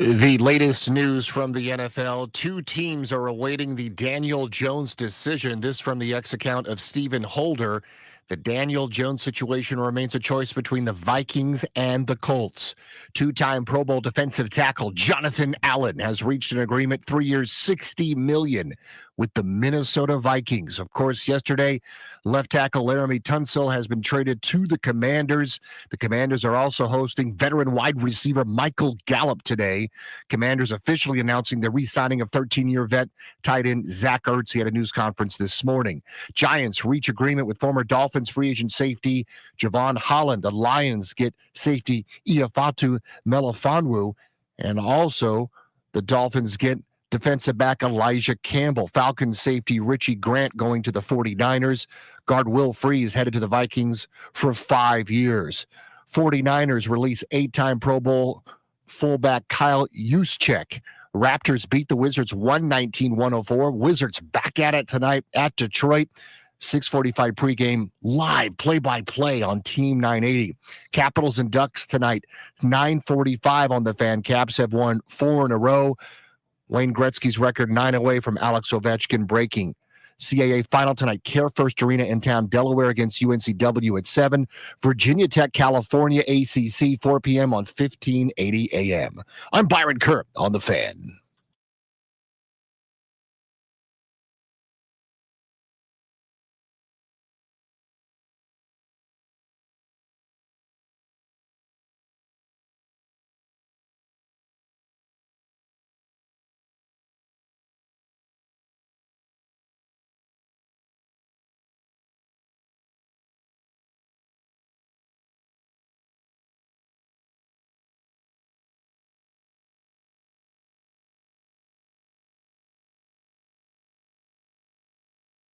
The latest news from the NFL. Two teams are awaiting the Daniel Jones decision. This from the X account of Stephen Holder. The Daniel Jones situation remains a choice between the Vikings and the Colts. Two-time Pro Bowl defensive tackle Jonathan Allen has reached an agreement, 3 years, $60 million with the Minnesota Vikings. Of course, yesterday, left tackle Laramie Tunsil has been traded to the Commanders. The Commanders are also hosting veteran wide receiver Michael Gallup today. Commanders officially announcing the re-signing of 13-year vet tight end Zack Ertz. He had a news conference this morning. Giants reach agreement with former Dolphins free agent safety Javon Holland. The Lions get safety Iafatu Melifonwu. And also the Dolphins get defensive back Elijah Campbell. Falcons safety Richie Grant going to the 49ers. Guard Will Freeze headed to the Vikings for 5 years. 49ers release 8-time Pro Bowl fullback Kyle Juszczyk. Raptors beat the Wizards 119-104. Wizards back at it tonight at Detroit. 6:45 pregame live play-by-play on Team 980. Capitals and Ducks tonight 9:45 on the Fan. Caps have won 4 in a row. Wayne Gretzky's record 9 away from Alex Ovechkin breaking. CAA final tonight, Care First Arena in town, Delaware against UNCW at 7. Virginia Tech, California, ACC, 4 p.m. on 1580 a.m. I'm Byron Kerr on The Fan.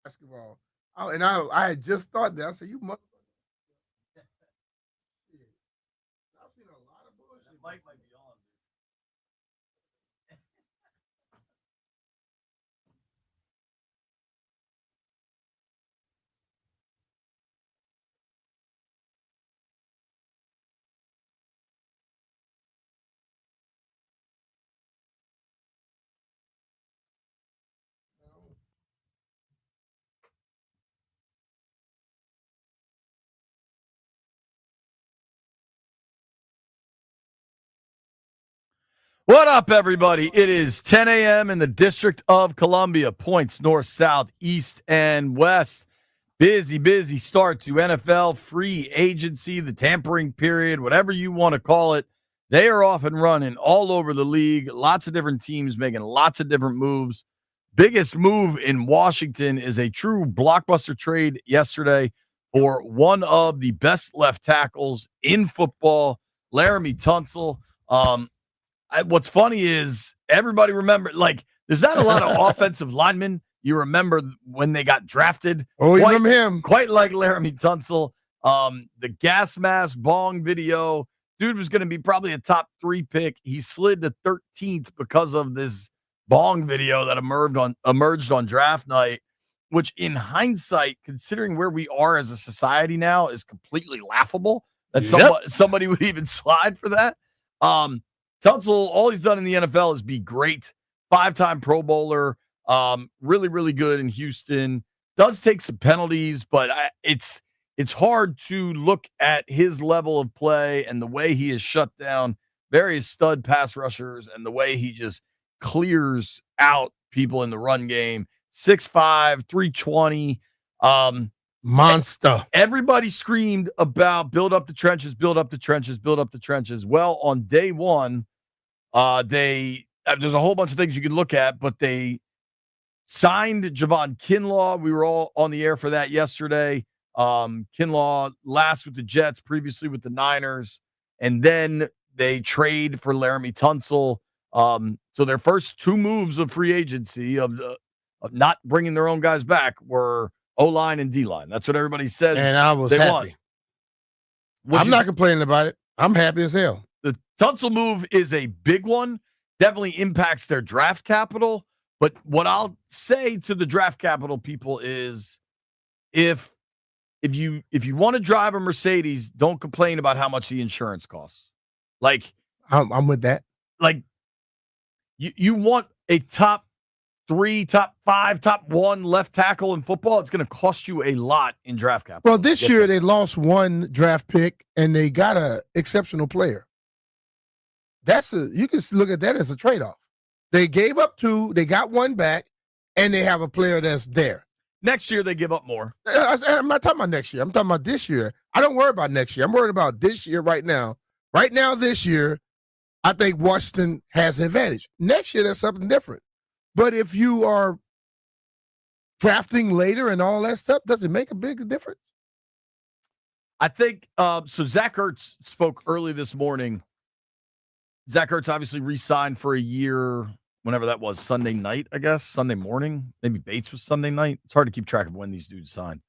Basketball. I had just thought that. I said, you must. I've seen a lot of bullshit. That mic might be on. What up, everybody? It is 10 a.m. in the District of Columbia. Points north, south, east, and west. Busy start to NFL free agency, the tampering period, whatever you want to call it. They are off and running all over the league. Lots of different teams making lots of different moves. Biggest move in Washington is a true blockbuster trade yesterday for one of the best left tackles in football, Laramie Tunsil. What's funny is everybody remember, there's not a lot of offensive linemen you remember when they got drafted. Oh, you remember him? Quite like Laramie Tunsil. The gas mask bong video. Dude was going to be probably a top 3 pick. He slid to 13th because of this bong video that emerged on draft night, which in hindsight, considering where we are as a society now, is completely laughable that somebody would even slide for that. Tunsil, all he's done in the NFL is be great. 5-time Pro Bowler, really good in Houston. Does take some penalties, but it's hard to look at his level of play and the way he has shut down various stud pass rushers and the way he just clears out people in the run game. 6'5", 320. Monster. Everybody screamed about build up the trenches, build up the trenches, build up the trenches. Well, on day one, there's a whole bunch of things you can look at, but they signed Javon Kinlaw. We were all on the air for that yesterday. Kinlaw last with the Jets, previously with the Niners, and then they trade for Laramie Tunsil. So their first 2 moves of free agency of not bringing their own guys back were O-line and D-line. That's what everybody says. And I was happy. I'm not complaining about it. I'm happy as hell. The Tunsil move is a big one. Definitely impacts their draft capital. But what I'll say to the draft capital people is if you want to drive a Mercedes, don't complain about how much the insurance costs. I'm with that. You want a top 3, top 5, top 1 left tackle in football, it's going to cost you a lot in draft capital. Well, this year they lost 1 draft pick and they got an exceptional player. You can look at that as a trade-off. They gave up 2, they got 1 back, and they have a player that's there. Next year they give up more. I'm not talking about next year. I'm talking about this year. I don't worry about next year. I'm worried about this year right now. Right now, this year, I think Washington has an advantage. Next year, that's something different. But if you are drafting later and all that stuff, does it make a big difference? I think so. Zack Ertz spoke early this morning. Zack Ertz obviously re-signed for a year, whenever that was, Sunday night, I guess, Sunday morning. Maybe Bates was Sunday night. It's hard to keep track of when these dudes sign.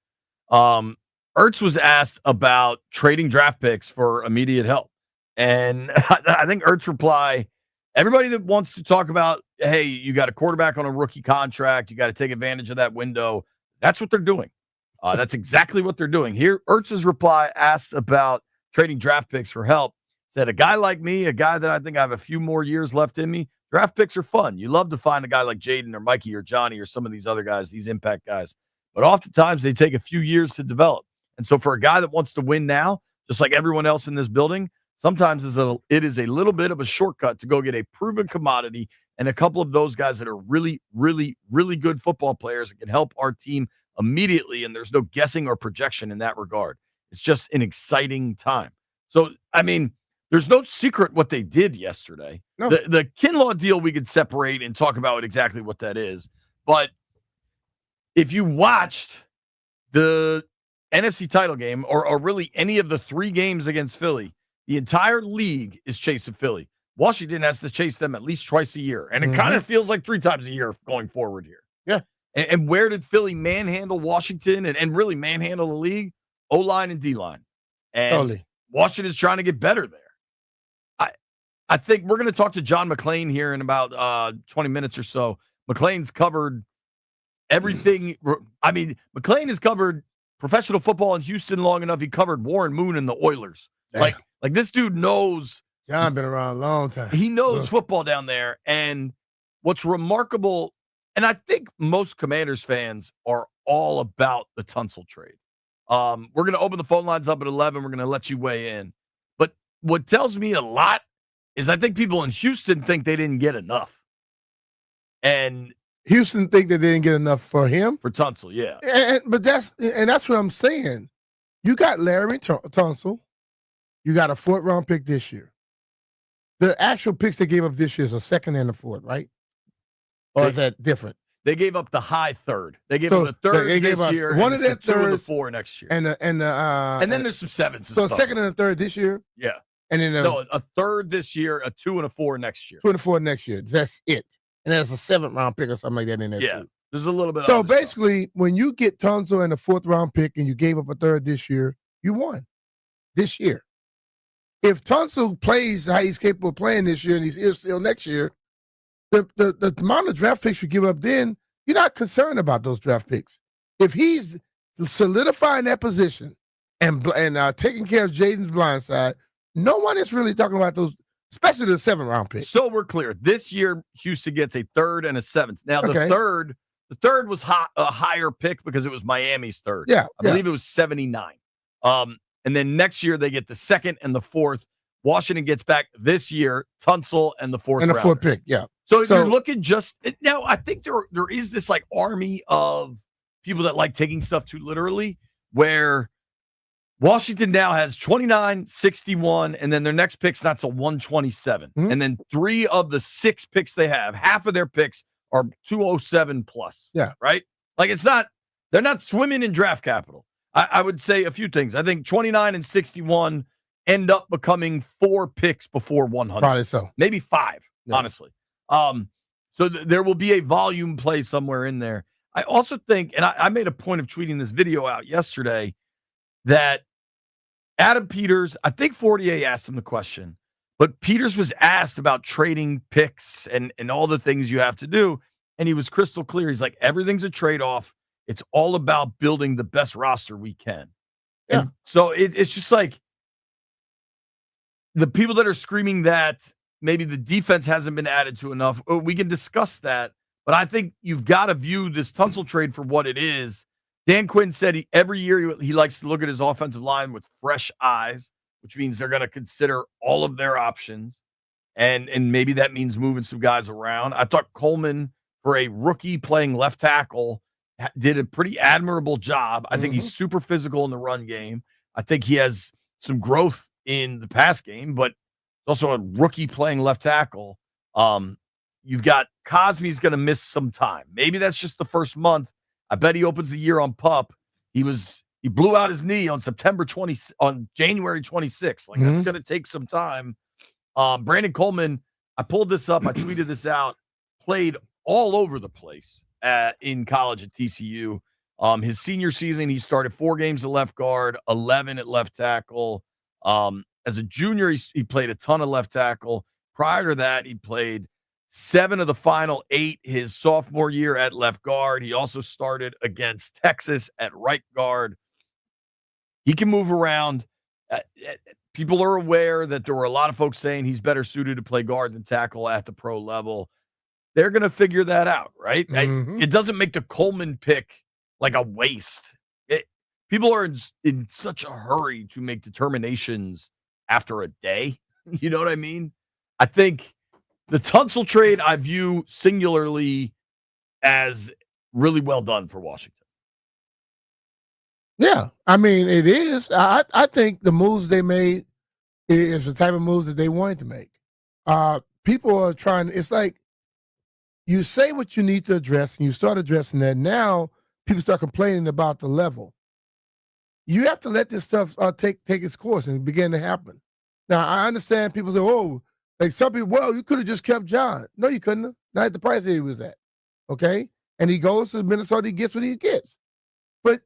Ertz was asked about trading draft picks for immediate help. And I think Ertz reply, everybody that wants to talk about, hey, you got a quarterback on a rookie contract, you got to take advantage of that window, that's what they're doing. That's exactly what they're doing. Here, Ertz's reply asked about trading draft picks for help. Said, a guy like me, a guy that I think I have a few more years left in me, draft picks are fun. You love to find a guy like Jaden or Mikey or Johnny or some of these other guys, these impact guys. But oftentimes they take a few years to develop. And so for a guy that wants to win now, just like everyone else in this building, sometimes it is a little bit of a shortcut to go get a proven commodity and a couple of those guys that are really, really, really good football players that can help our team immediately. And there's no guessing or projection in that regard. It's just an exciting time. So, I mean, there's no secret what they did yesterday. No. The Kinlaw deal we could separate and talk about exactly what that is. But if you watched the NFC title game or really any of the 3 games against Philly, the entire league is chasing Philly. Washington has to chase them at least twice a year. And it kind of feels like 3 times a year going forward here. Yeah. And where did Philly manhandle Washington and really manhandle the league? O-line and D-line. And totally. Washington's trying to get better there. I think we're going to talk to John McClain here in about 20 minutes or so. McClain's covered everything. I mean, McClain has covered professional football in Houston long enough. He covered Warren Moon and the Oilers. Damn. Like this dude knows. John been around a long time. He knows football down there. And what's remarkable, and I think most Commanders fans are all about the Tunsil trade. We're going to open the phone lines up at 11. We're going to let you weigh in. But what tells me a lot is I think people in Houston think they didn't get enough. And Houston think that they didn't get enough for him? For Tunsil, yeah. But that's what I'm saying. You got Larry Tunsil. You got a 4th round pick this year. The actual picks they gave up this year is a 2nd and a 4th, right? Or is that different? They gave up the high 3rd. They gave up the 3rd this year. One of their 2 and the 4 next year. And then there's some 7s. So a 2nd and a 3rd this year? Yeah. And then a 3rd this year, a 2 and a 4 next year. 2 and a 4 next year. That's it. And there's a 7th round pick or something like that in there too. There's a little bit. So basically, when you get Tunsil and a 4th round pick and you gave up a 3rd this year, you won this year. If Tunsil plays how he's capable of playing this year and he's here still next year, the amount of draft picks you give up then, you're not concerned about those draft picks. If he's solidifying that position and taking care of Jaden's blind side, no one is really talking about those, especially the 7th round pick. So we're clear. This year, Houston gets a 3rd and a 7th. Now, the third was a higher pick because it was Miami's 3rd. Yeah. I believe it was 79. And then next year, they get the 2nd and the 4th. Washington gets back this year, Tunsil and the 4th and the 4th pick, yeah. So if you're looking now, I think there is this like army of people that like taking stuff too literally, where Washington now has 29, 61, and then their next pick's not till 127. Mm-hmm. And then 3 of the 6 picks they have, half of their picks are 207 plus. Yeah. Right? Like they're not swimming in draft capital. I would say a few things. I think 29 and 61 end up becoming 4 picks before 100. Probably so. Maybe 5, honestly. So there will be a volume play somewhere in there. I also think, and I made a point of tweeting this video out yesterday, that Adam Peters, I think Fortier asked him the question, but Peters was asked about trading picks and all the things you have to do. And he was crystal clear. He's like, everything's a trade-off. It's all about building the best roster we can. Yeah. And so it's just like the people that are screaming that maybe the defense hasn't been added to enough. We can discuss that. But I think you've got to view this Tunsil trade for what it is. Dan Quinn said every year he likes to look at his offensive line with fresh eyes, which means they're going to consider all of their options. And maybe that means moving some guys around. I thought Coleman, for a rookie playing left tackle, did a pretty admirable job. I think he's super physical in the run game. I think he has some growth in the pass game, but also a rookie playing left tackle. You've got Cosme's going to miss some time. Maybe that's just the first month. I bet he opens the year on PUP. He blew out his knee on January 26th. Like that's going to take some time. Brandon Coleman, I pulled this up. I tweeted this out. Played all over the place in college at TCU. His senior season, he started 4 games at left guard, 11 at left tackle. As a junior, he played a ton of left tackle. Prior to that, he played 7 of the final 8 his sophomore year at left guard. He also started against Texas at right guard. He can move around. People are aware that there were a lot of folks saying he's better suited to play guard than tackle at the pro level. They're going to figure that out, right? It doesn't make the Coleman pick like a waste. People are in such a hurry to make determinations after a day. You know what I mean? I think the Tunsil trade I view singularly as really well done for Washington. Yeah, I mean, it is. I think the moves they made is the type of moves that they wanted to make. People are trying. It's like you say what you need to address, and you start addressing that. Now people start complaining about the level. You have to let this stuff take its course and begin to happen. Now, I understand people say, oh, like some people, well, you could have just kept John. No, you couldn't have. Not at the price that he was at. Okay? And he goes to Minnesota, he gets what he gets. But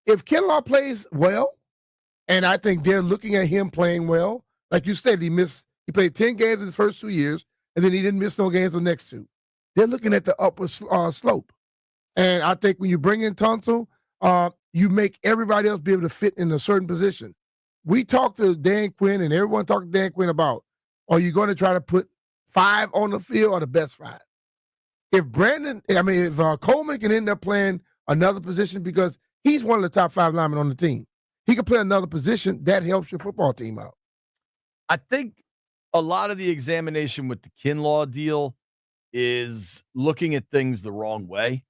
if Kinlaw plays well, and I think they're looking at him playing well, like you said, he played 10 games in his first 2 years, and then he didn't miss no games the next 2. They're looking at the upward slope. And I think when you bring in Tunsil, you make everybody else be able to fit in a certain position. We talked to Dan Quinn, and everyone talked to Dan Quinn about, are you going to try to put 5 on the field or the best 5? If Coleman can end up playing another position because he's one of the top 5 linemen on the team, he can play another position, that helps your football team out. I think a lot of the examination with the Kinlaw deal is looking at things the wrong way.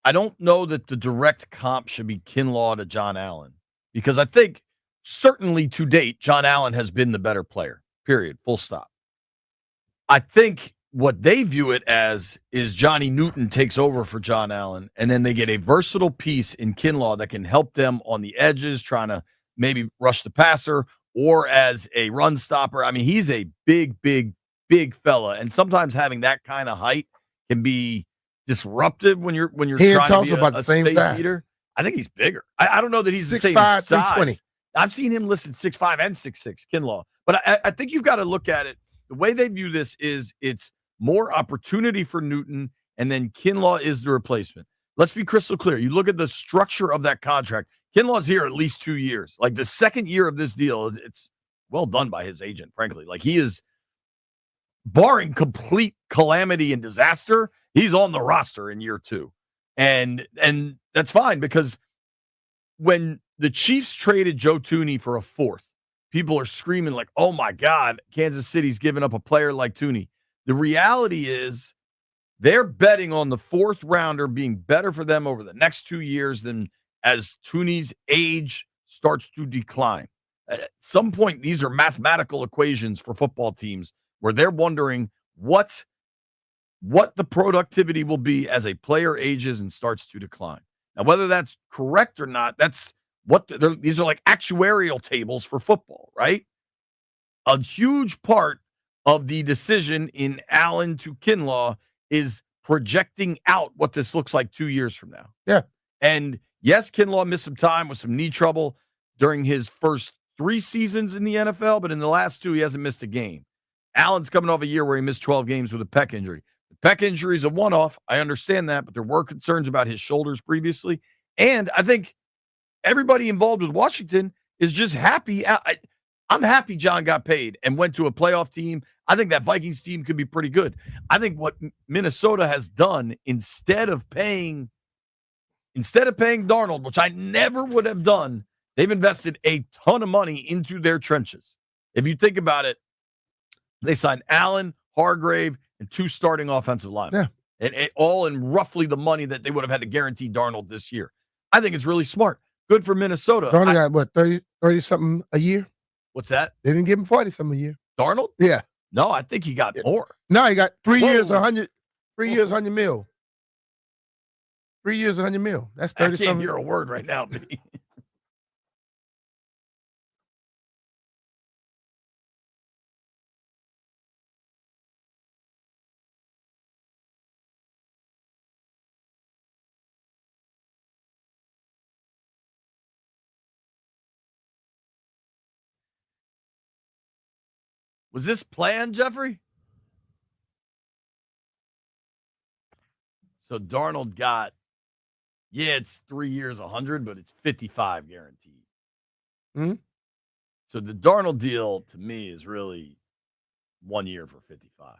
I don't know that the direct comp should be Kinlaw to John Allen, because I think certainly to date, John Allen has been the better player, period, full stop. I think what they view it as is Johnny Newton takes over for John Allen, and then they get a versatile piece in Kinlaw that can help them on the edges, trying to maybe rush the passer or as a run stopper. I mean, he's a big, big, big fella, and sometimes having that kind of height can be disruptive when you're trying to be a space eater. I think he's bigger. I don't know that he's the same size. 320. I've seen him listed 6'5" and 6'6", Kinlaw. But I think you've got to look at it. The way they view this is it's more opportunity for Newton, and then Kinlaw is the replacement. Let's be crystal clear. You look at the structure of that contract. Kinlaw's here at least 2 years. Like the second year of this deal, it's well done by his agent, frankly. Like he is, barring complete calamity and disaster, he's on the roster in year 2. And that's fine, because when the Chiefs traded Joe Thuney for a 4th, people are screaming like, oh my God, Kansas City's giving up a player like Thuney. The reality is they're betting on the 4th rounder being better for them over the next 2 years than as Thuney's age starts to decline. At some point, these are mathematical equations for football teams where they're wondering what the productivity will be as a player ages and starts to decline. Now, whether that's correct or not, that's what these are like actuarial tables for football, right? A huge part of the decision in Allen to Kinlaw is projecting out what this looks like 2 years from now. Yeah. And yes, Kinlaw missed some time with some knee trouble during his first 3 seasons in the NFL, but in the last 2, he hasn't missed a game. Allen's coming off a year where he missed 12 games with a pec injury. The pec injury is a one-off. I understand that, but there were concerns about his shoulders previously. And I think everybody involved with Washington is just happy. I'm happy John got paid and went to a playoff team. I think that Vikings team could be pretty good. I think what Minnesota has done instead of paying Darnold, which I never would have done, they've invested a ton of money into their trenches. If you think about it, they signed Allen, Hargrave, and 2 starting offensive linemen. Yeah. And all in roughly the money that they would have had to guarantee Darnold this year. I think it's really smart. Good for Minnesota. Darnold got, what, 30-something a year? What's that? They didn't give him 40-something a year. Darnold? Yeah. No, I think he got more. No, he got 3 Whoa. years, 100. 3 years, 100 mil. 3 years, 100 mil. That's 30 I can't something. hear a word right now, B. Was this planned, Jeffrey? So Darnold got, it's 3 years, 100, but it's 55 guaranteed. Mm-hmm. So the Darnold deal to me is really 1 year for 55.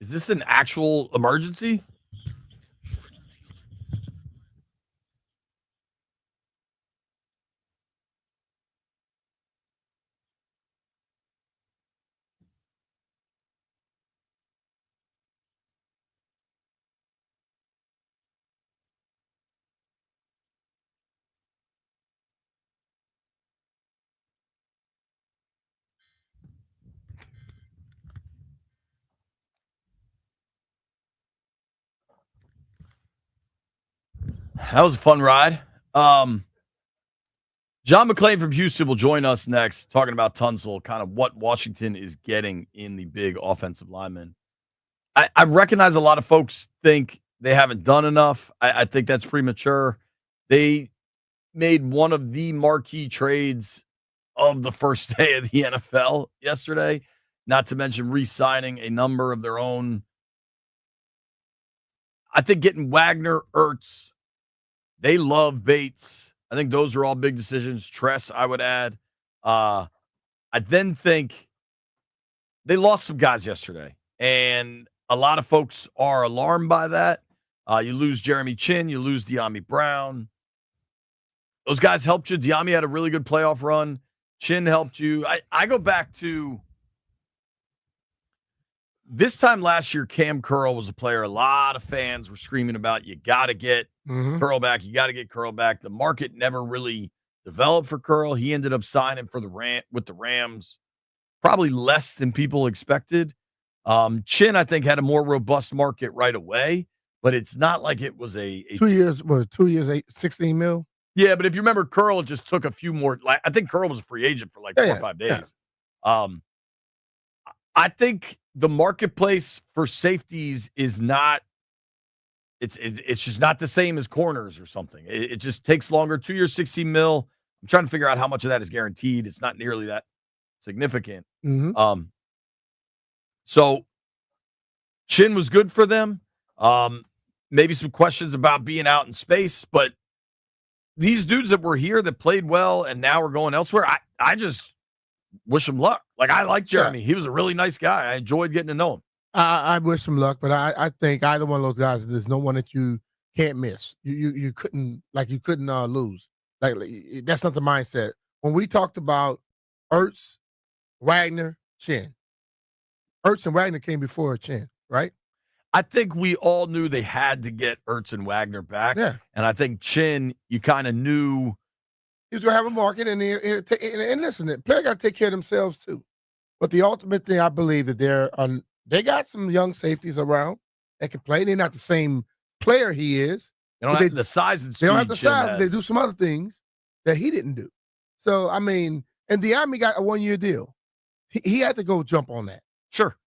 Is this an actual emergency? That was a fun ride. John McClain from Houston will join us next, talking about Tunsil, kind of what Washington is getting in the big offensive lineman. I recognize a lot of folks think they haven't done enough. I think that's premature. They made one of the marquee trades of the first day of the NFL yesterday, not to mention re-signing a number of their own. I think getting Wagner, Ertz, they love Bates. I think those are all big decisions. Tress, I would add. I then think they lost some guys yesterday, and a lot of folks are alarmed by that. You lose Jeremy Chin, you lose De'Ami Brown. Those guys helped you. De'Ami had a really good playoff run. Chin helped you. I go back to this time last year. Cam Curl was a player a lot of fans were screaming about. You got to get Curl back. You got to get Curl back. The market never really developed for Curl. He ended up signing for with the Rams, probably less than people expected. Chin, I think, had a more robust market right away, but it's not like it was a 2 years, 16 mil? Yeah, but if you remember, Curl just took a few more. I think Curl was a free agent for like 4 or 5 days. Yeah. I think the marketplace for safeties is not. It's just not the same as corners or something. It just takes longer. 2 years, 16 mil. I'm trying to figure out how much of that is guaranteed. It's not nearly that significant. Mm-hmm. So Chin was good for them. Maybe some questions about being out in space, but these dudes that were here that played well and now are going elsewhere, I just wish them luck. Like, I like Jeremy. Yeah. He was a really nice guy. I enjoyed getting to know him. I wish him luck, but I think either one of those guys, there's no one that you can't miss. You couldn't lose. Like, that's not the mindset. When we talked about Ertz, Wagner, Chin, Ertz and Wagner came before Chin, right? I think we all knew they had to get Ertz and Wagner back. Yeah. And I think Chin, you kind of knew he was going to have a market. And listen, the player got to take care of themselves too. But the ultimate thing, I believe that they got some young safeties around that can play. They're not the same player he is. They don't have the size and speed. They don't have the size. They do some other things that he didn't do. So, I mean, and De'Ami got a 1-year deal. He had to go jump on that. Sure.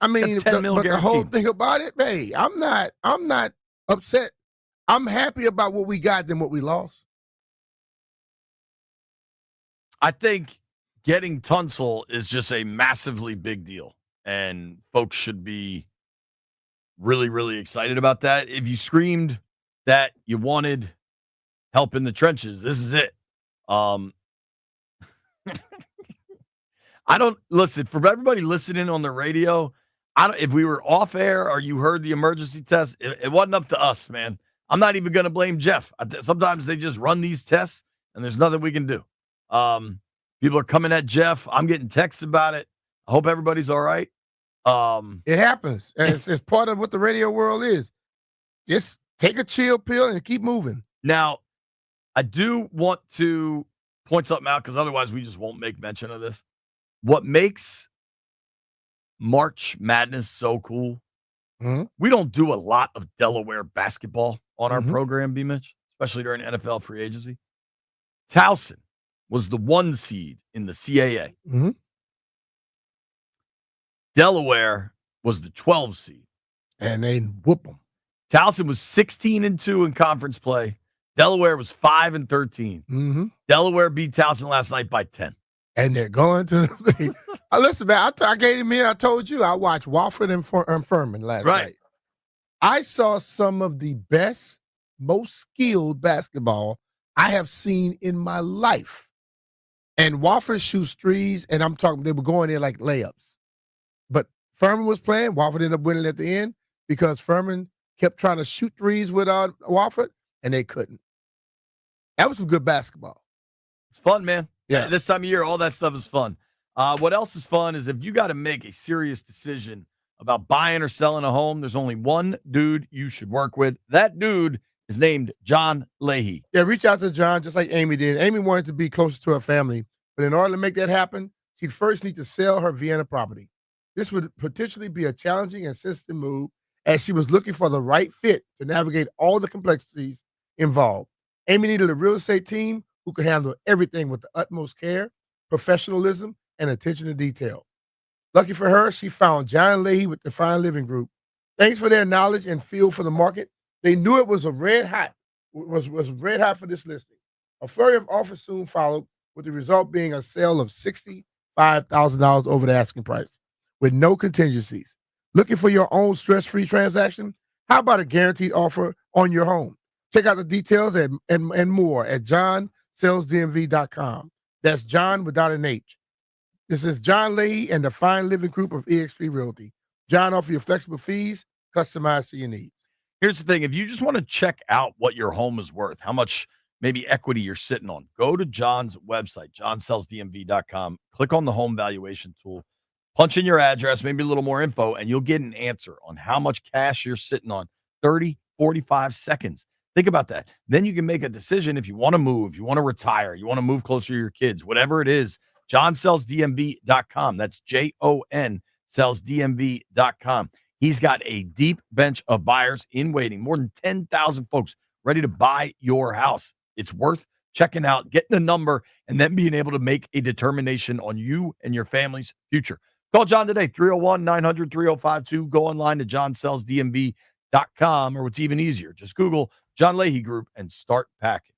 I mean, but the whole thing about it, hey, I'm not upset. I'm happy about what we got than what we lost. I think getting Tunsil is just a massively big deal, and folks should be really, really excited about that. If you screamed that you wanted help in the trenches, this is it. I don't listen for everybody listening on the radio. I don't, if we were off air or you heard the emergency test, it wasn't up to us, man. I'm not even going to blame Jeff. Sometimes they just run these tests and there's nothing we can do. People are coming at Jeff. I'm getting texts about it. I hope everybody's all right. It happens. And it's part of what the radio world is. Just take a chill pill and keep moving. Now, I do want to point something out because otherwise we just won't make mention of this. What makes March Madness so cool, we don't do a lot of Delaware basketball on our program, B-Mitch, especially during NFL free agency. Towson was the 1 seed in the CAA. Delaware was the 12 seed. And they whoop them. Towson was 16-2 in conference play. Delaware was 5-13. Delaware beat Towson last night by 10. And they're going to listen, man, I gave him here. I told you I watched Wofford and Furman last night. I saw some of the best, most skilled basketball I have seen in my life. And Wofford shoots threes, and I'm talking, they were going in like layups. But Furman was playing. Wofford ended up winning at the end because Furman kept trying to shoot threes with Wofford, and they couldn't. That was some good basketball. It's fun, man. Yeah. This time of year, all that stuff is fun. What else is fun is if you got to make a serious decision about buying or selling a home, there's only one dude you should work with. That dude is named John Leahy. Yeah, reach out to John just like Amy did. Amy wanted to be closer to her family, but in order to make that happen, she'd first need to sell her Vienna property. This would potentially be a challenging and sensitive move as she was looking for the right fit to navigate all the complexities involved. Amy needed a real estate team who could handle everything with the utmost care, professionalism, and attention to detail. Lucky for her, she found John Leahy with the Fine Living Group. Thanks for their knowledge and feel for the market. They knew it was red hot for this listing. A flurry of offers soon followed, with the result being a sale of $65,000 over the asking price, with no contingencies. Looking for your own stress-free transaction? How about a guaranteed offer on your home? Check out the details and more at johnsellsdmv.com. That's John without an H. This is John Leahy and the Fine Living Group of eXp Realty. John offers you flexible fees, customized to your needs. Here's the thing. If you just want to check out what your home is worth, how much maybe equity you're sitting on, go to John's website, johnsellsdmv.com. Click on the home valuation tool. Punch in your address, maybe a little more info, and you'll get an answer on how much cash you're sitting on. 30, 45 seconds. Think about that. Then you can make a decision if you want to move, you want to retire, you want to move closer to your kids, whatever it is. JohnSellsDMV.com. That's JON sellsdmv.com. He's got a deep bench of buyers in waiting, more than 10,000 folks ready to buy your house. It's worth checking out, getting a number, and then being able to make a determination on you and your family's future. Call John today, 301-900-3052. Go online to johnsellsdmv.com, or what's even easier, just Google John Leahy Group and start packing.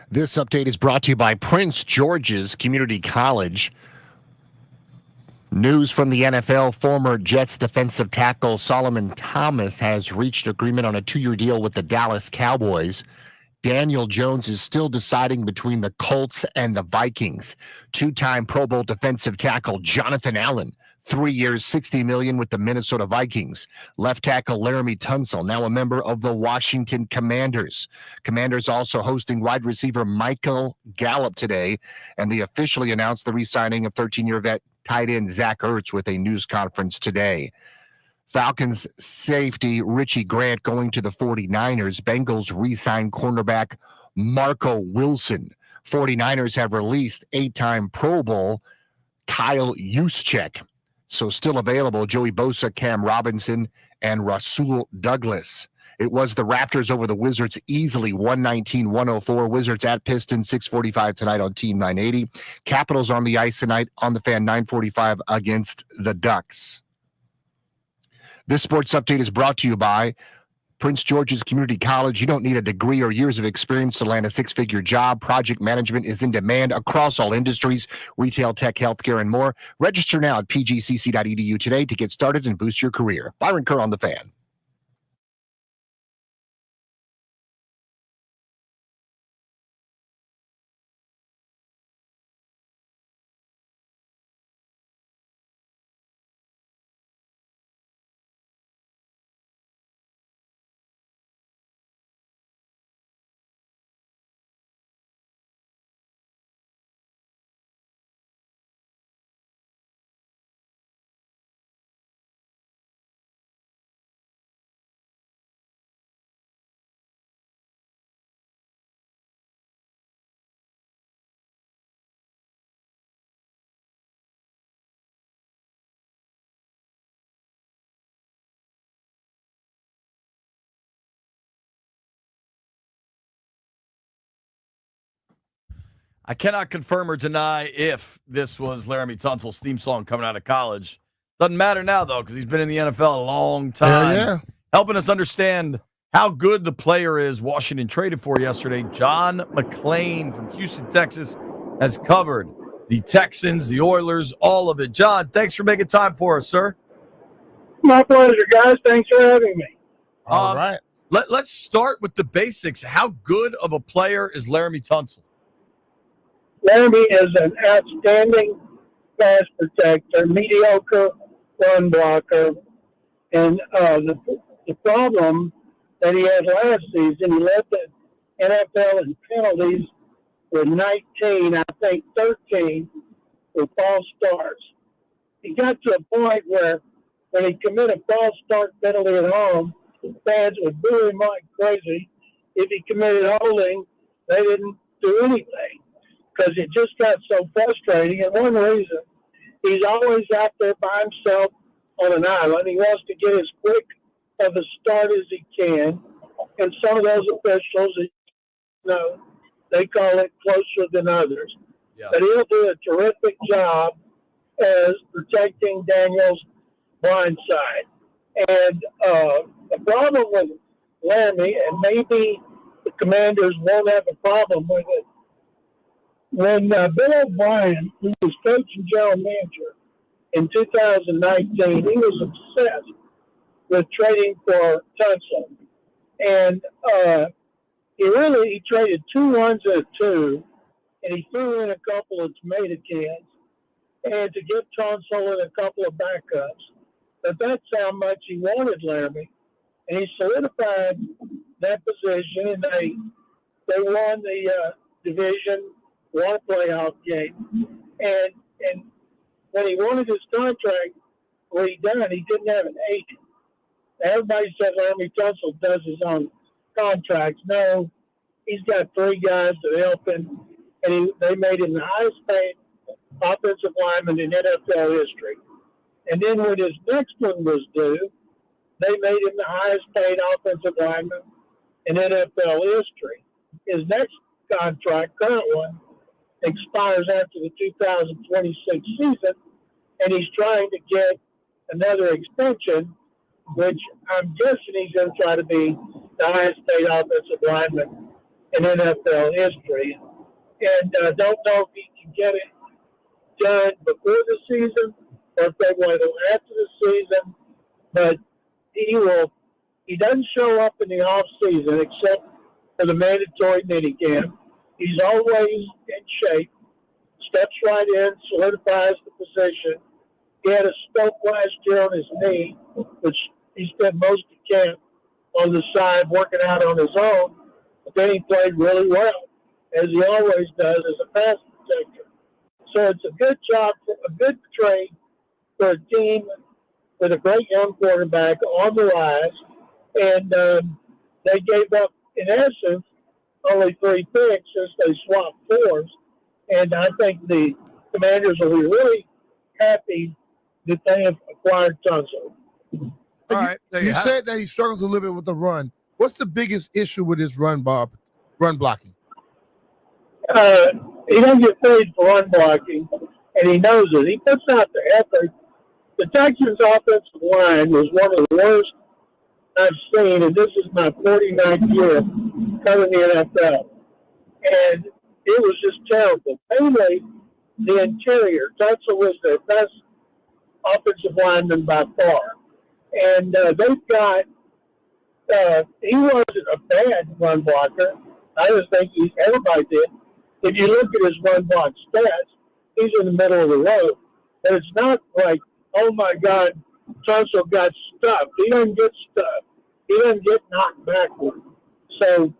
This update is brought to you by Prince George's Community College. News from the NFL, former Jets defensive tackle Solomon Thomas has reached agreement on a 2-year deal with the Dallas Cowboys. Daniel Jones is still deciding between the Colts and the Vikings. 2-time Pro Bowl defensive tackle Jonathan Allen, 3 years, $60 million with the Minnesota Vikings. Left tackle Laramie Tunsil, now a member of the Washington Commanders. Commanders also hosting wide receiver Michael Gallup today, and they officially announced the re-signing of 13-year vet tight end Zack Ertz with a news conference today. Falcons safety Richie Grant going to the 49ers. Bengals re-signed cornerback Marco Wilson. 49ers have released 8-time Pro Bowl Kyle Juszczyk. So still available, Joey Bosa, Cam Robinson, and Rasul Douglas. It was the Raptors over the Wizards easily, 119-104. Wizards at Pistons, 6:45 tonight on Team 980. Capitals on the ice tonight on the Fan, 9:45 against the Ducks. This sports update is brought to you by Prince George's Community College. You don't need a degree or years of experience to land a 6-figure job. Project management is in demand across all industries, retail, tech, healthcare, and more. Register now at pgcc.edu today to get started and boost your career. Byron Kerr on the Fan. I cannot confirm or deny if this was Laramie Tunsil's theme song coming out of college. Doesn't matter now, though, because he's been in the NFL a long time. Yeah. Helping us understand how good the player is Washington traded for yesterday. John McClain from Houston, Texas, has covered the Texans, the Oilers, all of it. John, thanks for making time for us, sir. My pleasure, guys. Thanks for having me. All right. Let's start with the basics. How good of a player is Laramie Tunsil? Laramie is an outstanding pass protector, mediocre run blocker, and the problem that he had last season, he led the NFL in penalties with 19, I think 13 with false starts. He got to a point where when he committed a false start penalty at home, fans would boo him like crazy. If he committed holding, they didn't do anything because it just got so frustrating. And one reason, he's always out there by himself on an island. He wants to get as quick of a start as he can. And some of those officials, they call it closer than others. Yeah. But he'll do a terrific job as protecting Daniel's blind side. And the problem with Laramie, and maybe the Commanders won't have a problem with it, when Bill O'Brien, who was coach and general manager in 2019, he was obsessed with trading for Tunsil. And he traded 2 1s and a 2, and he threw in a couple of tomato cans and to get Tunsil and a couple of backups. But that's how much he wanted Laramie. And he solidified that position, and they won the division, won a playoff game. And when he wanted his contract redone, he didn't have an agent. Everybody said Laramie Tunsil does his own contracts. No, he's got 3 guys that help him, and they made him the highest paid offensive lineman in NFL history. And then when his next one was due, they made him the highest paid offensive lineman in NFL history. His next contract, current one, expires after the 2026 season, and he's trying to get another extension, which I'm guessing he's going to try to be the highest paid offensive lineman in NFL history. And don't know if he can get it done before the season or if they wait till after the season. But he doesn't show up in the off season except for the mandatory minicamp. He's always in shape, steps right in, solidifies the position. He had a stroke last year on his knee, which he spent most of camp on the side working out on his own. But then he played really well, as he always does as a pass protector. So it's a good job, a good trade for a team with a great young quarterback on the rise. And they gave up, in essence, only 3 picks since they swapped 4s. And I think the Commanders will be really happy that they have acquired Tunsil. All right. You said that he struggles a little bit with the run. What's the biggest issue with his run blocking? He doesn't get paid for run blocking, and he knows it. He puts out the effort. The Texans' offensive line was one of the worst I've seen, and this is my 49th year covering the NFL. And it was just terrible. Mainly the interior. Tunsil was their best offensive lineman by far. And they've got, he wasn't a bad run blocker. I just think everybody did. If you look at his run block stats, he's in the middle of the road. But it's not like, oh my God, Tunsil got stuffed. He doesn't get stuffed. He doesn't get knocked backward. So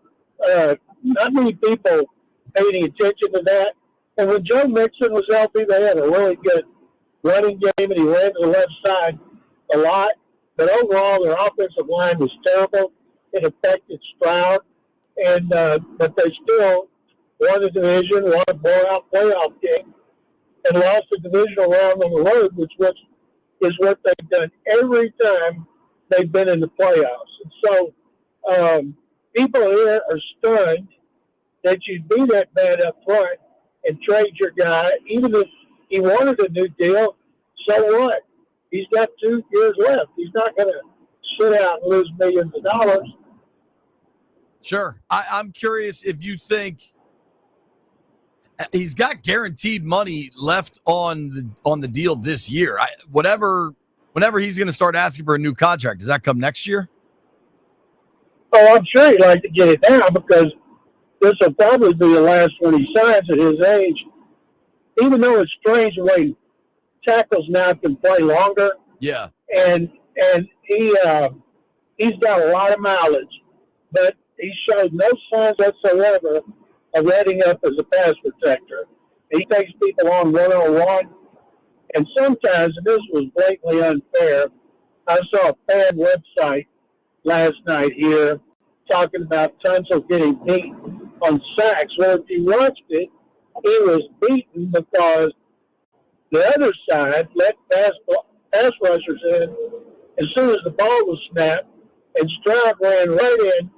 not many people pay any attention to that. And when Joe Mixon was healthy, they had a really good running game, and he ran to the left side a lot. But overall, their offensive line was terrible. It affected Stroud, and but they still won the division, won a blowout playoff game, and lost the divisional round on the road, which is what they've done every time they've been in the playoffs. And so people here are stunned that you'd be that bad up front and trade your guy, even if he wanted a new deal. So what? He's got 2 years left. He's not going to sit out and lose millions of dollars. Sure. I'm curious if you think he's got guaranteed money left on the deal this year. Whenever he's going to start asking for a new contract, does that come next year? Oh, I'm sure he'd like to get it now because this will probably be the last one he signs at his age. Even though it's strange the way tackles now can play longer. Yeah. And he's got a lot of mileage, but he showed no signs whatsoever of letting up as a pass protector. He takes people on one-on-one, and sometimes, and this was blatantly unfair, I saw a fan website last night here talking about Tunsil getting beat on sacks. Well, if you watched it, he was beaten because the other side let pass rushers in as soon as the ball was snapped, and Stroud ran right in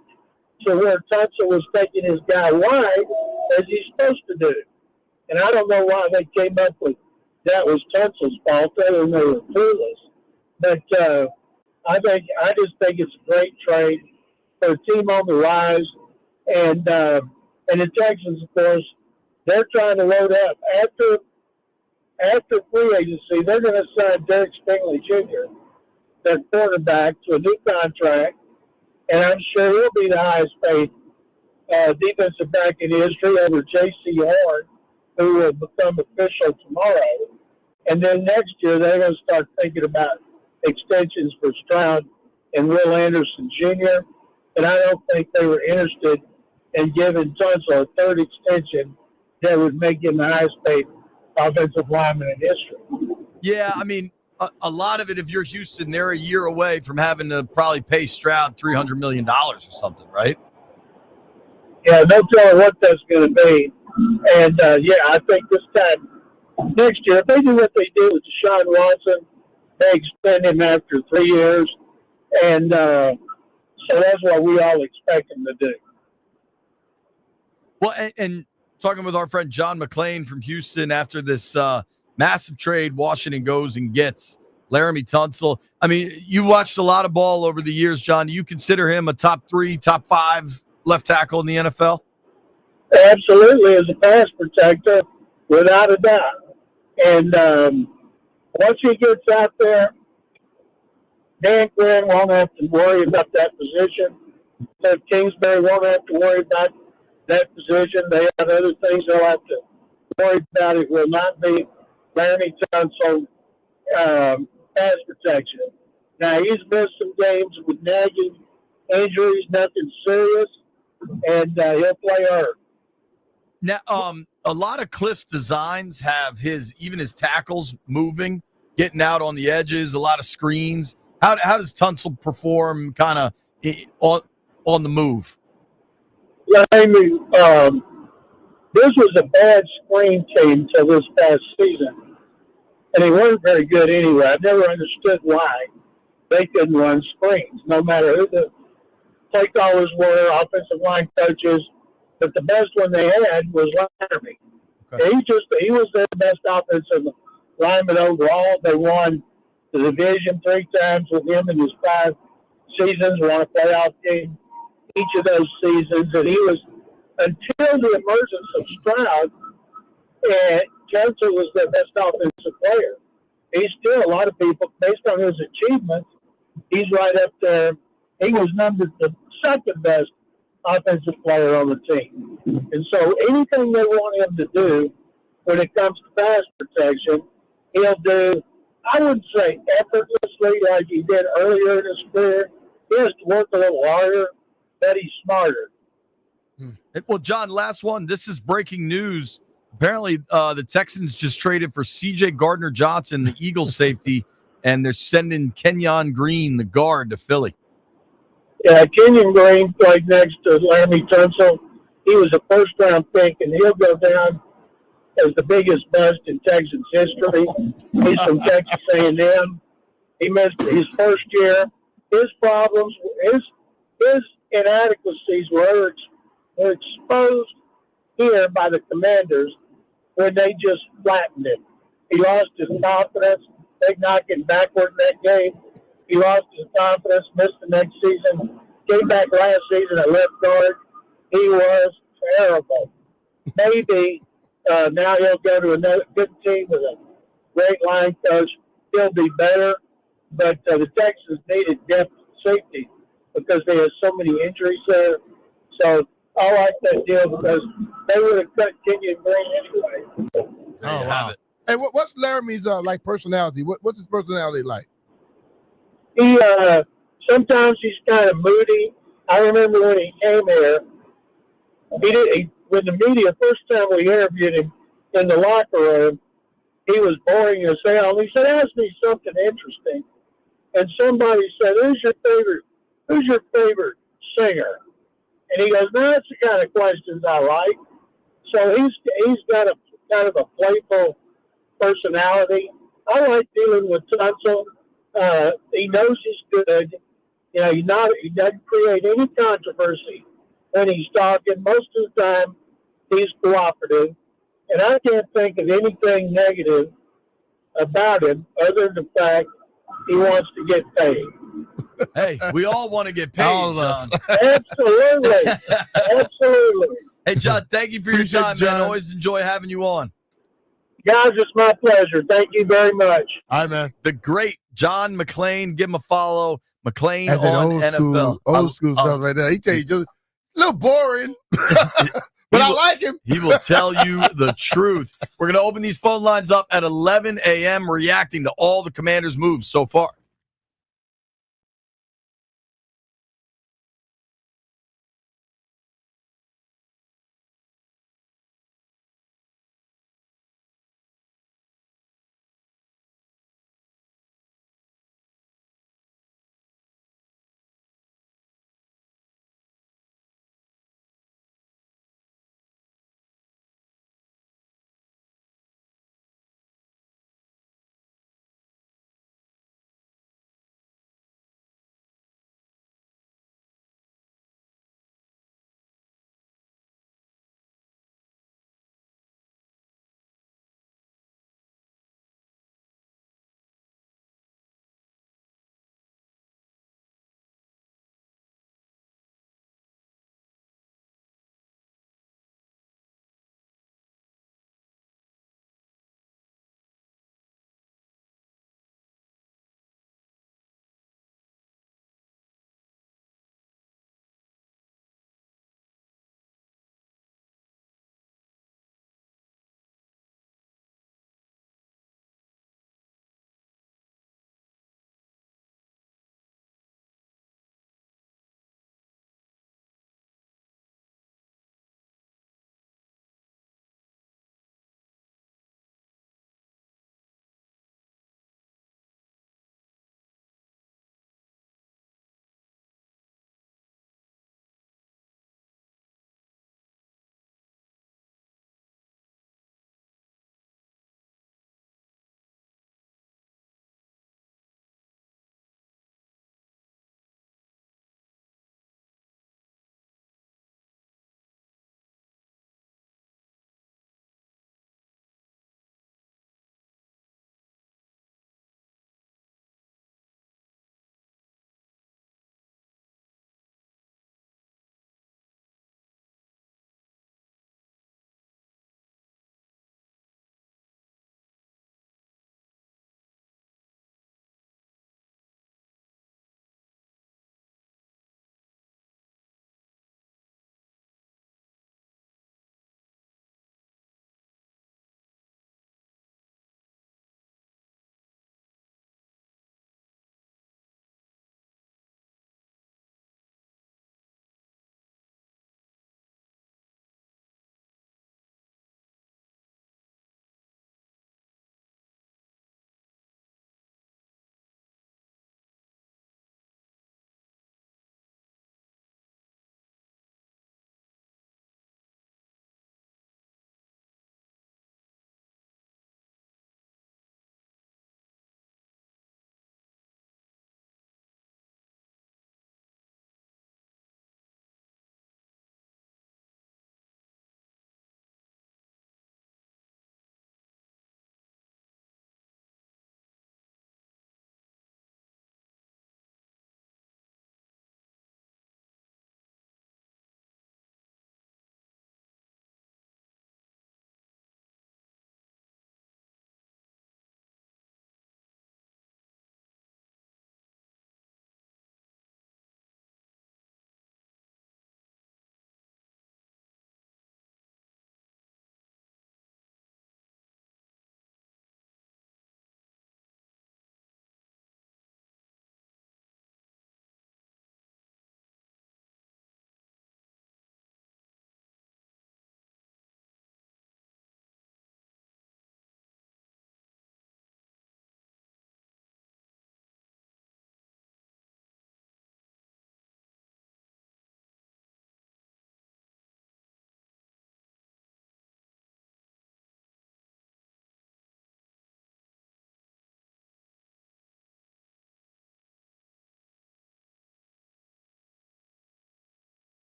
to where Tunsil was taking his guy wide, as he's supposed to do. And I don't know why they came up with that was Tunsil's fault, other than they were clueless. But I just think it's a great trade for a team on the rise. And the Texans, of course, they're trying to load up. After free agency, they're going to sign Derek Stingley Jr., their quarterback, to a new contract. And I'm sure he'll be the highest paid defensive back in history over J.C. Horn, who will become official tomorrow. And then next year, they're going to start thinking about extensions for Stroud and Will Anderson Jr. And I don't think they were interested in giving Tunsil a third extension that would make him the highest paid offensive lineman in history. Yeah, I mean, a lot of it, if you're Houston, they're a year away from having to probably pay Stroud $300 million or something, right? Yeah, no telling what that's going to be. And, I think this time next year, if they do what they did with Deshaun Watson, they extend him after 3 years. And so that's what we all expect him to do. Well, and talking with our friend John McClain from Houston after this massive trade, Washington goes and gets Laramie Tunsil. I mean, you've watched a lot of ball over the years, John. Do you consider him a top 3, top 5 left tackle in the NFL? absolutely as a pass protector, without a doubt. And once he gets out there, Dan Quinn won't have to worry about that position. So Kingsbury won't have to worry about that position. They have other things they'll have to worry about. It will not be Laremy Tunsil pass protection. Now, he's missed some games with nagging injuries, nothing serious, and he'll play hurt. Now, a lot of Cliff's designs have even his tackles moving, getting out on the edges, a lot of screens. How does Tunsil perform kind of on the move? Yeah, I mean, this was a bad screen team till this past season, and they weren't very good anyway. I never understood why they couldn't run screens, no matter who the play callers were, offensive line coaches. But the best one they had was Laremy. Okay. He was their best offensive lineman overall. They won the division 3 times with him in his 5 seasons, won a playoff game each of those seasons. And he was, until the emergence of Stroud, and Tunsil was their best offensive player. He's still, a lot of people, based on his achievements, he's right up there. He was numbered the second best offensive player on the team. And so anything they want him to do when it comes to pass protection, he'll do, I wouldn't say effortlessly like he did earlier in his career. He has to work a little harder, but he's smarter. Well, John, last one. This is breaking news. Apparently, the Texans just traded for C.J. Gardner-Johnson, the Eagles safety, and they're sending Kenyon Green, the guard, to Philly. Yeah, Kenyon Green played next to Laremy Tunsil. He was a first-round pick, and he'll go down as the biggest bust in Texans history. He's from Texas A&M. He missed his first year. His problems, his inadequacies were exposed here by the Commanders when they just flattened him. He lost his confidence. They knocked him backward in that game. He lost his confidence, missed the next season, came back last season at left guard. He was terrible. Maybe now he'll go to another good team with a great line coach. He'll be better. But the Texans needed depth safety because they had so many injuries there. So I like that deal because they would have cut Kenyon Green anyway. Oh, wow. Hey, what's Laramie's like personality? What's his personality like? He sometimes he's kind of moody. I remember when he came here, when the media first time we interviewed him in the locker room, he was boring as hell. He said, "Ask me something interesting." And somebody said, "Who's your favorite singer?" And he goes, "No, that's the kind of questions I like." So he's got a kind of a playful personality. I like dealing with Tunsil. He knows he's good. You know, he doesn't create any controversy when he's talking. Most of the time, he's cooperative. And I can't think of anything negative about him other than the fact he wants to get paid. Hey, we all want to get paid, All of us. John. Absolutely. Absolutely. Hey, John, thank you for your Appreciate time, it, John. man. Always enjoy having you on. Guys, it's my pleasure. Thank you very much. All right, man. The great John McClain. Give him a follow. McClain That's that on old NFL. school stuff like that. He tell you just a little boring, but I like him. He will tell you the truth. We're going to open these phone lines up at 11 a.m. reacting to all the Commanders' moves so far.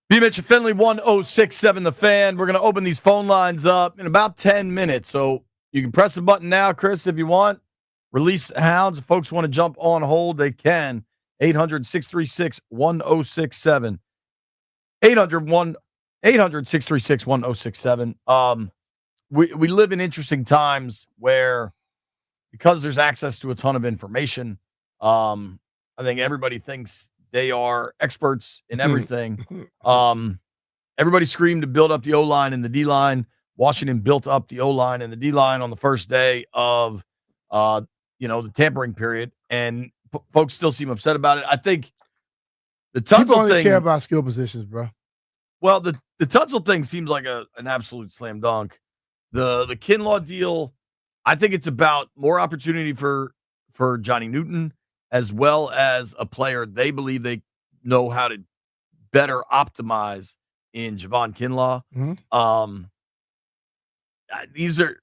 B. Mitch and Finley, 1067 The Fan. We're going to open these phone lines up in about 10 minutes. So you can press the button now, Chris, if you want. Release the hounds. If folks want to jump on hold, they can. 800-636-1067. 800-636-1067. We live in interesting times where, because there's access to a ton of information, I think everybody thinks they are experts in everything. Everybody screamed to build up the O-line and the D-line. Washington built up the O-line and the D-line on the first day of, the tampering period, and folks still seem upset about it. I think the People Tunsil only thing. care about skill positions, bro. Well, the Tunsil thing seems like an absolute slam dunk. The Kinlaw deal, I think it's about more opportunity for Johnny Newton, as well as a player they believe they know how to better optimize in Javon Kinlaw. Mm-hmm. These are,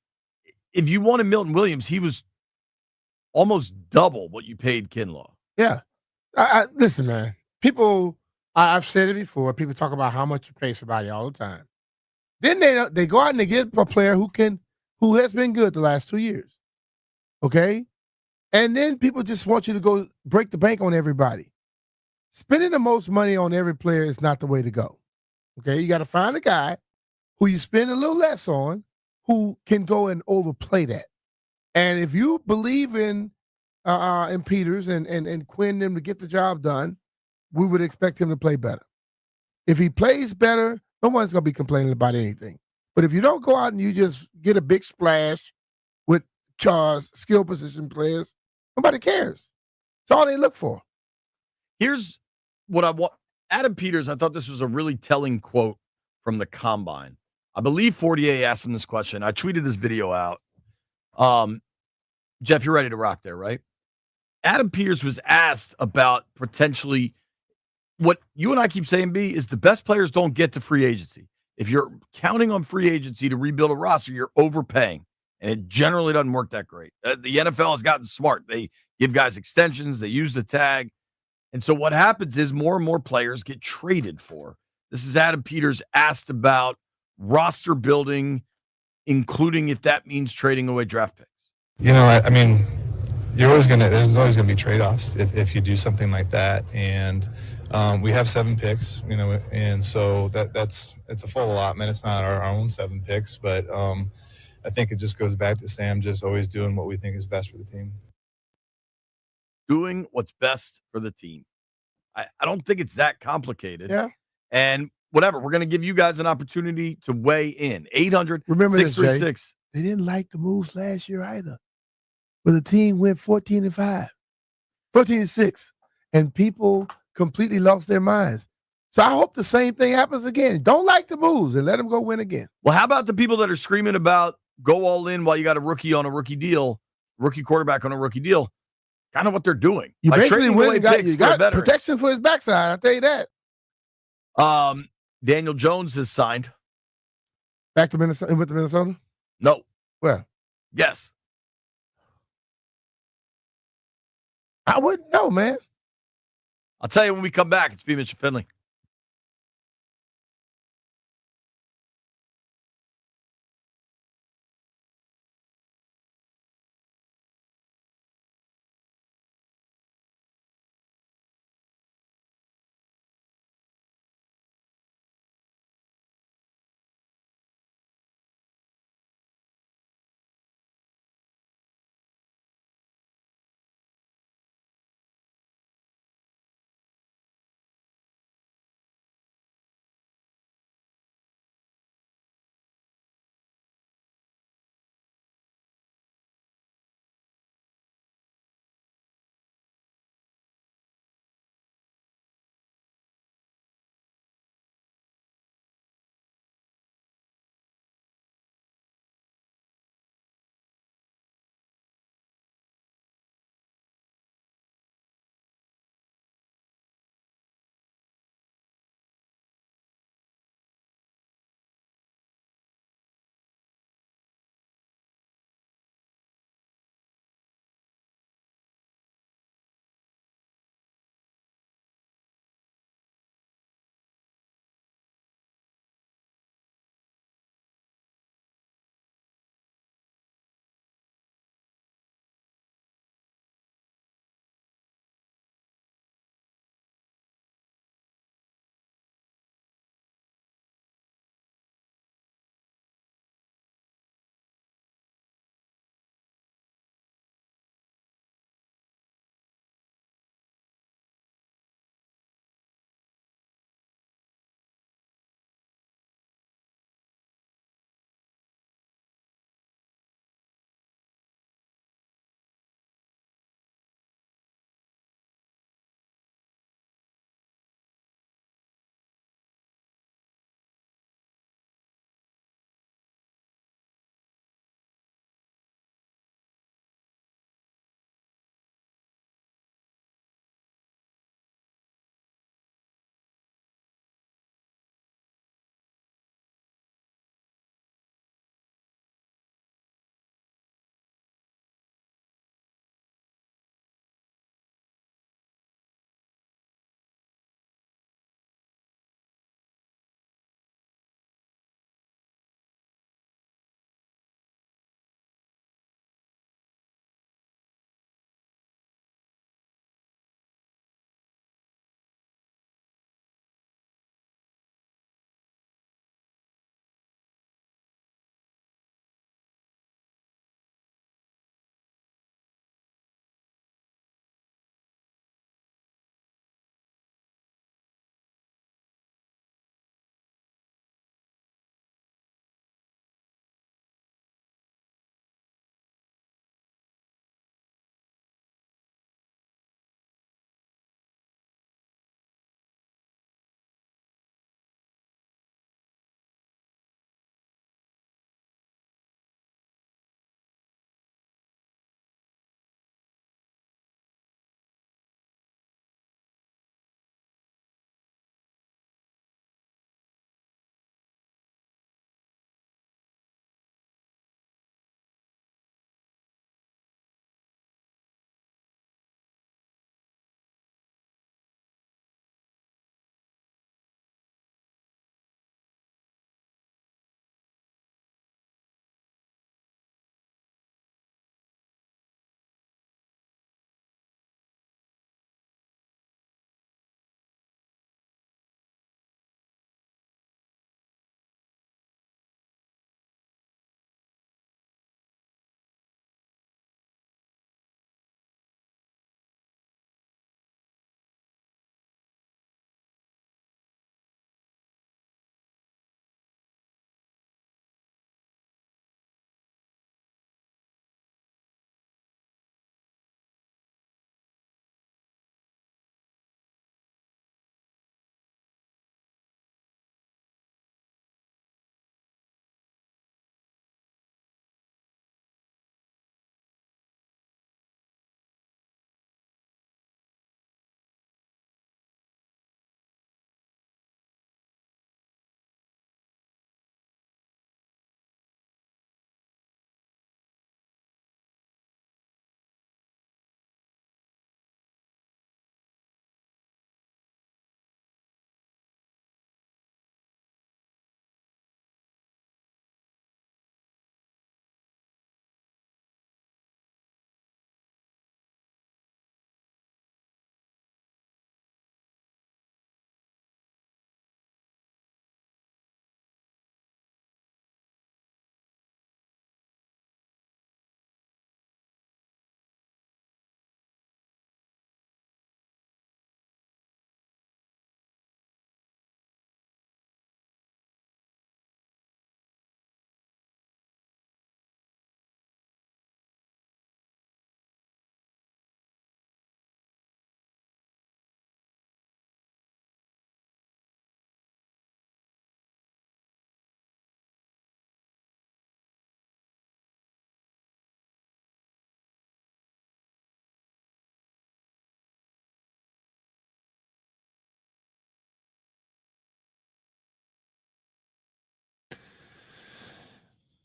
if you wanted Milton Williams, he was almost double what you paid Kinlaw. Yeah. Listen, man. People, I've said it before. People talk about how much you pay somebody all the time. Then they go out and they get a player who has been good the last 2 years. Okay? And then people just want you to go break the bank on everybody. Spending the most money on every player is not the way to go. Okay? You got to find a guy who you spend a little less on, who can go and overplay that. And if you believe in Peters and Quinn them to get the job done, we would expect him to play better. If he plays better, no one's going to be complaining about anything. But if you don't go out and you just get a big splash with skill position players, nobody cares. That's all they look for. Here's what I want. Adam Peters, I thought this was a really telling quote from the Combine. I believe 48 asked him this question. I tweeted this video out. Jeff, you're ready to rock there, right? Adam Peters was asked about potentially what you and I keep saying, B, is the best players don't get to free agency. If you're counting on free agency to rebuild a roster, you're overpaying. And it generally doesn't work that great. The NFL has gotten smart. They give guys extensions. They use the tag. And so what happens is more and more players get traded for. This is Adam Peters asked about roster building, including if that means trading away draft picks. I mean, there's always gonna be trade-offs if you do something like that. And we have 7 picks, and so it's a full allotment. It's not our own 7 picks, but I think it just goes back to Sam just always doing what we think is best for the team. Doing what's best for the team. I don't think it's that complicated. Yeah. And whatever, we're going to give you guys an opportunity to weigh in. 800 Remember this, Jay. 636. They didn't like the moves last year either. But the team went 14-5, 14-6, and people completely lost their minds. So I hope the same thing happens again. Don't like the moves and let them go win again. Well, how about the people that are screaming about go all in while you got a rookie on a rookie deal, rookie quarterback on a rookie deal? Kind of what they're doing. You By basically trading win away and got, picks you for a got veteran. protection for his backside. I'll tell you that. Daniel Jones has signed. Back to Minnesota. He went to Minnesota? No. Where? Yes. I wouldn't know, man. I'll tell you when we come back. It's B. Mitch and Finley.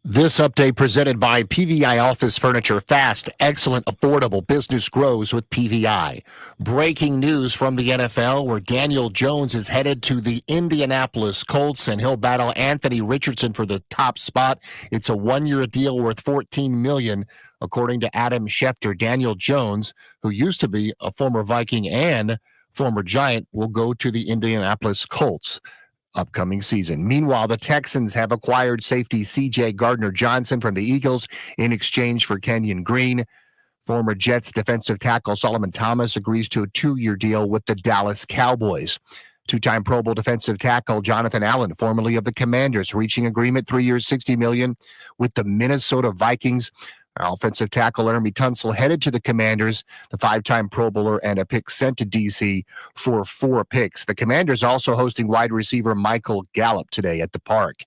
This update presented by PVI Office Furniture. Fast, excellent, affordable business grows with PVI. Breaking news from the NFL where Daniel Jones is headed to the Indianapolis Colts and he'll battle Anthony Richardson for the top spot. It's a one-year deal worth $14 million, according to Adam Schefter. Daniel Jones, who used to be a former Viking and former Giant, will go to the Indianapolis Colts upcoming season. Meanwhile, the Texans have acquired safety C.J. Gardner-Johnson from the Eagles in exchange for Kenyon Green. Former Jets defensive tackle Solomon Thomas agrees to a 2-year deal with the Dallas Cowboys. Two-time Pro Bowl defensive tackle Jonathan Allen, formerly of the Commanders, reaching agreement 3 years, $60 million with the Minnesota Vikings. Offensive tackle Laramie Tunsil headed to the Commanders, the 5-time Pro Bowler, and a pick sent to D.C. for 4 picks. The Commanders also hosting wide receiver Michael Gallup today at the Park.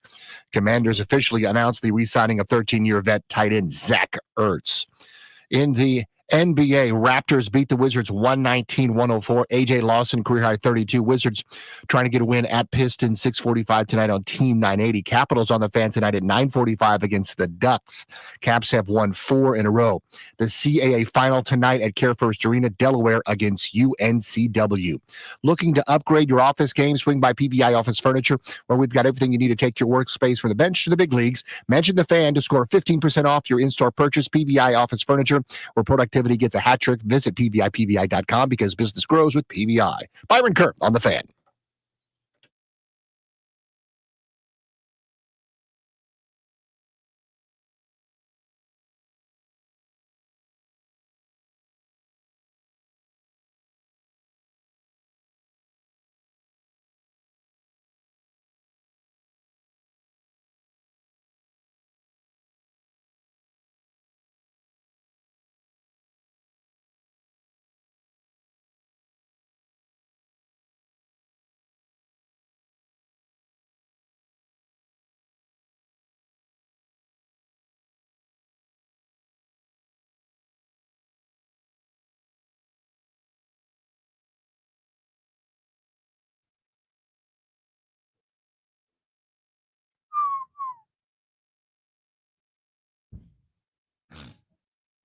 Commanders officially announced the re-signing of 13-year vet tight end Zack Ertz. In the NBA, Raptors beat the Wizards 119-104. A.J. Lawson, career-high 32. Wizards trying to get a win at Pistons, 6:45 tonight on Team 980. Capitals on the fan tonight at 9:45 against the Ducks. Caps have won 4 in a row. The CAA final tonight at Care First Arena, Delaware against UNCW. Looking to upgrade your office game? Swing by PBI Office Furniture, where we've got everything you need to take your workspace from the bench to the big leagues. Mention the fan to score 15% off your in-store purchase. PBI Office Furniture, where productivity gets a hat trick. Visit PBI because business grows with PBI. Byron Kerr on the fan.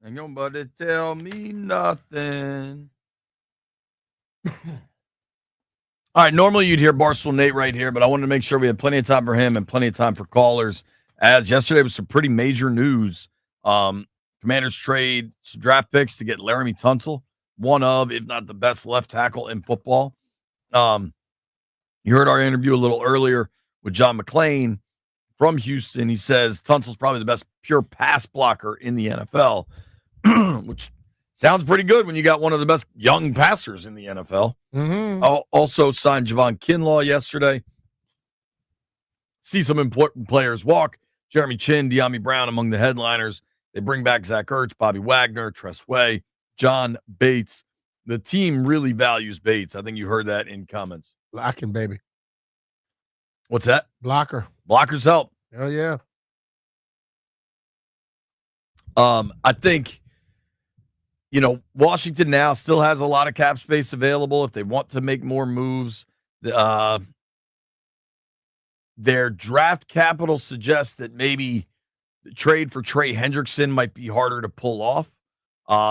Ain't nobody tell me nothing. All right, normally you'd hear Barstool Nate right here, but I wanted to make sure we had plenty of time for him and plenty of time for callers, as yesterday was some pretty major news. Commanders trade some draft picks to get Laramie Tunsil, one of, if not the best left tackle in football. You heard our interview a little earlier with John McClain from Houston. He says Tunsil's probably the best pure pass blocker in the NFL, which sounds pretty good when you got one of the best young passers in the NFL. Mm-hmm. Also signed Javon Kinlaw yesterday. See some important players walk. Jeremy Chin, De'Ami Brown among the headliners. They bring back Zack Ertz, Bobby Wagner, Tress Way, John Bates. The team really values Bates. I think you heard that in comments. Blocking, baby. What's that? Blocker. Blockers help. Hell yeah. I think, Washington now still has a lot of cap space available if they want to make more moves. Their draft capital suggests that maybe the trade for Trey Hendrickson might be harder to pull off.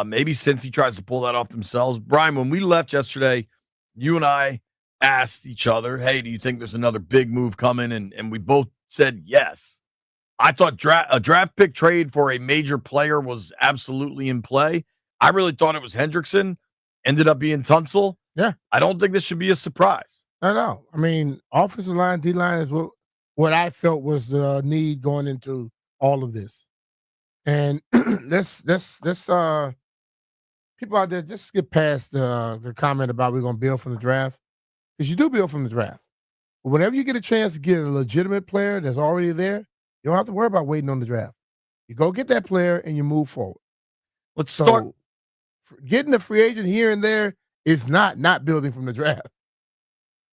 Maybe Cincy tries to pull that off themselves. Brian, when we left yesterday, you and I asked each other, hey, do you think there's another big move coming? And we both said yes. I thought a draft pick trade for a major player was absolutely in play. I really thought it was Hendrickson. Ended up being Tunsil. Yeah. I don't think this should be a surprise. No. I mean, offensive line, D-line is what I felt was the need going into all of this. And let's people out there, just get past the comment about we're going to build from the draft. Because you do build from the draft. But whenever you get a chance to get a legitimate player that's already there, you don't have to worry about waiting on the draft. You go get that player and you move forward. Let's start. Getting a free agent here and there is not building from the draft.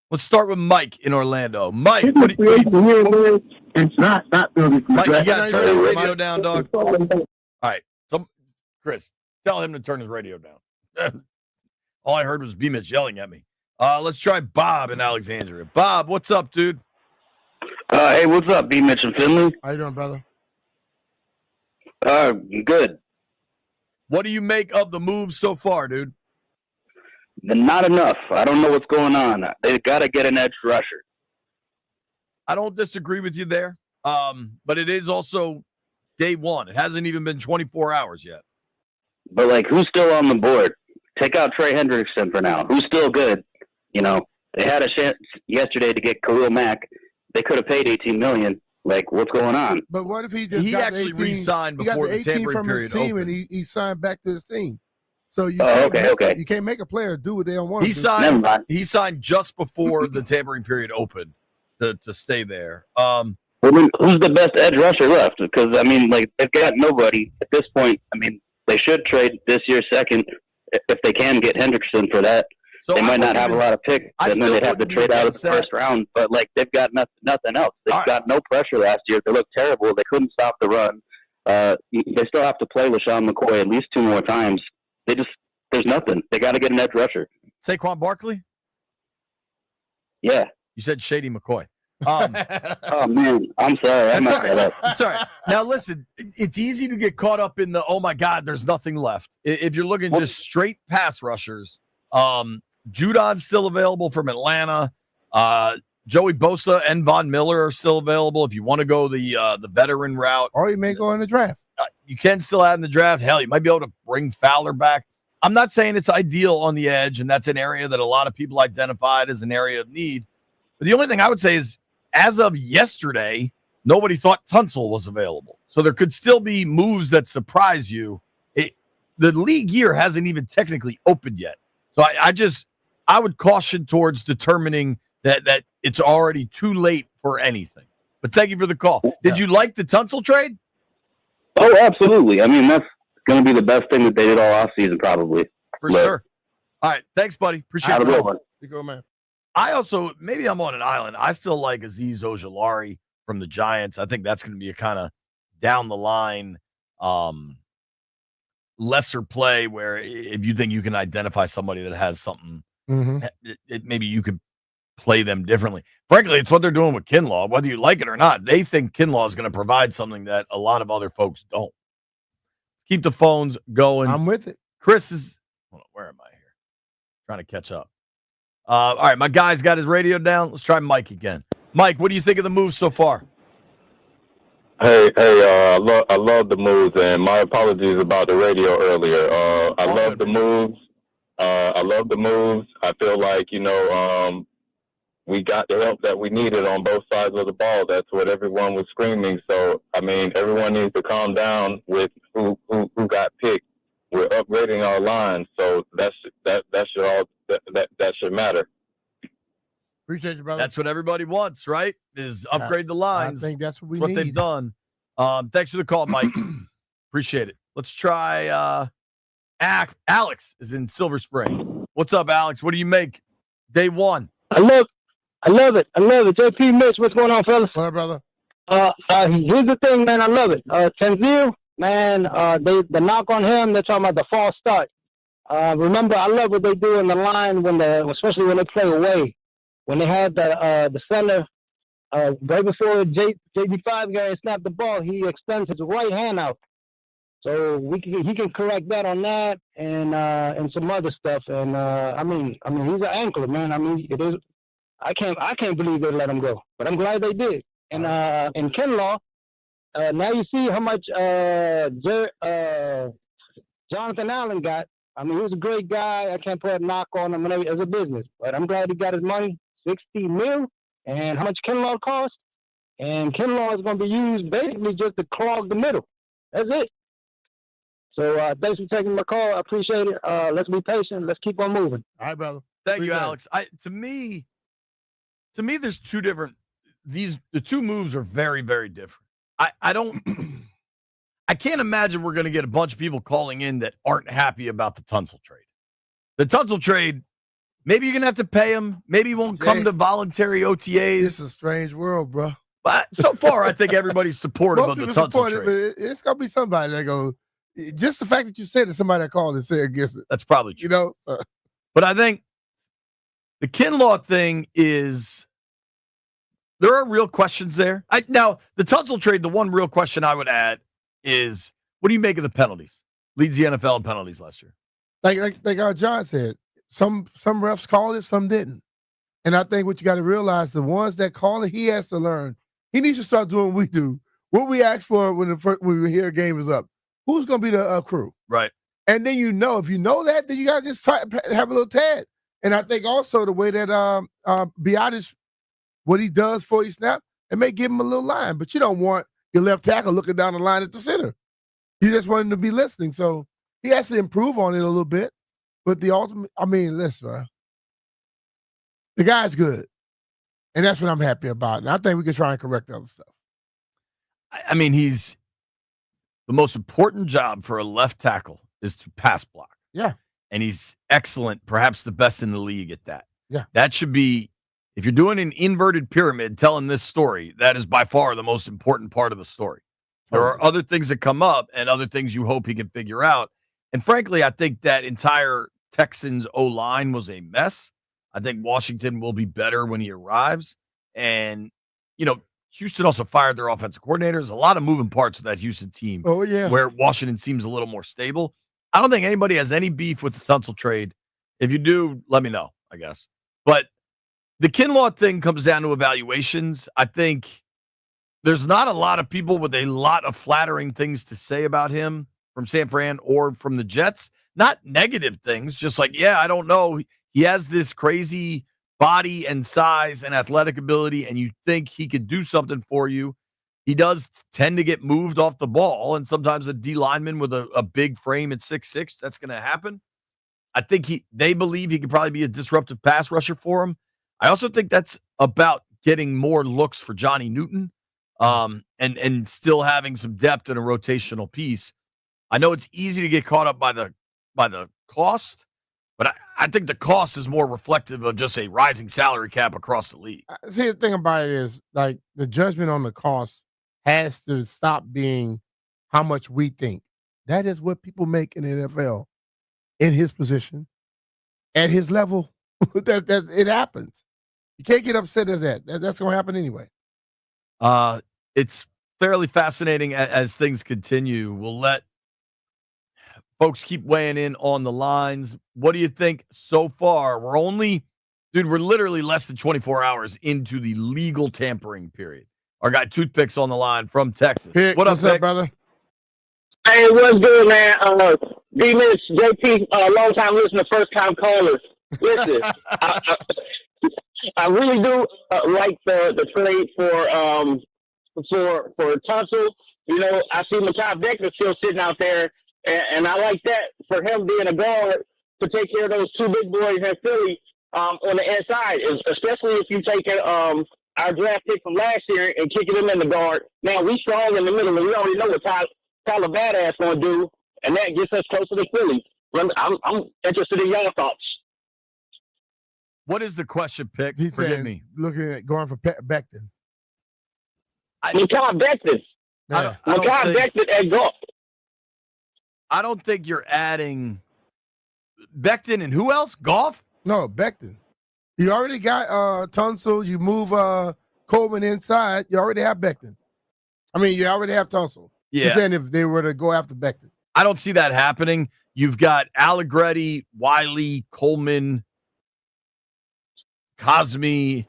Let's start with Mike in Orlando. Mike, it's not building from the Mike, you draft. got to turn the radio down, dog. All right. Chris, tell him to turn his radio down. All I heard was B-Mitch yelling at me. Let's try Bob in Alexandria. Bob, what's up, dude? Hey, what's up, B. Mitch and Finley? How you doing, brother? Good. What do you make of the moves so far, dude? Not enough. I don't know what's going on. They got to get an edge rusher. I don't disagree with you there, but it is also day one. It hasn't even been 24 hours yet. But, like, who's still on the board? Take out Trey Hendrickson for now. Who's still good? You know, they had a chance yesterday to get Khalil Mack. They could have paid $18 million. Like, what's going on? But what if he actually re-signed before the tampering period team opened. and he signed back to his team. So you you can't make a player do what they don't want he to signed, He signed just before the tampering period opened to stay there. Well, then who's the best edge rusher left? Because, I mean, like, they've got nobody at this point. I mean, they should trade this year's second if they can get Hendrickson for that. So they might not have a lot of picks, and then they'd have to trade out of the first round. But, like, they've got nothing else. They've got no pressure last year. They looked terrible. They couldn't stop the run. They still have to play LaShawn McCoy at least 2 more times. There's nothing. They got to get an edge rusher. Saquon Barkley? Yeah. You said Shady McCoy. Oh, man. I'm sorry. I messed that up. It's all right. Now, listen, it's easy to get caught up in the, oh, my God, there's nothing left. If you're looking just straight pass rushers, Judon's still available from Atlanta. Joey Bosa and Von Miller are still available if you want to go the veteran route. Or you may go in the draft. You can still add in the draft. Hell, you might be able to bring Fowler back. I'm not saying it's ideal on the edge, and that's an area that a lot of people identified as an area of need. But the only thing I would say is, as of yesterday, nobody thought Tunsil was available. So there could still be moves that surprise you. The league year hasn't even technically opened yet. So I would caution towards determining that it's already too late for anything. But thank you for the call. Did you like the Tunsil trade? Oh, absolutely. I mean, that's going to be the best thing that they did all offseason, probably. For sure. All right. Thanks, buddy. Appreciate it. You go, man. I also, maybe I'm on an island. I still like Azeez Ojulari from the Giants. I think that's going to be a kind of down the line lesser play where if you think you can identify somebody that has something, maybe you could play them differently. Frankly, it's what they're doing with Kinlaw. Whether you like it or not, they think Kinlaw is going to provide something that a lot of other folks don't. Keep the phones going. I'm with it. Chris is, hold on, where am I here? Trying to catch up. All right, my guy's got his radio down. Let's try Mike again. Mike, what do you think of the moves so far? Hey, I love the moves, and my apologies about the radio earlier. I love the moves. I love the moves. I feel like, we got the help that we needed on both sides of the ball. That's what everyone was screaming. So, I mean, everyone needs to calm down with who got picked. We're upgrading our line, so that should matter. Appreciate you, brother. That's what everybody wants, right? Is upgrade the lines. I think that's what what they've done. Thanks for the call, Mike. Appreciate it. Let's try Alex is in Silver Spring. What's up, Alex? What do you make day one? I love it. JP Mitch, what's going on, fellas? What up, brother? Here's the thing, man. I love it. Tunsil, man, the knock on him, they're talking about the false start. Remember, I love what they do in the line especially when they play away. When they had the center, right before JB5 guy snapped the ball, he extends his right hand out. So he can correct that on that and some other stuff. And I mean he's an ankler, man. I mean it is. I can't believe they let him go, but I'm glad they did. And in Kinlaw, now you see how much Jonathan Allen got. I mean, he was a great guy. I can't put a knock on him as a business, but I'm glad he got his money, $60 million. And how much Kinlaw cost? And Kinlaw is going to be used basically just to clog the middle. That's it. So thanks for taking my call. I appreciate it. Let's be patient. Let's keep on moving. All right, brother. Thank you, Alex. To me, there's two different. The two moves are very, very different. I can't imagine we're going to get a bunch of people calling in that aren't happy about the Tunsil trade. The Tunsil trade, maybe you're going to have to pay him. Maybe he won't come to voluntary OTAs. It's a strange world, bro. But so far, I think everybody's supportive of the Tunsil trade. It's going to be somebody that goes, just the fact that you said that somebody that called and said against it. That's probably true. But I think the Kinlaw thing is, there are real questions there. Now, the Tunsil trade, the one real question I would add is, What do you make of the penalties? Leads the NFL in penalties last year. Like John said, some refs called it, some didn't. And I think what you got to realize, the ones that call it, he has to learn. He needs to start doing what we do. What we ask for when we hear a game is up. Who's going to be the crew? Right. And then if you know that, then you got to just have a little tad. And I think also the way that Biotis, what he does for he snap, it may give him a little line. But you don't want your left tackle looking down the line at the center. You just want him to be listening. So he has to improve on it a little bit. But the ultimate, listen, man. The guy's good. And that's what I'm happy about. And I think we can try and correct the other stuff. He's the most important job for a left tackle is to pass block. Yeah. And he's excellent, perhaps the best in the league at that. Yeah. That should be, if you're doing an inverted pyramid telling this story, that is by far the most important part of the story. There are other things that come up and other things you hope he can figure out. And frankly, I think that entire Texans O-line was a mess. I think Washington will be better when he arrives. And, Houston also fired their offensive coordinators. A lot of moving parts of that Houston team. Oh, yeah. Where Washington seems a little more stable. I don't think anybody has any beef with the Tunsil trade. If you do, let me know, I guess. But the Kinlaw thing comes down to evaluations. I think there's not a lot of people with a lot of flattering things to say about him from San Fran or from the Jets. Not negative things, just like, I don't know. He has this crazy body and size and athletic ability, and you think he could do something for you. He does tend to get moved off the ball, and sometimes a D lineman with a big frame at 6'6", that's going to happen. I think they believe he could probably be a disruptive pass rusher for him. I also think that's about getting more looks for Johnny Newton, and still having some depth in a rotational piece. I know it's easy to get caught up by the cost, but I think the cost is more reflective of just a rising salary cap across the league. See, the thing about it is, like, the judgment on the cost has to stop being how much we think. That is what people make in the NFL, in his position, at his level. that it happens. You can't get upset at that. That's going to happen anyway. It's fairly fascinating as things continue. We'll let folks keep weighing in on the lines. What do you think so far? We're literally less than 24 hours into the legal tampering period. Our guy Toothpicks on the line from Texas. What's up, brother? Hey, what's good, man? D-Mitch, JP, long time listener, first time caller. Listen, I really do like the trade for Tunsil. I see Mekhi Becton still sitting out there. And I like that for him being a guard to take care of those two big boys in Philly on the inside, especially if you take our draft pick from last year and kicking him in the guard. Now, we strong in the middle, and we already know what Tyler Badass going to do, and that gets us closer to Philly. I'm interested in your thoughts. What is the question, Pick? He's Forgive me. Looking at going for Becton. Mekhi Becton. Mekhi Becton at guard. I don't think you're adding Becton and who else? Goff? No, Becton. You already got Tunsil. You move Coleman inside. You already have Becton. You already have Tunsil. Yeah. You're saying if they were to go after Becton. I don't see that happening. You've got Allegretti, Wiley, Coleman, Cosme.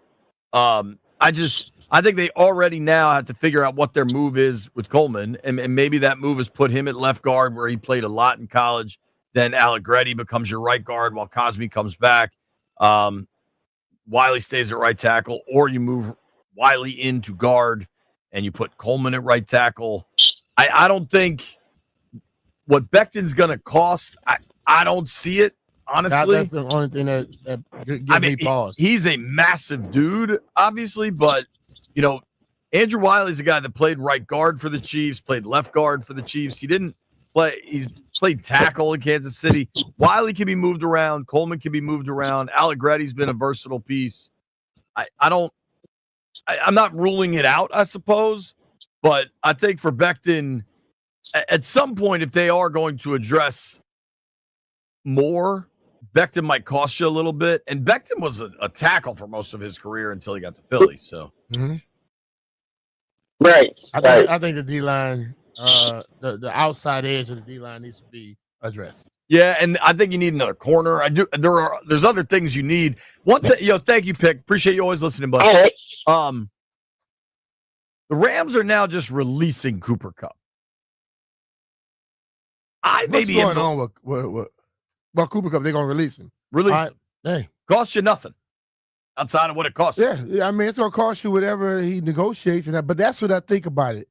I think they already now have to figure out what their move is with Coleman, and maybe that move has put him at left guard where he played a lot in college. Then Allegretti becomes your right guard while Cosme comes back. Wiley stays at right tackle, or you move Wiley into guard and you put Coleman at right tackle. I don't think what Becton's going to cost, I don't see it, honestly. That's the only thing that gives me pause. He's a massive dude, obviously, but Andrew Wiley's a guy that played right guard for the Chiefs, played left guard for the Chiefs. He didn't play. He played tackle in Kansas City. Wiley can be moved around. Coleman can be moved around. Allegretti's been a versatile piece. I'm not ruling it out, I suppose, but I think for Becton, at some point, if they are going to address more, Becton might cost you a little bit. And Becton was a tackle for most of his career until he got to Philly. So, mm-hmm. Right. I think the D line the outside edge of the D-line needs to be addressed. Yeah, and I think you need another corner. There's other things you need. Thank you, Pick. Appreciate you always listening, buddy. The Rams are now just releasing Cooper Kupp. What's going on with Cooper Kupp? They're gonna release him. Release him. Hey, cost you nothing outside of what it costs. Yeah. I mean, it's gonna cost you whatever he negotiates, and that. But that's what I think about it.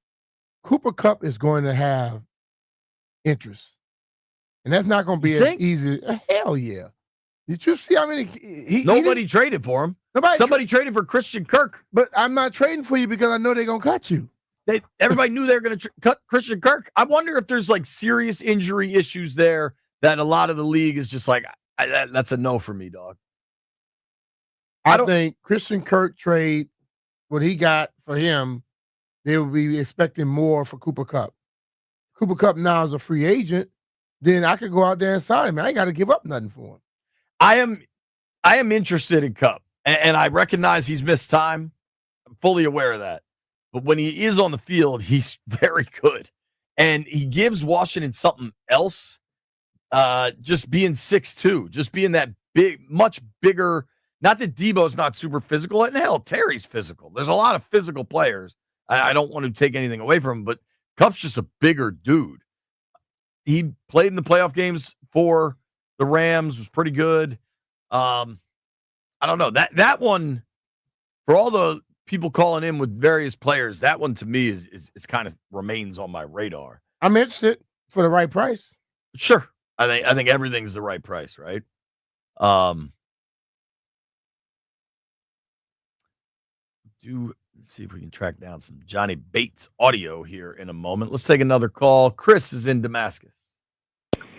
Cooper Kupp is going to have interest. And that's not going to be as easy. Hell yeah. Did you see how many? Nobody traded for him. Somebody traded for Christian Kirk. But I'm not trading for you because I know they're going to cut you. Everybody knew they were going to cut Christian Kirk. I wonder if there's like serious injury issues there that a lot of the league is just like, that's a no for me, dog. I think Christian Kirk trade, what he got for him, they will be expecting more for Cooper Kupp. Cooper Kupp now is a free agent. Then I could go out there and sign him. I ain't got to give up nothing for him. I am interested in Kupp, and I recognize he's missed time. I'm fully aware of that. But when he is on the field, he's very good. And he gives Washington something else. Just being 6'2", just being that big, much bigger. Not that Debo's not super physical. And hell, Terry's physical. There's a lot of physical players. I don't want to take anything away from him, but Kupp's just a bigger dude. He played in the playoff games for the Rams, was pretty good. I don't know. That one, for all the people calling in with various players, that one to me is kind of remains on my radar. I'm interested for the right price. Sure. I think everything's the right price, right? Let's see if we can track down some Johnny Bates audio here in a moment. Let's take another call. Chris is in Damascus.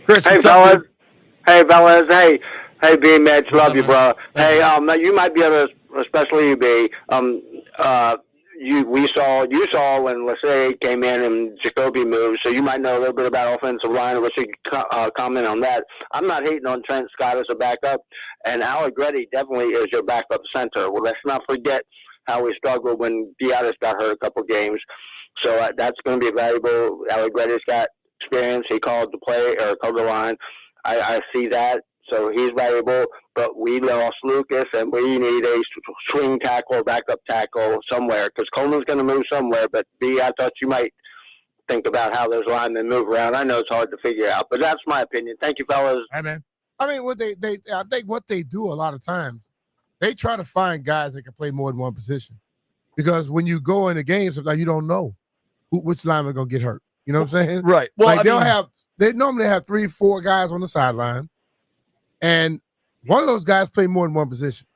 Chris, hey fellas. Hey, B Mitch, love you, bro. Hey, you might be able to, especially you, B. You saw when Lassay came in and Jacoby moved, so you might know a little bit about offensive line. Let's comment on that. I'm not hating on Trent Scott as a backup, and Allegretti definitely is your backup center. Well, let's not forget how we struggled when Diaz got hurt a couple games. So that's going to be valuable. Allegretti's got experience. He called the play or called the line. I see that. So he's valuable. But we lost Lucas, and we need a swing tackle or backup tackle somewhere because Coleman's going to move somewhere. But B, I thought you might think about how those linemen move around. I know it's hard to figure out, but that's my opinion. Thank you, fellas. Hey, man. I mean, I think what they do a lot of times, they try to find guys that can play more than one position. Because when you go in the game, sometimes you don't know which lineman going to get hurt. You know what I'm saying? Right. Well, like they normally have 3-4 guys on the sideline, and one of those guys play more than one position.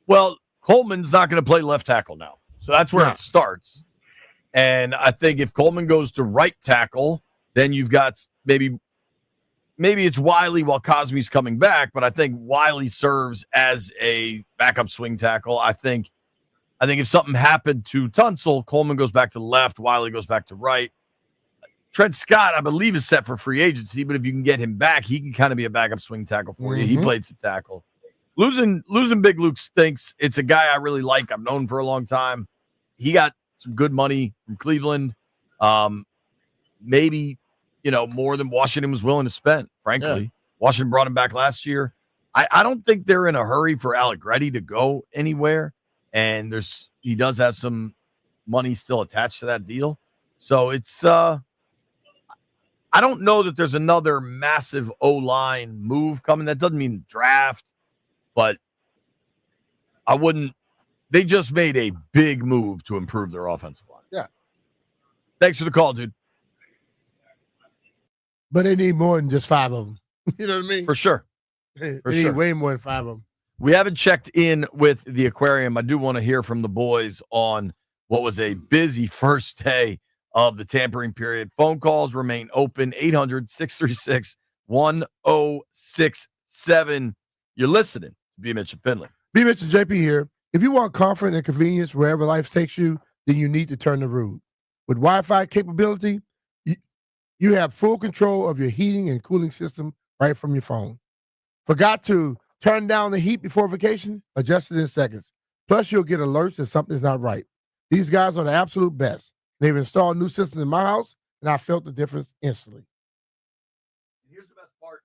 Well, Coleman's not going to play left tackle now. So that's where it starts. And I think if Coleman goes to right tackle, then you've got maybe it's Wiley while Cosme's coming back, but I think Wiley serves as a backup swing tackle. I think if something happened to Tunsil, Coleman goes back to left, Wiley goes back to right. Trent Scott, I believe, is set for free agency, but if you can get him back, he can kind of be a backup swing tackle for you. He played some tackle. Losing Big Luke stinks. It's a guy I really like. I've known for a long time. He got some good money from Cleveland. Maybe, more than Washington was willing to spend, frankly. Yeah. Washington brought him back last year. I don't think they're in a hurry for Allegretti to go anywhere. And he does have some money still attached to that deal. So it's I don't know that there's another massive O-line move coming. That doesn't mean draft, but I wouldn't. They just made a big move to improve their offensive line. Yeah. Thanks for the call, dude. But they need more than just 5 of them. You know what I mean? For sure. They need way more than 5 of them. We haven't checked in with the aquarium. I do want to hear from the boys on what was a busy first day of the tampering period. Phone calls remain open. 800-636-1067. You're listening to B. Mitch and Finley. B. Mitch and JP here. If you want comfort and convenience wherever life takes you, then you need to turn the road. With Wi-Fi capability, you have full control of your heating and cooling system right from your phone. Forgot to turn down the heat before vacation? Adjust it in seconds. Plus, you'll get alerts if something's not right. These guys are the absolute best. They've installed new systems in my house, and I felt the difference instantly. Here's the best part.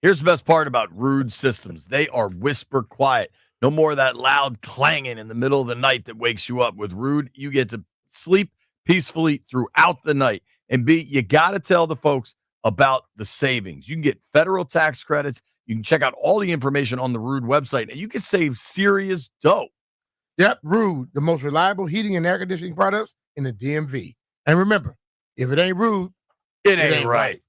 Here's the best part about Rude systems. They are whisper quiet. No more of that loud clanging in the middle of the night that wakes you up. With Rude, you get to sleep peacefully throughout the night. And B, you got to tell the folks about the savings. You can get federal tax credits. You can check out all the information on the Rude website, and you can save serious dough. Yep, Rude, the most reliable heating and air conditioning products in the DMV. And remember, if it ain't Rude, It ain't right.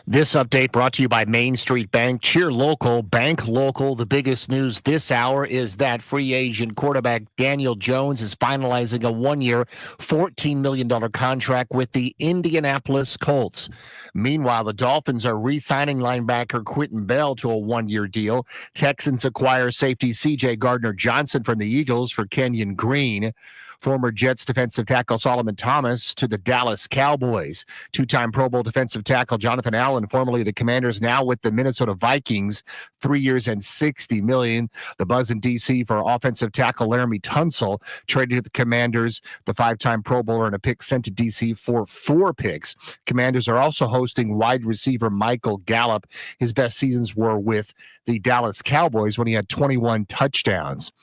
This update brought to you by Main Street Bank. Cheer local, bank local. The biggest news this hour is that free agent quarterback Daniel Jones is finalizing a one-year, $14 million contract with the Indianapolis Colts. Meanwhile, the Dolphins are re-signing linebacker Quentin Bell to a one-year deal. Texans acquire safety C.J. Gardner-Johnson from the Eagles for Kenyon Green. Former Jets defensive tackle Solomon Thomas to the Dallas Cowboys. Two-time Pro Bowl defensive tackle Jonathan Allen, formerly the Commanders, now with the Minnesota Vikings, 3 years and $60 million. The buzz in D.C. for offensive tackle Laramie Tunsil, traded to the Commanders, the five-time Pro Bowler, and a pick sent to D.C. for 4 picks. Commanders are also hosting wide receiver Michael Gallup. His best seasons were with the Dallas Cowboys when he had 21 touchdowns.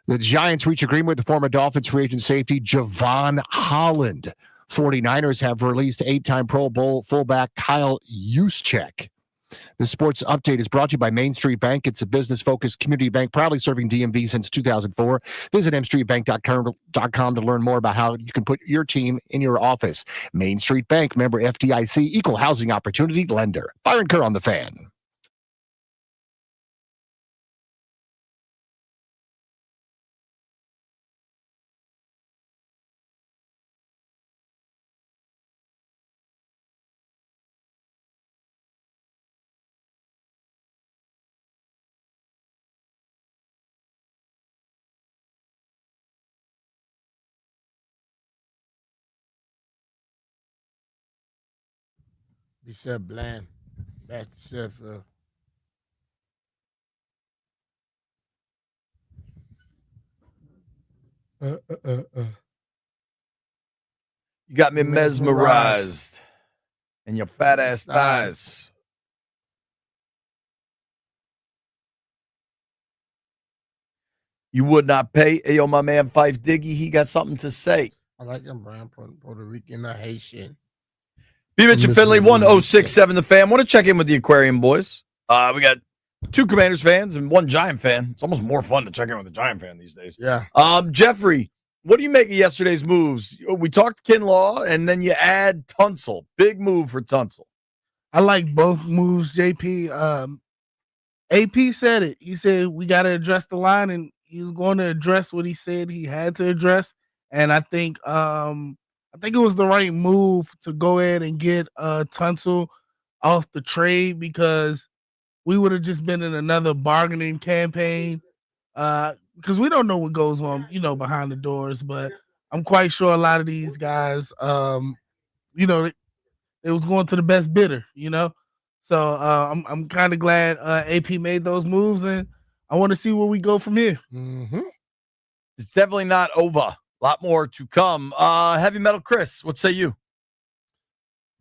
The Giants reach agreement with the former Dolphins free agent safety Javon Holland. 49ers have released 8-time Pro Bowl fullback Kyle Juszczyk. The sports update is brought to you by Main Street Bank. It's a business-focused community bank proudly serving DMV since 2004. Visit mstreetbank.com to learn more about how you can put your team in your office. Main Street Bank, member FDIC, equal housing opportunity lender. Byron Kerr on the Fan. He said bland. That's said You got me mesmerized. And your fat ass thighs. You would not pay. Hey, yo, my man Fife Diggy, he got something to say. I like him, Brian. Puerto Rican, not Haitian. B. Mitchell Finley, 1067 The Fan. Want to check in with the Aquarium boys. We got 2 Commanders fans and 1 Giant fan. It's almost more fun to check in with a Giant fan these days. Yeah. Jeffrey, what do you make of yesterday's moves? We talked Kinlaw, and then you add Tunsil. Big move for Tunsil. I like both moves, JP. AP said it. He said we got to address the line, and he's going to address what he said he had to address. And I think it was the right move to go ahead and get Tunsil off the trade, because we would have just been in another bargaining campaign. Because we don't know what goes on, behind the doors. But I'm quite sure a lot of these guys, it was going to the best bidder, So I'm kind of glad AP made those moves, and I want to see where we go from here. Mm-hmm. It's definitely not over. A lot more to come. Heavy Metal Chris, what say you?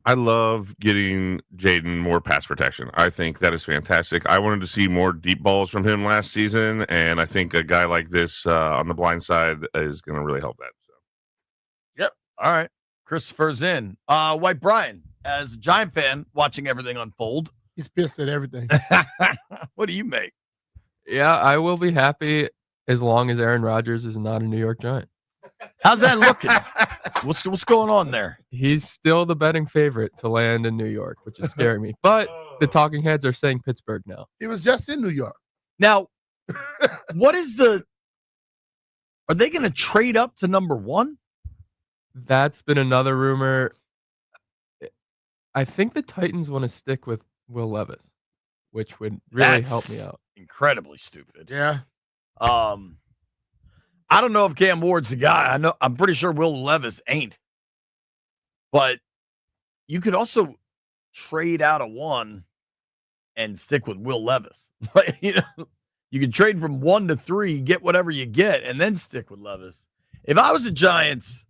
I love getting Jaden more pass protection. I think that is fantastic. I wanted to see more deep balls from him last season, and I think a guy like this on the blind side is going to really help that. So. Yep. All right. Christopher's in. White Brian, as a Giant fan, watching everything unfold. He's pissed at everything. What do you make? Yeah, I will be happy as long as Aaron Rodgers is not a New York Giant. How's that looking? What's going on there? He's still the betting favorite to land in New York, which is scaring me. But the talking heads are saying Pittsburgh now. He was just in New York. Now, what is are they going to trade up to number 1? That's been another rumor. I think the Titans want to stick with Will Levis, which would really help me out. Incredibly stupid. Yeah. I don't know if Cam Ward's the guy. I'm pretty sure Will Levis ain't. But you could also trade out of 1 and stick with Will Levis. You could trade from 1 to 3, get whatever you get, and then stick with Levis. If I was the Giants,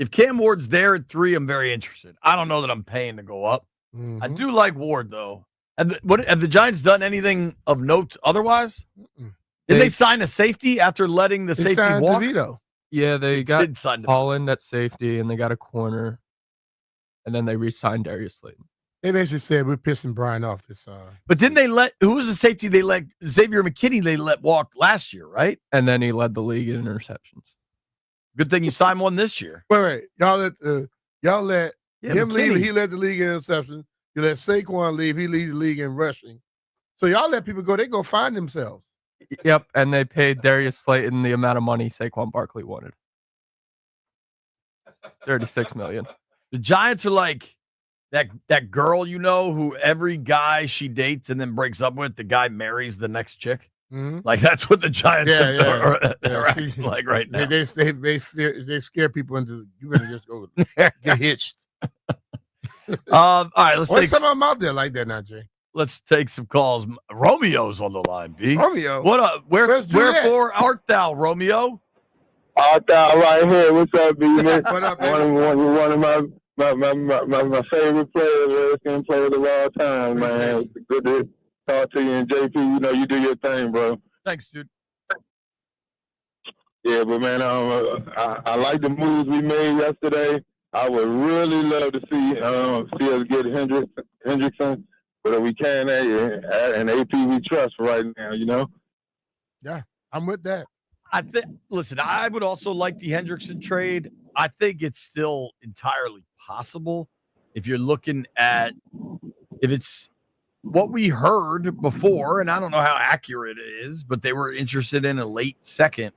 if Cam Ward's there at 3, I'm very interested. I don't know that I'm paying to go up. Mm-hmm. I do like Ward, though. Have the Giants done anything of note otherwise? Mm-mm. Did they sign a safety after letting the safety walk? DeVito. Yeah, they got Holland at safety, and they got a corner, and then they re-signed Darius Slayton. They basically said we're pissing Brian off this. But didn't they who was the safety they let? Xavier McKinney they let walk last year, right? And then he led the league in interceptions. Good thing you signed one this year. Wait. Y'all let Yeah, him McKinney. leave. He led the league in interceptions. You let Saquon leave, he leads the league in rushing. So y'all let people go, they go find themselves. Yep, and they paid Darius Slayton the amount of money Saquon Barkley wanted. $36 million. The Giants are like that girl, who every guy she dates and then breaks up with, the guy marries the next chick. Mm-hmm. Like that's what the Giants are acting like right now. They scare people into you better just go get hitched. All right, let's take some of them out there like that now, Jay. Let's take some calls. Romeo's on the line, B. Romeo, what up? Wherefore art thou, Romeo? Art thou right here? What's up, B? Man? What up, one of my favorite players, Redskins players of all time, man. It's good to talk to you. And JP, you do your thing, bro. Thanks, dude. Yeah, but man, I like the moves we made yesterday. I would really love to see us get Hendrickson, but we can and AP we trust for right now. Yeah, I'm with that. Listen, I would also like the Hendrickson trade. I think it's still entirely possible if you're looking at if it's what we heard before, and I don't know how accurate it is, but they were interested in a late second.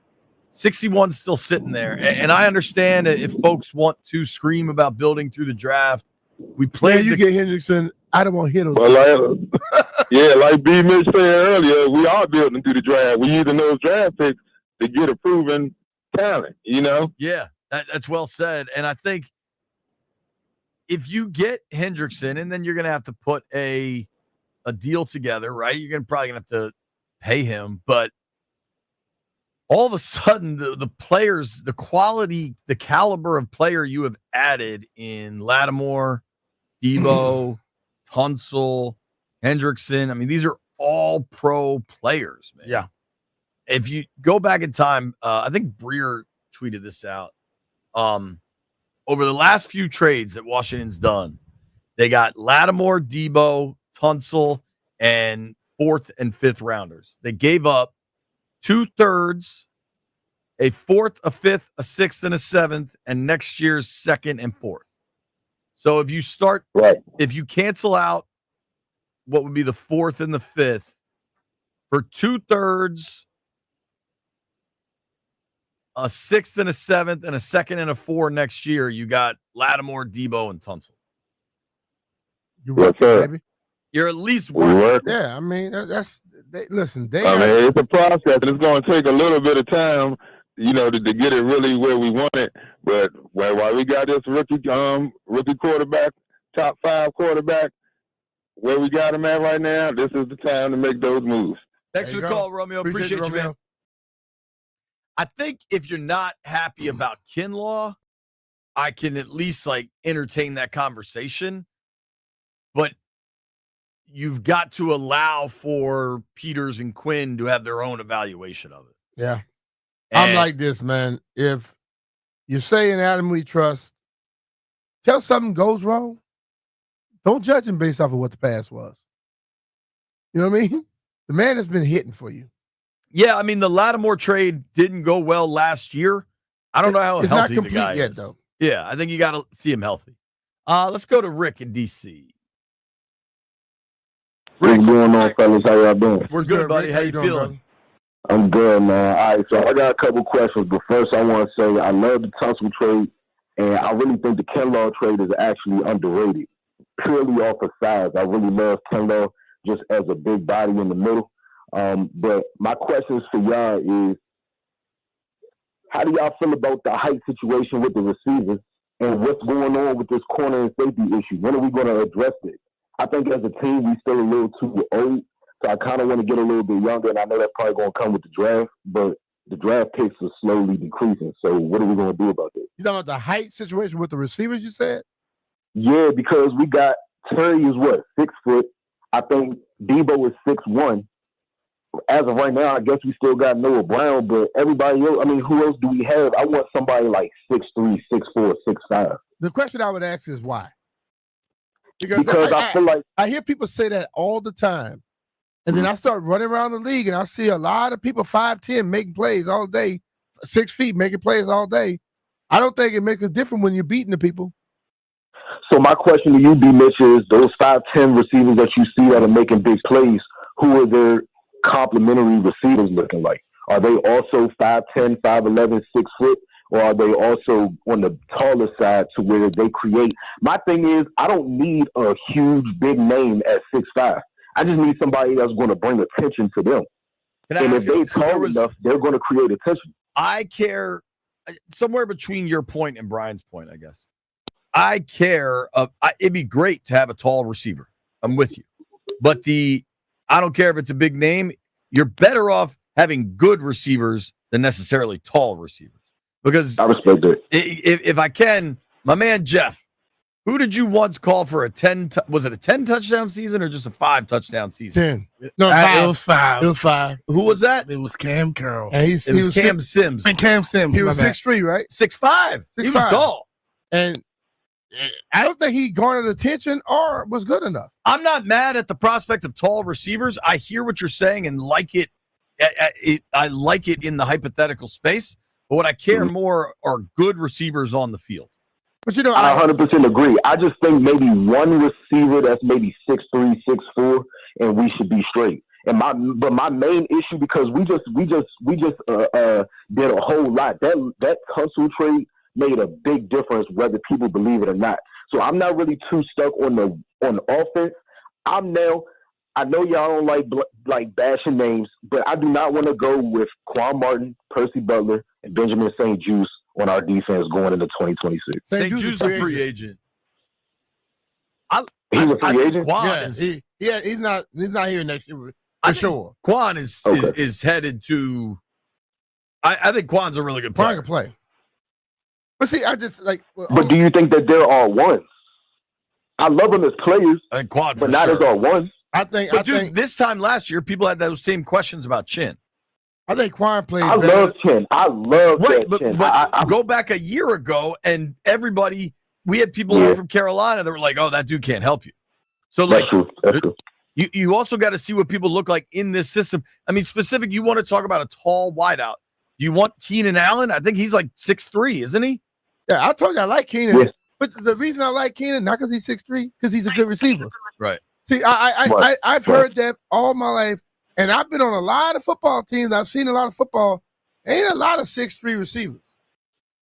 61's still sitting there. And I understand if folks want to scream about building through the draft. We played. You get Hendrickson. I don't want to hit him. Well, like B. Mitch said earlier, we are building through the draft. We're using those draft picks to get a proven talent, Yeah, that's well said. And I think if you get Hendrickson, and then you're going to have to put a deal together, right? You're probably going to have to pay him, but all of a sudden, the players, the quality, the caliber of player you have added in Lattimore, Debo, Tunsil, Hendrickson. I mean, these are all pro players, man. Yeah. If you go back in time, I think Breer tweeted this out. Over the last few trades that Washington's done, they got Lattimore, Debo, Tunsil, and 4th and 5th rounders. They gave up 2/3, a 4th, a 5th, a 6th, and a 7th, and next year's 2nd and 4th. So if you start, if you cancel out what would be the 4th and the 5th for 2/3, a 6th and a 7th, and a 2nd and a 4 next year, you got Lattimore, Debo, and Tunsil. You work, baby. You're at least working. Yeah, I mean listen. It's a process, and it's going to take a little bit of time, to get it really where we want it. But while we got this rookie quarterback, top 5 quarterback, where we got him at right now, this is the time to make those moves. Thanks for the call, Romeo. Appreciate you, man. I think if you're not happy about Kinlaw, I can at least entertain that conversation. But you've got to allow for Peters and Quinn to have their own evaluation of it. Yeah. I'm like this, man. If you're saying Adam we trust, tell something goes wrong, don't judge him based off of what the past was. You know what I mean? The man has been hitting for you. Yeah, I mean, the Lattimore trade didn't go well last year. I don't know how healthy the guy yet, is. Though. Yeah, I think you got to see him healthy. Let's go to Rick in D.C. What's going on, fellas? How y'all doing? We're good, buddy. How you feeling? Brother? I'm good, man. All right, so I got a couple questions, but first I want to say I love the Tunsil trade, and I really think the Kinlaw trade is actually underrated, purely off of size. I really love Kinlaw just as a big body in the middle. But my questions for y'all is, how do y'all feel about the height situation with the receivers, and what's going on with this corner and safety issue? When are we going to address it? I think as a team, we still a little too old, so I kind of want to get a little bit younger, and I know that's probably going to come with the draft, but the draft picks are slowly decreasing. So what are we going to do about this? You talking about the height situation with the receivers, you said? Yeah, because we got Terry is 6 foot. I think Debo is 6'1". As of right now, I guess we still got Noah Brown, but everybody else, I mean, who else do we have? I want somebody like 6'3", 6'4", 6'5". The question I would ask is why? Because I feel like I hear people say that all the time. And then I start running around the league and I see a lot of people 5'10" making plays all day, 6 feet making plays all day. I don't think it makes a difference when you're beating the people. So my question to you, B. Mitch, is those 5'10" receivers that you see that are making big plays, who are their complementary receivers looking like? Are they also 5'10", 5'11", 6 foot, or are they also on the taller side to where they create? My thing is, I don't need a huge big name at 6'5". I just need somebody that's going to bring attention to them. And if they're tall enough, they're going to create attention. I care somewhere between your point and Brian's point, I guess. I care. It'd be great to have a tall receiver. I'm with you. But I don't care if it's a big name. You're better off having good receivers than necessarily tall receivers. Because I respect it. If I can, my man Jeff, who did you once call for a 10? Was it a 10 touchdown season or just a 5 touchdown season? 10. No, 5. It was 5. It was 5. Who was that? It was Cam Carroll. And It was Cam Sims. And Cam Sims. He was 6'3", right? 6'5". He was 6'5". tall. And I don't think he garnered attention or was good enough. I'm not mad at the prospect of tall receivers. I hear what you're saying and like it. I like it in the hypothetical space. But what I care more are good receivers on the field. But you know, I 100% agree. I just think maybe one receiver that's maybe 6'3", 6'4", and we should be straight. And my main issue, because we just did a whole lot. That Tunsil trade made a big difference, whether people believe it or not. So I'm not really too stuck on offense. I know y'all don't like bashing names, but I do not want to go with Quan Martin, Percy Butler, and Benjamin St. Juste on our defense going into 2026. St. Juste is a free agent. He's a free agent? He's not here next year for sure. Quan is headed to. I think Quan's a really good player. Quan can play. But see, I just like. But do you think that there are ones? I love them as players, I think Quan, but not as all ones. I think. This time last year, people had those same questions about Chin. I think Quan played. I love Chin. I love that Chin. But go back a year ago, and we had people over from Carolina that were like, "Oh, that dude can't help you." So that's true. You also got to see what people look like in this system. I mean, specific. You want to talk about a tall wideout? Do you want Keenan Allen? I think he's like 6'3", isn't he? Yeah, I told you I like Keenan. Yeah. But the reason I like Keenan, not because he's 6'3", because he's a good receiver. Right. See, I've heard that all my life, and I've been on a lot of football teams. I've seen a lot of football. Ain't a lot of 6'3" receivers.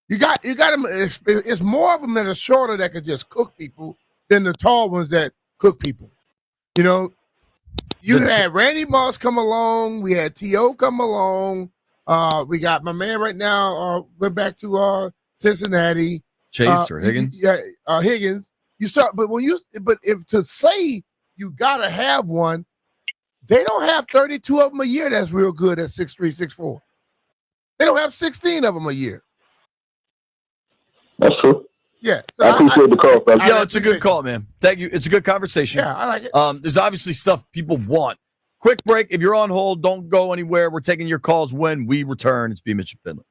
You got them. It's more of them that are shorter that can just cook people than the tall ones that cook people. You know, you had Randy Moss come along. We had T.O. come along. We got my man right now. Went back to Cincinnati. Chase or Higgins? Higgins. You saw, but if to say you gotta have one, they don't have 32 of them a year that's real good at 6'3", 6'4". They don't have 16 of them a year. That's true. Yeah. So I appreciate the call, brother. Yeah, it's a good call, man. Thank you. It's a good conversation. Yeah, I like it. There's obviously stuff people want. Quick break. If you're on hold, don't go anywhere. We're taking your calls when we return. It's B. Mitch and Finley.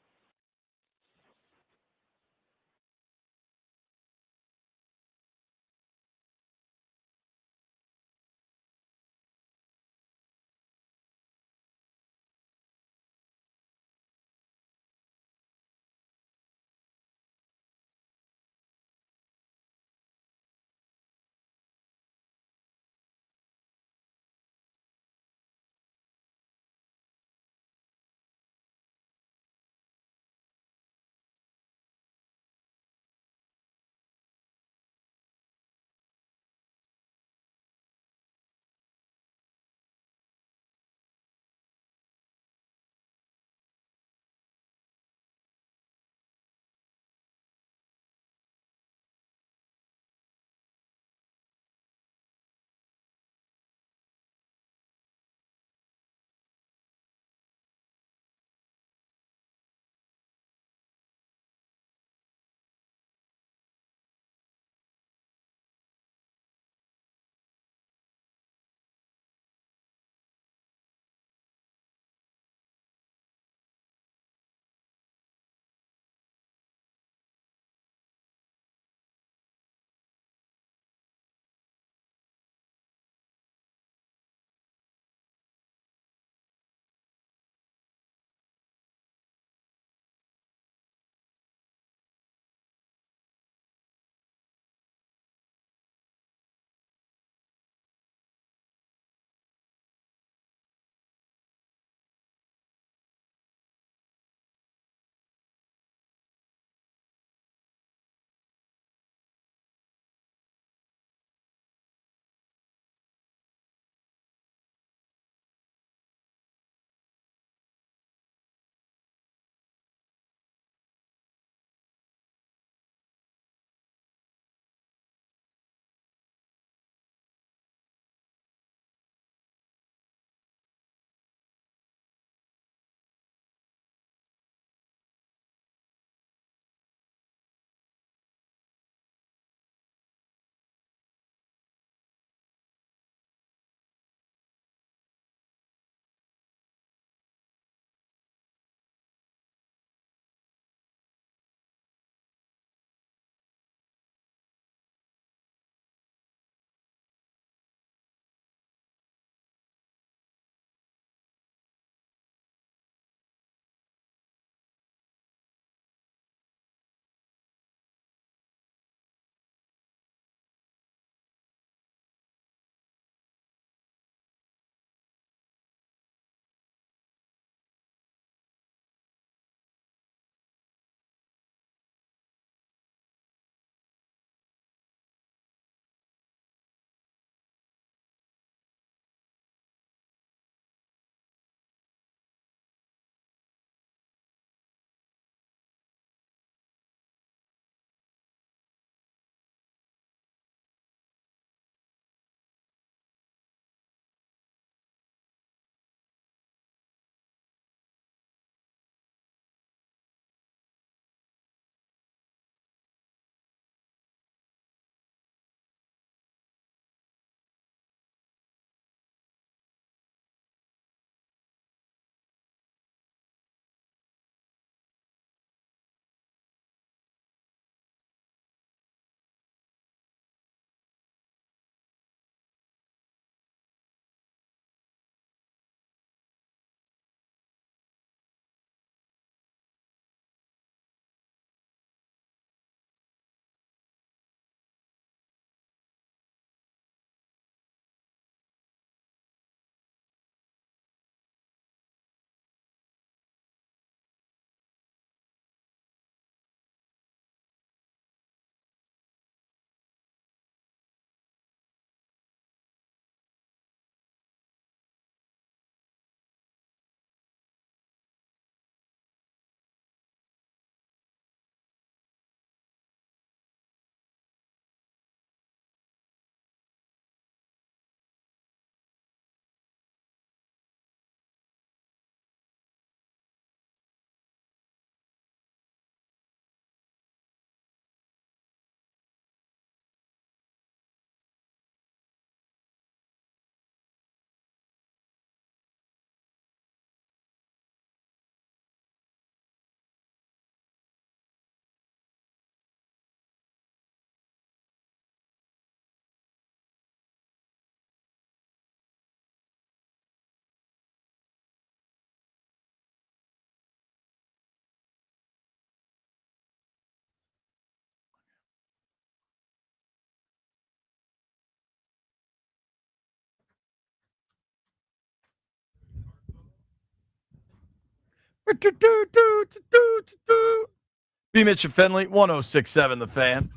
B. Mitch and Finley, 106.7 The Fan.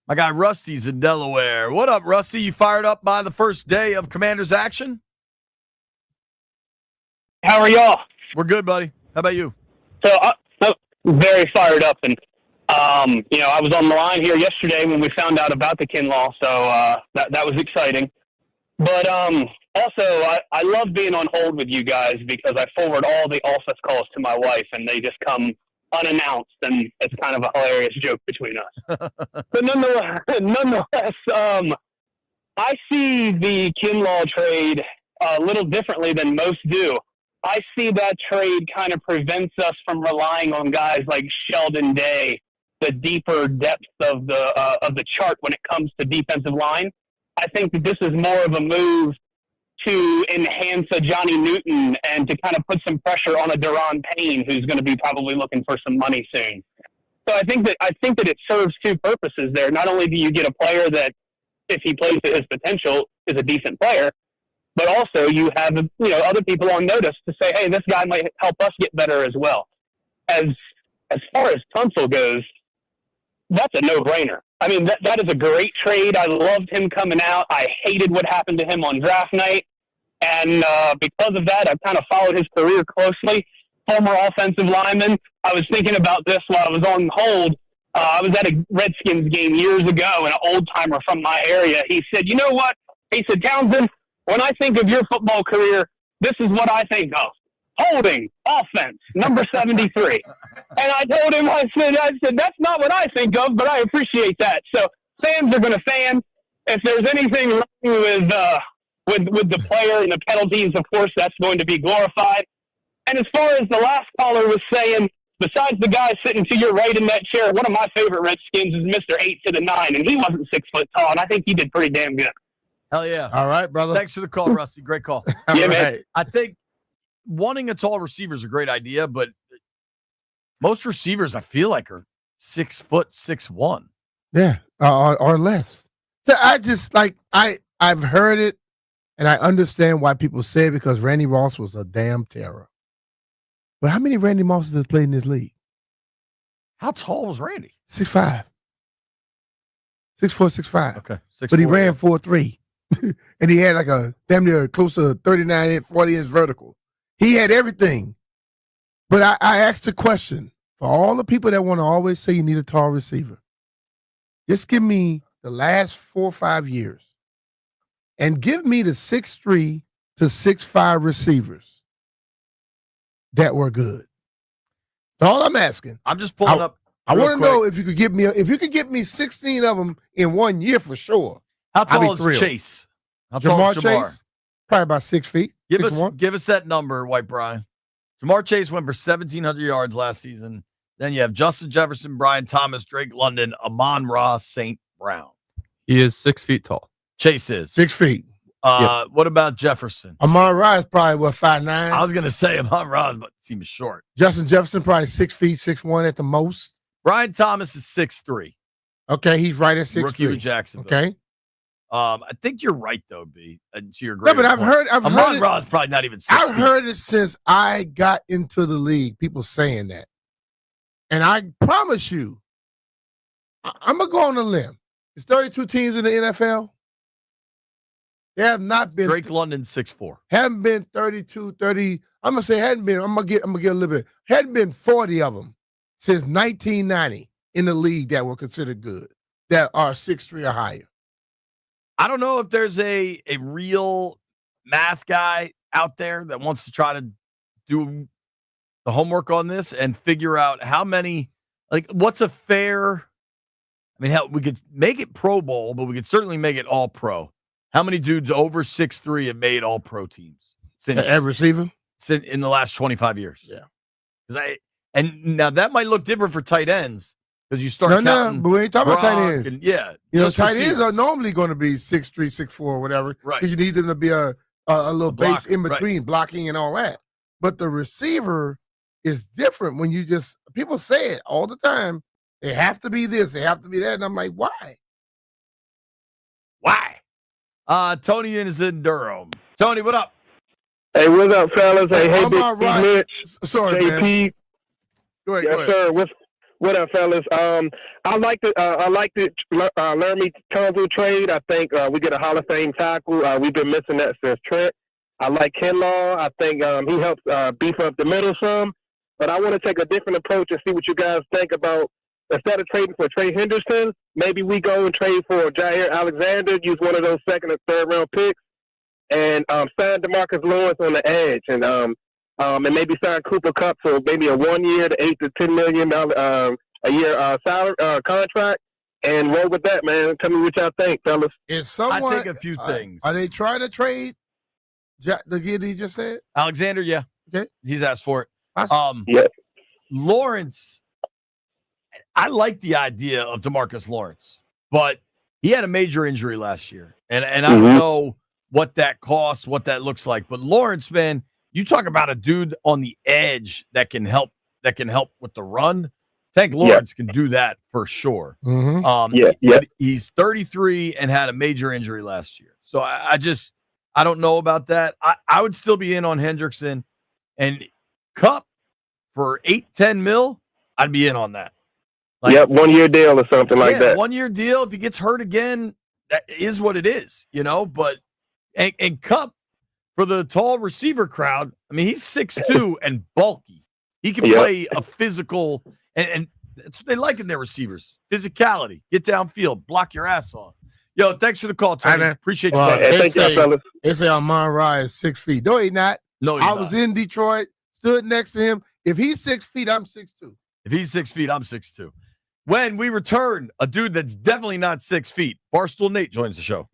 My guy Rusty's in Delaware. What up, Rusty? You fired up by the first day of Commanders action? How are y'all? We're good, buddy. How about you? So, I'm very fired up. And, I was on the line here yesterday when we found out about the Kinlaw, so that was exciting. But also, I love being on hold with you guys because I forward all the office calls to my wife, and they just come unannounced, and it's kind of a hilarious joke between us. But nonetheless, I see the Kinlaw trade a little differently than most do. I see that trade kind of prevents us from relying on guys like Sheldon Day, the deeper depth of the chart when it comes to defensive line. I think that this is more of a move to enhance a Johnny Newton and to kind of put some pressure on a Deron Payne, who's going to be probably looking for some money soon. So I think that it serves two purposes there. Not only do you get a player that, if he plays to his potential, is a decent player, but also you have other people on notice to say, hey, this guy might help us get better as well. As far as Tunsil goes, that's a no-brainer. I mean, that is a great trade. I loved him coming out. I hated what happened to him on draft night. And because of that, I've kind of followed his career closely. Former offensive lineman. I was thinking about this while I was on hold. I was at a Redskins game years ago, and an old-timer from my area, he said, you know what? He said, Townsend, when I think of your football career, this is what I think of. Holding, offense, number 73. And I told him, I said, that's not what I think of, but I appreciate that. So fans are going to fan. If there's anything wrong with the player and the penalties, of course, that's going to be glorified. And as far as the last caller was saying, besides the guy sitting to your right in that chair, one of my favorite Redskins is Mr. 8 to the 9, and he wasn't 6 foot tall, and I think he did pretty damn good. Hell yeah. All right, brother. Thanks for the call, Rusty. Great call. Yeah, man. I think wanting a tall receiver is a great idea, but most receivers I feel like are 6 foot 6'1". Yeah, or less. So I just I've heard it, and I understand why people say it because Randy Moss was a damn terror. But how many Randy Mosses has played in this league? How tall was Randy? 6'5". 6'4", 6'5". Okay. But he ran 4.3. And he had like a damn near close to 39-inch, 40-inch vertical. He had everything. But I asked the question, for all the people that want to always say you need a tall receiver, just give me the last 4 or 5 years and give me the 6'3" to 6'5" receivers that were good. That's all I'm asking. I'm just pulling up. I want to know if you could give me 16 of them in 1 year for sure. How tall is Chase? How tall is Jamar? Chase? Probably about 6 feet. Give us that number, White Brian. Jamar Chase went for 1,700 yards last season. Then you have Justin Jefferson, Brian Thomas, Drake London, Amon-Ra St. Brown. He is 6 feet tall. Chase is 6 feet. What about Jefferson? Amon-Ra is probably 5'9". I was gonna say Amon-Ra, but seems short. Justin Jefferson probably 6 feet, 6'1" at the most. Brian Thomas is 6'3". Okay, he's right at 6'3". Rookie with Jacksonville. Okay. I think you're right though, B. To your great. No, but I've heard Amon-Ra is probably not even 6 I've feet. heard it since I got into the league. People saying that, and I promise you, I'm gonna go on a limb. There's 32 teams in the NFL. There have not been Drake London 6'4". Haven't been 32, 30. I'm gonna say hadn't been. I'm gonna get a little bit. Hadn't been 40 of them since 1990 in the league that were considered good, that are 6'3" or higher. I don't know if there's a real math guy out there that wants to try to do the homework on this and figure out how many, what's a fair, we could make it Pro Bowl, but we could certainly make it all pro. How many dudes over 6'3" have made all pro teams since every receiver in the last 25 years? Yeah. And now that might look different for tight ends because you start counting. But we ain't talking about tight ends. Yeah. Tight ends are normally going to be 6'3", 6'4", whatever. Right. Because you need them to be a little base in between, right. blocking and all that. But the receiver is different when people say it all the time. They have to be this, they have to be that. And I'm like, why? Why? Tony is in Durham. Tony, what up? Hey, what's up, fellas? Hey, I'm Big all right. Mitch, Sorry, JP. man. Go ahead, Yes, go ahead. sir. What up, fellas? I like the Laramie Tunsil trade. I think we get a Hall of Fame tackle. We've been missing that since Trent. I like Kinlaw. I think he helps beef up the middle some. But I want to take a different approach and see what you guys think about. Instead of trading for Trey Henderson, maybe we go and trade for Jair Alexander, use one of those second and third round picks, and sign DeMarcus Lawrence on the edge, and maybe sign Cooper Kupp for maybe a 1 year to $8 to $10 million a year salary contract, and roll with that, man. Tell me what y'all think, fellas. Is someone? I think a few things. Are they trying to trade the kid he just said? Alexander, yeah. Okay. He's asked for it. Yeah. Lawrence, I like the idea of DeMarcus Lawrence, but he had a major injury last year. And I don't know what that costs, what that looks like. But Lawrence, man, you talk about a dude on the edge that can help with the run. Tank Lawrence can do that for sure. He's 33 and had a major injury last year. So I don't know about that. I would still be in on Hendrickson and Kupp for 8-10 mil. I'd be in on that. 1 year deal or something like that. 1 year deal. If he gets hurt again, that is what it is, But and Kupp for the tall receiver crowd. I mean, he's 6'2" and bulky. He can play a physical, and that's what they like in their receivers: physicality, get downfield, block your ass off. Yo, thanks for the call, Tony. Appreciate you. They say Amon-Ra is 6 feet. No, he's not. No, I was in Detroit, stood next to him. If he's 6 feet, I'm 6'2". If he's 6 feet, I'm 6'2". When we return, a dude that's definitely not 6 feet, Barstool Nate joins the show.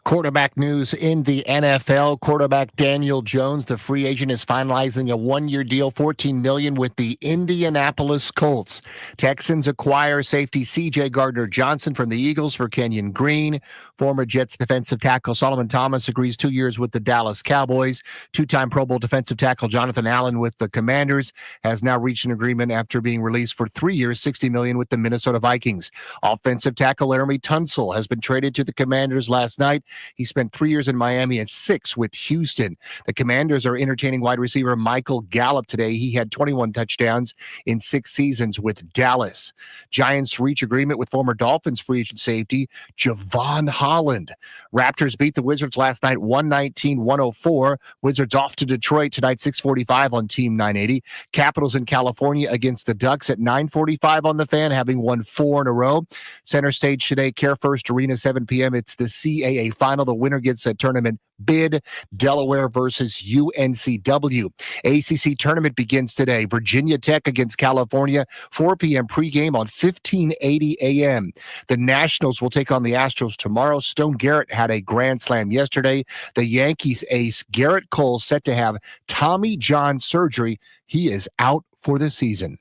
Quarterback news in the NFL. Quarterback Daniel Jones, the free agent, is finalizing a one-year deal, $14 million, with the Indianapolis Colts. Texans acquire safety C.J. Gardner-Johnson from the Eagles for Kenyon Green. Former Jets defensive tackle Solomon Thomas agrees 2 years with the Dallas Cowboys. Two-time Pro Bowl defensive tackle Jonathan Allen with the Commanders has now reached an agreement after being released for 3 years, $60 million, with the Minnesota Vikings. Offensive tackle Laramie Tunsil has been traded to the Commanders last night. He spent 3 years in Miami and 6 with Houston. The Commanders are entertaining wide receiver Michael Gallup today. He had 21 touchdowns in 6 seasons with Dallas. Giants reach agreement with former Dolphins free agent safety Javon Holland. Raptors beat the Wizards last night 119-104. Wizards off to Detroit tonight 6:45 on Team 980. Capitals in California against the Ducks at 9:45 on the Fan, having won 4 in a row. Center stage today, Care First Arena, 7 p.m. It's the CAA Final. The winner gets a tournament bid. Delaware versus UNCW. ACC tournament begins today. Virginia Tech against California, 4 p.m. pregame on 1580 a.m. The Nationals will take on the Astros tomorrow. Stone Garrett had a grand slam yesterday. The Yankees ace Garrett Cole set to have Tommy John surgery. He is out for the season.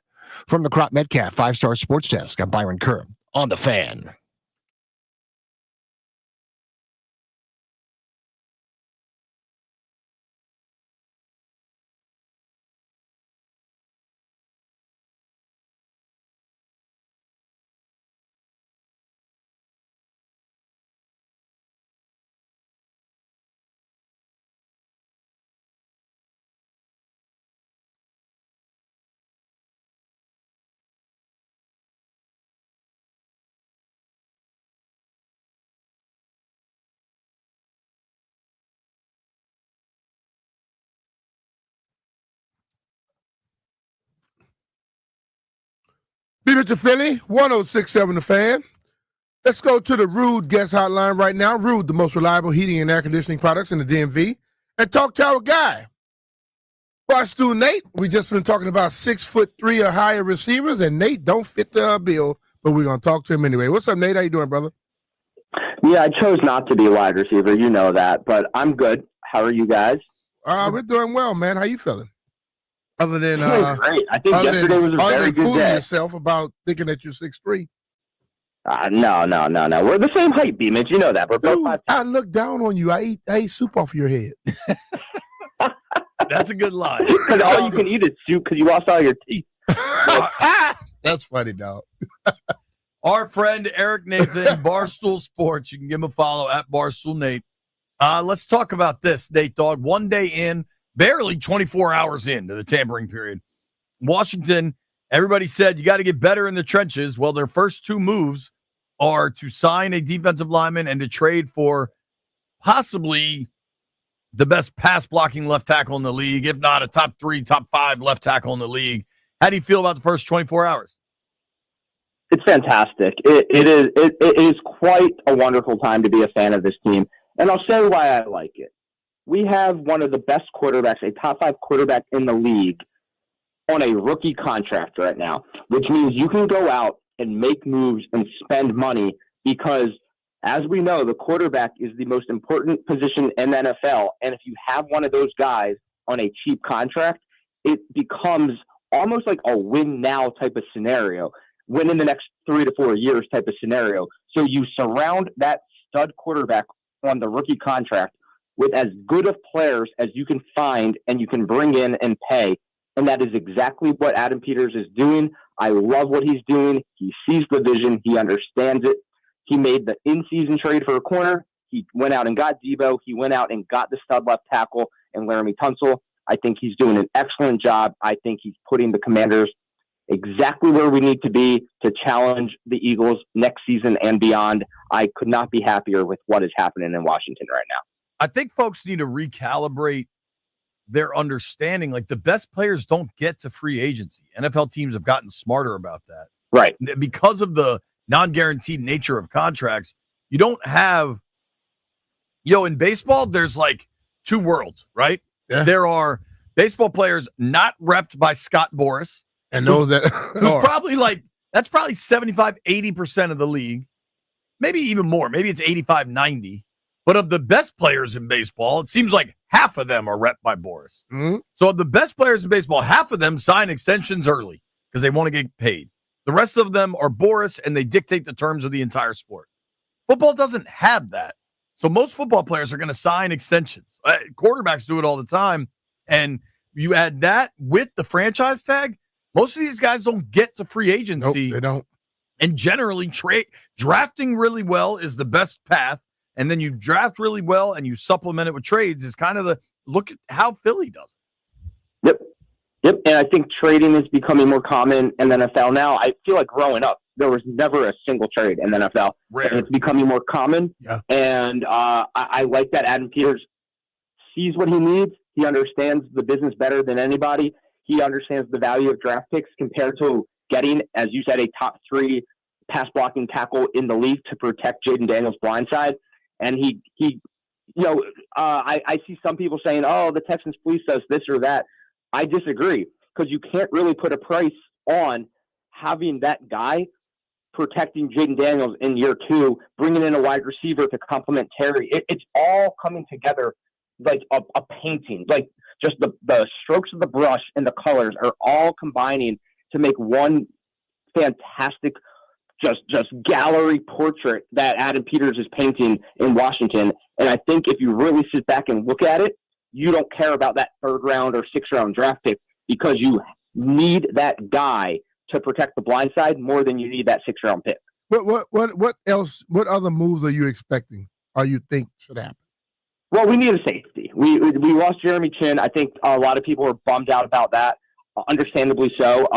From the Crop Metcalf 5-Star Sports Desk, I'm Byron Kerr on the Fan. Beat it to Philly, 1067 The Fan. Let's go to the Rude guest hotline right now. Rude, the most reliable heating and air conditioning products in the DMV. And talk to our guy, Barstool Nate. We just been talking about 6'3" or higher receivers, and Nate don't fit the bill, but we're going to talk to him anyway. What's up, Nate? How you doing, brother? Yeah, I chose not to be a wide receiver. You know that, but I'm good. How are you guys? We're doing well, man. How you feeling? Other than great. I think yesterday was a very good fooling day. yourself about thinking that you're 6'3". No. We're the same height, B-Mitch. You know that. We're both 5'10". I look down on you. I eat soup off your head. That's a good line. Because all you can eat is soup because you lost all your teeth. That's funny, dog. Our friend Eric Nathan, Barstool Sports. You can give him a follow at Barstool Nate. Let's talk about this, Nate Dogg. 1 day in, barely 24 hours into the tampering period. Washington, everybody said you got to get better in the trenches. Well, their first 2 moves are to sign a defensive lineman and to trade for possibly the best pass-blocking left tackle in the league, if not a top 3, top 5 left tackle in the league. How do you feel about the first 24 hours? It's fantastic. It is quite a wonderful time to be a fan of this team. And I'll say why I like it. We have one of the best quarterbacks, a top 5 quarterback in the league, on a rookie contract right now, which means you can go out and make moves and spend money because, as we know, the quarterback is the most important position in the NFL. And if you have one of those guys on a cheap contract, it becomes almost like a win now type of scenario, win in the next 3 to 4 years type of scenario. So you surround that stud quarterback on the rookie contract with as good of players as you can find and you can bring in and pay. And that is exactly what Adam Peters is doing. I love what he's doing. He sees the vision. He understands it. He made the in-season trade for a corner. He went out and got Debo. He went out and got the stud left tackle and Laramie Tunsil. I think he's doing an excellent job. I think he's putting the Commanders exactly where we need to be to challenge the Eagles next season and beyond. I could not be happier with what is happening in Washington right now. I think folks need to recalibrate their understanding. Like, the best players don't get to free agency. NFL teams have gotten smarter about that. Right. Because of the non-guaranteed nature of contracts, you don't have, in baseball, there's like 2 worlds, right? Yeah. There are baseball players not repped by Scott Boras. And those that who's probably that's probably 75, 80% of the league. Maybe even more. Maybe it's 85, 90. But of the best players in baseball, it seems like half of them are rep by Boris. Mm-hmm. So of the best players in baseball, half of them sign extensions early because they want to get paid. The rest of them are Boris, and they dictate the terms of the entire sport. Football doesn't have that. So most football players are going to sign extensions. Quarterbacks do it all the time. And you add that with the franchise tag, most of these guys don't get to free agency. Nope, they don't. And generally, drafting really well is the best path. And then you draft really well and you supplement it with trades is kind of the look at how Philly does it. Yep. And I think trading is becoming more common in the NFL now. I feel like growing up, there was never a single trade in the NFL. Rare. And it's becoming more common. Yeah. And I like that Adam Peters sees what he needs. He understands the business better than anybody. He understands the value of draft picks compared to getting, as you said, a top 3 pass blocking tackle in the league to protect Jaden Daniels' blindside. And I see some people saying, oh, the Texans fleeced us, this or that. I disagree, because you can't really put a price on having that guy protecting Jaden Daniels in year 2, bringing in a wide receiver to complement Terry. It's all coming together like a painting. Like just the strokes of the brush and the colors are all combining to make one fantastic just gallery portrait that Adam Peters is painting in Washington. And I think if you really sit back and look at it, you don't care about that 3rd round or 6th round draft pick, because you need that guy to protect the blind side more than you need that 6th round pick. What else? What other moves are you expecting, or you think should happen? Well, we need a safety. We lost Jeremy Chin. I think a lot of people are bummed out about that, understandably so.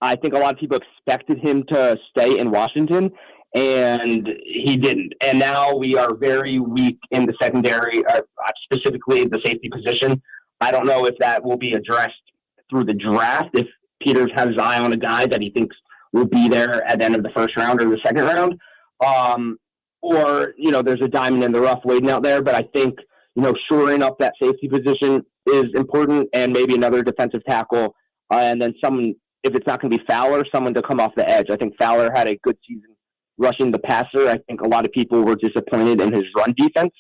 I think a lot of people expected him to stay in Washington, and he didn't. And now we are very weak in the secondary, specifically the safety position. I don't know if that will be addressed through the draft, if Peters has his eye on a guy that he thinks will be there at the end of the 1st round or the 2nd round. Or, there's a diamond in the rough waiting out there. But I think, shoring up that safety position is important, and maybe another defensive tackle. And then someone, if it's not going to be Fowler, someone to come off the edge. I think Fowler had a good season rushing the passer. I think a lot of people were disappointed in his run defense.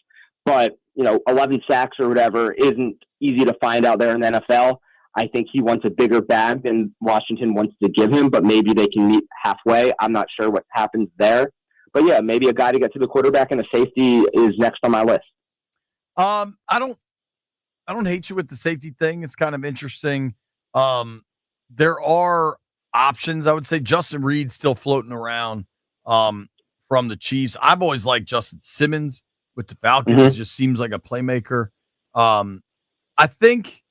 But, 11 sacks or whatever isn't easy to find out there in the NFL. I think he wants a bigger bag than Washington wants to give him, but maybe they can meet halfway. I'm not sure what happens there. But yeah, maybe a guy to get to the quarterback and a safety is next on my list. I don't hate you with the safety thing. It's kind of interesting. There are options. I would say Justin Reed's still floating around from the Chiefs. I've always liked Justin Simmons with the Falcons. Mm-hmm. Just seems like a playmaker. I think,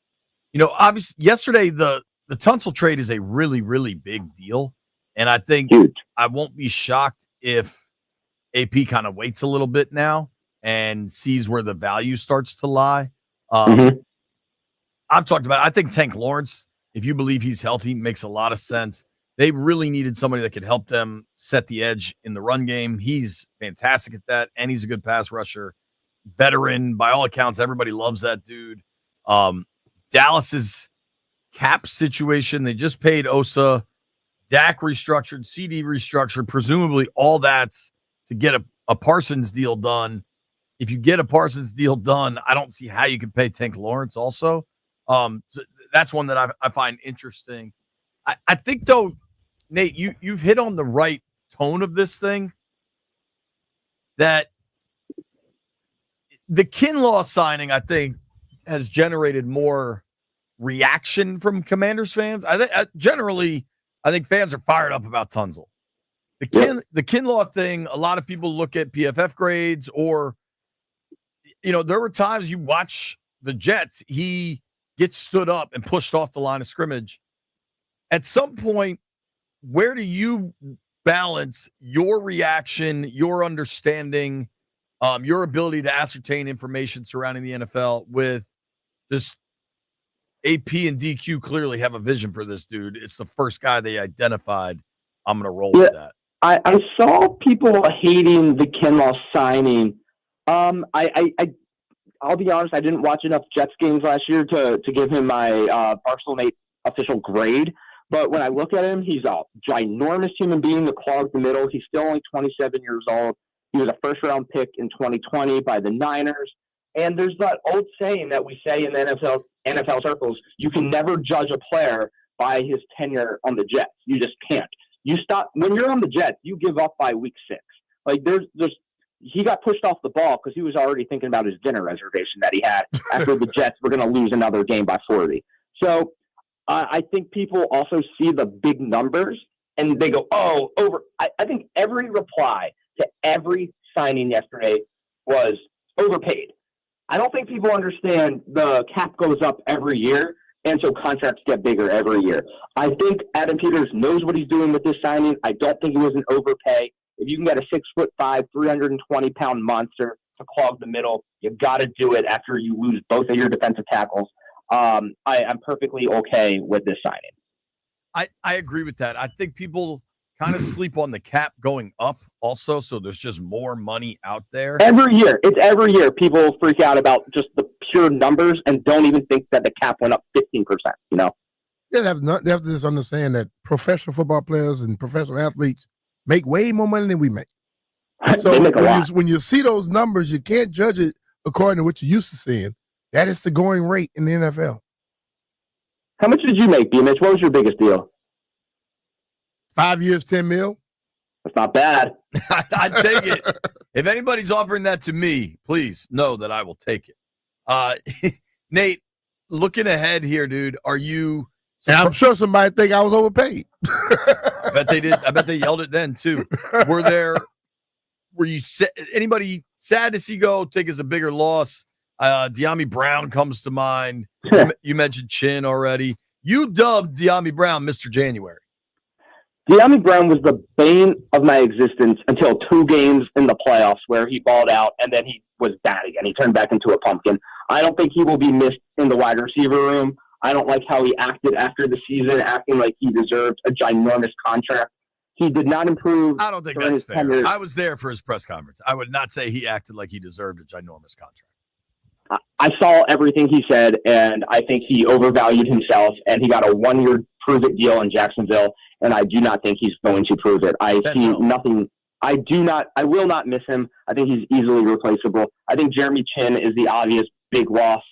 obviously yesterday the Tunsil trade is a really, really big deal. And I think I won't be shocked if AP kind of waits a little bit now and sees where the value starts to lie. I've talked about it. I think Tank Lawrence, if you believe he's healthy, makes a lot of sense. They really needed somebody that could help them set the edge in the run game. He's fantastic at that, and he's a good pass rusher. Veteran, by all accounts, everybody loves that dude. Dallas's cap situation, they just paid Osa. Dak restructured, CD restructured. Presumably all that's to get a Parsons deal done. If you get a Parsons deal done, I don't see how you could pay Tank Lawrence also. So that's one that I find interesting. I think, though, Nate, you've hit on the right tone of this thing, that the Kinlaw signing, I think, has generated more reaction from Commanders fans. I think fans are fired up about Tunsil. The Kinlaw thing, a lot of people look at PFF grades, or, there were times you watch the Jets, he gets stood up and pushed off the line of scrimmage. At some point, where do you balance your reaction, your understanding, your ability to ascertain information surrounding the NFL with this? AP and DQ clearly have a vision for this dude. It's the first guy they identified. I'm going to roll with that. I saw people hating the Kinlaw signing. I'll be honest, I didn't watch enough Jets games last year to give him my Barstool Nate official grade. But when I look at him, he's a ginormous human being to clog the middle. He's still only 27 years old. He was a first-round pick in 2020 by the Niners. And there's that old saying that we say in the NFL circles, you can never judge a player by his tenure on the Jets. You just can't. You stop when you're on the Jets, you give up by week 6. Like he got pushed off the ball because he was already thinking about his dinner reservation that he had after the Jets were going to lose another game by 40. So I think people also see the big numbers and they go, oh, over. I think every reply to every signing yesterday was overpaid. I don't think people understand the cap goes up every year, and so contracts get bigger every year. I think Adam Peters knows what he's doing with this signing. I don't think it was an overpay. If you can get a 6'5", 320-pound monster to clog the middle, you got to do it after you lose both of your defensive tackles. I'm perfectly okay with this signing. I agree with that. I think people kind of sleep on the cap going up also, so there's just more money out there. Every year. It's every year. People freak out about just the pure numbers and don't even think that the cap went up 15%, you know? They have to just understand that professional football players and professional athletes make way more money than we make. So They make a lot. when you see those numbers, you can't judge it according to what you're used to seeing. That is the going rate in the NFL. How much did you make, B-Mitch? What was your biggest deal? 5 years, $10 million. That's not bad. I'd take it. If anybody's offering that to me, please know that I will take it. Nate, looking ahead here, dude, are you... And I'm sure somebody think I was overpaid. I bet they did. I bet they yelled it then, too. Were you anybody sad to see go, think it's a bigger loss? De'Ami Brown comes to mind. You mentioned Chin already. You dubbed De'Ami Brown Mr. January. De'Ami Brown was the bane of my existence until 2 games in the playoffs where he balled out and then he was bad again. He turned back into a pumpkin. I don't think he will be missed in the wide receiver room. I don't like how he acted after the season, acting like he deserved a ginormous contract. He did not improve. I don't think that's fair. Tenure. I was there for his press conference. I would not say he acted like he deserved a ginormous contract. I saw everything he said, and I think he overvalued himself, and he got a 1-year prove-it deal in Jacksonville, and I do not think he's going to prove it. I see nothing. I will not miss him. I think he's easily replaceable. I think Jeremy Chin is the obvious big loss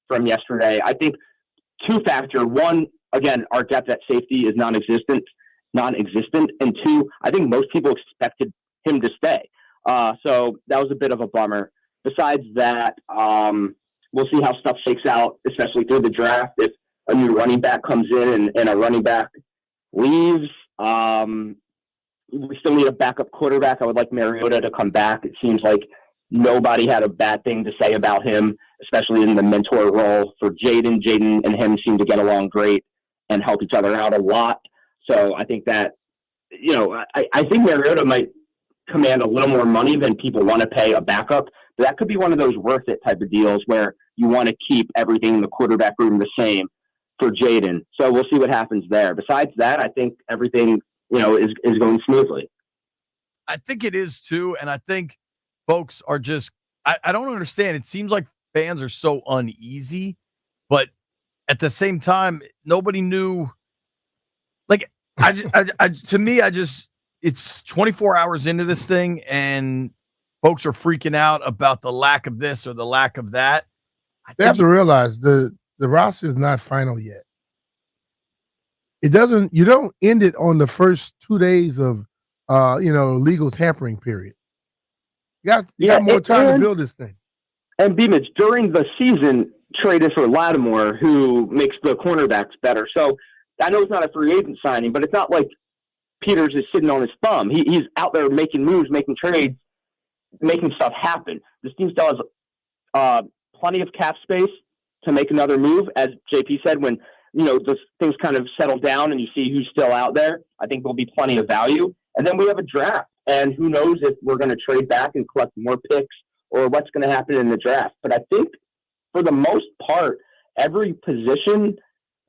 from yesterday. I think 2 factors. 1, again, our depth at safety is non-existent. And 2, I think most people expected him to stay. So that was a bit of a bummer. Besides that, we'll see how stuff shakes out, especially through the draft. If a new running back comes in and a running back leaves, we still need a backup quarterback. I would like Mariota to come back. It seems like nobody had a bad thing to say about him, especially in the mentor role for Jaden. Jaden and him seem to get along great and help each other out a lot. So I think that, I think Mariota might command a little more money than people want to pay a backup. But that could be one of those worth it type of deals where you want to keep everything in the quarterback room the same for Jaden. So we'll see what happens there. Besides that, I think everything, is going smoothly. I think it is too. And I think folks are just, I don't understand. It seems like fans are so uneasy, but at the same time, nobody knew. Like, to me, it's 24 hours into this thing and folks are freaking out about the lack of this or the lack of that. They have to realize the roster is not final yet. You don't end it on the first 2 days of, legal tampering period. You got more time to build this thing. And B-Mitch, during the season, traded for Lattimore, who makes the cornerbacks better. So I know it's not a free agent signing, but it's not like Peters is sitting on his thumb. He's out there making moves, making trades, making stuff happen. This team still has plenty of cap space to make another move. As JP said, when the things kind of settle down and you see who's still out there, I think there'll be plenty of value. And then we have a draft, and who knows if we're going to trade back and collect more picks or what's going to happen in the draft. But I think for the most part, every position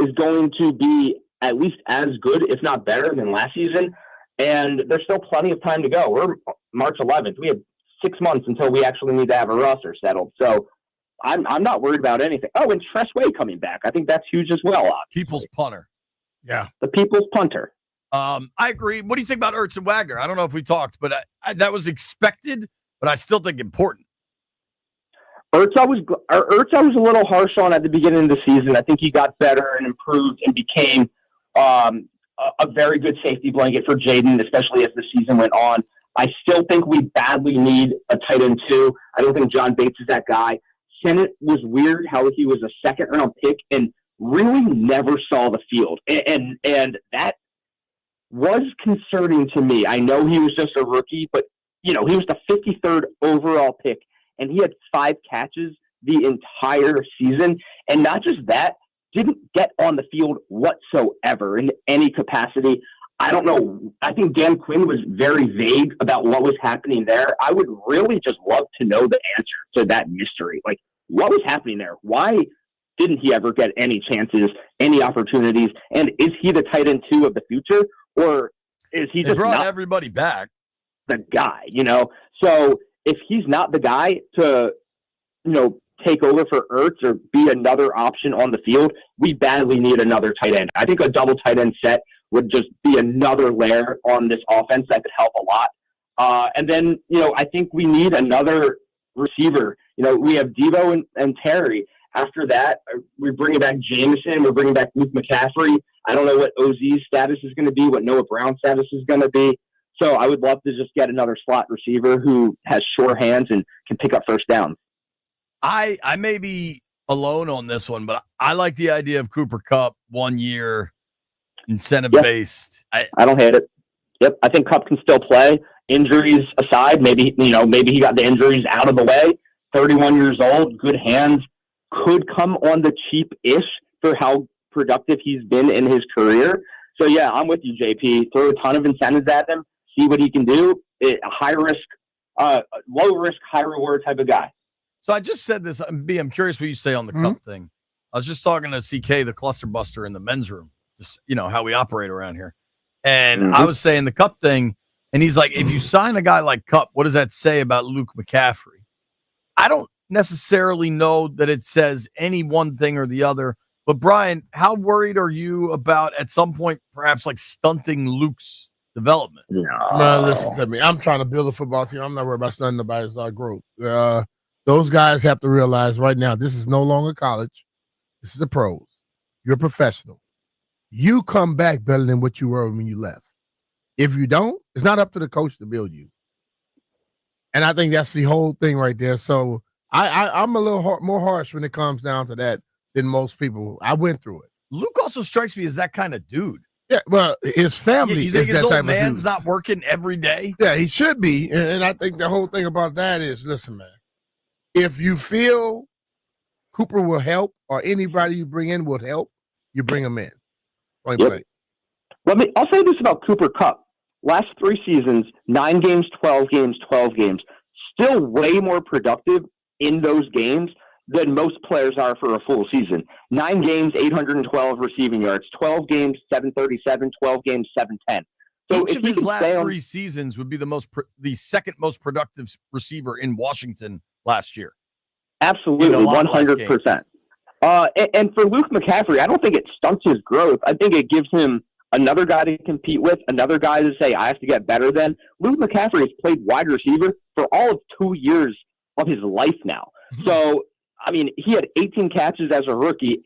is going to be at least as good, if not better, than last season. And there's still plenty of time to go. We're March 11th. We have 6 months until we actually need to have a roster settled. So I'm not worried about anything. Oh, and Tress Way coming back. I think that's huge as well. Obviously. People's punter. Yeah. The people's punter. I agree. What do you think about Ertz and Wagner? I don't know if we talked, but that was expected. but I still think important. Ertz, I was a little harsh on at the beginning of the season. I think he got better and improved and became a very good safety blanket for Jaden, especially as the season went on. I still think we badly need a tight end too. I don't think John Bates is that guy. Sennett was weird how he was a second-round pick and really never saw the field, and that was concerning to me. I know he was just a rookie, but he was the 53rd overall pick. And he had 5 catches the entire season. And not just that, didn't get on the field whatsoever in any capacity. I don't know. I think Dan Quinn was very vague about what was happening there. I would really just love to know the answer to that mystery. Like, what was happening there? Why didn't he ever get any chances, any opportunities? And is he the tight end 2 of the future? Or is he just brought not everybody back? The guy, So if he's not the guy to, take over for Ertz or be another option on the field, we badly need another tight end. I think a double tight end set would just be another layer on this offense that could help a lot. And then, I think we need another receiver. We have Devo and Terry. After that, we're bringing back Jameson. We're bringing back Luke McCaffrey. I don't know what OZ's status is going to be, what Noah Brown's status is going to be. So I would love to just get another slot receiver who has sure hands and can pick up first downs. I may be alone on this one, but I like the idea of Cooper Kupp 1 year incentive-based. I don't hate it. Yep, I think Kupp can still play. Injuries aside, maybe he got the injuries out of the way. 31 years old, good hands, could come on the cheap-ish for how productive he's been in his career. So, yeah, I'm with you, JP. Throw a ton of incentives at him. See what he can do. A high risk, low risk, high reward type of guy. So I just said this. I'm curious what you say on the Cup thing. I was just talking to CK, the cluster buster in the men's room, just how we operate around here. And I was saying the Cup thing, and he's like, if you sign a guy like Cup, what does that say about Luke McCaffrey? I don't necessarily know that it says any one thing or the other. But Brian, how worried are you about at some point perhaps like stunting Luke's development? No, listen to me. I'm trying to build a football team. I'm not worried about stunting nobody's growth. Those guys have to realize right now this is no longer college. This is the pros. You're a professional. You come back better than what you were when you left. If you don't, it's not up to the coach to build you. And I think that's the whole thing right there. So I'm a little more harsh when it comes down to that than most people. I went through it. Luke also strikes me as that kind of dude. Yeah, well, his family you think is his that old type man's of dude. not working every day? Yeah, he should be. And I think the whole thing about that is, listen, man, if you feel Cooper will help or anybody you bring in will help, you bring him in. Point blank. I'll say this about Cooper Kupp. Last 3 seasons, 9 games, 12 games, 12 games. Still way more productive in those games than most players are for a full season. 9 games, 812 receiving yards. 12 games, 737. 12 games, 710. So each of his last 3 seasons would be the second most productive receiver in Washington last year. Absolutely, 100%. And for Luke McCaffrey, I don't think it stunts his growth. I think it gives him another guy to compete with, another guy to say, I have to get better than. Luke McCaffrey has played wide receiver for all of 2 years of his life now. So, I mean, he had 18 catches as a rookie,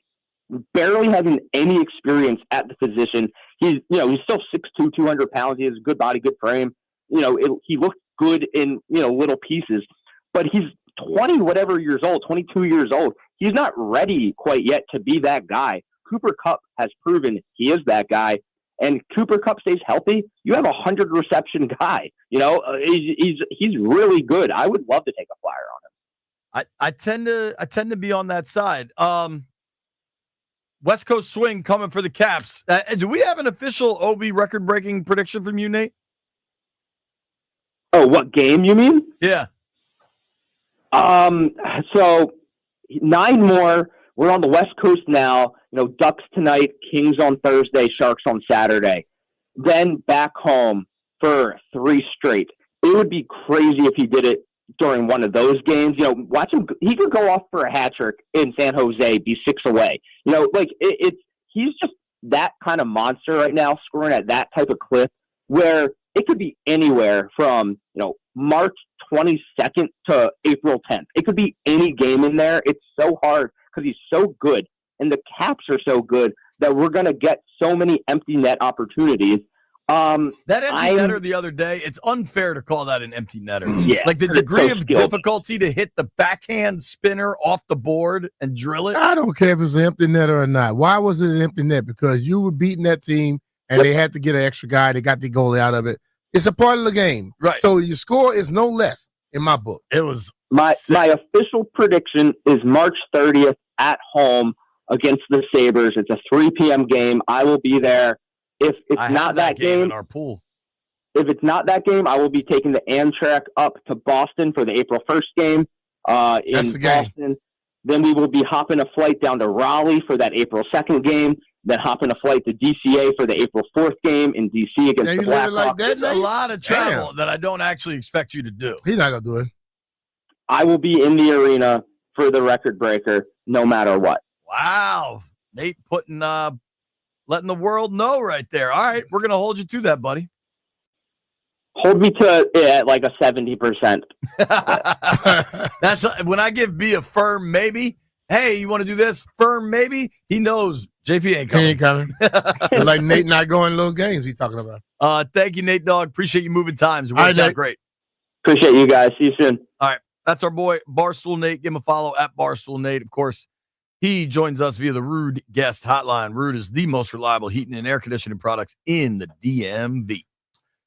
barely having any experience at the position. He's still 6'2", 200 pounds. He has a good body, good frame. He looked good in, little pieces. But he's 22 years old. He's not ready quite yet to be that guy. Cooper Kupp has proven he is that guy. And Cooper Kupp stays healthy, you have a 100 reception guy. He's really good. I would love to take a flyer on him. I tend to be on that side. West Coast swing coming for the Caps. Do we have an official Ovie record-breaking prediction from you, Nate? Oh, what game you mean? Yeah. So 9 more. We're on the West Coast now. Ducks tonight, Kings on Thursday, Sharks on Saturday. Then back home for 3 straight. It would be crazy if he did it during one of those games. Watch him. He could go off for a hat trick in San Jose, be 6 away. He's just that kind of monster right now, scoring at that type of clip where it could be anywhere from, March 22nd to April 10th. It could be any game in there. It's so hard because he's so good and the caps are so good that we're going to get so many empty net opportunities. That empty netter the other day, it's unfair to call that an empty netter. Yeah, like the degree so of skilled. difficulty to hit the backhand spinner off the board and drill it. I don't care if it's an empty net or not. Why was it an empty net? Because you were beating that team and they had to get an extra guy. They got the goalie out of it. It's a part of the game. Right. So your score is no less in my book. It was my official prediction is March 30th at home against the Sabres. It's a 3 p.m. game. I will be there. If it's not that game in our pool. If it's not that game, I will be taking the Amtrak up to Boston for the April 1st game in Boston. Then we will be hopping a flight down to Raleigh for that April 2nd game. Then hopping a flight to DCA for the April 4th game in DC against the Blackhawks. That's a lot of travel that I don't actually expect you to do. He's not going to do it. I will be in the arena for the record breaker no matter what. Wow. Nate putting letting the world know right there. All right, we're going to hold you to that, buddy. Hold me to it like a 70%. That's when I give B a firm maybe. Hey, you want to do this? Firm maybe. He knows JP ain't coming. He ain't coming. It's like Nate not going to those games he's talking about. Thank you, Nate Dogg. Appreciate you moving times. It All right, worked out Nate. great. Appreciate you guys. See you soon. All right. That's our boy, Barstool Nate. Give him a follow at Barstool Nate. Of course, he joins us via the Rude Guest Hotline. Rude is the most reliable heating and air conditioning products in the DMV.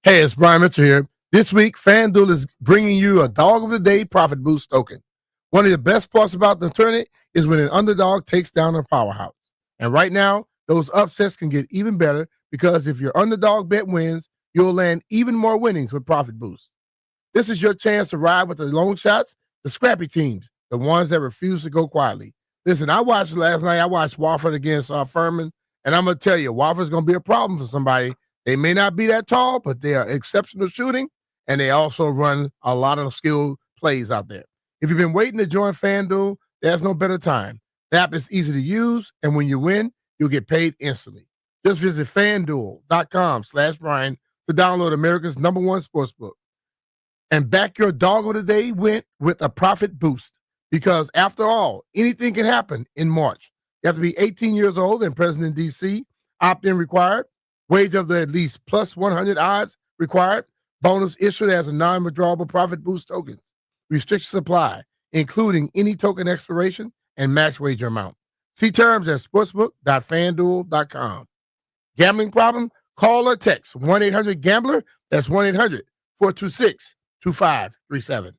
Hey, it's Brian Mitchell here. This week, FanDuel is bringing you a Dog of the Day Profit Boost token. One of the best parts about the tournament is when an underdog takes down a powerhouse. And right now, those upsets can get even better because if your underdog bet wins, you'll land even more winnings with Profit Boost. This is your chance to ride with the long shots, the scrappy teams, the ones that refuse to go quietly. Listen, I watched last night. I watched Wofford against Furman, and I'm going to tell you, Wofford's going to be a problem for somebody. They may not be that tall, but they are exceptional shooting, and they also run a lot of skilled plays out there. If you've been waiting to join FanDuel, there's no better time. The app is easy to use, and when you win, you'll get paid instantly. Just visit FanDuel.com/Brian to download America's #1 sportsbook. And back your dog of the day with a profit boost. Because after all, anything can happen in March. You have to be 18 years old and present in D.C. Opt-in required. Wage of the at least plus 100 odds required. Bonus issued as a non-withdrawable profit boost tokens. Restrictions apply, including any token expiration and max wager amount. See terms at sportsbook.fanduel.com. Gambling problem? Call or text 1-800-GAMBLER. That's 1-800-426-2537.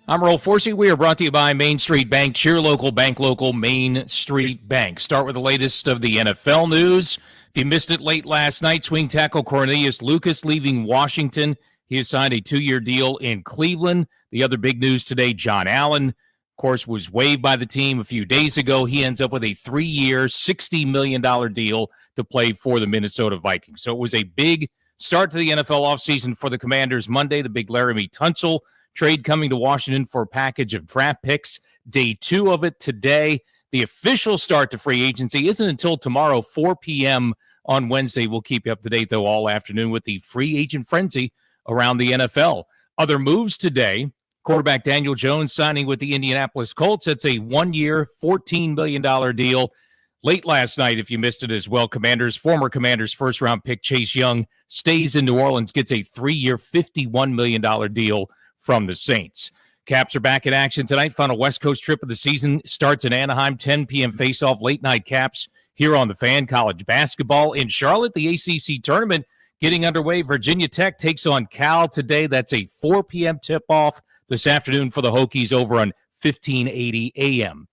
I'm Earl Forsey. We are brought to you by Main Street Bank. Cheer local, bank local, Main Street Bank. Start with the latest of the NFL news. If you missed it late last night, swing tackle Cornelius Lucas leaving Washington. He has signed a 2-year deal in Cleveland. The other big news today, John Allen, of course, was waived by the team a few days ago. He ends up with a 3-year, $60 million deal to play for the Minnesota Vikings. So it was a big start to the NFL offseason for the Commanders Monday. The big Laramie Tunsil trade coming to Washington for a package of draft picks. Day 2 of it today. The official start to free agency isn't until tomorrow, 4 p.m. on Wednesday. We'll keep you up to date, though, all afternoon with the free agent frenzy around the NFL. Other moves today, quarterback Daniel Jones signing with the Indianapolis Colts. It's a 1-year, $14 million deal. Late last night, if you missed it as well, former Commanders first-round pick Chase Young stays in New Orleans, gets a 3-year, $51 million deal from the Saints. Caps are back in action tonight. Final West Coast trip of the season starts in Anaheim, 10 p.m. face-off, late-night Caps here on the Fan. College basketball in Charlotte, the ACC tournament getting underway. Virginia Tech takes on Cal today. That's a 4 p.m. tip-off this afternoon for the Hokies over on 1580 a.m.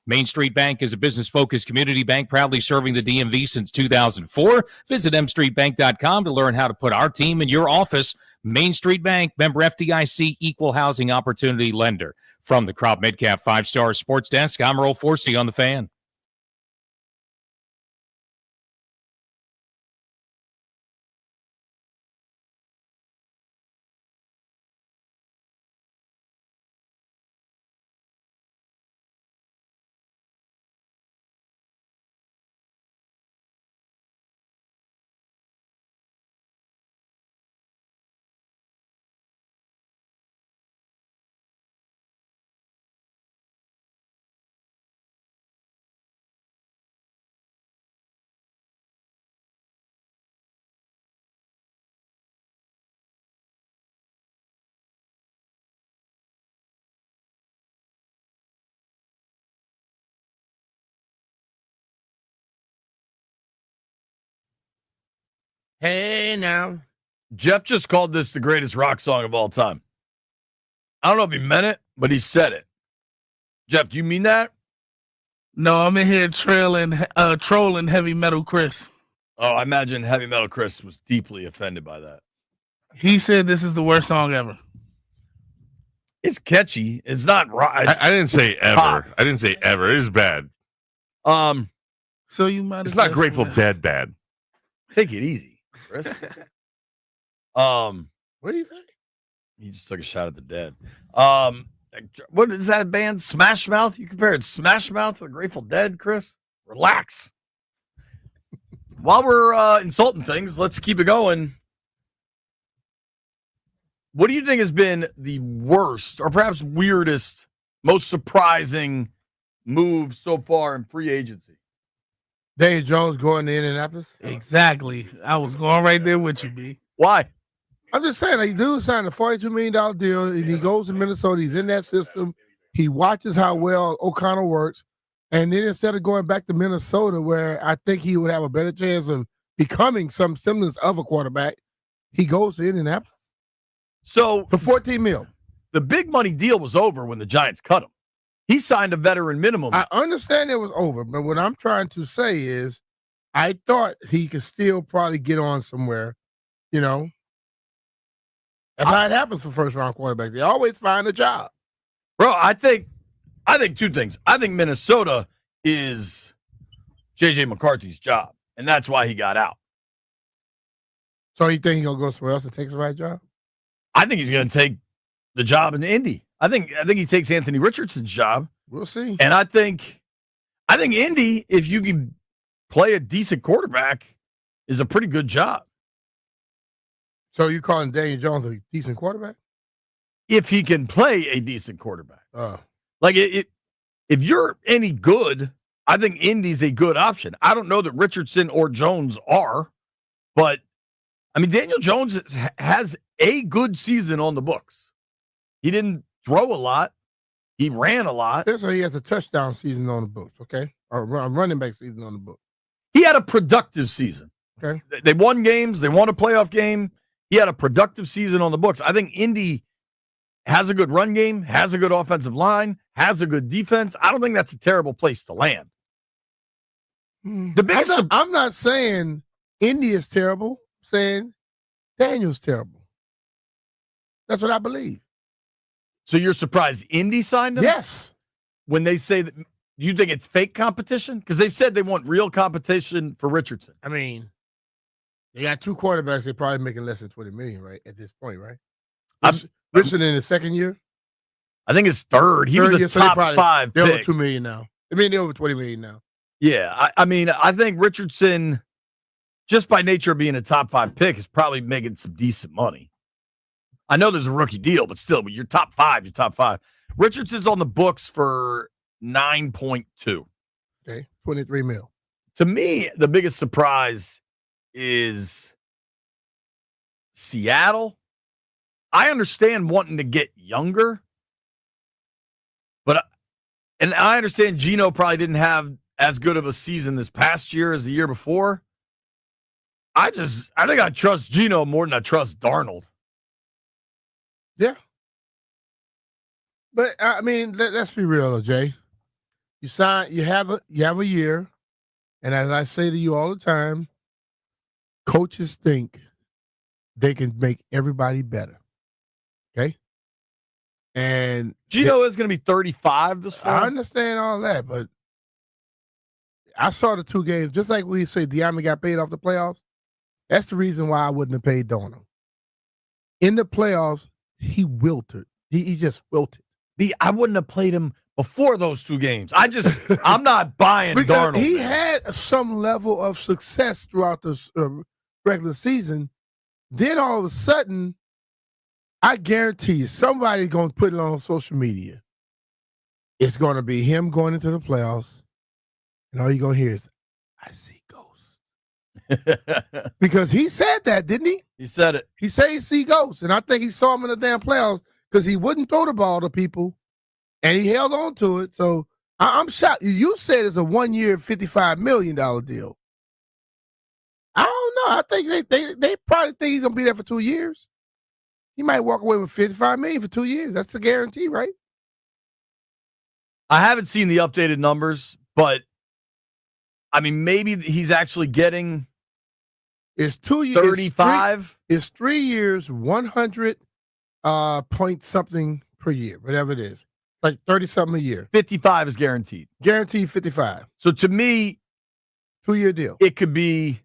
Main Street Bank is a business-focused community bank proudly serving the DMV since 2004. Visit mstreetbank.com to learn how to put our team in your office. Main Street Bank, member FDIC, equal housing opportunity lender. From the Crop Midcap 5-Star Sports Desk, I'm Earl Forsey on the Fan. Hey, now. Jeff just called this the greatest rock song of all time. I don't know if he meant it, but he said it. Jeff, do you mean that? No, I'm in here trolling Heavy Metal Chris. Oh, I imagine Heavy Metal Chris was deeply offended by that. He said this is the worst song ever. It's catchy. It's not rock. I didn't say ever. Pop. I didn't say ever. It is bad. So you might. It's not Grateful Dead bad. Take it easy, Chris. What do you say? He just took a shot at the Dead. What is that band? Smash Mouth? You compared Smash Mouth to the Grateful Dead, Chris? Relax. While we're insulting things, let's keep it going. What do you think has been the worst or perhaps weirdest, most surprising move so far in free agency? Daniel Jones going to Indianapolis? Exactly. I was going right there with you, B. Why? I'm just saying, like, dude signed a $42 million deal, and he goes to Minnesota. He's in that system. He watches how well O'Connell works. And then instead of going back to Minnesota, where I think he would have a better chance of becoming some semblance of a quarterback, he goes to Indianapolis. So for $14 million. The big money deal was over when the Giants cut him. He signed a veteran minimum. I understand it was over, but what I'm trying to say is I thought he could still probably get on somewhere, you know. That's how it happens for first-round quarterbacks. They always find a job. Bro, I think two things. I think Minnesota is J.J. McCarthy's job, and that's why he got out. So you think he's going to go somewhere else and take the right job? I think he's going to take the job in Indy. I think he takes Anthony Richardson's job. We'll see. And I think Indy, if you can play a decent quarterback, is a pretty good job. So you calling Daniel Jones a decent quarterback? If he can play a decent quarterback. Like if you're any good, I think Indy's a good option. I don't know that Richardson or Jones are, but I mean, Daniel Jones has a good season on the books. He didn't throw a lot. He ran a lot. That's why he has a touchdown season on the books, okay? Or a running back season on the book. He had a productive season. Okay. They won games. They won a playoff game. He had a productive season on the books. I think Indy has a good run game, has a good offensive line, has a good defense. I don't think that's a terrible place to land. The biggest I'm not saying Indy is terrible. I'm saying Daniel's terrible. That's what I believe. So you're surprised Indy signed him? Yes. When they say that, you think it's fake competition? Because they've said they want real competition for Richardson. I mean, they got 2 quarterbacks. They're probably making less than $20 million, right? At this point, right? Richardson in his second year? I think his third. He was a top 5 They're over pick. $2 million now. I mean, they're over $20 million now. Yeah, I mean, I think Richardson, just by nature of being a top 5 pick, is probably making some decent money. I know there's a rookie deal, but still, when you're top 5, you're top 5. Richardson's on the books for 9.2. Okay, 23 mil. To me, the biggest surprise is Seattle. I understand wanting to get younger, and I understand Geno probably didn't have as good of a season this past year as the year before. I think I trust Geno more than I trust Darnold. Yeah. But I mean, let's be real, though, Jay. You have a year, and as I say to you all the time, coaches think they can make everybody better. Okay? And Geno is going to be 35 this fall. I understand all that, but I saw the 2 games, just like we say Diami got paid off the playoffs. That's the reason why I wouldn't have paid Darnold. In the playoffs, he wilted. He just wilted. I wouldn't have played him before those 2 games. I'm not buying Darnold. He had some level of success throughout the regular season. Then all of a sudden, I guarantee you, somebody's going to put it on social media. It's going to be him going into the playoffs, and all you're going to hear is, I see ghosts. Because he said that, didn't he? He said it. He said he see ghosts, and I think he saw him in the damn playoffs because he wouldn't throw the ball to people, and he held on to it. So I'm shocked. You said it's a 1-year, $55 million deal. I don't know. I think they probably think he's going to be there for 2 years. He might walk away with $55 million for 2 years. That's the guarantee, right? I haven't seen the updated numbers, but I mean, maybe he's actually getting it's 2 years 35. It's 3 years, 100 point something per year, whatever it is. Like 30 something a year. 55 is guaranteed. Guaranteed 55. So to me, 2-year deal. It could be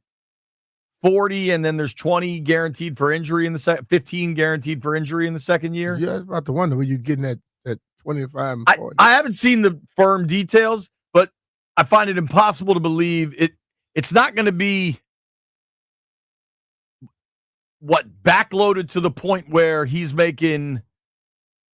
40, and then there's 20 guaranteed for injury in the 15 guaranteed for injury in the second year. Yeah, I was about to wonder where you're getting that 25 and 40. I haven't seen the firm details, but I find it impossible to believe it's not going to be backloaded to the point where he's making,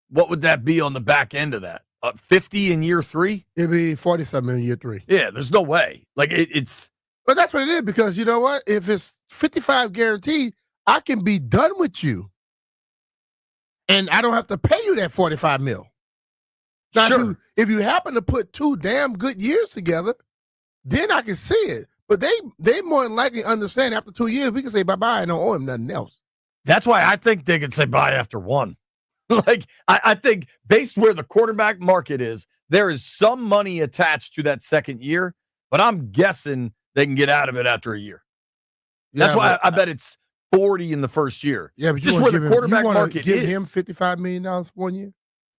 what would that be on the back end of that? 50 in year 3? It'd be 40-something in year 3. Yeah, there's no way. Like it's. But that's what it is, because you know what? If it's 55 guaranteed, I can be done with you, and I don't have to pay you that 45 mil. Now, Sure. If you happen to put 2 damn good years together, then I can see it. But they more than likely understand after 2 years, we can say bye-bye and don't owe him nothing else. That's why I think they can say bye after 1. Like, I think based where the quarterback market is, there is some money attached to that second year, but I'm guessing they can get out of it after a year. That's why I bet it's 40 in the first year. Yeah, but just where the quarterback market give is. him $55 million for 1 year?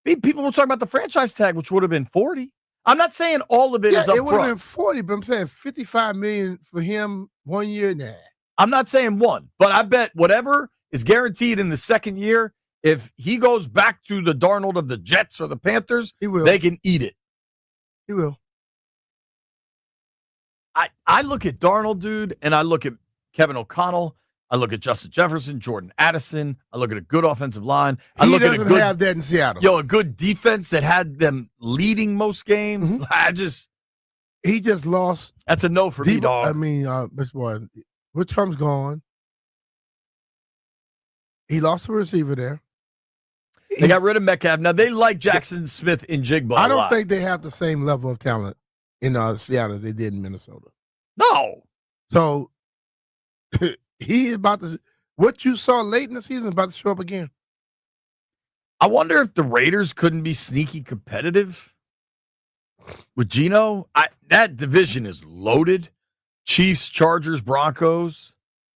People were talking about the franchise tag, which would have been 40. I'm not saying all of it is up it would have been front. 40, but I'm saying $55 million for him 1 year. Nah. I'm not saying 1, but I bet whatever is guaranteed in the second year, if he goes back to the Darnold of the Jets or the Panthers, they can eat it. He will. I look at Darnold, dude, and I look at Kevin O'Connell. I look at Justin Jefferson, Jordan Addison. I look at a good offensive line. I He look at doesn't have that in Seattle. a good defense that had them leading most games. He just lost. That's a no for me, dog. I mean, which one? Whichom's gone. He lost a receiver there. They got rid of Metcalf. Now, they like Jackson Smith in Jigba I a don't lot. think they have the same level of talent in Seattle as they did in Minnesota. No. So he is about to. What you saw late in the season is about to show up again. I wonder if the Raiders couldn't be sneaky competitive with Geno. That division is loaded. Chiefs, Chargers, Broncos.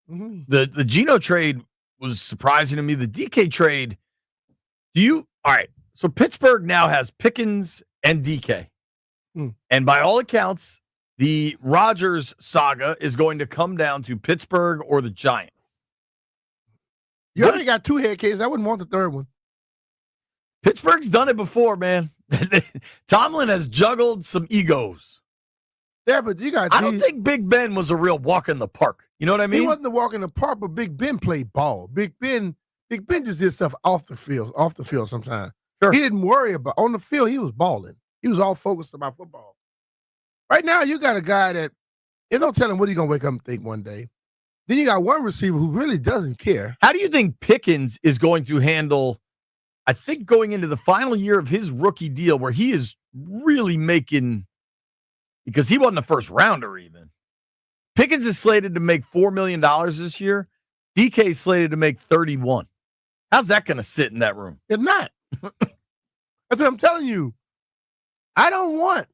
Mm-hmm. The Geno trade was surprising to me. The DK trade, all right, so Pittsburgh now has Pickens and DK. And by all accounts, the Rodgers saga is going to come down to Pittsburgh or the Giants. You already got 2 head cases. I wouldn't want the third one. Pittsburgh's done it before, man. Tomlin has juggled some egos. Yeah, but you got. I don't think Big Ben was a real walk in the park. You know what I mean? He wasn't a walk in the park, but Big Ben played ball. Big Ben just did stuff off the field sometimes. Sure. He didn't worry about on the field. He was balling. He was all focused about football. Right now, you got a guy that you don't tell him what he's gonna wake up and think one day. Then you got one receiver who really doesn't care. How do you think Pickens is going to handle? I think going into the final year of his rookie deal, where he is really making, because he wasn't a first rounder even. Pickens is slated to make $4 million this year. DK is slated to make 31. How's that going to sit in that room? It's not. That's what I'm telling you. I don't want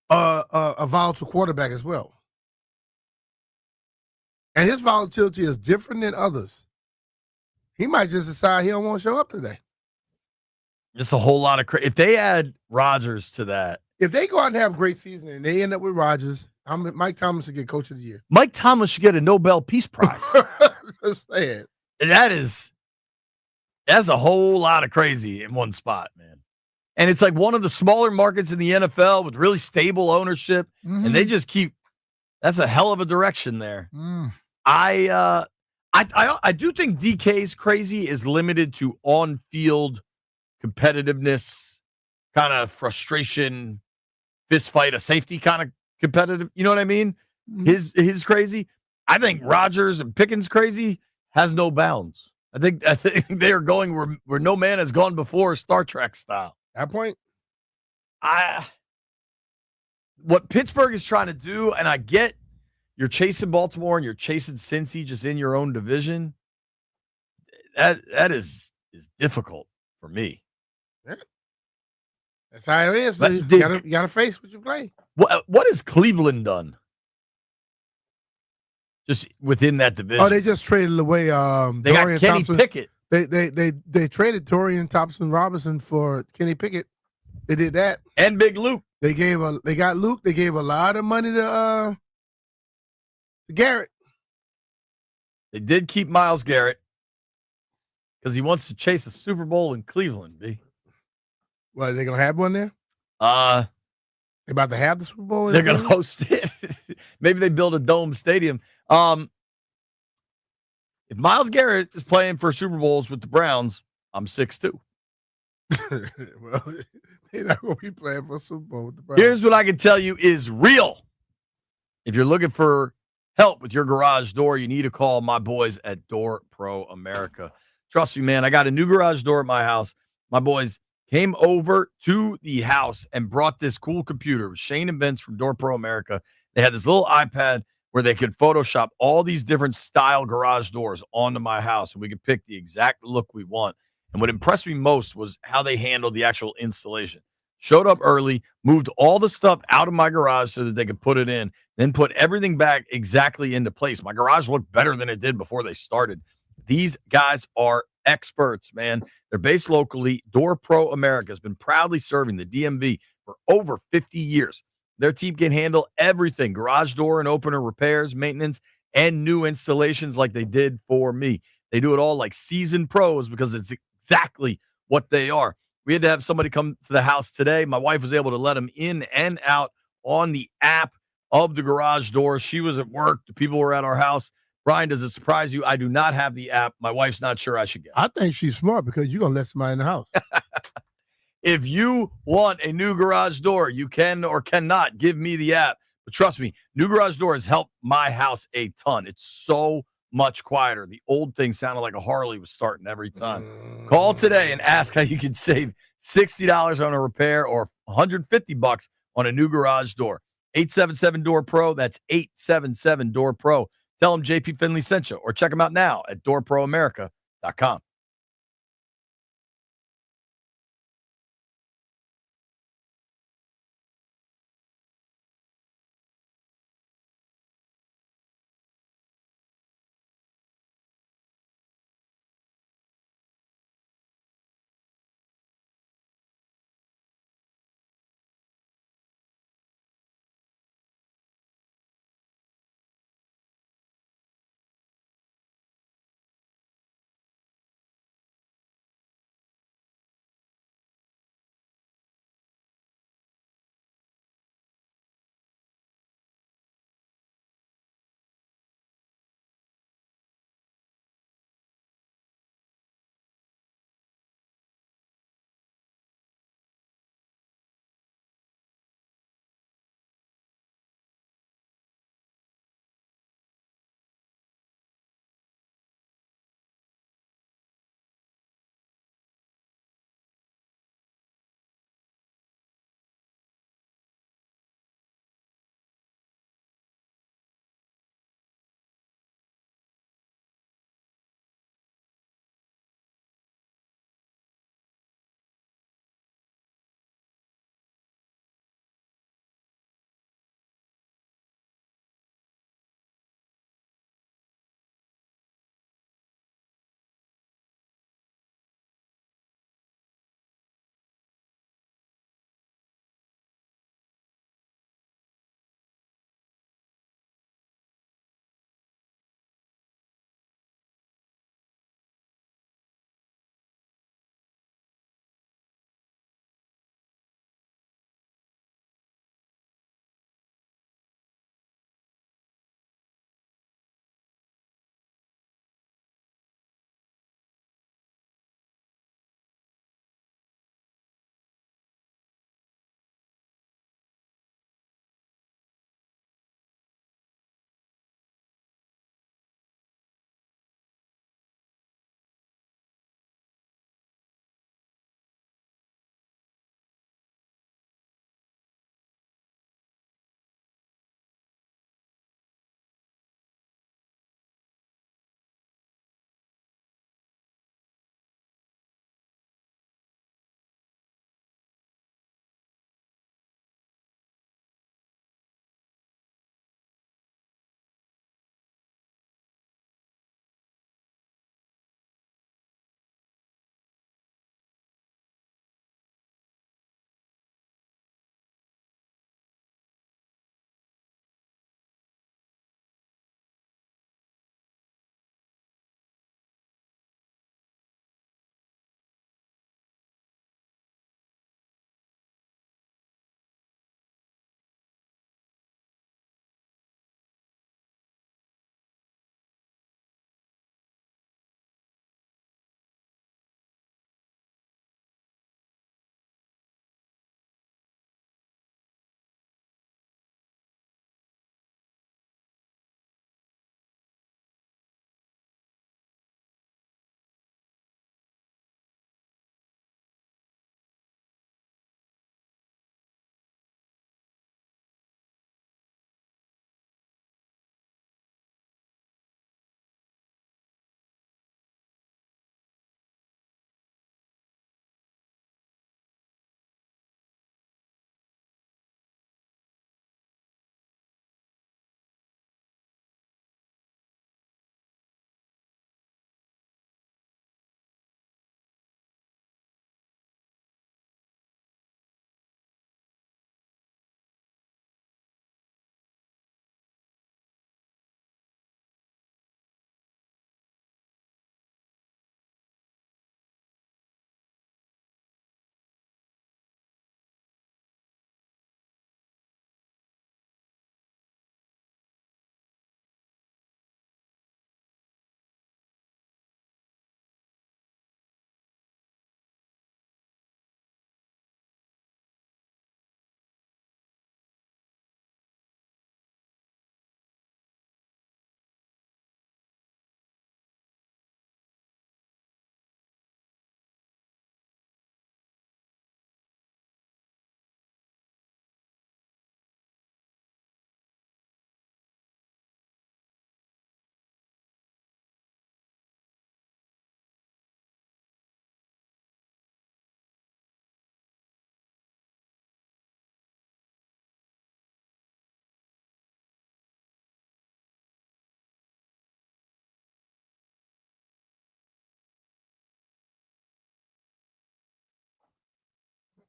a volatile quarterback as well. And his volatility is different than others. He might just decide he don't want to show up today. Just a whole lot of if they add Rodgers to that. If they go out and have a great season and they end up with Rodgers, Mike Thomas should get Coach of the Year. Mike Thomas should get a Nobel Peace Prize. Just saying. That's a whole lot of crazy in one spot, man. And it's like one of the smaller markets in the NFL with really stable ownership, and they just that's a hell of a direction there. I do think DK's crazy is limited to on-field competitiveness, kind of frustration, fist fight, a safety kind of competitive. You know what I mean? His crazy. I think Rodgers and Pickens crazy has no bounds. I think they are going where no man has gone before, Star Trek style. That point, what Pittsburgh is trying to do, and I get you're chasing Baltimore and you're chasing Cincy just in your own division. That is difficult for me. Yeah. That's how it is. You gotta face what you play. What has Cleveland done? Just within that division. Oh, they just traded away. They Dorian got Kenny Thompson. Pickett. They traded Dorian Thompson Robinson for Kenny Pickett. They did that. And Big Luke. They got Luke. They gave a lot of money to Garrett. They did keep Myles Garrett because he wants to chase a Super Bowl in Cleveland, B. Well, are they gonna have one there? They about to have the Super Bowl? They're gonna host it. Maybe they build a dome stadium. If Myles Garrett is playing for Super Bowls with the Browns, I'm 6'2". Well, they're not going to be playing for Super Bowl with the Browns. Here's what I can tell you is real. If you're looking for help with your garage door, you need to call my boys at Door Pro America. Trust me, man, I got a new garage door at my house. My boys came over to the house and brought this cool computer. It was Shane and Vince from Door Pro America. They had this little iPad where they could Photoshop all these different style garage doors onto my house, and we could pick the exact look we want. And what impressed me most was how they handled the actual installation. Showed up early, moved all the stuff out of my garage so that they could put it in, then put everything back exactly into place. My garage looked better than it did before they started. These guys are experts, man. They're based locally. Door Pro America has been proudly serving the DMV for over 50 years. Their team can handle everything: garage door and opener repairs, maintenance, and new installations like they did for me. They do it all like seasoned pros because it's exactly what they are. We had to have somebody come to the house today. My wife was able to let them in and out on the app of the garage door. She was at work. The people were at our house. Brian, does it surprise you? I do not have the app. My wife's not sure I should get it. I think she's smart because you're going to let somebody in the house. If you want a new garage door, you can or cannot give me the app. But trust me, new garage door has helped my house a ton. It's so much quieter. The old thing sounded like a Harley was starting every time. Call today and ask how you can save $60 on a repair or $150 on a new garage door. 877-DOOR-PRO. That's 877-DOOR-PRO. Tell them JP Finley sent you, or check them out now at doorproamerica.com.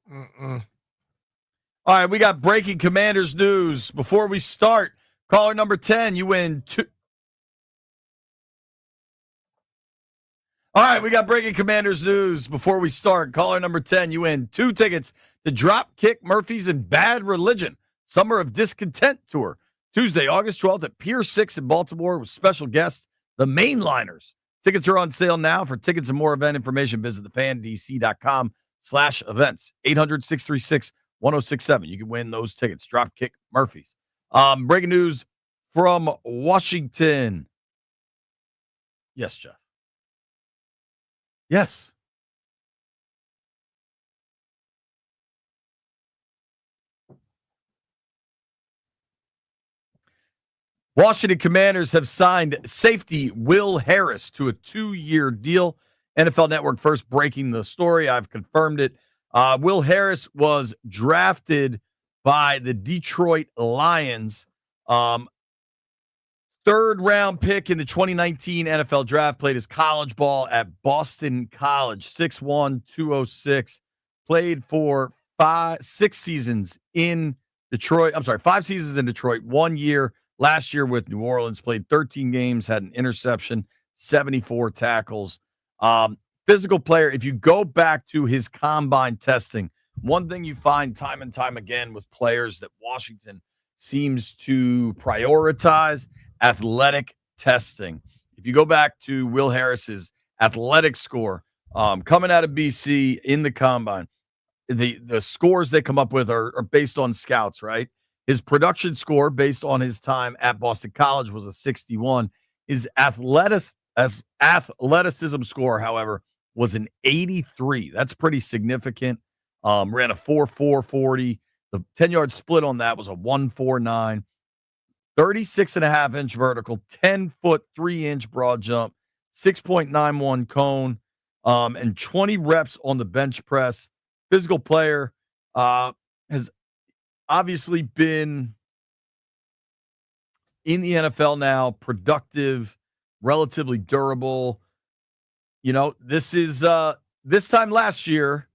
All right, we got breaking Commanders news. Before we start, caller number 10, you win two. All right, we got breaking Commanders news. Before we start, caller number 10, you win 2 tickets to Dropkick Murphys and Bad Religion Summer of Discontent Tour, Tuesday, August 12th at Pier 6 in Baltimore with special guests, the Mainliners. Tickets are on sale now. For tickets and more event information, visit thefandc.com/events. 800-636-1067. You can win those tickets. Dropkick Murphys. Breaking news from Washington. Yes, Jeff. Yes. Washington Commanders have signed safety Will Harris to a 2-year deal. NFL Network first breaking the story. I've confirmed it. Will Harris was drafted by the Detroit Lions. 3rd-round pick in the 2019 NFL Draft. Played his college ball at Boston College. 6'1", 206. Played for 6 seasons in Detroit. I'm sorry, 5 seasons in Detroit. 1 year last year with New Orleans. Played 13 games. Had an interception. 74 tackles. Physical player. If you go back to his combine testing, one thing you find time and time again with players that Washington seems to prioritize, athletic testing. If you go back to Will Harris's athletic score coming out of BC in the combine, the scores they come up with are based on scouts, right? His production score based on his time at Boston College was a 61. His athleticism score, however, was an 83. That's pretty significant. Ran a 4.4 40. The 10-yard split on that was a 1.49. 36.5-inch vertical, 10-foot, 3-inch broad jump, 6.91 cone, and 20 reps on the bench press. Physical player, has obviously been in the NFL now, productive, relatively durable. You know, this is this time last year,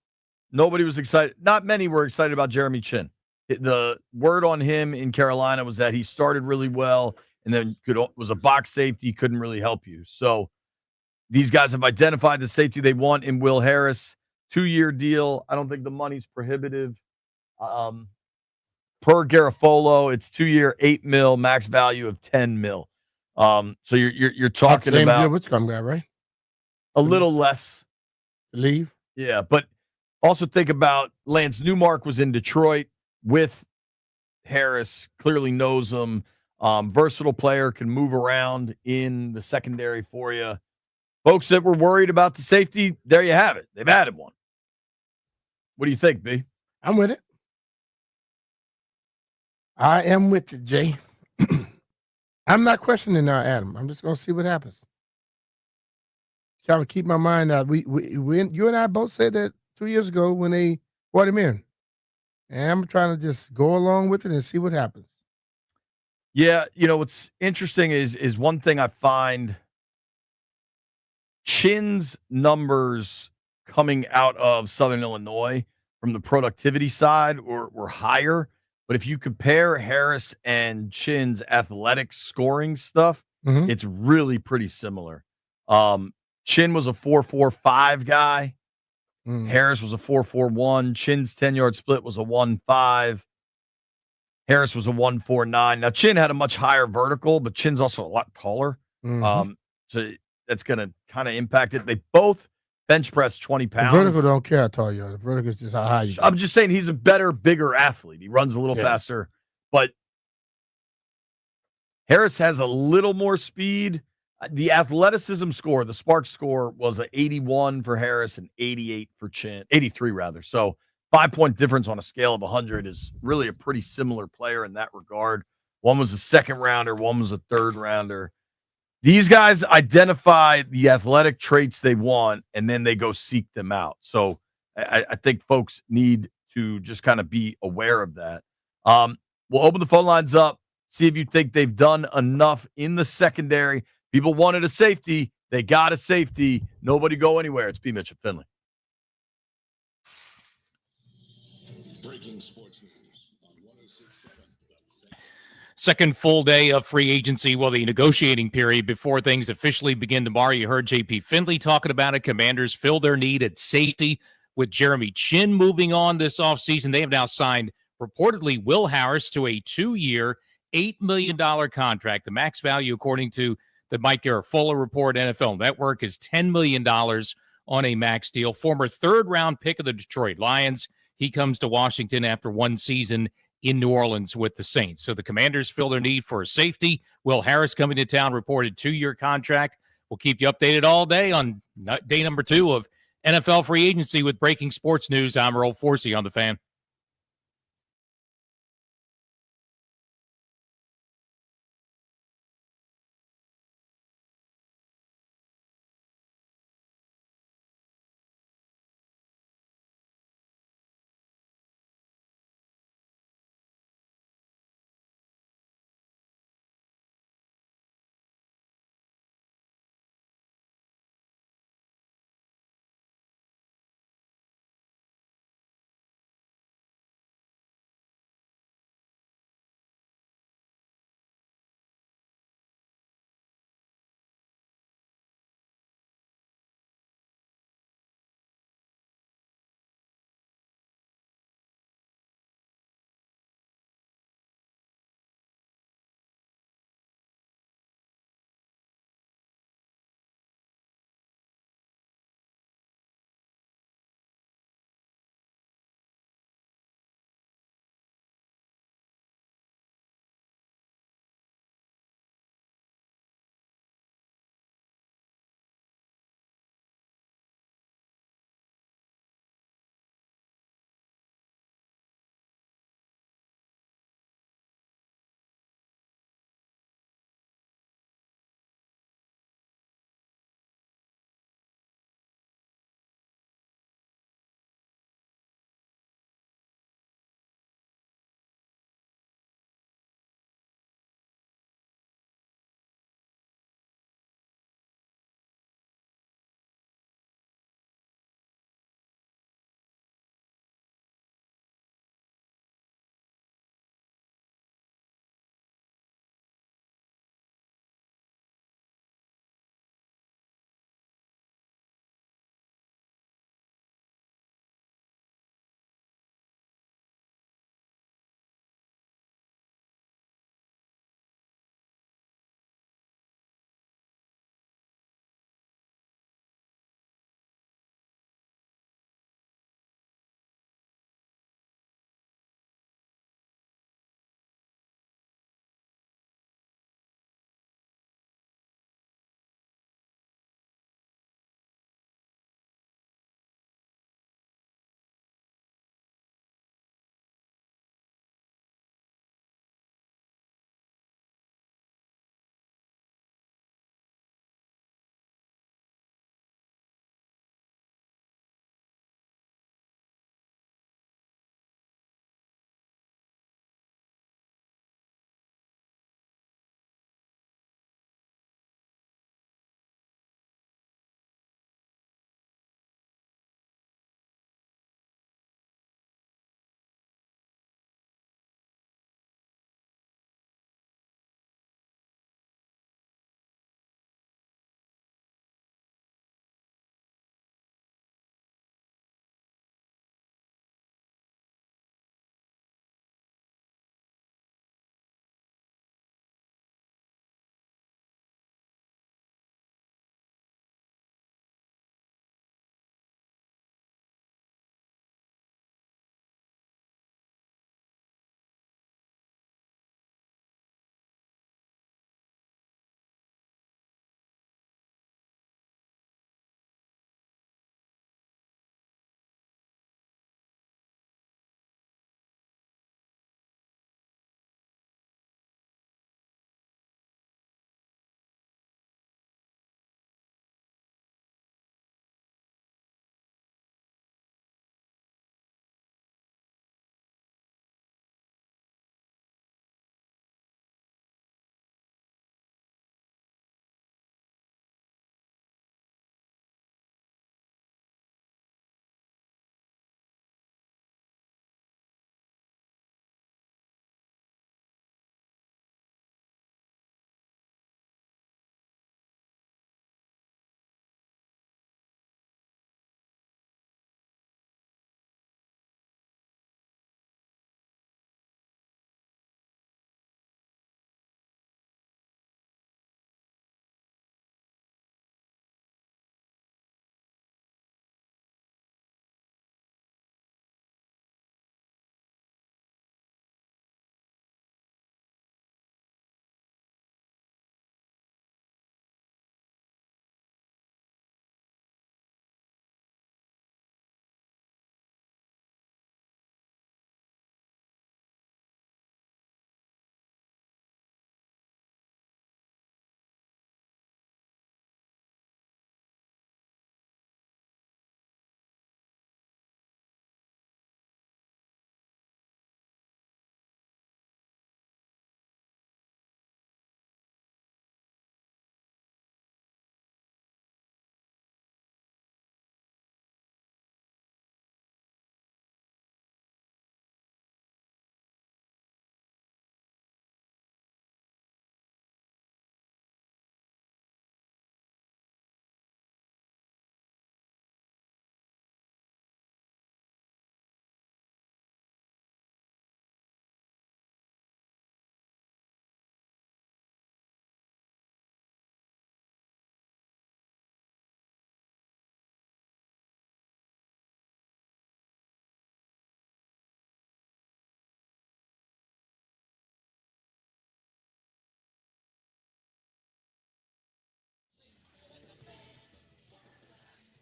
nobody was excited. Not many were excited about Jeremy Chin. The word on him in Carolina was that he started really well and then was a box safety, couldn't really help you. So these guys have identified the safety they want in Will Harris. 2-year deal. I don't think the money's prohibitive. Per Garofolo, it's 2-year, $8 million, max value of $10 million. So you're talking about which guy, right? A little less. Leave. Yeah, but also think about Lance Newmark was in Detroit with Harris, clearly knows him. Versatile player, can move around in the secondary for you. Folks that were worried about the safety, there you have it. They've added one. What do you think, B? I'm with it. I am with it, Jay. I'm not questioning now, Adam. I'm just going to see what happens. Trying to keep my mind out. You and I both said that 2 years ago when they brought him in. And I'm trying to just go along with it and see what happens. Yeah, you know, what's interesting is one thing I find Chin's numbers coming out of Southern Illinois from the productivity side were higher. But if you compare Harris and Chin's athletic scoring stuff, it's really pretty similar. Chin was a 4.45 guy. Harris was a 4.41. Chin's 10-yard split was a 1.5. Harris was a 1.49. Now, Chin had a much higher vertical, but Chin's also a lot taller. So that's going to kind of impact it. They both bench press 20 pounds. The vertical don't care how tall you are. The vertical is just how high you go. I'm just saying he's a better, bigger athlete. He runs a little faster. But Harris has a little more speed. The athleticism score, the spark score, was an 81 for Harris and 88 for Chin. 83, rather. So 5-point difference on a scale of 100 is really a pretty similar player in that regard. One was a 2nd rounder. One was a 3rd rounder. These guys identify the athletic traits they want, and then they go seek them out. So I think folks need to just kind of be aware of that. We'll open the phone lines up, see if you think they've done enough in the secondary. People wanted a safety. They got a safety. Nobody go anywhere. It's B. Mitch and Finley. Second full day of free agency, the negotiating period before things officially begin tomorrow. You heard JP Finley talking about it. Commanders fill their need at safety with Jeremy Chin moving on this offseason. They have now signed, reportedly, Will Harris to a 2-year, $8 million contract. The max value, according to the Mike Garafolo report, NFL Network, is $10 million on a max deal. Former third-round pick of the Detroit Lions. He comes to Washington after one season in New Orleans with the Saints. So the Commanders fill their need for a safety. Will Harris coming to town, reported 2-year contract. We'll keep you updated all day on day number 2 of NFL free agency with breaking sports news. I'm Earl Forsey on The Fan.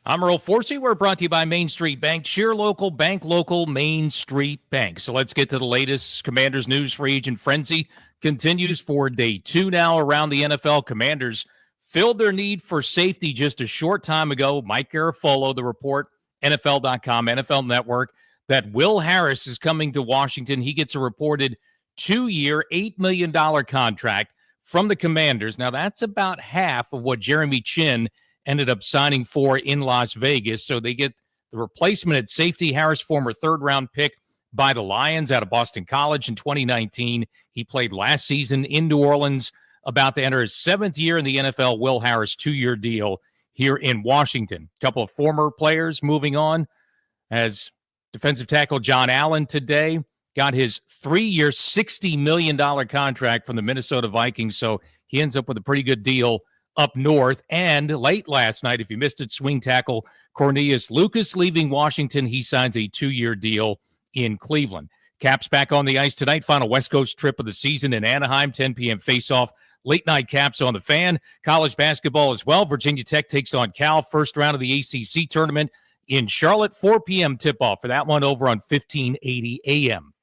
I'm Earl Forsey. We're brought to you by Main Street Bank. Cheer local, bank local, Main Street Bank. So let's get to the latest Commanders news. Free agent frenzy continues for day 2 now around the NFL. Commanders filled their need for safety just a short time ago. Mike Garafolo, the report, NFL.com, NFL Network, that Will Harris is coming to Washington. He gets a reported 2-year, $8 million contract from the Commanders. Now, that's about half of what Jeremy Chin ended up signing for in Las Vegas. So they get the replacement at safety. Harris, former third-round pick by the Lions out of Boston College in 2019. He played last season in New Orleans, about to enter his 7th year in the NFL. Will Harris, 2-year deal here in Washington. A couple of former players moving on, as defensive tackle John Allen today got his 3-year, $60 million contract from the Minnesota Vikings. So he ends up with a pretty good deal up north. And late last night, if you missed it, swing tackle Cornelius Lucas leaving Washington. He signs a 2-year deal in Cleveland. Caps back on the ice tonight. Final West Coast trip of the season in Anaheim. 10 p.m. face-off. Late night Caps on the Fan. College basketball as well. Virginia Tech takes on Cal. First round of the ACC tournament in Charlotte. 4 p.m. tip-off for that one over on 1580 a.m.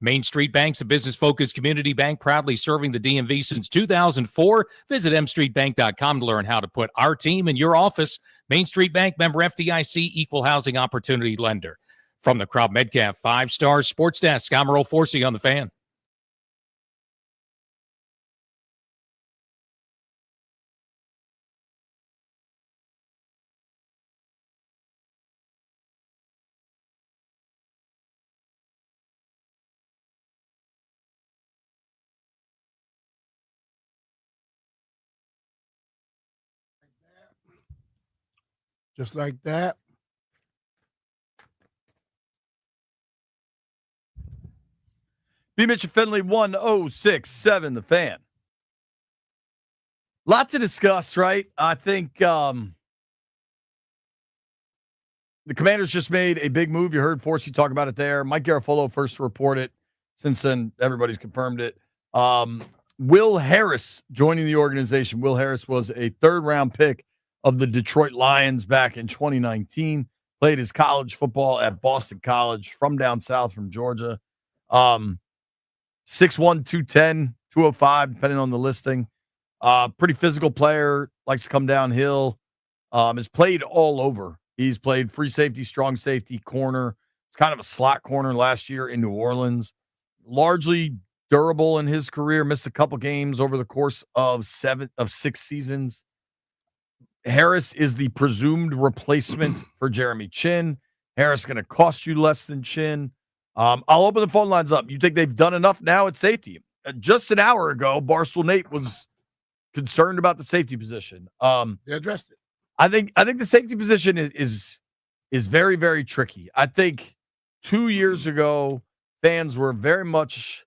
Main Street Bank's a business-focused community bank proudly serving the DMV since 2004. Visit mstreetbank.com to learn how to put our team in your office. Main Street Bank, member FDIC, equal housing opportunity lender. From the Krav Metcalf 5-Star Sports Desk, I'm Earl Forsey on the Fan. Just like that. B. Mitchell Finley, 1067, the Fan. Lot to discuss, right? I think the Commanders just made a big move. You heard Forsey talk about it there. Mike Garafolo first to report it. Since then, everybody's confirmed it. Will Harris joining the organization. Will Harris was a third-round pick of the Detroit Lions back in 2019. Played his college football at Boston College from down south from Georgia. 6'1", 210, 205, depending on the listing. Pretty physical player, likes to come downhill. Has played all over. He's played free safety, strong safety, corner. It's kind of a slot corner last year in New Orleans. Largely durable in his career. Missed a couple games over the course of 6 seasons. Harris is the presumed replacement for Jeremy Chin. Harris going to cost you less than Chin. I'll open the phone lines up. You think they've done enough now at safety? Just an hour ago, Barstool Nate was concerned about the safety position. They addressed it. I think the safety position is very, very tricky. I think 2 years ago, fans were very much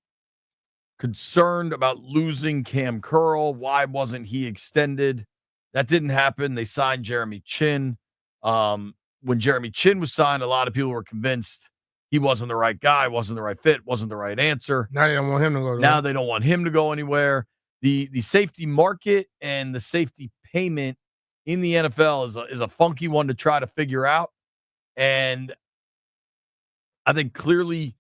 concerned about losing Cam Curl. Why wasn't he extended? That didn't happen. They signed Jeremy Chin. When Jeremy Chin was signed, a lot of people were convinced he wasn't the right guy, wasn't the right fit, wasn't the right answer. Now they don't want him to go. Now they don't want him to go anywhere. The safety market and the safety payment in the NFL is a funky one to try to figure out. And I think clearly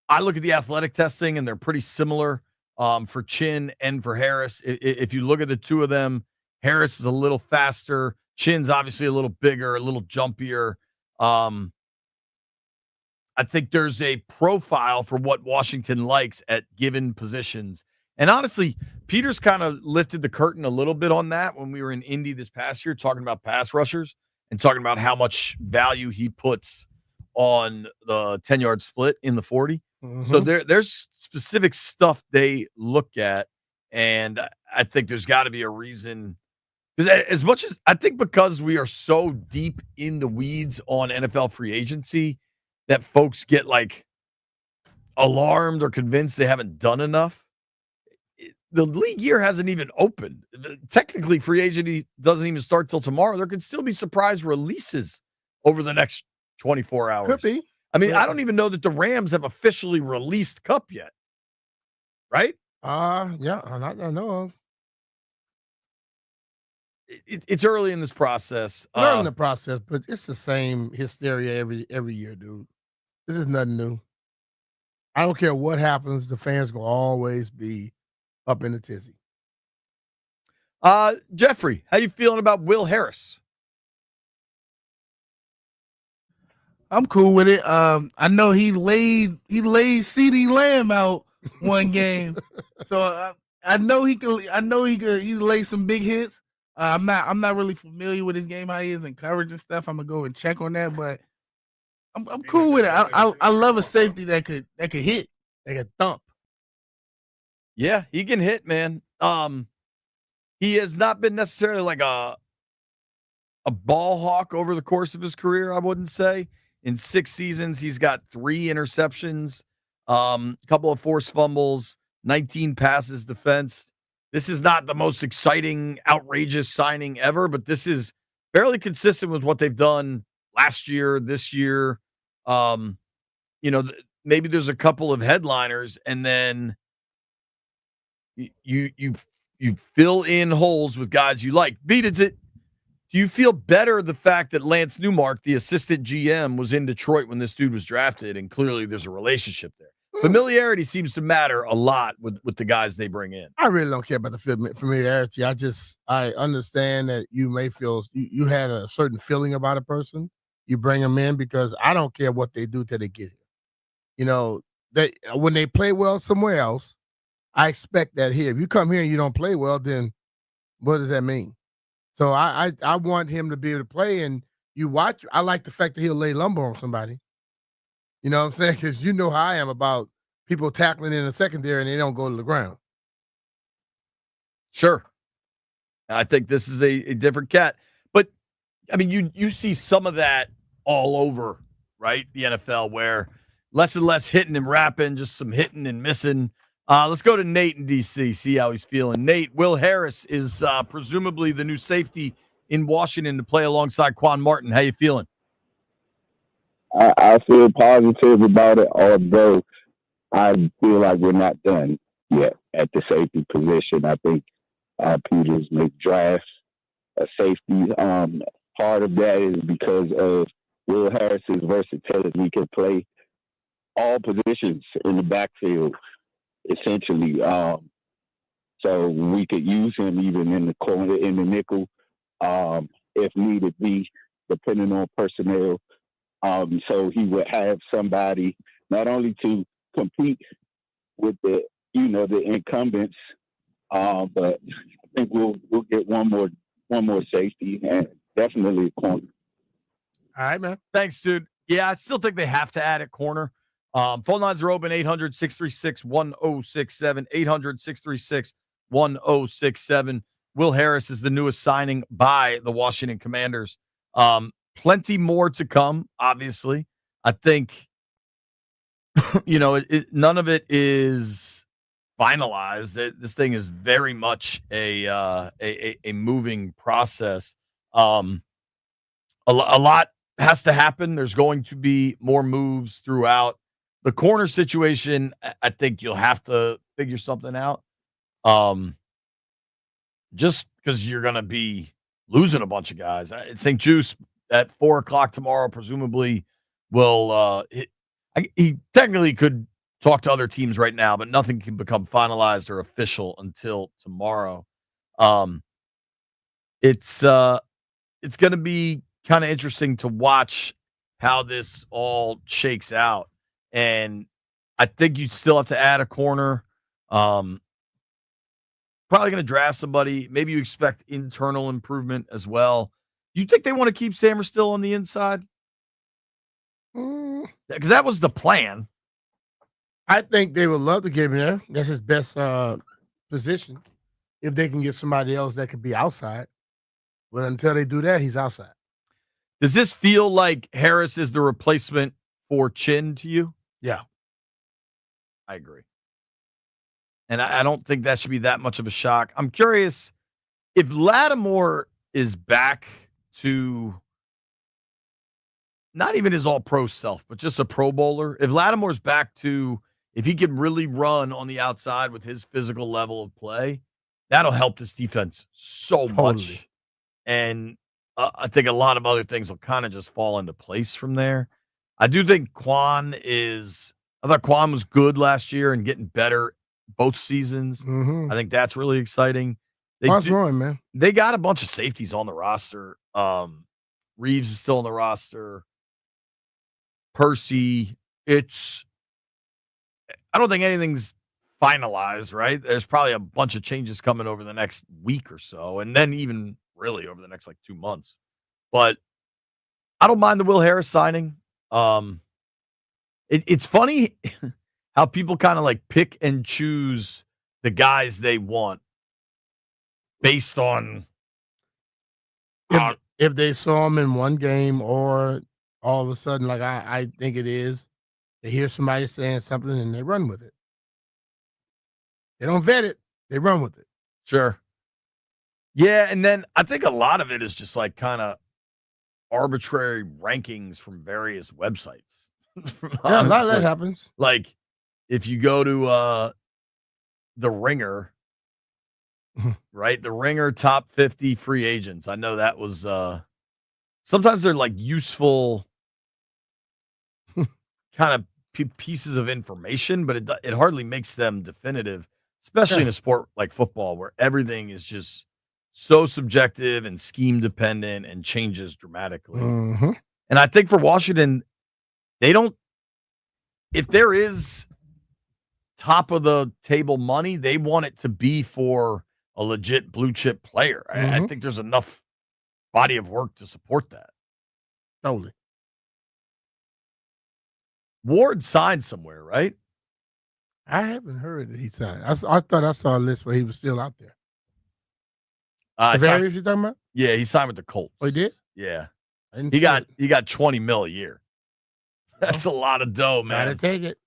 I look at the athletic testing and they're pretty similar for Chin and for Harris. If you look at the two of them, Harris is a little faster. Chin's obviously a little bigger, a little jumpier. I think there's a profile for what Washington likes at given positions. And honestly, Peters kind of lifted the curtain a little bit on that when we were in Indy this past year, talking about pass rushers and talking about how much value he puts on the 10-yard split in the 40. Mm-hmm. So there's specific stuff they look at, and I think there's got to be a reason. Because as much as I think, because we are so deep in the weeds on NFL free agency, that folks get like alarmed or convinced they haven't done enough. The league year hasn't even opened. Technically, free agency doesn't even start till tomorrow. There could still be surprise releases over the next 24 hours. Could be. I mean, I don't even know that the Rams have officially released Kupp yet. Right? Yeah, not that I know of. it's early in this process. Early in the process, but it's the same hysteria every year, dude. This is nothing new. I don't care what happens, the fans will always be up in the tizzy. Jeffrey, how you feeling about Will Harris? I'm cool with it. I know he laid CeeDee Lamb out one game, so I know he could. He laid some big hits. I'm not really familiar with his game, how he is in coverage and stuff. I'm gonna go and check on that, but I'm cool with it. I love a safety that could hit, that could thump. Yeah, he can hit, man. He has not been necessarily like a ball hawk over the course of his career, I wouldn't say. In 6 seasons, he's got 3 interceptions, a couple of forced fumbles, 19 passes defensed. This is not the most exciting, outrageous signing ever, but this is fairly consistent with what they've done last year, this year. Maybe there's a couple of headliners, and then you fill in holes with guys you like. Do you feel better the fact that Lance Newmark, the assistant GM, was in Detroit when this dude was drafted, and clearly there's a relationship there? Familiarity seems to matter a lot with the guys they bring in. I really don't care about the familiarity. I understand that you may feel you had a certain feeling about a person. You bring them in because I don't care what they do till they get here. When they play well somewhere else, I expect that here. If you come here and you don't play well, then what does that mean? So I want him to be able to play, and you watch. I like the fact that he'll lay lumber on somebody. You know what I'm saying? Because you know how I am about people tackling in the secondary and they don't go to the ground. Sure. I think this is a different cat. But, I mean, you see some of that all over, right? The NFL, where less and less hitting and rapping, just some hitting and missing. Let's go to Nate in D.C., see how he's feeling. Nate, Will Harris is presumably the new safety in Washington to play alongside Quan Martin. How you feeling? I feel positive about it, although I feel like we're not done yet at the safety position. I think Peters may draft a safety. Part of that is because of Will Harris's versatility. He can play all positions in the backfield, essentially. So we could use him even in the corner, in the nickel, if needed be, depending on personnel. So he would have somebody not only to compete with the incumbents, but I think we'll get one more safety and definitely a corner. All right, man. Thanks, dude. Yeah, I still think they have to add a corner. Phone lines are open, 800-636-1067, 800-636-1067. Will Harris is the newest signing by the Washington Commanders. Plenty more to come, obviously. I think, none of it is finalized. This thing is very much a moving process. A lot has to happen. There's going to be more moves throughout. The corner situation, I think you'll have to figure something out. Just because you're going to be losing a bunch of guys. St. Juice at 4:00 tomorrow, presumably will he technically could talk to other teams right now, but nothing can become finalized or official until tomorrow. It's going to be kind of interesting to watch how this all shakes out. And I think you still have to add a corner. Probably going to draft somebody. Maybe you expect internal improvement as well. Do you think they want to keep Sammer still on the inside? Because that was the plan. I think they would love to get him there. That's his best position. If they can get somebody else that could be outside. But until they do that, he's outside. Does this feel like Harris is the replacement for Chin to you? Yeah. I agree. And I don't think that should be that much of a shock. I'm curious if Lattimore is back to not even his all-pro self, but just a Pro Bowler. If Lattimore's back to, if he can really run on the outside with his physical level of play, that'll help this defense so much. And I think a lot of other things will kind of just fall into place from there. I do think I thought Quan was good last year and getting better both seasons. I think that's really exciting. Quan's growing, man. They got a bunch of safeties on the roster. Reeves is still on the roster. Percy, I don't think anything's finalized, right? There's probably a bunch of changes coming over the next week or so, and then even really over the next 2 months. But I don't mind the Will Harris signing. It's funny how people kind of pick and choose the guys they want based on if they saw him in one game, or all of a sudden, like I think it is, they hear somebody saying something and they run with it. They don't vet it, they run with it. Sure. Yeah, and then I think a lot of it is just kind of arbitrary rankings from various websites. Yeah, a lot of that happens. Like if you go to the Ringer, right? The Ringer top 50 free agents. I know that was sometimes they're useful kind of pieces of information, but it hardly makes them definitive, especially in a sport like football where everything is just so subjective and scheme dependent and changes dramatically. And I think for Washington, if there is top of the table money, they want it to be for a legit blue chip player. I think there's enough body of work to support that. Totally. Ward signed somewhere, right? I haven't heard that he signed. I thought I saw a list where he was still out there. Is that what you're talking about? Yeah, he signed with the Colts. Oh, he did? Yeah. He got $20 million a year. That's a lot of dough, man. Gotta take it.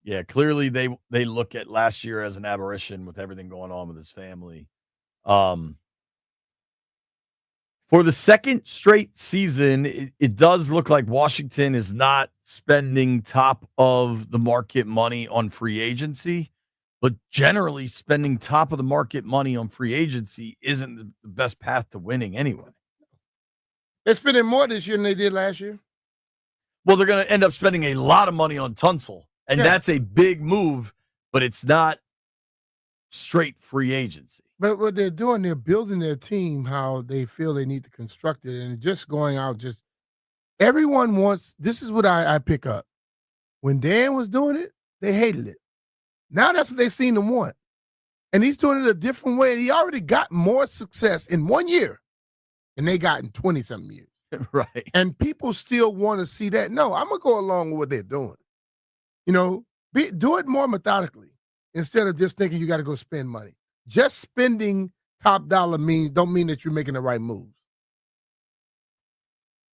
Yeah, clearly they look at last year as an aberration with everything going on with his family. For the second straight season, it does look like Washington is not spending top of the market money on free agency, but generally spending top of the market money on free agency isn't the best path to winning anyway. They're spending more this year than they did last year. Well, they're going to end up spending a lot of money on Tunsil, and that's a big move, but it's not straight free agency. But what they're doing, they're building their team how they feel they need to construct it, and just going out. Just everyone wants. This is what I pick up. When Dan was doing it, they hated it. Now that's what they seem to want, and he's doing it a different way. And he already got more success in 1 year than they got in 20-something years. Right. And people still want to see that. No, I'm gonna go along with what they're doing. Do it more methodically instead of just thinking you got to go spend money. Just spending top dollar don't mean that you're making the right moves.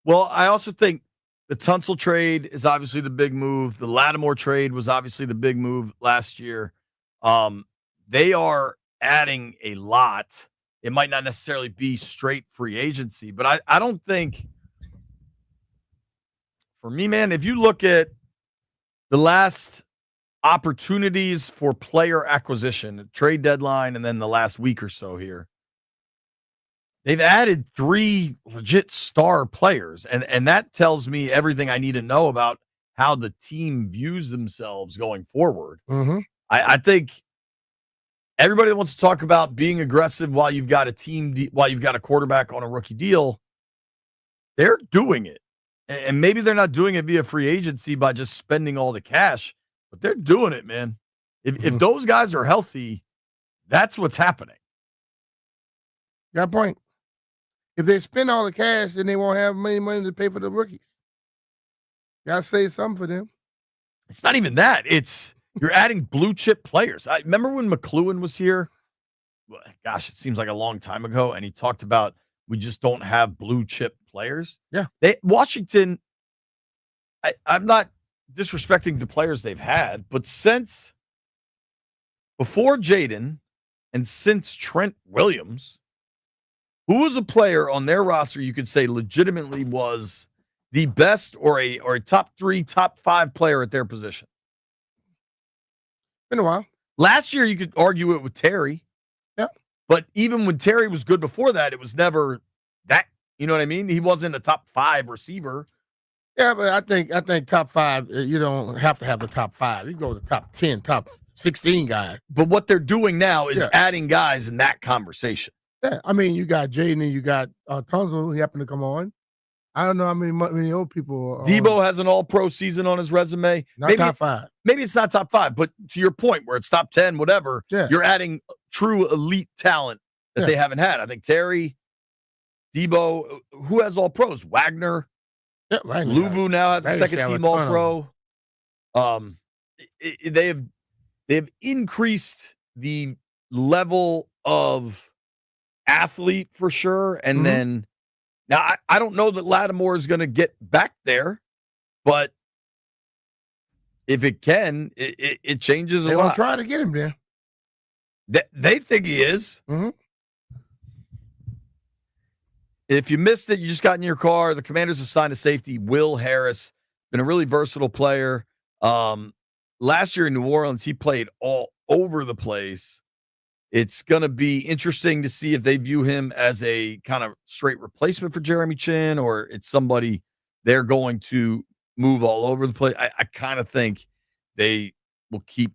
Well, I also think the Tunsil trade is obviously the big move. The Lattimore trade was obviously the big move last year. They are adding a lot. It might not necessarily be straight free agency, but I don't think, for me, man, if you look at the last opportunities for player acquisition, trade deadline, and then the last week or so here, they've added 3 legit star players. And that tells me everything I need to know about how the team views themselves going forward. I think everybody that wants to talk about being aggressive while you've got while you've got a quarterback on a rookie deal, they're doing it. And maybe they're not doing it via free agency by just spending all the cash, but they're doing it, man. If those guys are healthy, that's what's happening. Got a point. If they spend all the cash, then they won't have money to pay for the rookies. Got to save something for them. It's not even that. It's you're adding blue chip players. I remember when McLuhan was here. Gosh, it seems like a long time ago, and he talked about we just don't have blue chip players. Yeah, Washington. I'm not disrespecting the players they've had, but since before Jaden and since Trent Williams, who was a player on their roster you could say legitimately was the best or a top 3, top 5 player at their position? Been a while. Last year you could argue it with Terry. Yeah. But even when Terry was good before that, it was never that. You know what I mean? He wasn't a top 5 receiver. Yeah, but I think top 5. You don't have to have the top 5. You go to the top 10, top 16 guy. But what they're doing now is adding guys in that conversation. Yeah, I mean, you got Jaden and you got Tunsil. He happened to come on. I don't know how many old people. Debo has an all-pro season on his resume. Not top 5. Maybe it's not top 5, but to your point, where it's top 10, whatever, you're adding true elite talent that they haven't had. I think Terry, Debo, who has all pros? Wagner. Yeah, right. Luvu now has a second-team all-pro. They have increased the level of athlete for sure, and then. Now, I don't know that Lattimore is going to get back there, but if it can, it changes a lot. They're going to try to get him there. They think he is. Mm-hmm. If you missed it, you just got in your car. The Commanders have signed a safety, Will Harris. Been a really versatile player. Last year in New Orleans, he played all over the place. It's going to be interesting to see if they view him as a kind of straight replacement for Jeremy Chin, or it's somebody they're going to move all over the place. I kind of think they will keep.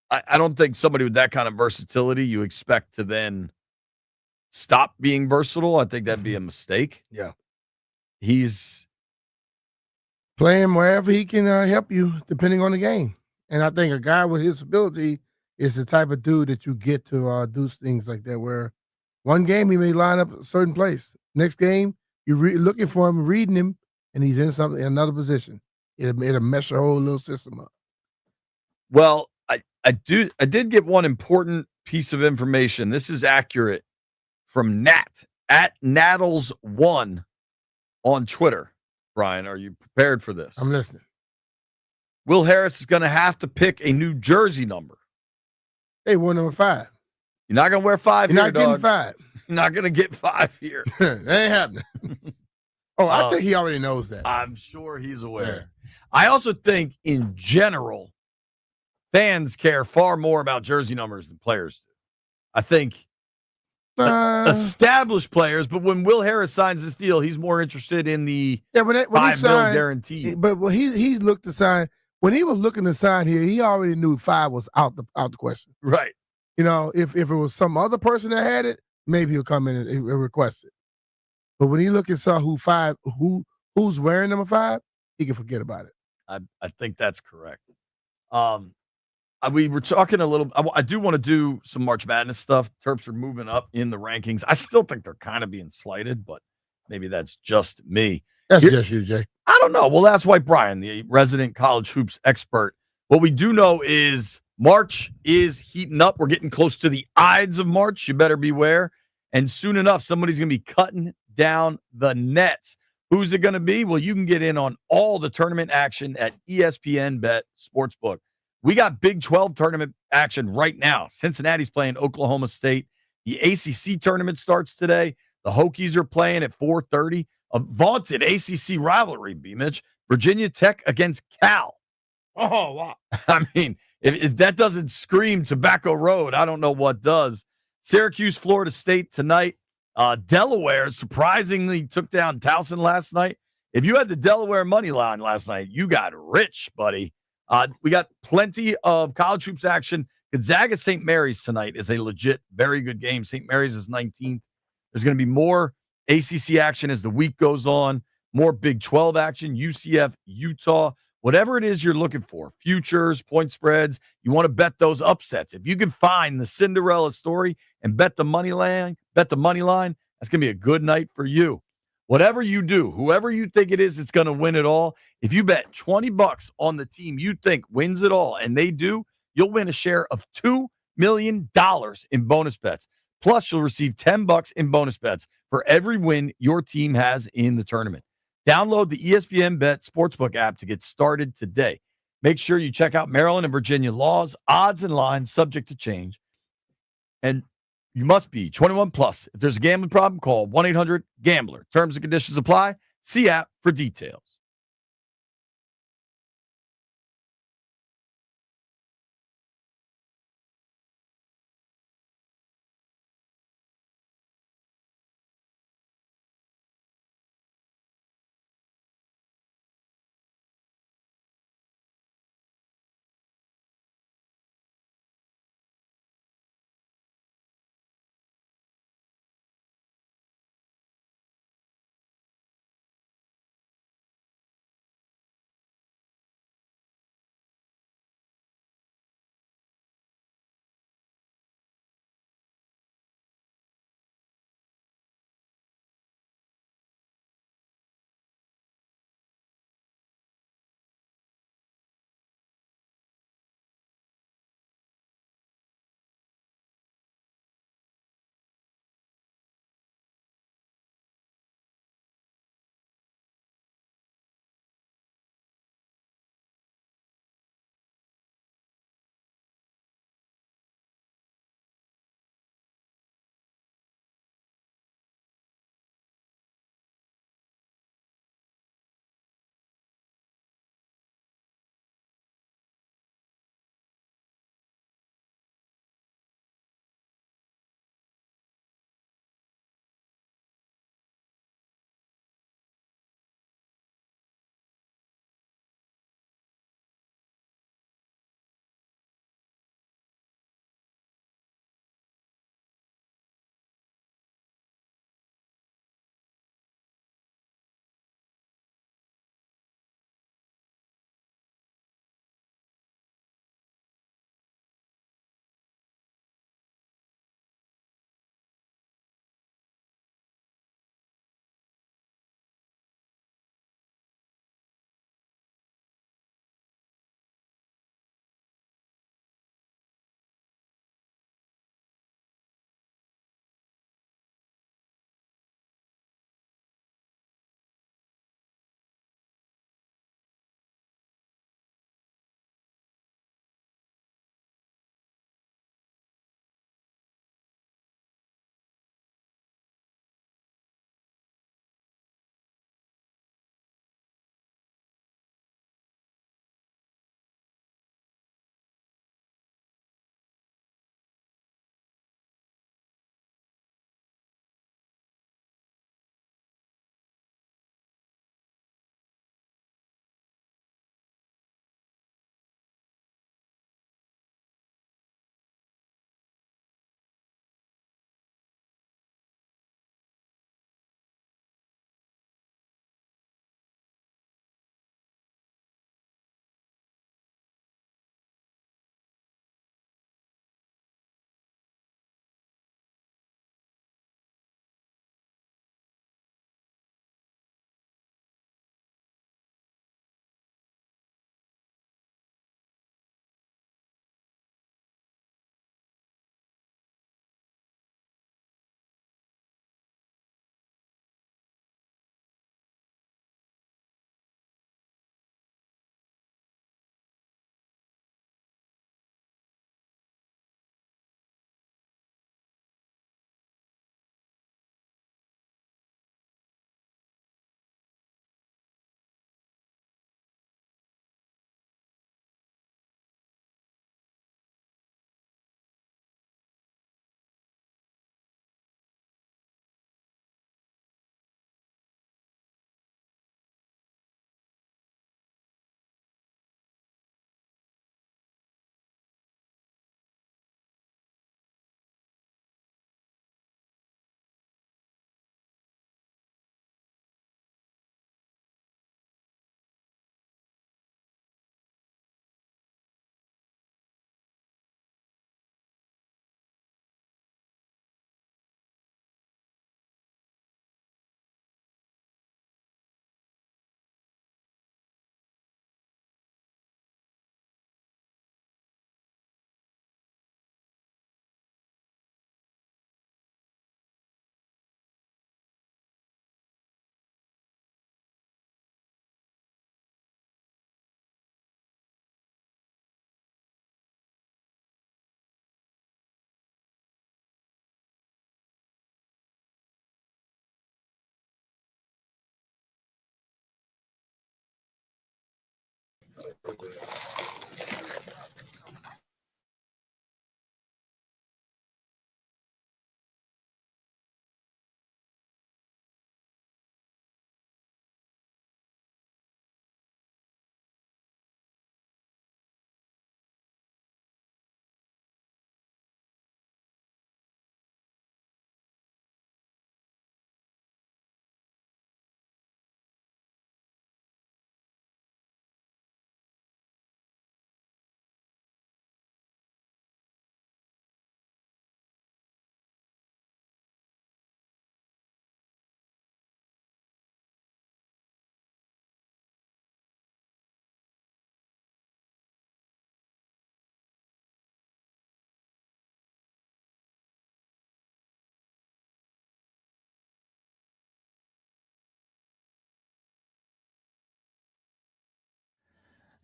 I don't think somebody with that kind of versatility you expect to then stop being versatile. I think that'd be a mistake. Yeah. He's playing wherever he can help you, depending on the game. And I think a guy with his ability is the type of dude that you get to do things like that, where one game he may line up a certain place. Next game, you're looking for him, reading him, and he's in another position. It'll mess your whole little system up. Well, I did get one important piece of information. This is accurate from Nat at Nattles1 on Twitter. Brian, are you prepared for this? I'm listening. Will Harris is going to have to pick a new jersey number. Hey, wore number 5. You're not going to wear 5 You're here, not getting dog. 5. You're not going to get 5 here. That ain't happening. I think he already knows that. I'm sure he's aware. Yeah. I also think, in general, fans care far more about jersey numbers than players do. I think established players, but when Will Harris signs this deal, he's more interested in the $5 million guarantee. But when he looked to sign, when he was looking to sign here, he already knew 5 was out the question. Right. You know, if it was some other person that had it, maybe he'll come in and request it. But when he looked and saw who's wearing number 5, he can forget about it. I think that's correct. We were talking a little. I do want to do some March Madness stuff. Terps are moving up in the rankings. I still think they're kind of being slighted, but maybe that's just me. That's just you, Jay. I don't know. Well, that's why Brian, the resident college hoops expert. What we do know is March is heating up. We're getting close to the Ides of March. You better beware. And soon enough, somebody's going to be cutting down the nets. Who's it going to be? Well, you can get in on all the tournament action at ESPN Bet Sportsbook. We got Big 12 tournament action right now. Cincinnati's playing Oklahoma State. The ACC tournament starts today. The Hokies are playing at 4:30. A vaunted ACC rivalry, B-Mitch. Virginia Tech against Cal. Oh, wow. I mean, if that doesn't scream Tobacco Road, I don't know what does. Syracuse, Florida State tonight. Delaware surprisingly took down Towson last night. If you had the Delaware money line last night, you got rich, buddy. We got plenty of college hoops action. Gonzaga St. Mary's tonight is a legit, very good game. St. Mary's is 19th. There's going to be more ACC action as the week goes on, more Big 12 action, UCF, Utah, whatever it is you're looking for, futures, point spreads. You want to bet those upsets. If you can find the Cinderella story and bet the money line, that's going to be a good night for you. Whatever you do, whoever you think it is that's going to win it all, if you bet $20 on the team you think wins it all, and they do, you'll win a share of $2 million in bonus bets. Plus, you'll receive $10 in bonus bets for every win your team has in the tournament. Download the ESPN Bet Sportsbook app to get started today. Make sure you check out Maryland and Virginia laws, odds, and lines subject to change. And you must be 21 plus. If there's a gambling problem, call 1-800-GAMBLER. Terms and conditions apply. See app for details.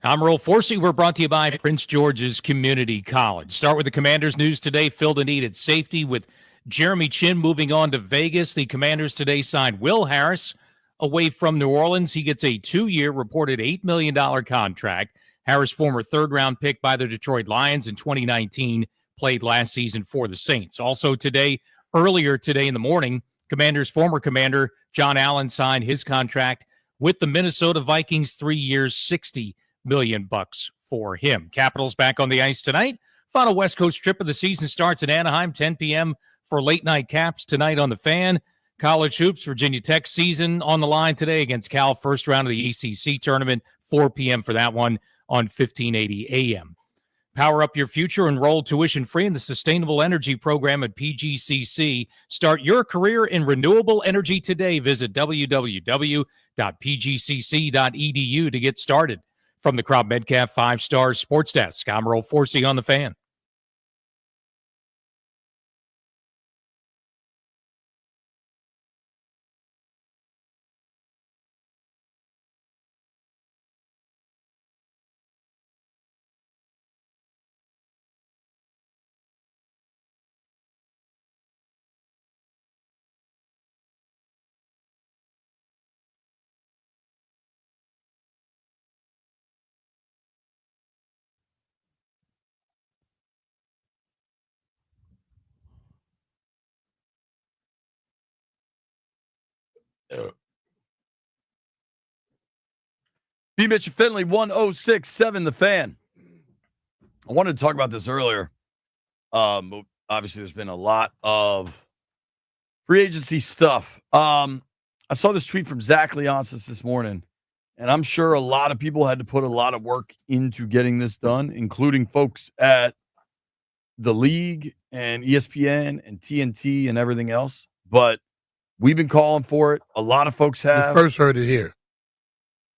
I'm Earl Forsey. We're brought to you by Prince George's Community College. Start with the Commanders news today. Filled a need at safety with Jeremy Chin moving on to Vegas. The Commanders today signed Will Harris away from New Orleans. He gets a 2-year, reported $8 million contract. Harris, former third-round pick by the Detroit Lions in 2019, played last season for the Saints. Also today, earlier today in the morning, Commanders' former commander John Allen signed his contract with the Minnesota Vikings, 3 years, $60 million for him. Capitals back on the ice tonight. Final West Coast trip of the season starts in Anaheim, 10 p.m. for late night Caps tonight on the Fan. College hoops, Virginia Tech season on the line today against Cal, first round of the ACC tournament, 4 p.m. for that one on 1580 a.m. Power up your future. Enroll tuition-free in the Sustainable Energy Program at PGCC. Start your career in renewable energy today. Visit www.pgcc.edu to get started. From the Crop Medcalf 5-Star Sports Desk, I'm Earl Forsey on the Fan. B. Mitch and Finley, 106.7 The Fan. I wanted to talk about this earlier. Obviously, there's been a lot of free agency stuff. I saw this tweet from Zach Ertz this morning, and I'm sure a lot of people had to put a lot of work into getting this done, including folks at the league and ESPN and TNT and everything else. But we've been calling for it. A lot of folks have. You first heard it here.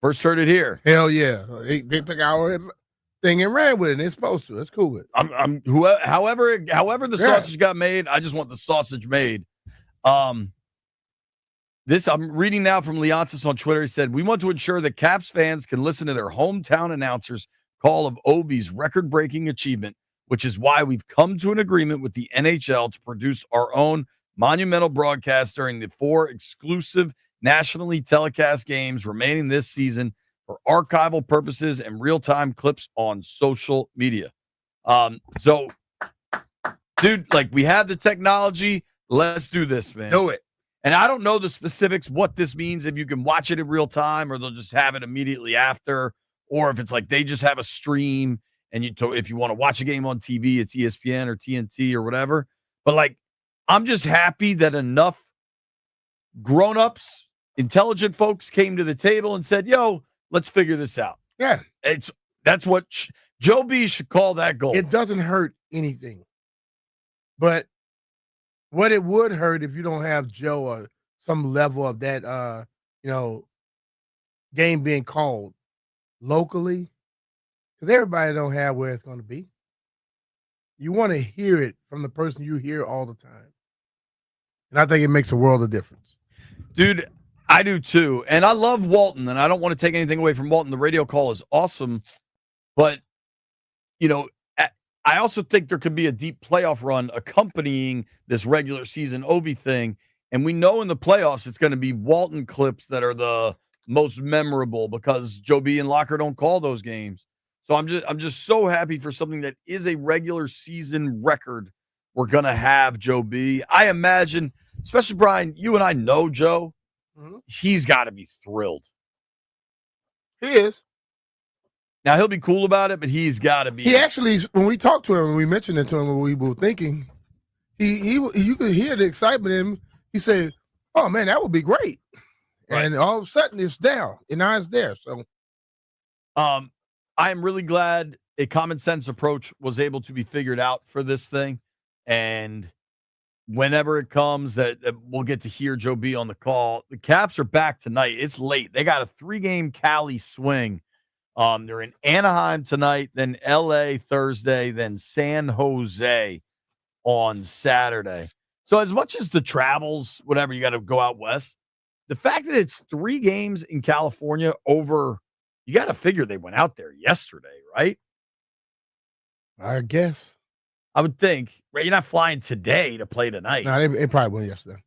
First heard it here. Hell yeah. They took our thing and ran with it, and they're supposed to. That's cool with it. However the sausage got made, I just want the sausage made. This I'm reading now from Leonsis on Twitter. He said, "We want to ensure that Caps fans can listen to their hometown announcers' call of Ovie's record-breaking achievement, which is why we've come to an agreement with the NHL to produce our own monumental broadcast during the 4 exclusive nationally telecast games remaining this season for archival purposes and real-time clips on social media." So, dude, like, we have the technology. Let's do this, man. Do it. And I don't know the specifics, what this means, if you can watch it in real time or they'll just have it immediately after, or if it's like they just have a stream and if you want to watch a game on TV, it's ESPN or TNT or whatever. But, like, I'm just happy that enough grown-ups, intelligent folks came to the table and said, yo, let's figure this out. Yeah. That's what Joe B should call that goal. It doesn't hurt anything. But what it would hurt if you don't have Joe or some level of that, game being called locally, because everybody don't have where it's going to be. You want to hear it from the person you hear all the time. And I think it makes a world of difference. Dude, I do too. And I love Walton, and I don't want to take anything away from Walton. The radio call is awesome. But, I also think there could be a deep playoff run accompanying this regular season Ovie thing. And we know in the playoffs it's going to be Walton clips that are the most memorable because Joe B and Locker don't call those games. So I'm just so happy for something that is a regular season record. We're gonna have Joe B. I imagine, especially Brian, you and I know Joe. Mm-hmm. He's got to be thrilled. He is. Now he'll be cool about it, but he's got to be. He actually, when we talked to him, when we mentioned it to him, what we were thinking, you could hear the excitement in him. He said, "Oh man, that would be great." Right. And all of a sudden, it's there, and now it's there. So, I am really glad a common sense approach was able to be figured out for this thing, and whenever it comes that we'll get to hear Joe B on the call. The Caps are back tonight. It's late. They got a 3-game Cali swing. They're in Anaheim tonight, then LA Thursday, then San Jose on Saturday. So as much as the travels, whatever, you got to go out west, the fact that it's 3 games in California over, you got to figure they went out there yesterday, right? I guess. I would think, right? You're not flying today to play tonight. No, they probably went yesterday.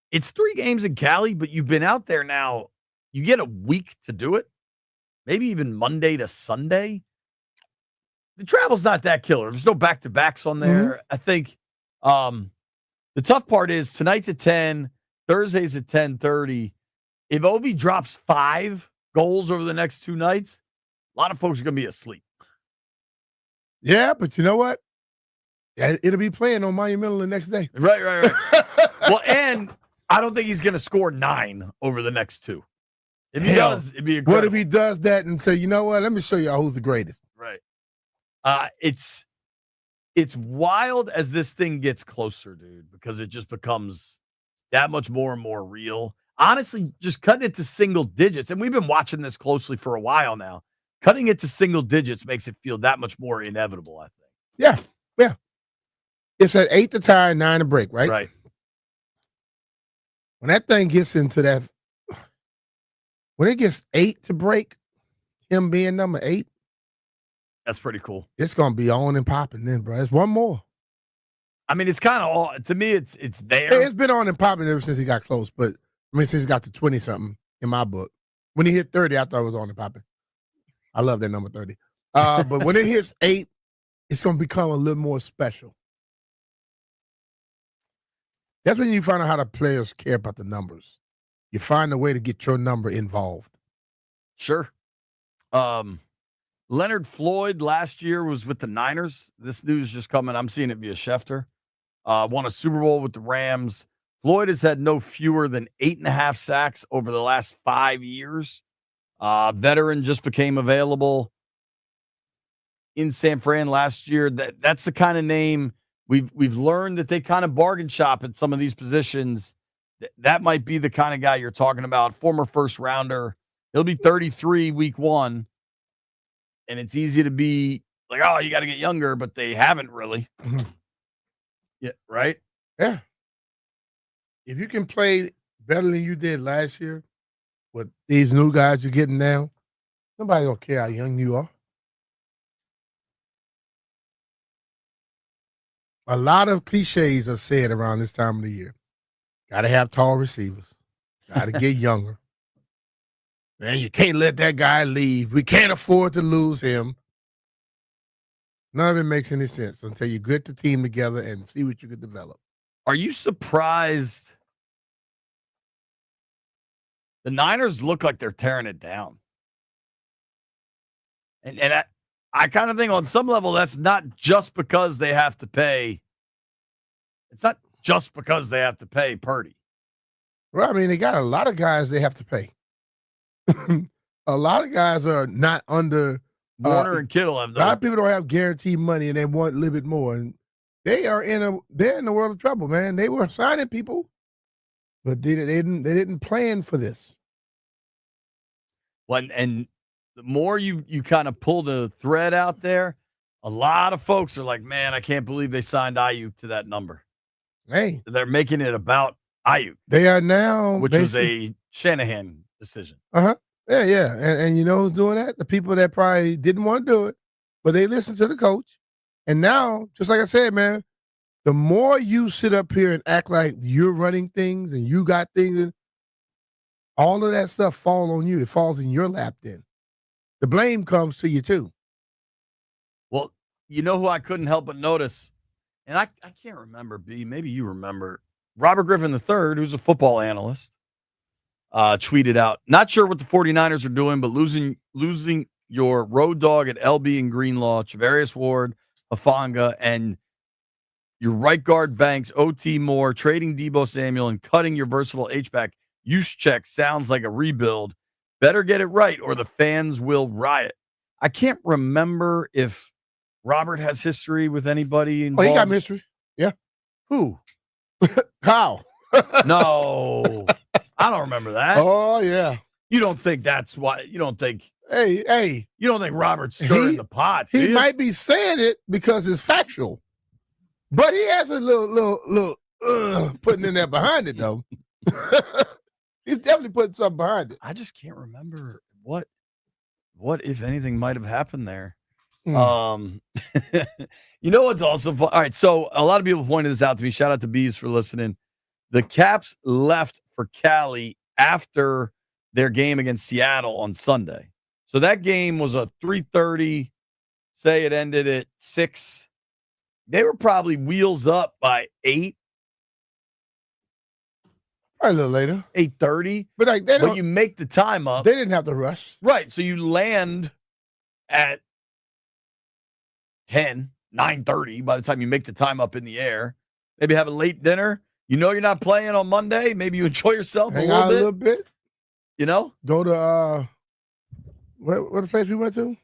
It's 3 games in Cali, but you've been out there now. You get a week to do it. Maybe even Monday to Sunday. The travel's not that killer. There's no back-to-backs on there. Mm-hmm. I think the tough part is tonight's at 10, Thursday's at 10:30. If Ovie drops 5 goals over the next 2 nights, a lot of folks are going to be asleep. Yeah, but you know what? Yeah, it'll be playing on Monumental the next day. Right. Well, and I don't think he's going to score 9 over the next 2. If he does, it'd be incredible. What if he does that and say, you know what? Let me show y'all who's the greatest. Right. It's wild as this thing gets closer, dude, because it just becomes that much more and more real. Honestly, just cutting it to single digits, and we've been watching this closely for a while now. Cutting it to single digits makes it feel that much more inevitable, I think. Yeah. It's at 8 to tie, 9 to break, right? Right. When that thing gets into that, when it gets 8 to break, him being number 8, that's pretty cool. It's gonna be on and popping then, bro. It's one more. I mean, it's kind of all to me. It's there. It's been on and popping ever since he got close, but I mean, since he got to 20 something in my book. When he hit 30, I thought it was on and popping. I love that number 30. But when it hits 8, it's gonna become a little more special. That's when you find out how the players care about the numbers. You find a way to get your number involved. Sure. Leonard Floyd last year was with the Niners. This news just coming. I'm seeing it via Schefter. Won a Super Bowl with the Rams. Floyd has had no fewer than 8.5 sacks over the last 5 years. Veteran just became available in San Fran last year. That's the kind of name we've learned that they kind of bargain shop at some of these positions. That might be the kind of guy you're talking about. Former first rounder. He'll be 33 week 1. And it's easy to be like, oh, you got to get younger, but they haven't really. Mm-hmm. Yeah, right? Yeah. If you can play better than you did last year with these new guys you're getting now, nobody don't care how young you are. A lot of cliches are said around this time of the year. Got to have tall receivers. Got to get younger. Man, you can't let that guy leave. We can't afford to lose him. None of it makes any sense until you get the team together and see what you can develop. Are you surprised? The Niners look like they're tearing it down. And I kind of think on some level that's not just because they have to pay. It's not just because they have to pay Purdy. Well, I mean, they got a lot of guys they have to pay. A lot of guys are not under Warner and Kittle have a lot of people don't have guaranteed money and they want a little bit more. And they're in the world of trouble, man. They were signing people, but they didn't plan for this. Well, and the more you kind of pull the thread out there, a lot of folks are like, man, I can't believe they signed Ayuk to that number. Hey, they're making it about Ayuk. They are now, which was a Shanahan decision. Yeah. And you know who's doing that? The people that probably didn't want to do it, but they listened to the coach. And now, just like I said, man, the more you sit up here and act like you're running things and you got things, All of that stuff falls on you. It falls in your lap then. The blame comes to you too. Well, you know who I couldn't help but notice, and I can't remember, B, maybe you remember, Robert Griffin III, who's a football analyst, tweeted out, not sure what the 49ers are doing, but losing your road dog at LB and Greenlaw, Travarius Ward, Hafanga, and your right guard Banks, OT Moore, trading Debo Samuel, and cutting your versatile H-back Juszczyk sounds like a rebuild. Better get it right or the fans will riot. I can't remember if Robert has history with anybody involved. Oh, he got history. Yeah. Who? How? No. I don't remember that. Oh, yeah. You don't think that's why? You don't think? Hey. You don't think Robert's stirring the pot? He might be saying it because it's factual, but he has a little putting in there behind it though. He's definitely putting something behind it. I just can't remember what if anything might have happened there. You know what's also fun? All right, so a lot of people pointed this out to me. Shout out to Bees for listening. The Caps left for Cali after their game against Seattle on Sunday. So that game was a 3:30. Say it ended at 6. They were probably wheels up by 8. A little later, 8:30. But like you make the time up. They didn't have to rush, right? So you land at 9:30. By the time you make the time up in the air, maybe have a late dinner. You know you're not playing on Monday. Maybe you enjoy yourself hang out a little bit. You know, go to what the place we went to?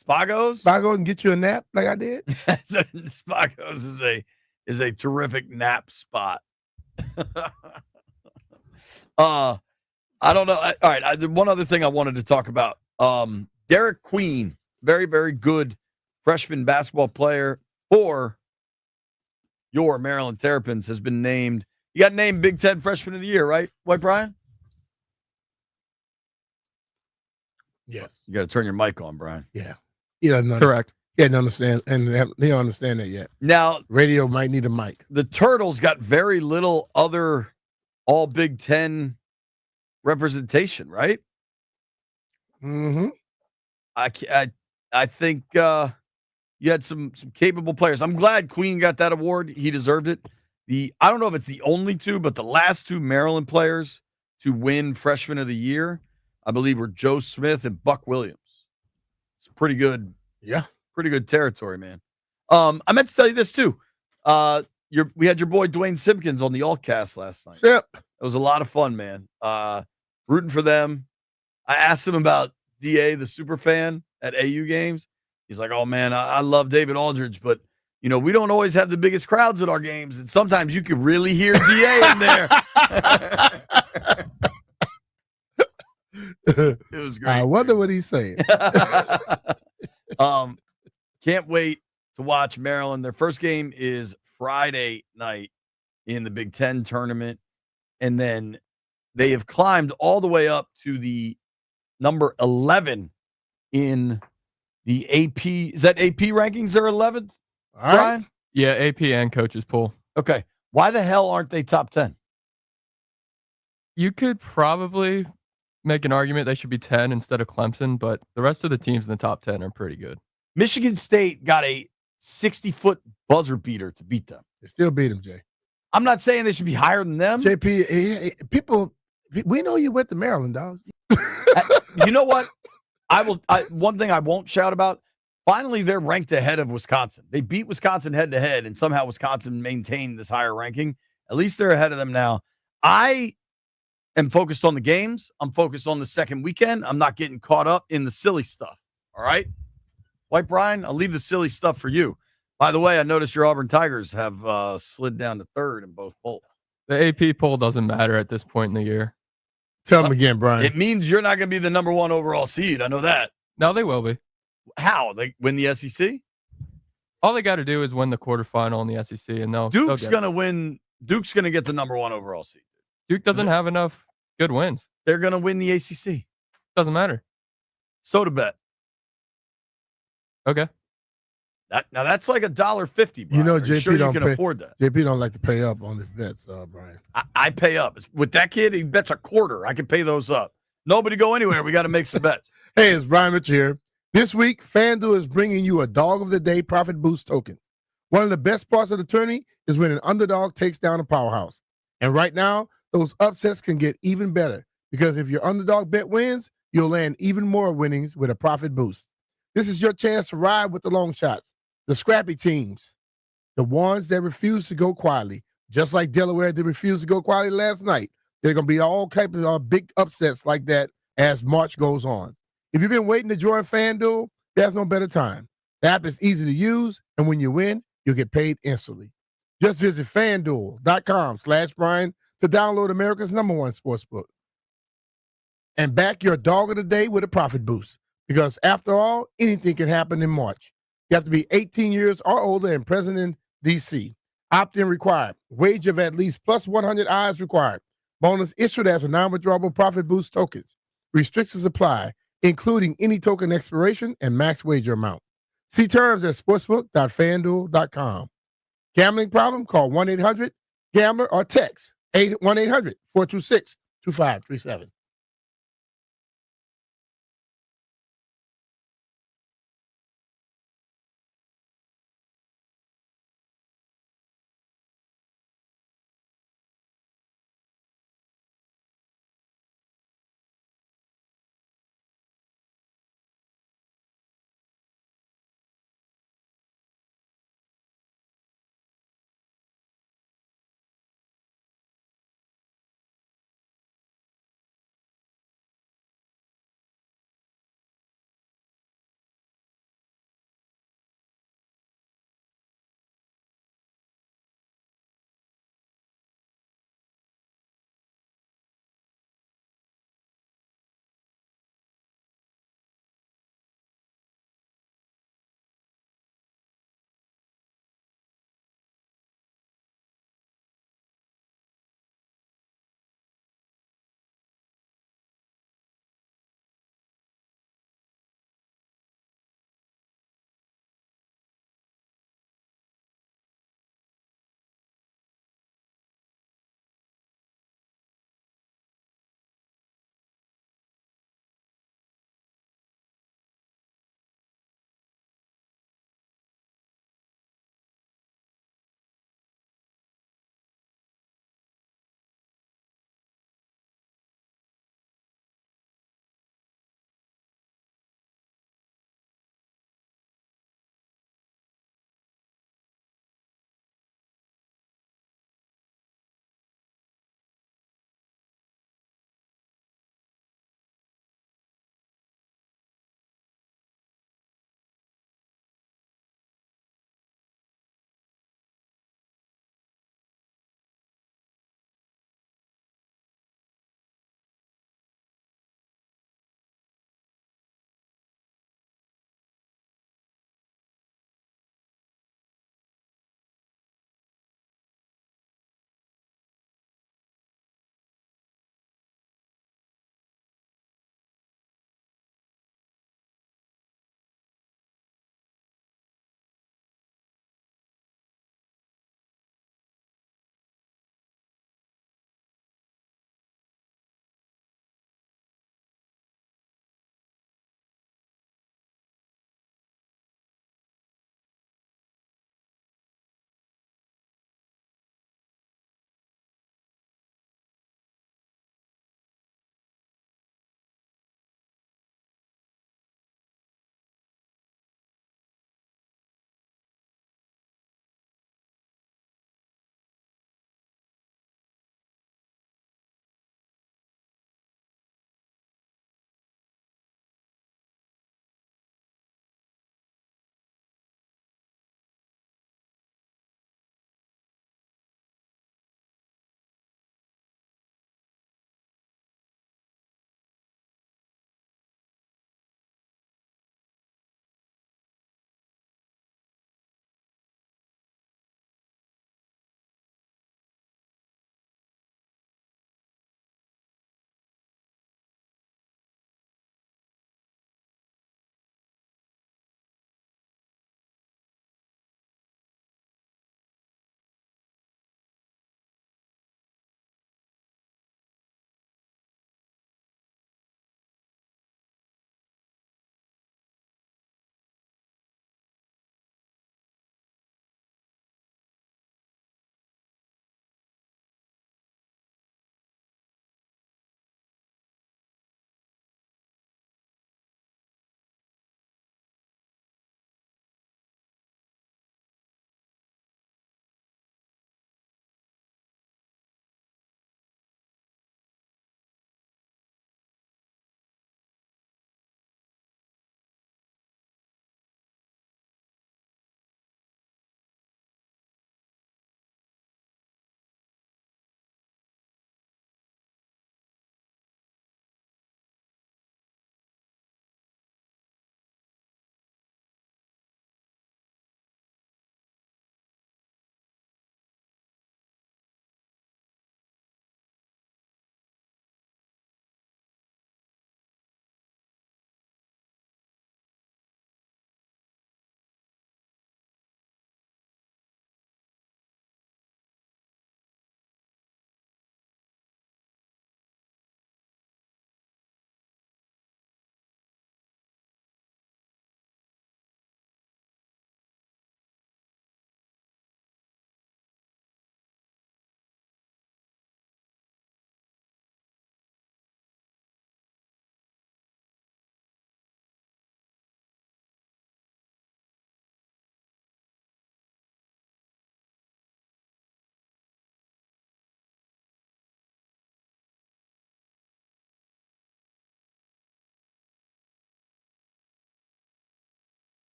Spagos. Spagos and get you a nap like I did. Spagos is a terrific nap spot. I don't know. All right. One other thing I wanted to talk about. Derek Queen, very, very good freshman basketball player for your Maryland Terrapins, has been named. You got named Big Ten Freshman of the Year, right, White Brian? Yes. You got to turn your mic on, Brian. Yeah. He doesn't know. Correct. He doesn't understand, and he don't understand that yet. Now, radio might need a mic. The Turtles got very little other all Big Ten representation, right? Mm-hmm. I think you had some capable players. I'm glad Queen got that award. He deserved it. I don't know if it's the only two, but the last two Maryland players to win Freshman of the Year, I believe, were Joe Smith and Buck Williams. It's pretty good. Yeah. Pretty good territory, man. I meant to tell you this too. We had your boy Dwayne Simpkins on the Altcast last night. Yep. It was a lot of fun, man. Rooting for them. I asked him about DA, the super fan at AU games. He's like, oh man, I love David Aldridge, but we don't always have the biggest crowds at our games, and sometimes you can really hear DA in there. It was great. I wonder what he's saying. Can't wait to watch Maryland. Their first game is Friday night in the Big Ten tournament. And then they have climbed all the way up to the number 11 in the AP. Is that AP rankings? They're 11th? All right. Brian? Yeah, AP and coaches pool. Okay. Why the hell aren't they top 10? You could probably make an argument they should be 10 instead of Clemson, but the rest of the teams in the top 10 are pretty good. Michigan State got a 60-foot buzzer beater to beat them. They still beat them, Jay. I'm not saying they should be higher than them. JP, people, we know you went to Maryland, dog. You know what? One thing I won't shout about, finally they're ranked ahead of Wisconsin. They beat Wisconsin head-to-head, and somehow Wisconsin maintained this higher ranking. At least they're ahead of them now. I am focused on the games. I'm focused on the second weekend. I'm not getting caught up in the silly stuff. All right? White Brian, I'll leave the silly stuff for you. By the way, I noticed your Auburn Tigers have slid down to third in both polls. The AP poll doesn't matter at this point in the year. Tell them again, Brian. It means you're not going to be the number 1 overall seed. I know that. No, they will be. How? They win the SEC? All they got to do is win the quarterfinal in the SEC, and Duke's going to win. Duke's going to get the number 1 overall seed. Duke doesn't have enough good wins. They're going to win the ACC. Doesn't matter. Soda bet. Okay. Now that's like $1.50. You know, Are you JP sure you don't can pay, afford that? JP don't like to pay up on his bets, Brian. I pay up. With that kid, he bets a quarter. I can pay those up. Nobody go anywhere. We got to make some bets. Hey, it's Brian Mitchell here. This week, FanDuel is bringing you a Dog of the Day Profit Boost token. One of the best parts of the tourney is when an underdog takes down a powerhouse. And right now, those upsets can get even better because if your underdog bet wins, you'll land even more winnings with a profit boost. This is your chance to ride with the long shots, the scrappy teams, the ones that refuse to go quietly. Just like Delaware did refuse to go quietly last night. There are going to be all kinds of big upsets like that as March goes on. If you've been waiting to join FanDuel, there's no better time. The app is easy to use, and when you win, you'll get paid instantly. Just visit FanDuel.com/Brian to download America's #1 sportsbook. And back your dog of the day with a profit boost. Because after all, anything can happen in March. You have to be 18 years or older and present in D.C. Opt-in required. Wage of at least plus 100 odds required. Bonus issued as a non-withdrawable profit boost tokens. Restrictions apply, including any token expiration and max wager amount. See terms at sportsbook.fanduel.com. Gambling problem? Call 1-800-GAMBLER or text 1-800-426-2537.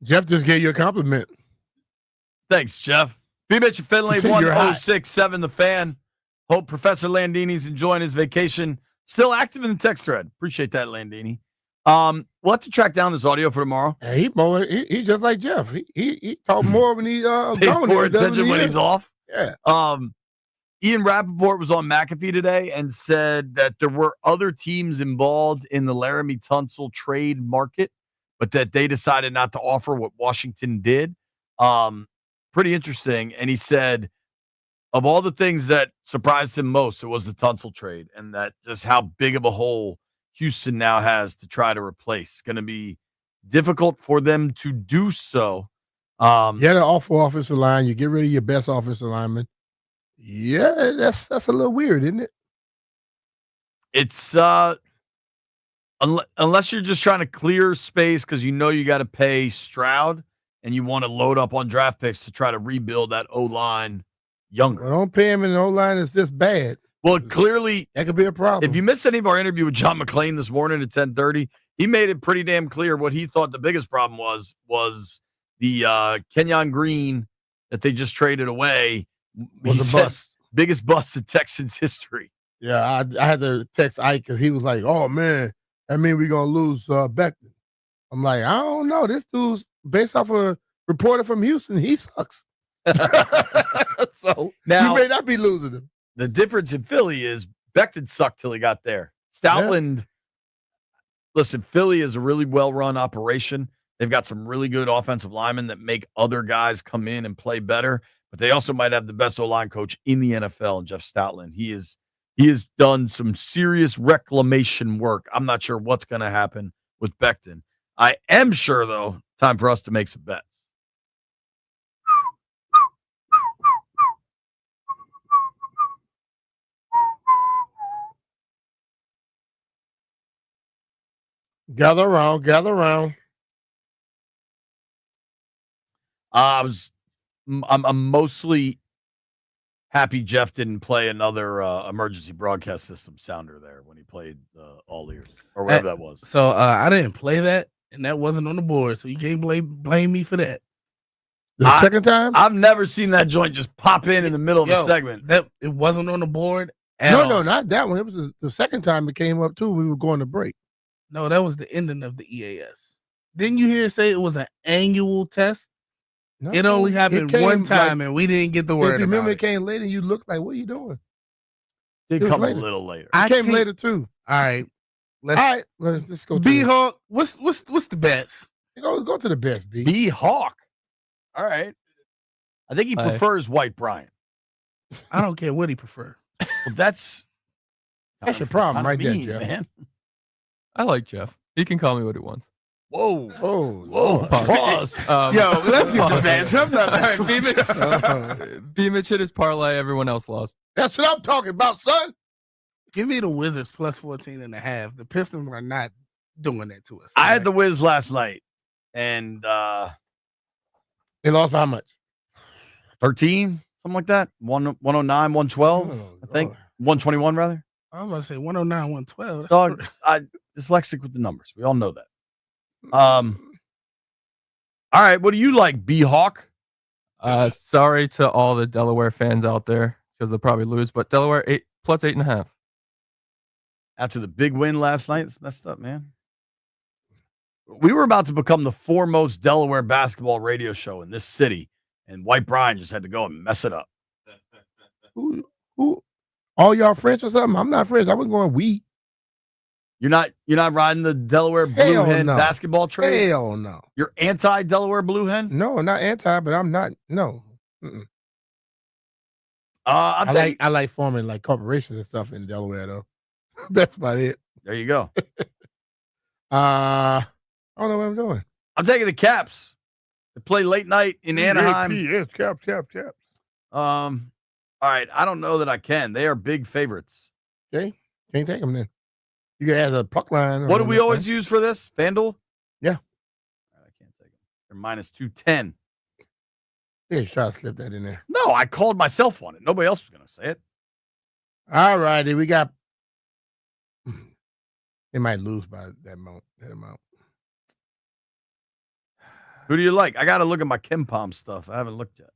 Jeff just gave you a compliment. Thanks, Jeff. B. Mitch Finley, He said you're hot. 1067 The Fan. Hope Professor Landini's enjoying his vacation. Still active in the text thread. Appreciate that, Landini. We'll have to track down this audio for tomorrow. Yeah, he just like Jeff. He talk more when he Pays gone more there than attention when he's off. Yeah. Ian Rappaport was on McAfee today and said that there were other teams involved in the Laramie Tunsil trade market, but that they decided not to offer what Washington did. Pretty interesting. And he said, of all the things that surprised him most, it was the Tunsil trade, and that just how big of a hole Houston now has to try to replace. It's going to be difficult for them to do so. Yeah, the awful offensive line. You get rid of your best offensive lineman. Yeah, that's a little weird, isn't it? It's unless you're just trying to clear space because you know you got to pay Stroud and you want to load up on draft picks to try to rebuild that O-line younger. Well, don't pay him in the O-line. It's just bad. Well, clearly that could be a problem. If you missed any of our interview with John McClain this morning at 10:30, he made it pretty damn clear what he thought the biggest problem was the Kenyon Green that they just traded away. Was a bust. Biggest bust in Texans history. Yeah, I had to text Ike because he was like, "Oh man, that means we're gonna lose Beckton." I'm like, I don't know. This dude's based off a reporter from Houston. He sucks. So Now- we may not be losing him. The difference in Philly is Becton sucked till he got there. Stoutland, listen, Philly is a really well-run operation. They've got some really good offensive linemen that make other guys come in and play better, but they also might have the best O-line coach in the NFL, Jeff Stoutland. He has done some serious reclamation work. I'm not sure what's going to happen with Becton. I am sure, though, time for us to make some bets. Gather around, gather around. I'm mostly happy Jeff didn't play another emergency broadcast system sounder there when he played All Ears or whatever that was. So I didn't play that, and that wasn't on the board, so you can't blame me for that. The second time? I've never seen that joint just pop in the middle of a segment. That it wasn't on the board. No, not that one. It was the second time it came up too. We were going to break. No, that was the ending of the EAS. Didn't you hear it say it was an annual test? No, it only happened came one time, like- and we didn't get the word If you about remember, it. it came later. You looked like, what are you doing? Did It was come a later. little later. It came later too. All right, All right, let's go. B Hawk. What's the bets? Go to the best. B Hawk. All right. I think he All right. prefers White Bryant. I don't care what he prefer. Well, that's your problem right there, mean, Jeff. man. I like Jeff. He can call me what he wants. Whoa. Whoa. Pause. Yo, let's get the pause. bets. I'm not All right, messing with you. B-Mitch hit his parlay. Everyone else lost. That's what I'm talking about, son. Give me the Wizards plus 14.5. The Pistons are not doing that to us. I had the Wiz last night, and they lost by how much? 13, something like that. 109, 112, I think. 121, rather. I was about to say 109, 112. That's Dog, I dyslexic with the numbers. We all know that. All right, what do you like, B Hawk? Sorry to all the Delaware fans out there because they'll probably lose, but Delaware plus 8.5. After the big win last night, it's messed up, man. We were about to become the foremost Delaware basketball radio show in this city, and White Brian just had to go and mess it up. Who? All y'all French or something? I'm not French. I wasn't going we. You're not riding the Delaware Blue Hell Hen no. basketball trade? Hell no. You're anti-Delaware Blue Hen? No, not anti, but I'm not. No. Mm-mm. I like forming like corporations and stuff in Delaware though. That's about it. There you go. I don't know what I'm doing. I'm taking the Caps. They play late night in Anaheim. Yes, Caps. All right, I don't know that I can. They are big favorites. Okay, can't take them then. You can add a puck line. What do we always use for this? FanDuel? Yeah. I can't take them. They're minus 210. Yeah, try to slip that in there. No, I called myself on it. Nobody else was going to say it. All righty, we got. They might lose by that amount. Who do you like? I got to look at my Kim Pom stuff. I haven't looked yet.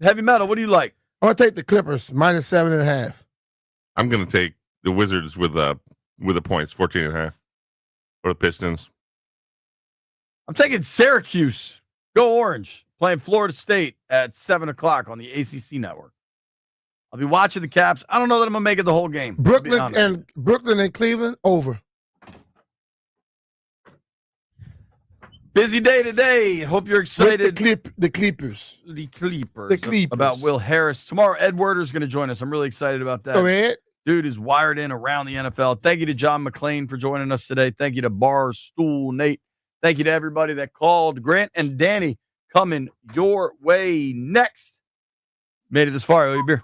Heavy metal. What do you like? I'm gonna take the Clippers -7.5. I'm going to take the Wizards with the points, 14.5, or the Pistons. I'm taking Syracuse. Go Orange. Playing Florida State at 7:00 on the ACC network. I'll be watching the Caps. I don't know that I'm gonna make it the whole game. Brooklyn and Cleveland over. Busy day today. Hope you're excited. The Clippers. The Clippers. About Will Harris. Tomorrow, Ed Werder's going to join us. I'm really excited about that. Go ahead. Dude is wired in around the NFL. Thank you to John McClain for joining us today. Thank you to Barstool Nate. Thank you to everybody that called. Grant and Danny coming your way next. Made it this far. Owe you a beer.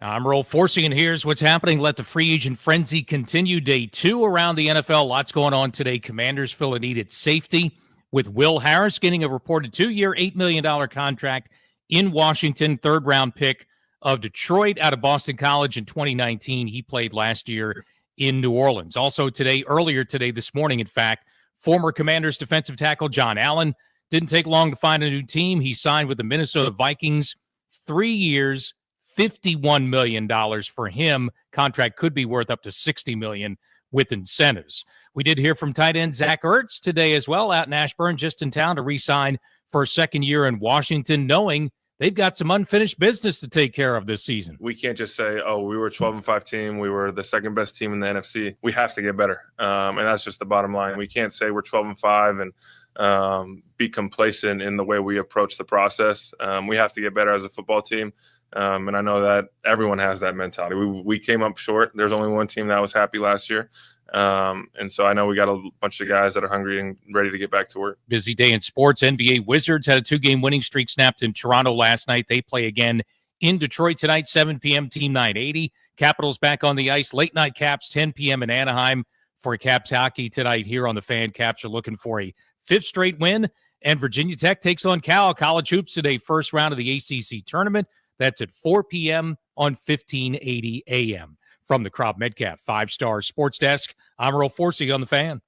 I'm Rolf Forsey, and here's what's happening. Let the free agent frenzy continue. Day 2 around the NFL. Lots going on today. Commanders fill a need at safety with Will Harris getting a reported 2-year, $8 million contract in Washington, third-round pick of Detroit out of Boston College in 2019. He played last year in New Orleans. Also today, earlier today, this morning, in fact, former Commanders defensive tackle John Allen didn't take long to find a new team. He signed with the Minnesota Vikings, 3 years, $51 million for him. Contract could be worth up to $60 million with incentives. We did hear from tight end Zack Ertz today as well, out in Ashburn, just in town to re-sign for a second year in Washington, knowing they've got some unfinished business to take care of this season. We can't just say, oh, we were a 12-5 team. We were the second best team in the NFC. We have to get better. And that's just the bottom line. We can't say we're 12-5 and be complacent in the way we approach the process. We have to get better as a football team. And I know that everyone has that mentality. We came up short. There's only one team that was happy last year. And so I know we got a bunch of guys that are hungry and ready to get back to work. Busy day in sports. NBA Wizards had a 2-game winning streak snapped in Toronto last night. They play again in Detroit tonight, 7 p.m., Team 980. Capitals back on the ice. Late night Caps, 10 p.m. in Anaheim for Caps hockey tonight here on the Fan. Caps are looking for a 5th straight win. And Virginia Tech takes on Cal. College hoops today, first round of the ACC tournament. That's at 4 p.m. on 1580 a.m. From the Crop Metcalf 5-Star Sports Desk, I'm Rolf Forsey on the Fan.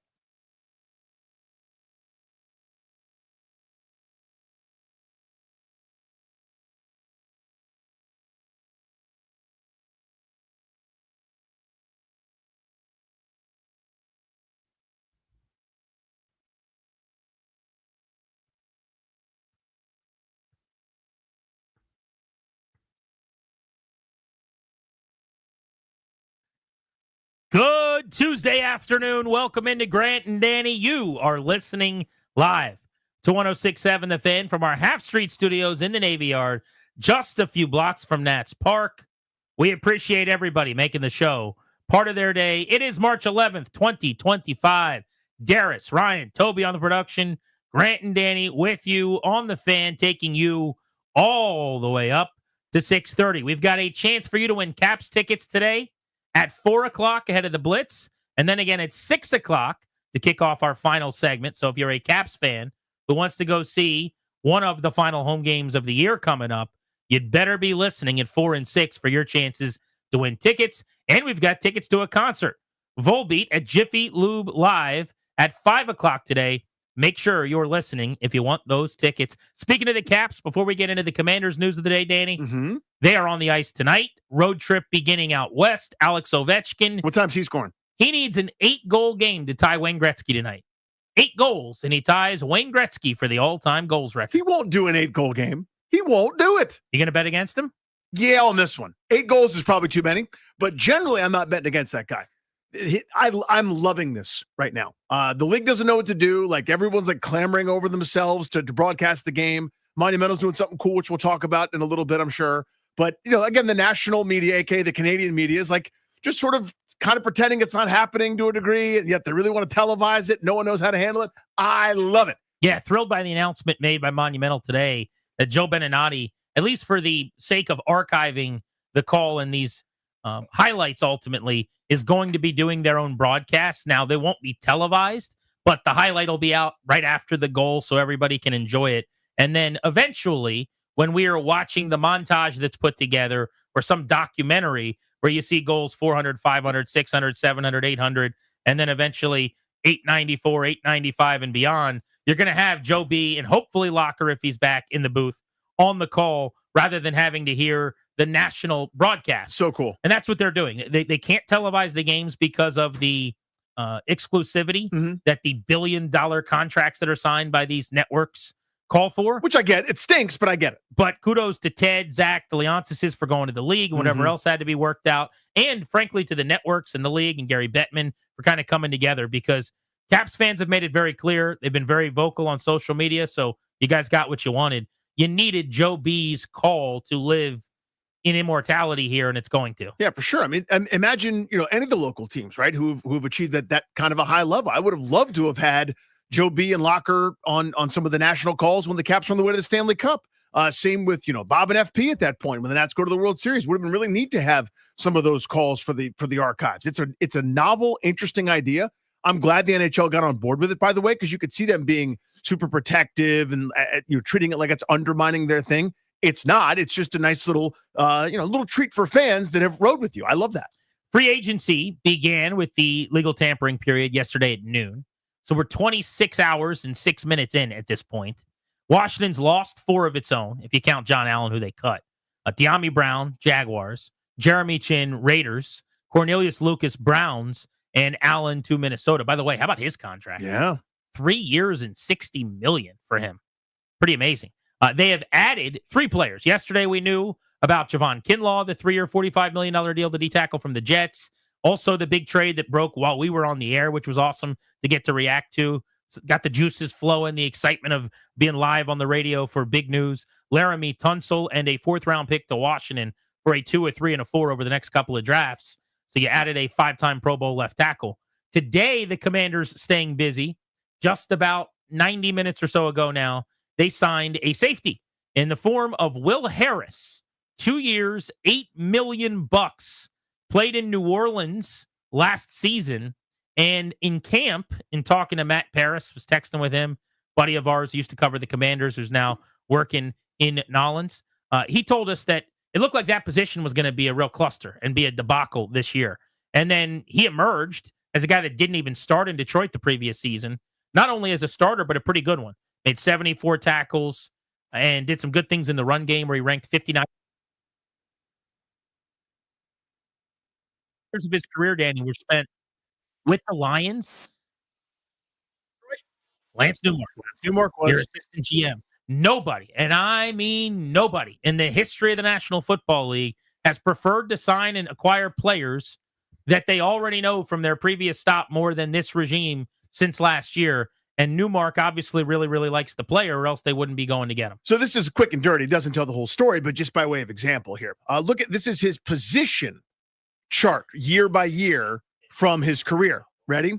Good Tuesday afternoon. Welcome into Grant and Danny. You are listening live to 106.7 The Fan from our Half Street Studios in the Navy Yard, just a few blocks from Nats Park. We appreciate everybody making the show part of their day. It is March 11th, 2025. Darius, Ryan, Toby on the production. Grant and Danny with you on The Fan, taking you all the way up to 6:30. We've got a chance for you to win Caps tickets today at 4 o'clock ahead of the Blitz, and then again at 6 o'clock to kick off our final segment. So if you're a Caps fan who wants to go see one of the final home games of the year coming up, you'd better be listening at 4 and 6 for your chances to win tickets. And we've got tickets to a concert, Volbeat at Jiffy Lube Live at 5 o'clock today. Make sure you're listening if you want those tickets. Speaking of the Caps, before we get into the Commanders news of the day, Danny, they are on the ice tonight. Road trip beginning out west. Alex Ovechkin. What time's he scoring? He needs an 8-goal game to tie Wayne Gretzky tonight. 8 goals, and he ties Wayne Gretzky for the all-time goals record. He won't do an 8-goal game. He won't do it. You going to bet against him? Yeah, on this one. 8 goals is probably too many, but generally I'm not betting against that guy. I'm loving this right now. The league doesn't know what to do. Like everyone's like clamoring over themselves to broadcast the game. Monumental's doing something cool, which we'll talk about in a little bit, I'm sure. But, you know, again, the national media, aka the Canadian media, is like just sort of kind of pretending it's not happening to a degree, and yet they really want to televise it. No one knows how to handle it. I love it. Yeah, thrilled by the announcement made by Monumental today that Joe Beninati, at least for the sake of archiving the call and these highlights ultimately, is going to be doing their own broadcasts. Now, they won't be televised, but the highlight will be out right after the goal so everybody can enjoy it. And then eventually, when we are watching the montage that's put together or some documentary where you see goals 400, 500, 600, 700, 800, and then eventually 894, 895 and beyond, you're going to have Joe B and hopefully Locker, if he's back in the booth, on the call rather than having to hear the national broadcast. So cool. And that's what they're doing. They can't televise the games because of the exclusivity that the billion-dollar contracts that are signed by these networks call for. Which I get. It stinks, but I get it. But kudos to Ted, Zach, the Leonsis for going to the league, whatever else had to be worked out. And frankly, to the networks and the league and Gary Bettman for kind of coming together, because Caps fans have made it very clear. They've been very vocal on social media. So you guys got what you wanted. You needed Joe B's call to live in immortality here, and it's going to. Yeah, for sure. I mean, imagine, you know, any of the local teams, right, who've achieved that kind of a high level. I would have loved to have had Joe B and Locker on some of the national calls when the Caps were on the way to the Stanley Cup. Same with, Bob and FP at that point when the Nats go to the World Series. Would have been really neat to have some of those calls for the archives. It's a novel, interesting idea. I'm glad the NHL got on board with it, by the way, because you could see them being super protective and treating it like it's undermining their thing. It's not. It's just a nice little little treat for fans that have rode with you. I love that. Free agency began with the legal tampering period yesterday at noon. So we're 26 hours and 6 minutes in at this point. Washington's lost 4 of its own, if you count John Allen, who they cut. De'Ami Brown, Jaguars. Jeremy Chin, Raiders. Cornelius Lucas, Browns. And Allen to Minnesota. By the way, how about his contract? Yeah. 3 years and $60 million for him. Pretty amazing. They have added 3 players. Yesterday we knew about Javon Kinlaw, the 3-year, $45 million deal that he tackled from the Jets. Also the big trade that broke while we were on the air, which was awesome to get to react to. Got the juices flowing, the excitement of being live on the radio for big news. Laramie Tunsil and a 4th-round pick to Washington for a 2, a 3, and a 4 over the next couple of drafts. So you added a 5-time Pro Bowl left tackle. Today, the Commanders staying busy. Just about 90 minutes or so ago now, they signed a safety in the form of Will Harris. 2 years, $8 million. Played in New Orleans last season. And in camp, in talking to Matt Paris, was texting with him, buddy of ours, used to cover the Commanders, who's now working in Nolans. He told us that it looked like that position was going to be a real cluster and be a debacle this year. And then he emerged as a guy that didn't even start in Detroit the previous season, not only as a starter, but a pretty good one. Made 74 tackles and did some good things in the run game where he ranked 59. Years of his career, Danny, were spent with the Lions. Lance Newmark was your assistant GM. Nobody, and I mean nobody, in the history of the National Football League has preferred to sign and acquire players that they already know from their previous stop more than this regime since last year. And Newmark obviously really, really likes the player, or else they wouldn't be going to get him. So this is quick and dirty. It doesn't tell the whole story, but just by way of example here. Look at this is his position chart year by year from his career. Ready?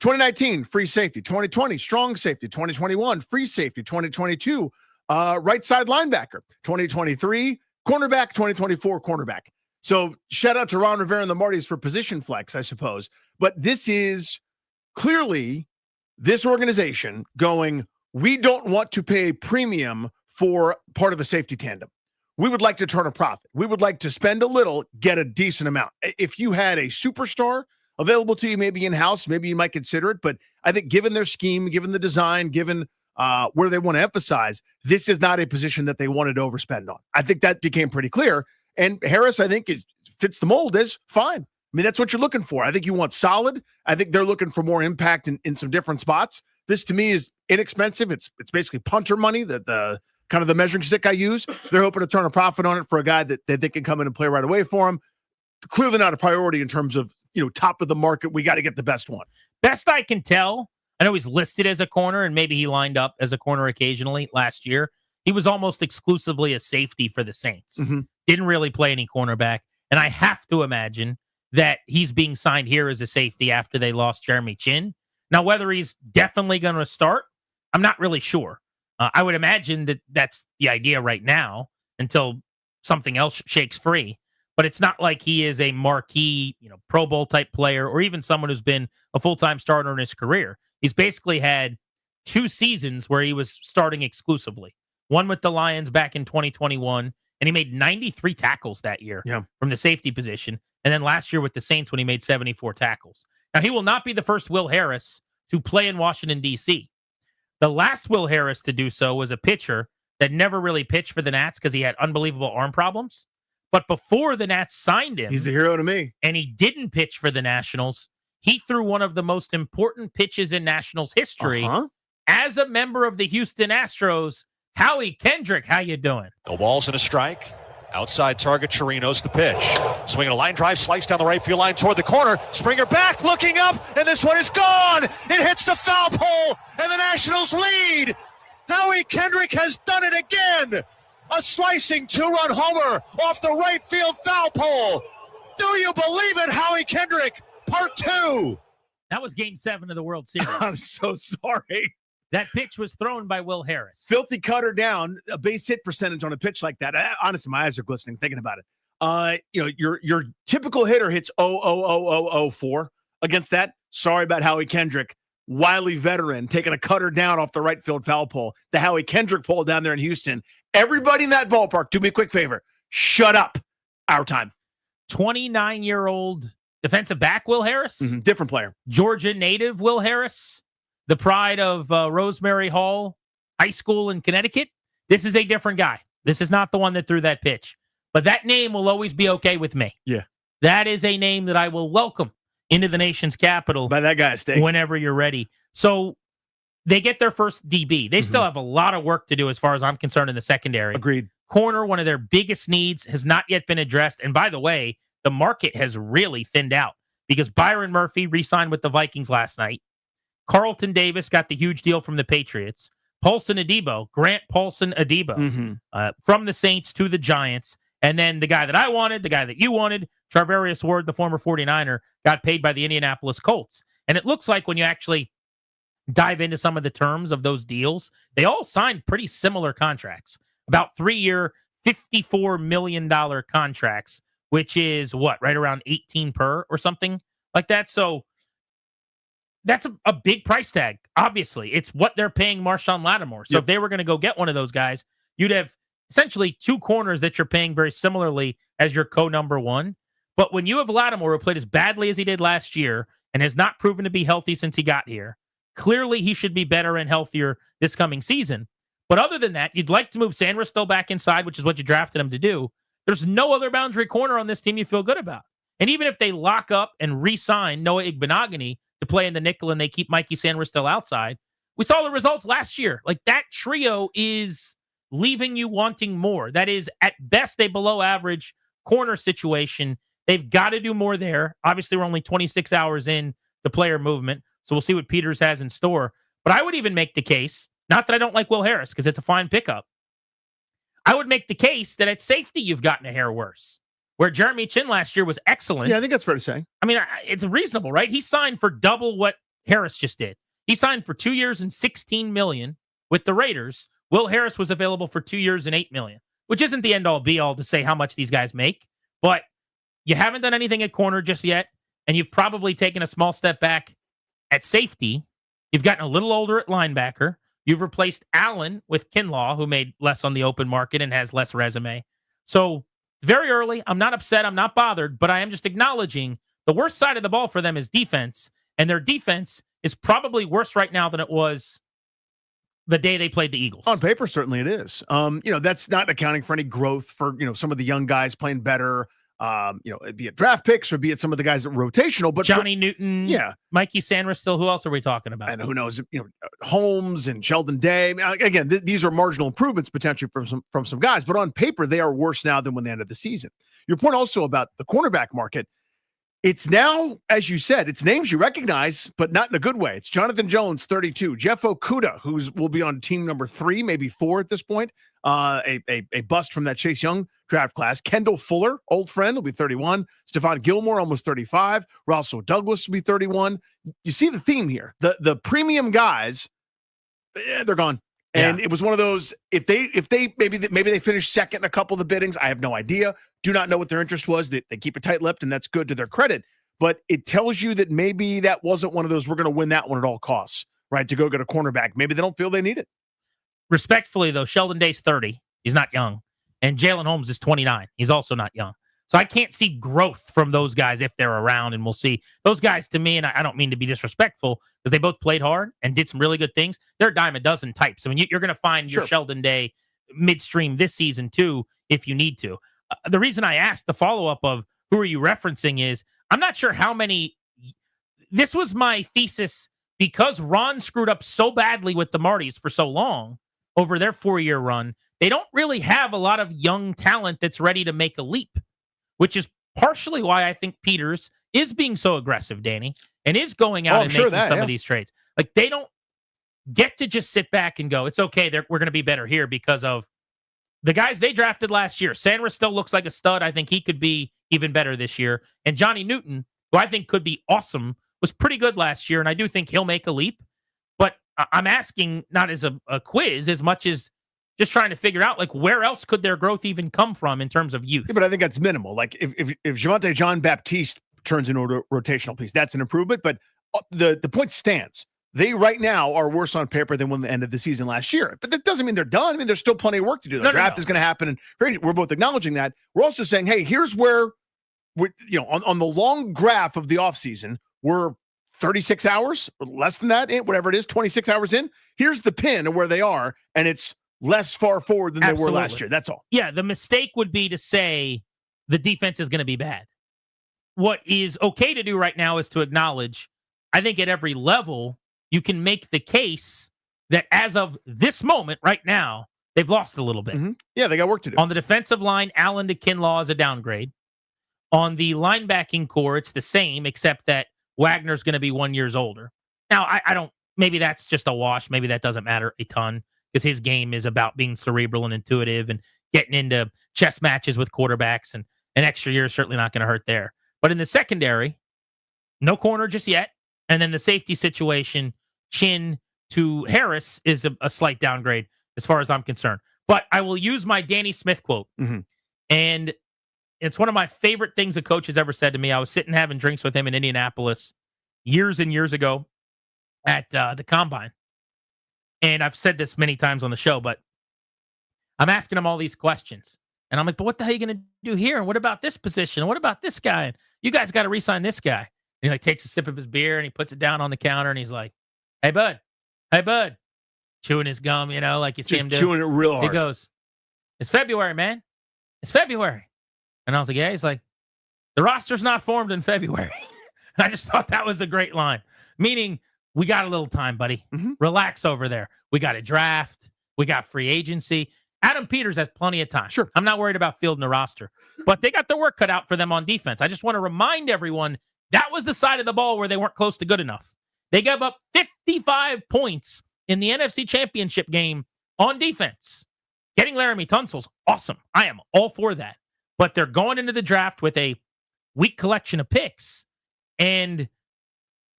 2019, free safety. 2020, strong safety. 2021, free safety. 2022, right side linebacker. 2023, cornerback. 2024, cornerback. So shout out to Ron Rivera and the Martys for position flex, I suppose. But this is clearly this organization going, we don't want to pay a premium for part of a safety tandem. We would like to turn a profit. We would like to spend a little, get a decent amount. If you had a superstar available to you, maybe in-house, maybe you might consider it. But I think given their scheme, given the design, given where they want to emphasize, this is not a position that they wanted to overspend on. I think that became pretty clear. And Harris, I think, fits the mold as fine. I mean, that's what you're looking for. I think you want solid. I think they're looking for more impact in some different spots. This, to me, is inexpensive. It's basically punter money, that the kind of the measuring stick I use. They're hoping to turn a profit on it for a guy that they can come in and play right away for him. Clearly not a priority in terms of, top of the market. We got to get the best one. Best I can tell, I know he's listed as a corner, and maybe he lined up as a corner occasionally last year. He was almost exclusively a safety for the Saints. Mm-hmm. Didn't really play any cornerback. And I have to imagine that he's being signed here as a safety after they lost Jeremy Chin. Now, whether he's definitely going to start, I'm not really sure. I would imagine that that's the idea right now until something else shakes free. But it's not like he is a marquee, Pro Bowl type player, or even someone who's been a full-time starter in his career. He's basically had 2 seasons where he was starting exclusively. One with the Lions back in 2021, and he made 93 tackles that year from the safety position. And then last year with the Saints when he made 74 tackles. Now, he will not be the first Will Harris to play in Washington, D.C. The last Will Harris to do so was a pitcher that never really pitched for the Nats because he had unbelievable arm problems. But before the Nats signed him, he's a hero to me. And he didn't pitch for the Nationals. He threw one of the most important pitches in Nationals history as a member of the Houston Astros. Howie Kendrick, how you doing? No balls and a strike. Outside target, Chirinos the pitch. Swinging a line drive, slice down the right field line toward the corner. Springer back, looking up, and this one is gone. It hits the foul pole, and the Nationals lead. Howie Kendrick has done it again. A slicing 2-run homer off the right field foul pole. Do you believe it, Howie Kendrick? Part 2. That was Game 7 of the World Series. I'm so sorry. That pitch was thrown by Will Harris. Filthy cutter down, a base hit percentage on a pitch like that. Honestly, my eyes are glistening thinking about it. Your typical hitter hits 0.00004 against that. Sorry about Howie Kendrick, wily veteran, taking a cutter down off the right field foul pole. The Howie Kendrick pole down there in Houston. Everybody in that ballpark, do me a quick favor. Shut up. Our time. 29-year-old defensive back Will Harris. Different player. Georgia native Will Harris, the pride of Rosemary Hall High School in Connecticut. This is a different guy. This is not the one that threw that pitch. But that name will always be okay with me. Yeah. That is a name that I will welcome into the nation's capital. By that guy's stake. Whenever you're ready. So they get their first DB. They still have a lot of work to do as far as I'm concerned in the secondary. Agreed. Corner, one of their biggest needs, has not yet been addressed. And by the way, the market has really thinned out because Byron Murphy re-signed with the Vikings last night. Carlton Davis got the huge deal from the Patriots. Paulson Adebo, Grant Paulson Adebo, from the Saints to the Giants. And then the guy that I wanted, the guy that you wanted, Charvarius Ward, the former 49er, got paid by the Indianapolis Colts. And it looks like when you actually dive into some of the terms of those deals, they all signed pretty similar contracts. About 3-year, $54 million contracts, which is what, right around 18 per or something like that. So that's a big price tag. Obviously, it's what they're paying Marshawn Lattimore. So if they were going to go get one of those guys, you'd have essentially two corners that you're paying very similarly as your co-number one. But when you have Lattimore, who played as badly as he did last year and has not proven to be healthy since he got here, clearly he should be better and healthier this coming season. But other than that, you'd like to move Sanders still back inside, which is what you drafted him to do. There's no other boundary corner on this team you feel good about. And even if they lock up and re-sign Noah Igbenogany to play in the nickel and they keep Mikey Sanders still outside, we saw the results last year. Like, that trio is leaving you wanting more. That is, at best, a below-average corner situation. They've got to do more there. Obviously, we're only 26 hours in to player movement, so we'll see what Peters has in store. But I would even make the case, not that I don't like Will Harris, because it's a fine pickup. I would make the case that at safety, you've gotten a hair worse. Where Jeremy Chin last year was excellent. Yeah, I think that's fair to say. I mean, it's reasonable, right? He signed for double what Harris just did. He signed for 2 years and $16 million with the Raiders. Will Harris was available for 2 years and $8 million, which isn't the end-all be-all to say how much these guys make. But you haven't done anything at corner just yet, and you've probably taken a small step back at safety. You've gotten a little older at linebacker. You've replaced Allen with Kinlaw, who made less on the open market and has less resume. So very early, I'm not upset. I'm not bothered, but I am just acknowledging the worst side of the ball for them is defense, and their defense is probably worse right now than it was the day they played the Eagles. On paper, certainly it is. That's not accounting for any growth for, some of the young guys playing better, be it draft picks or be it some of the guys that were rotational. But Johnny Newton, Mikey Sanders still. Who else are we talking about? And who knows, Holmes and Sheldon Day. I mean, again, these are marginal improvements potentially from some guys, but on paper, they are worse now than when they ended the season. Your point also about the cornerback market. It's now, as you said, it's names you recognize, but not in a good way. It's Jonathan Jones, 32. Jeff Okudah, will be on team number 3, maybe 4 at this point. A bust from that Chase Young draft class. Kendall Fuller, old friend, will be 31. Stephon Gilmore, almost 35. Russell Douglas will be 31. You see the theme here. The premium guys, they're gone. And it was one of those, if they maybe they finished second in a couple of the biddings, I have no idea. Do not know what their interest was. They keep it tight-lipped, and that's good to their credit. But it tells you that maybe that wasn't one of those, we're going to win that one at all costs, right, to go get a cornerback. Maybe they don't feel they need it. Respectfully, though, Sheldon Day's 30. He's not young. And Jalen Holmes is 29. He's also not young. So I can't see growth from those guys if they're around, and we'll see. Those guys, to me, and I don't mean to be disrespectful, because they both played hard and did some really good things. They're a dime a dozen types. I mean, you're going to find your Sheldon Day midstream this season, too, if you need to. The reason I asked the follow-up of who are you referencing is I'm not sure how many. This was my thesis because Ron screwed up so badly with the Martys for so long over their 4-year run. They don't really have a lot of young talent that's ready to make a leap, which is partially why I think Peters is being so aggressive, Danny, and is going out and making some of these trades. Like, they don't get to just sit back and go, it's okay, we're going to be better here because of the guys they drafted last year. Sanders still looks like a stud. I think he could be even better this year. And Johnny Newton, who I think could be awesome, was pretty good last year, and I do think he'll make a leap. But I'm asking not as a quiz as much as just trying to figure out, like, where else could their growth even come from in terms of youth? Yeah, but I think that's minimal. Like if Javonte John Baptiste turns into a rotational piece, that's an improvement. But the point stands. They right now are worse on paper than when the end of the season last year. But that doesn't mean they're done. I mean, there's still plenty of work to do. The draft is going to happen, and we're both acknowledging that. We're also saying, hey, here's where on the long graph of the offseason, we're 36 hours or less than that, whatever it is, 26 hours in. Here's the pin of where they are, and it's less far forward than they were last year. That's all. Yeah, the mistake would be to say the defense is going to be bad. What is okay to do right now is to acknowledge, I think at every level, you can make the case that as of this moment right now, they've lost a little bit. Mm-hmm. Yeah, they got work to do. On the defensive line, Allen to Kinlaw is a downgrade. On the linebacking core, it's the same, except that Wagner's going to be 1 year older. Now, I don't, maybe that's just a wash. Maybe that doesn't matter a ton because his game is about being cerebral and intuitive and getting into chess matches with quarterbacks, and an extra year is certainly not going to hurt there. But in the secondary, no corner just yet. And then the safety situation, Chin to Harris, is a slight downgrade as far as I'm concerned. But I will use my Danny Smith quote. Mm-hmm. And it's one of my favorite things a coach has ever said to me. I was sitting having drinks with him in Indianapolis years and years ago at the Combine. And I've said this many times on the show, but I'm asking him all these questions. And I'm like, but what the hell are you going to do here? And what about this position? And what about this guy? And you guys got to re-sign this guy. And he like takes a sip of his beer and he puts it down on the counter and he's like, hey, bud. Chewing his gum, like you see him do. Chewing it real hard. He goes, it's February, man. It's February. And I was like, yeah. He's like, the roster's not formed in February. I just thought that was a great line. Meaning, we got a little time, buddy. Mm-hmm. Relax over there. We got a draft. We got free agency. Adam Peters has plenty of time. Sure. I'm not worried about fielding the roster. But they got their work cut out for them on defense. I just want to remind everyone that was the side of the ball where they weren't close to good enough. They gave up 55 points in the NFC Championship game on defense. Getting Laramie Tunsil's awesome. I am all for that. But they're going into the draft with a weak collection of picks. And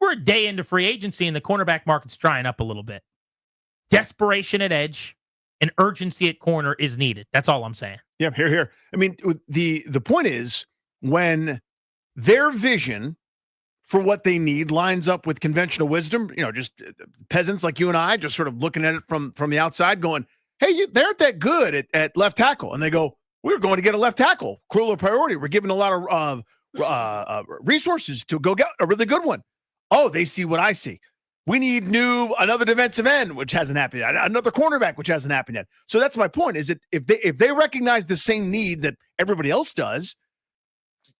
we're a day into free agency, and the cornerback market's drying up a little bit. Desperation at edge and urgency at corner is needed. That's all I'm saying. Yeah, here. I mean, the point is when their vision for what they need lines up with conventional wisdom, just peasants like you and I just sort of looking at it from the outside going, hey, they aren't that good at left tackle. And they go, we're going to get a left tackle. Cruel priority. We're giving a lot of resources to go get a really good one. Oh, they see what I see. We need another defensive end, which hasn't happened yet. Another cornerback, which hasn't happened yet. So that's my point, is that if they recognize the same need that everybody else does,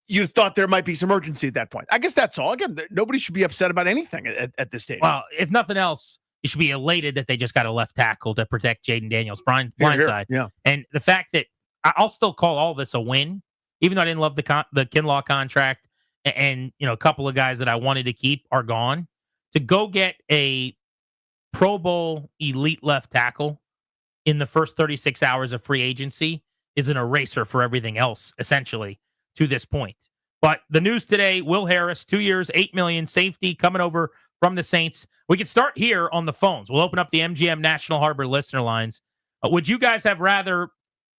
you thought there might be some urgency at that point. I guess that's all. Again, nobody should be upset about anything at this stage. Well, if nothing else, you should be elated that they just got a left tackle to protect Jaden Daniels' blind side. Yeah. And the fact that I'll still call all this a win, even though I didn't love the Kinlaw contract, and a couple of guys that I wanted to keep are gone. To go get a Pro Bowl elite left tackle in the first 36 hours of free agency is an eraser for everything else, essentially, to this point. But the news today, Will Harris, 2 years, $8 million, safety coming over from the Saints. We can start here on the phones. We'll open up the MGM National Harbor listener lines. Would you guys have rather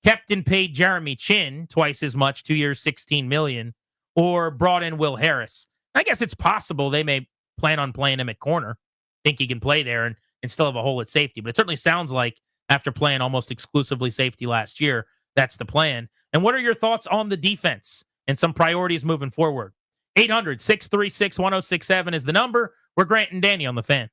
kept and paid Jeremy Chin twice as much, 2 years, $16 million, or brought in Will Harris? I guess it's possible they may plan on playing him at corner, think he can play there and still have a hole at safety. But it certainly sounds like after playing almost exclusively safety last year, that's the plan. And what are your thoughts on the defense and some priorities moving forward? 800-636-1067 is the number. We're Grant and Danny on the Fan.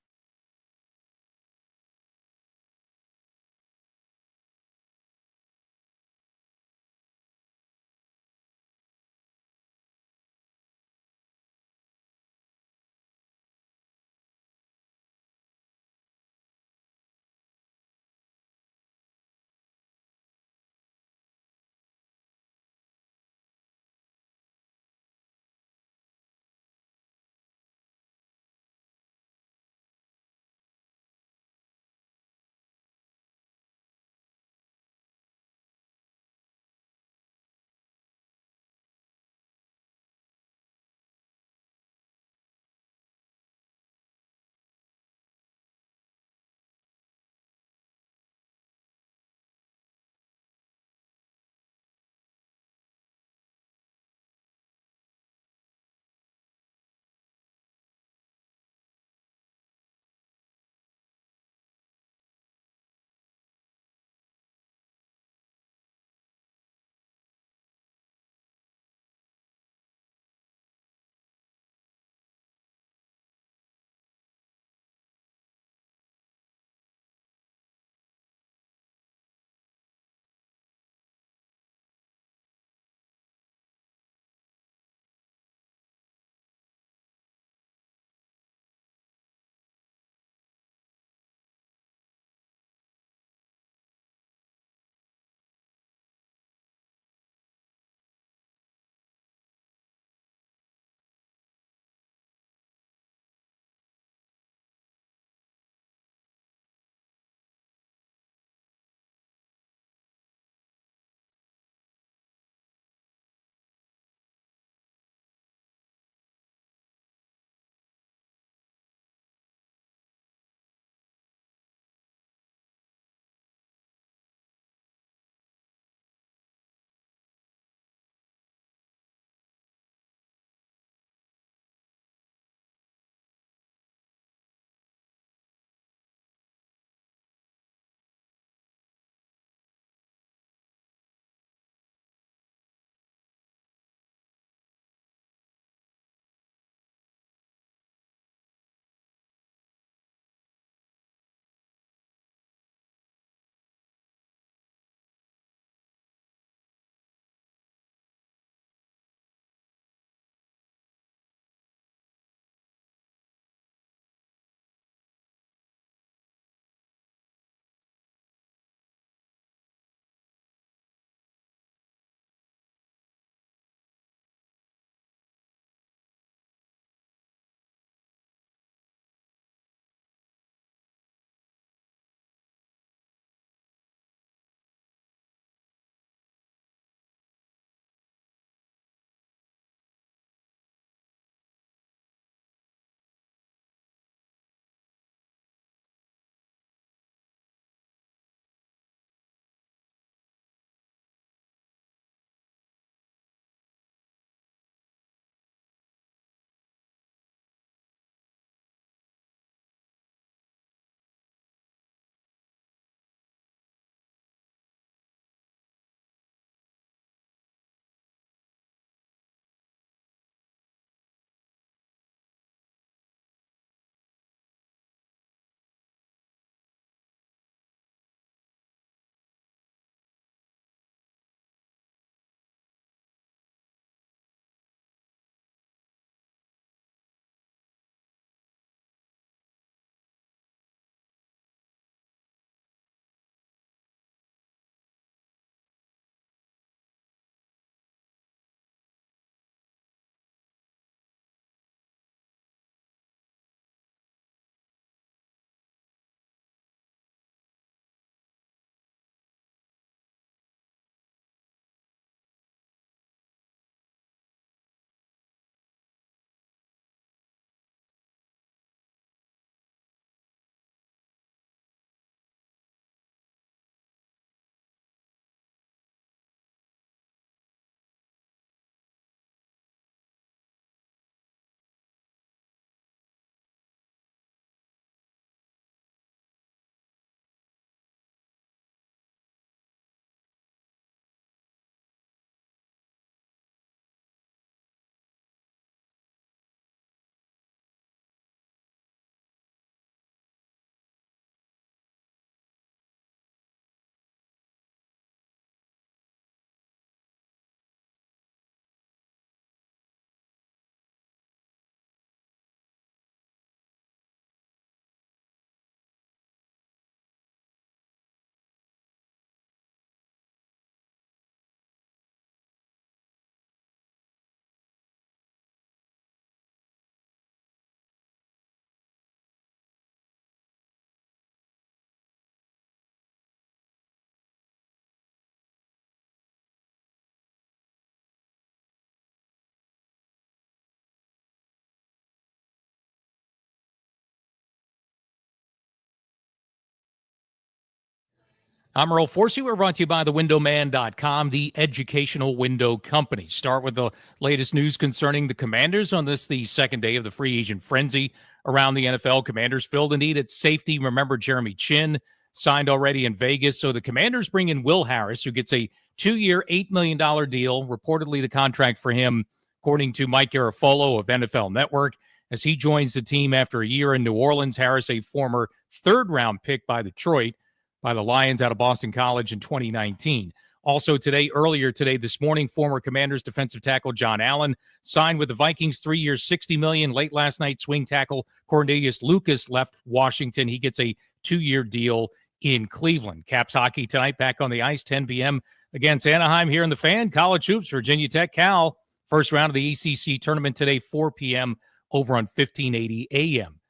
I'm Earl Forsey. We're brought to you by thewindowman.com, the educational window company. Start with the latest news concerning the Commanders on the second day of the free agent frenzy around the NFL. Commanders filled a need at safety. Remember, Jeremy Chin signed already in Vegas. So the Commanders bring in Will Harris, who gets a 2-year, $8 million deal. Reportedly, the contract for him, according to Mike Garafolo of NFL Network, as he joins the team after a year in New Orleans. Harris, a former third-round pick by Detroit, by the Lions out of Boston College in 2019. Also earlier today, this morning, former Commanders defensive tackle John Allen signed with the Vikings, 3 years, $60 million. Late last night, swing tackle Cornelius Lucas left Washington. He gets a 2-year deal in Cleveland. Caps hockey tonight, back on the ice, 10 p.m. against Anaheim here in the Fan. College hoops, Virginia Tech, Cal. First round of the ACC tournament today, 4 p.m. over on 1580 a.m.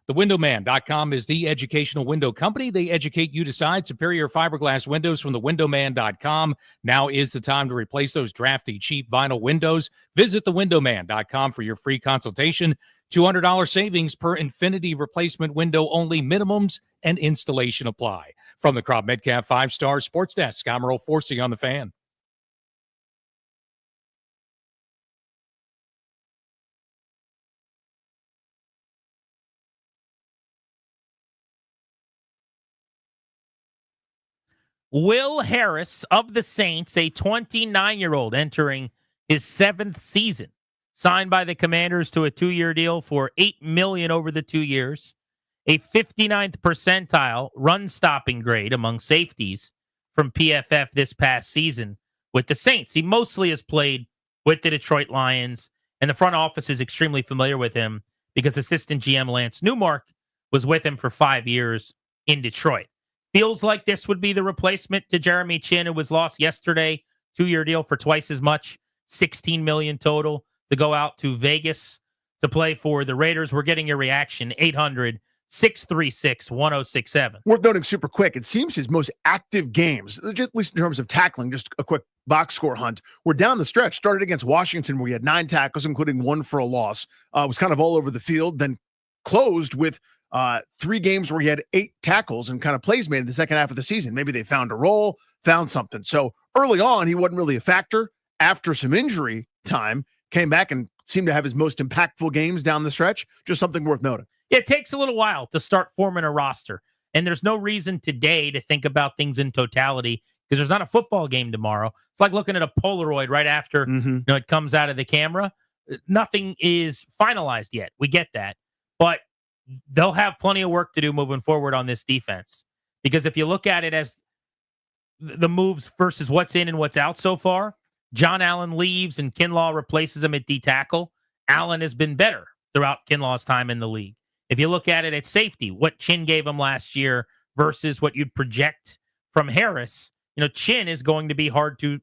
TheWindowman.com is the educational window company. They educate you decide. Superior fiberglass windows from TheWindowman.com. Now is the time to replace those drafty, cheap vinyl windows. Visit TheWindowman.com for your free consultation. $200 savings per Infinity replacement window only. Minimums and installation apply. From the Crop Metcalf 5-Star Sports Desk, I'm Earl Forsey on the Fan. Will Harris of the Saints, a 29-year-old entering his 7th season, signed by the Commanders to a 2-year deal for $8 million over the 2 years, a 59th percentile run-stopping grade among safeties from PFF this past season with the Saints. He mostly has played with the Detroit Lions, and the front office is extremely familiar with him because assistant GM Lance Newmark was with him for 5 years in Detroit. Feels like this would be the replacement to Jeremy Chin, who was lost yesterday. 2-year deal for twice as much, $16 million total, to go out to Vegas to play for the Raiders. We're getting your reaction, 800-636-1067. Worth noting super quick, it seems his most active games, at least in terms of tackling, just a quick box score hunt, were down the stretch. Started against Washington, where he had 9 tackles, including 1 for a loss. Was kind of all over the field, then closed with 3 games where he had 8 tackles and kind of plays made in the second half of the season. Maybe they found a role, found something. So early on, he wasn't really a factor. After some injury time, came back and seemed to have his most impactful games down the stretch. Just something worth noting. It takes a little while to start forming a roster, and there's no reason today to think about things in totality because there's not a football game tomorrow. It's like looking at a Polaroid right after it comes out of the camera. Nothing is finalized yet. We get that. But they'll have plenty of work to do moving forward on this defense. Because if you look at it as the moves versus what's in and what's out so far, John Allen leaves and Kinlaw replaces him at D tackle. Allen has been better throughout Kinlaw's time in the league. If you look at it at safety, what Chin gave him last year versus what you'd project from Harris, Chin is going to be hard to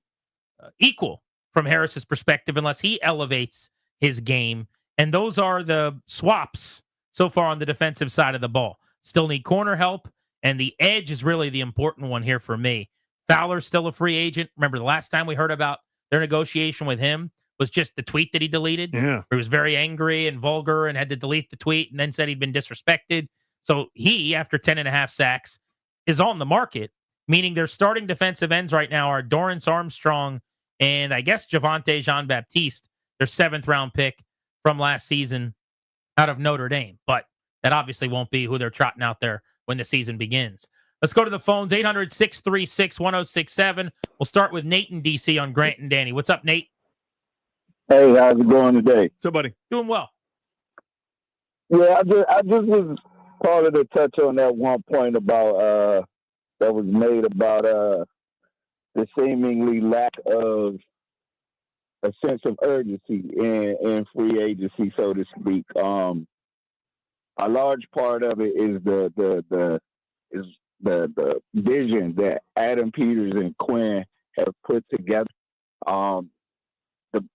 equal from Harris's perspective unless he elevates his game. And those are the swaps so far on the defensive side of the ball. Still need corner help, and the edge is really the important one here for me. Fowler's still a free agent. Remember, the last time we heard about their negotiation with him was just the tweet that he deleted. Yeah. Where he was very angry and vulgar and had to delete the tweet and then said he'd been disrespected. So he, after 10.5 sacks, is on the market, meaning their starting defensive ends right now are Dorrance Armstrong and I guess Javonte Jean-Baptiste, their 7th-round pick from last season out of Notre Dame. But that obviously won't be who they're trotting out there when the season begins. Let's go to the phones, 800-636-1067. We'll start with Nate in D.C. on Grant and Danny. What's up, Nate? Hey, how's it going today? So, buddy. Doing well. Yeah, I just was calling to touch on that one point about that was made about the seemingly lack of a sense of urgency in free agency, so to speak. A large part of it is the vision that Adam Peters and Quinn have put together. The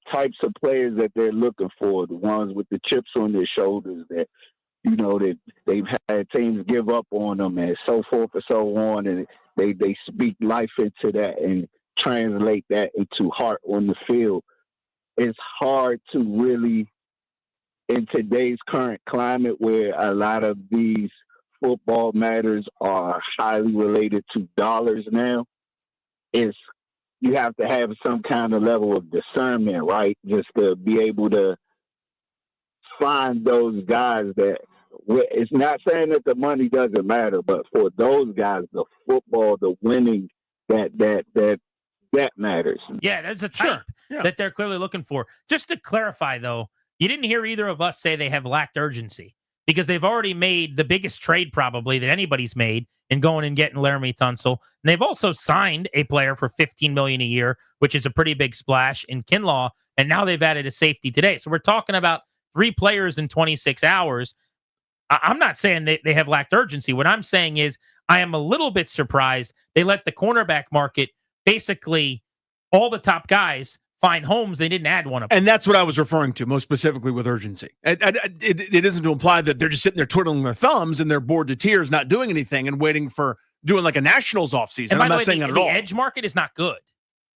types of players that they're looking for, the ones with the chips on their shoulders that, that they've had teams give up on them and so forth and so on. And they speak life into that and translate that into heart on the field. It's hard to really, in today's current climate where a lot of these football matters are highly related to dollars now, is you have to have some kind of level of discernment, right? Just to be able to find those guys that, it's not saying that the money doesn't matter, but for those guys, the football, the winning, that matters. Yeah, there's a type that they're clearly looking for. Just to clarify, though, you didn't hear either of us say they have lacked urgency, because they've already made the biggest trade probably that anybody's made in going and getting Laramie Tunsil. And they've also signed a player for $15 million a year, which is a pretty big splash in Kinlaw. And now they've added a safety today. So we're talking about 3 players in 26 hours. I'm not saying they have lacked urgency. What I'm saying is I am a little bit surprised they let the cornerback market, basically all the top guys, find homes. They didn't add one of them. And that's what I was referring to most specifically with urgency. It isn't to imply that they're just sitting there twiddling their thumbs and they're bored to tears, not doing anything and waiting for doing like a Nationals offseason. And by I'm the not way, saying that at the all. edge market is not good.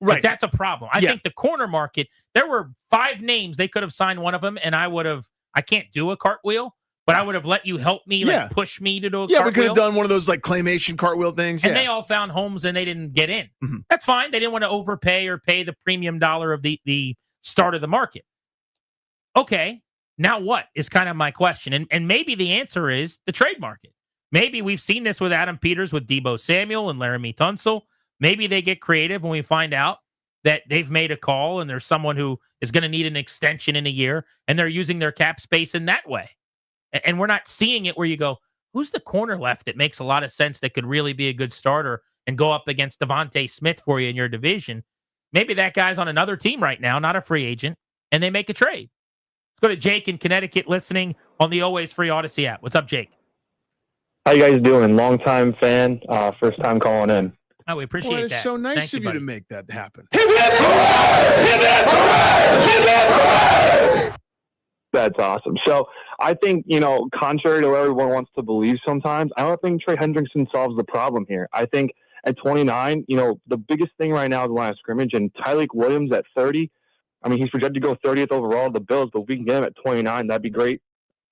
Right. Like, that's a problem. I think the corner market, there were 5 names. They could have signed one of them, and I can't do a cartwheel, but I would have let you help me, like push me to do a cartwheel. Yeah, we could have done one of those like claymation cartwheel things. And they all found homes and they didn't get in. Mm-hmm. That's fine. They didn't want to overpay or pay the premium dollar of the start of the market. Okay, now what is kind of my question? And maybe the answer is the trade market. Maybe we've seen this with Adam Peters, with Deebo Samuel and Laramie Tunsil. Maybe they get creative when we find out that they've made a call and there's someone who is going to need an extension in a year, and they're using their cap space in that way. And we're not seeing it where you go, who's the corner left that makes a lot of sense that could really be a good starter and go up against Devontae Smith for you in your division? Maybe that guy's on another team right now, not a free agent, and they make a trade. Let's go to Jake in Connecticut, listening on the Always Free Odyssey app. What's up, Jake? How you guys doing? Long-time fan, first time calling in. Oh, we appreciate Well, that. it's so nice Thank of you buddy. to make that happen. That's awesome. So I think, contrary to what everyone wants to believe sometimes, I don't think Trey Hendrickson solves the problem here. I think at 29, the biggest thing right now is the line of scrimmage, and Tyreek Williams at 30, I mean, he's projected to go 30th overall to the Bills, but if we can get him at 29, that'd be great.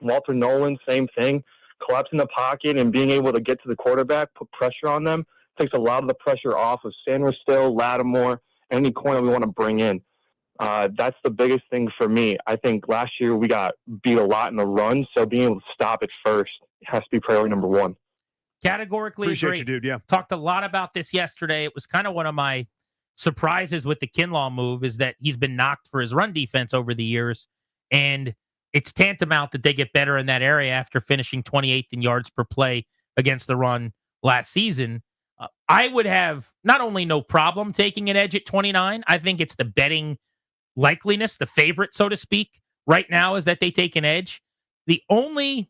Walter Nolan, same thing. Collapsing the pocket and being able to get to the quarterback, put pressure on them, takes a lot of the pressure off of Sanders still, Lattimore, any corner we want to bring in. That's the biggest thing for me. I think last year we got beat a lot in the run, so being able to stop it first has to be priority number 1. Categorically Appreciate agree. you, dude. Yeah. Talked a lot about this yesterday. It was kind of one of my surprises with the Kinlaw move, is that he's been knocked for his run defense over the years, and it's tantamount that they get better in that area after finishing 28th in yards per play against the run last season. I would have not only no problem taking an edge at 29, I think it's the betting likeliness, the favorite, so to speak, right now is that they take an edge. The only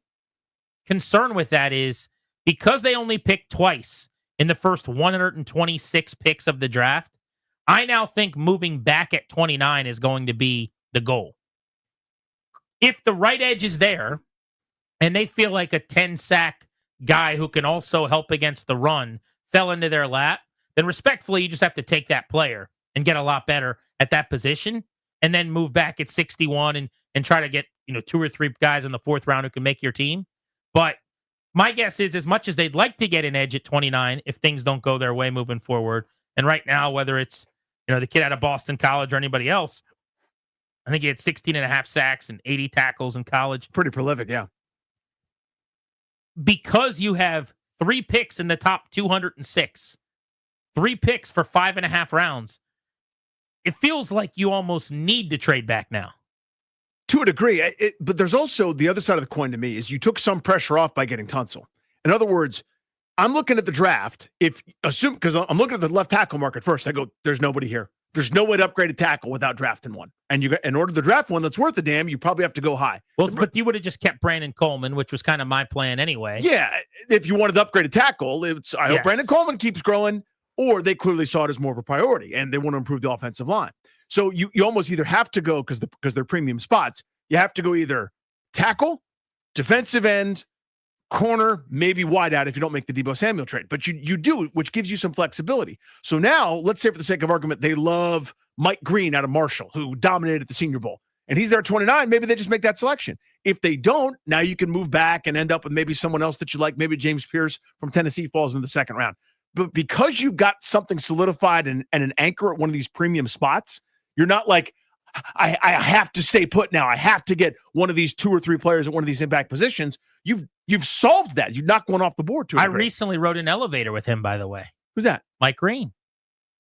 concern with that is because they only picked twice in the first 126 picks of the draft, I now think moving back at 29 is going to be the goal. If the right edge is there and they feel like a 10-sack guy who can also help against the run fell into their lap, then respectfully, you just have to take that player and get a lot better at that position, and then move back at 61 and try to get 2 or 3 guys in the 4th round who can make your team. But my guess is, as much as they'd like to get an edge at 29, if things don't go their way moving forward, and right now, whether it's the kid out of Boston College or anybody else, I think he had 16.5 sacks and 80 tackles in college. Pretty prolific, yeah. Because you have 3 picks in the top 206, 3 picks for 5.5 rounds, it feels like you almost need to trade back now. To a degree, but there's also the other side of the coin to me is you took some pressure off by getting Tunsil. In other words, I'm looking at the draft. Because I'm looking at the left tackle market first. I go, there's nobody here. There's no way to upgrade a tackle without drafting one. And in order to draft one that's worth a damn, you probably have to go high. Well, but you would have just kept Brandon Coleman, which was kind of my plan anyway. Yeah, if you wanted to upgrade a tackle, I hope Brandon Coleman keeps growing, or they clearly saw it as more of a priority, and they want to improve the offensive line. So you almost either have to go, because they're premium spots, you have to go either tackle, defensive end, corner, maybe wide out if you don't make the Deebo Samuel trade. But you do, which gives you some flexibility. So now, let's say for the sake of argument, they love Mike Green out of Marshall, who dominated the Senior Bowl. and he's there at 29, maybe they just make that selection. If they don't, now you can move back and end up with maybe someone else that you like. Maybe James Pierce from Tennessee falls in the second round. But because you've got something solidified and an anchor at one of these premium spots, you're not like, I have to stay put now. I have to get one of these 2 or 3 players at one of these impact positions. You've solved that. You're not going off the board to a I degree. recently rode an elevator with him, by the way. Who's that? Mike Green.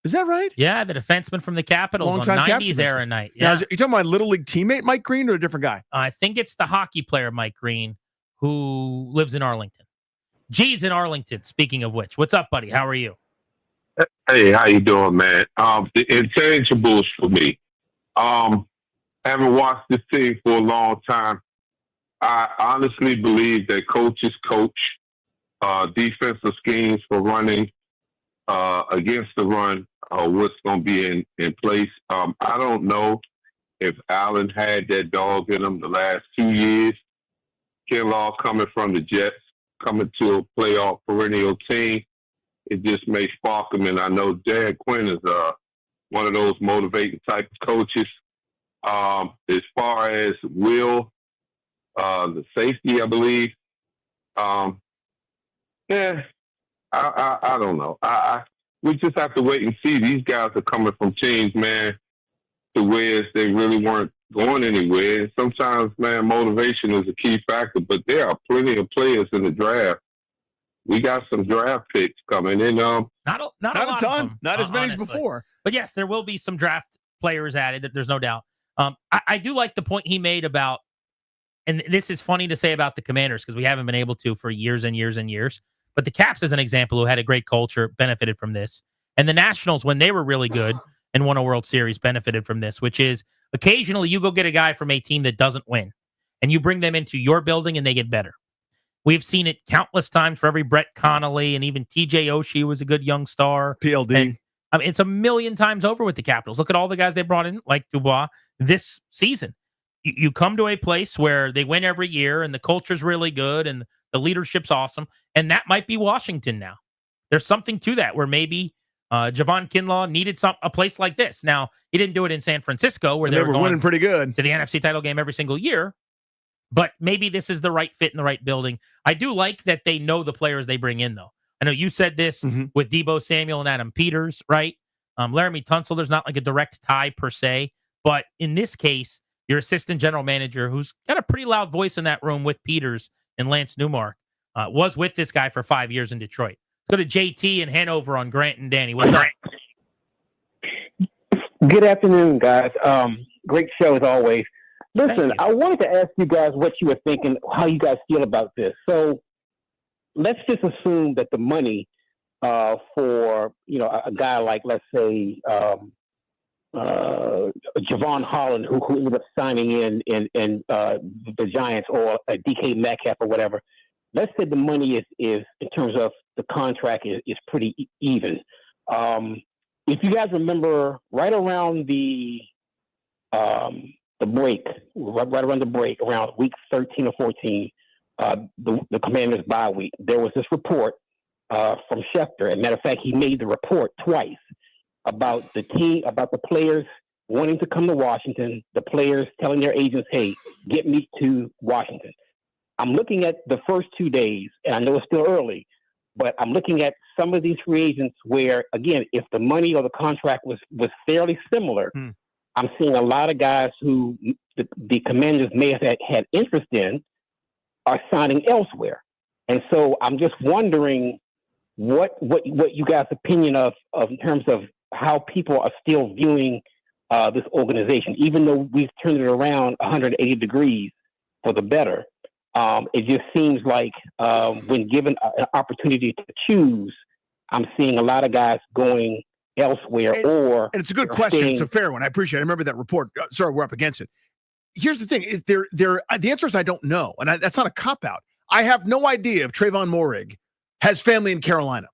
Is that right? Yeah, the defenseman from the Capitals Longtime on 90s Caps era defenseman. night. Now, Yeah. is it, you talking about my Little League teammate, Mike Green, or a different guy? I think it's the hockey player, Mike Green, who lives in Arlington. G's in Arlington, speaking of which. What's up, buddy? How are you? Hey, how you doing, man? The intangibles for me. Haven't watched this team for a long time. I honestly believe that coaches coach defensive schemes for running against the run, what's going to be in place. I don't know if Allen had that dog in him the last 2 years. Kinlaw coming from the Jets, coming to a playoff perennial team, it just may spark him. And I know Dan Quinn is one of those motivating type of coaches. As far as Will, the safety, I believe, yeah, I don't know. We just have to wait and see. These guys are coming from teams, man, to where they really weren't going anywhere. And sometimes, man, motivation is a key factor, but there are plenty of players in the draft. We got some draft picks coming in. Not a ton, ton, not as many as honestly. before. But yes, there will be some draft players added. There's no doubt. I do like the point he made about, and this is funny to say about the Commanders because we haven't been able to for years and years and years. But the Caps, as an example, who had a great culture, benefited from this. And the Nationals, when they were really good and won a World Series, benefited from this, which is occasionally you go get a guy from a team that doesn't win and you bring them into your building and they get better. We've seen it countless times for every Brett Connolly, and even TJ Oshie was a good young star. PLD. And, I mean, it's a million times over with the Capitals. Look at all the guys they brought in, like Dubois, this season. You come to a place where they win every year and the culture's really good and the leadership's awesome, and that might be Washington now. There's something to that where maybe Javon Kinlaw needed a place like this. Now, he didn't do it in San Francisco where they were going winning pretty good to the NFC title game every single year, but maybe this is the right fit in the right building. I do like that they know the players they bring in, though. I know you said this with Deebo Samuel and Adam Peters, right? Laramie Tunsil, there's not like a direct tie per se, but in this case, your assistant general manager, who's got a pretty loud voice in that room with Peters and Lance Newmark, was with this guy for 5 years in Detroit. Let's go to JT in Hanover on Grant and Danny. What's up? Good afternoon, guys. Great show as always. Listen, I wanted to ask you guys what you were thinking, how you guys feel about this. So let's just assume that the money for a guy like, let's say, Javon Holland, who ended up signing in the Giants, or a DK Metcalf or whatever. Let's say the money is in terms of the contract is pretty even. If you guys remember, right around the break, right around the break, around week 13 or 14, the Commanders' bye week, there was this report from Schefter. As a matter of fact, he made the report twice about the team, about the players wanting to come to Washington, the players telling their agents, hey, get me to Washington. I'm looking at the first 2 days, and I know it's still early, but I'm looking at some of these free agents where, again, if the money or the contract was fairly similar, I'm seeing a lot of guys who the Commanders may have had interest in are signing elsewhere. And so I'm just wondering what you guys' opinion of in terms of how people are still viewing this organization, even though we've turned it around 180 degrees for the better. It just seems like when given an opportunity to choose, I'm seeing a lot of guys going elsewhere. And it's a good question. It's a fair one. I appreciate it. I remember that report. Sorry, we're up against it. Here's the thing: is the answer is I don't know, and that's not a cop out. I have no idea if Trayvon Moehrig has family in Carolina,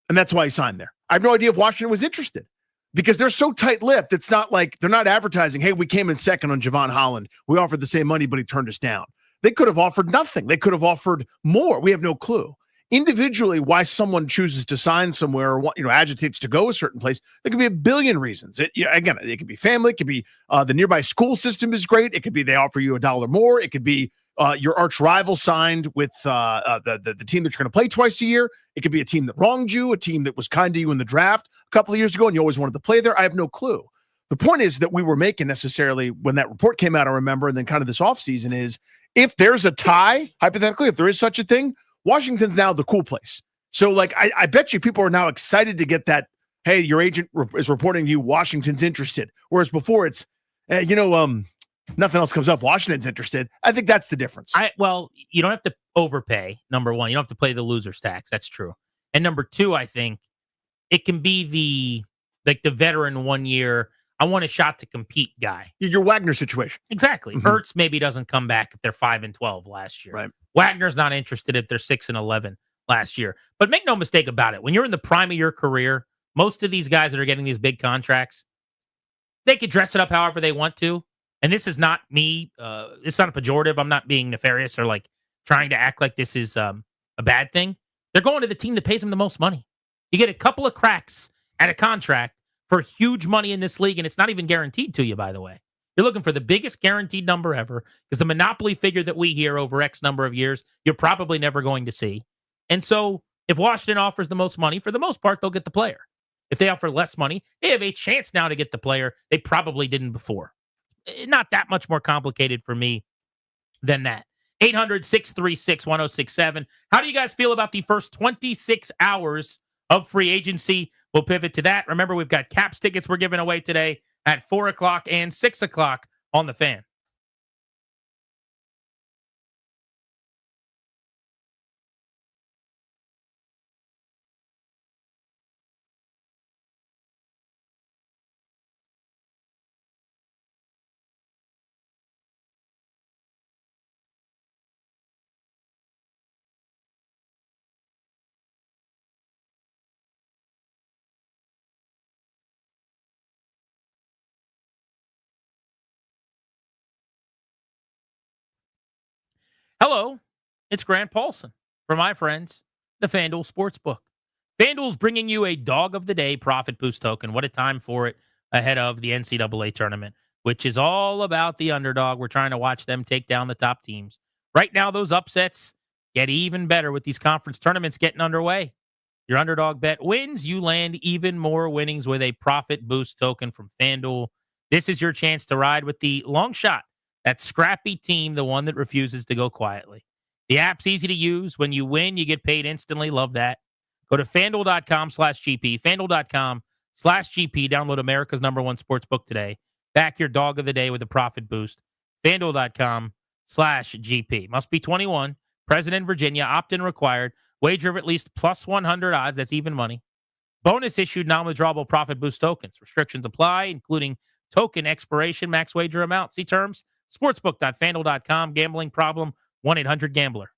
and that's why he signed there. I have no idea if Washington was interested because they're so tight-lipped. It's not like they're not advertising, hey, we came in second on Javon Holland. We offered the same money, but he turned us down. They could have offered nothing. They could have offered more. We have no clue. individually why someone chooses to sign somewhere or agitates to go a certain place. There could be a billion reasons. Again, it could be family. It could be the nearby school system is great. It could be they offer you $1 more. It could be your arch rival signed with the team that you're going to play twice a year. It could be a team that wronged you, a team that was kind to you in the draft a couple of years ago, and you always wanted to play there. I have no clue. The point is that we were making necessarily when that report came out, I remember, and then kind of this offseason is if there's a tie, hypothetically, if there is such a thing, Washington's now the cool place. So, like, I bet you people are now excited to get that, hey, your agent is reporting to you Washington's interested. Whereas before it's, nothing else comes up. Washington's interested. I think that's the difference. Well, you don't have to overpay, number one. You don't have to play the loser's tax. That's true. And number two, I think it can be the veteran 1 year, I want a shot to compete guy. Your Wagner situation. Exactly. Ertz maybe doesn't come back if they're 5-12 last year. Right. Wagner's not interested if they're 6-11 last year. But make no mistake about it. When you're in the prime of your career, most of these guys that are getting these big contracts, they could dress it up however they want to. And this is not me. It's not a pejorative. I'm not being nefarious or like trying to act like this is a bad thing. They're going to the team that pays them the most money. You get a couple of cracks at a contract for huge money in this league, and it's not even guaranteed to you, by the way. You're looking for the biggest guaranteed number ever because the monopoly figure that we hear over X number of years, you're probably never going to see. And so if Washington offers the most money, for the most part, they'll get the player. If they offer less money, they have a chance now to get the player they probably didn't before. Not that much more complicated for me than that. 800-636-1067. How do you guys feel about the first 26 hours of free agency? We'll pivot to that. Remember, we've got Caps tickets we're giving away today at 4 o'clock and 6 o'clock on The Fan. Hello, it's Grant Paulson for my friends, the FanDuel Sportsbook. FanDuel's bringing you a Dog of the Day profit boost token. What a time for it ahead of the NCAA tournament, which is all about the underdog. We're trying to watch them take down the top teams. Right now, those upsets get even better with these conference tournaments getting underway. Your underdog bet wins, you land even more winnings with a profit boost token from FanDuel. This is your chance to ride with the long shot. That scrappy team, the one that refuses to go quietly. The app's easy to use. When you win, you get paid instantly. Love that. Go to FanDuel.com/GP. FanDuel.com/GP. Download America's #1 sportsbook today. Back your dog of the day with a profit boost. FanDuel.com/GP. Must be 21. Present in Virginia. Opt-in required. Wager of at least plus 100 odds. That's even money. Bonus issued non-withdrawable profit boost tokens. Restrictions apply, including token expiration, max wager amount. See terms. Sportsbook.fanduel.com. Gambling problem, 1-800-GAMBLER.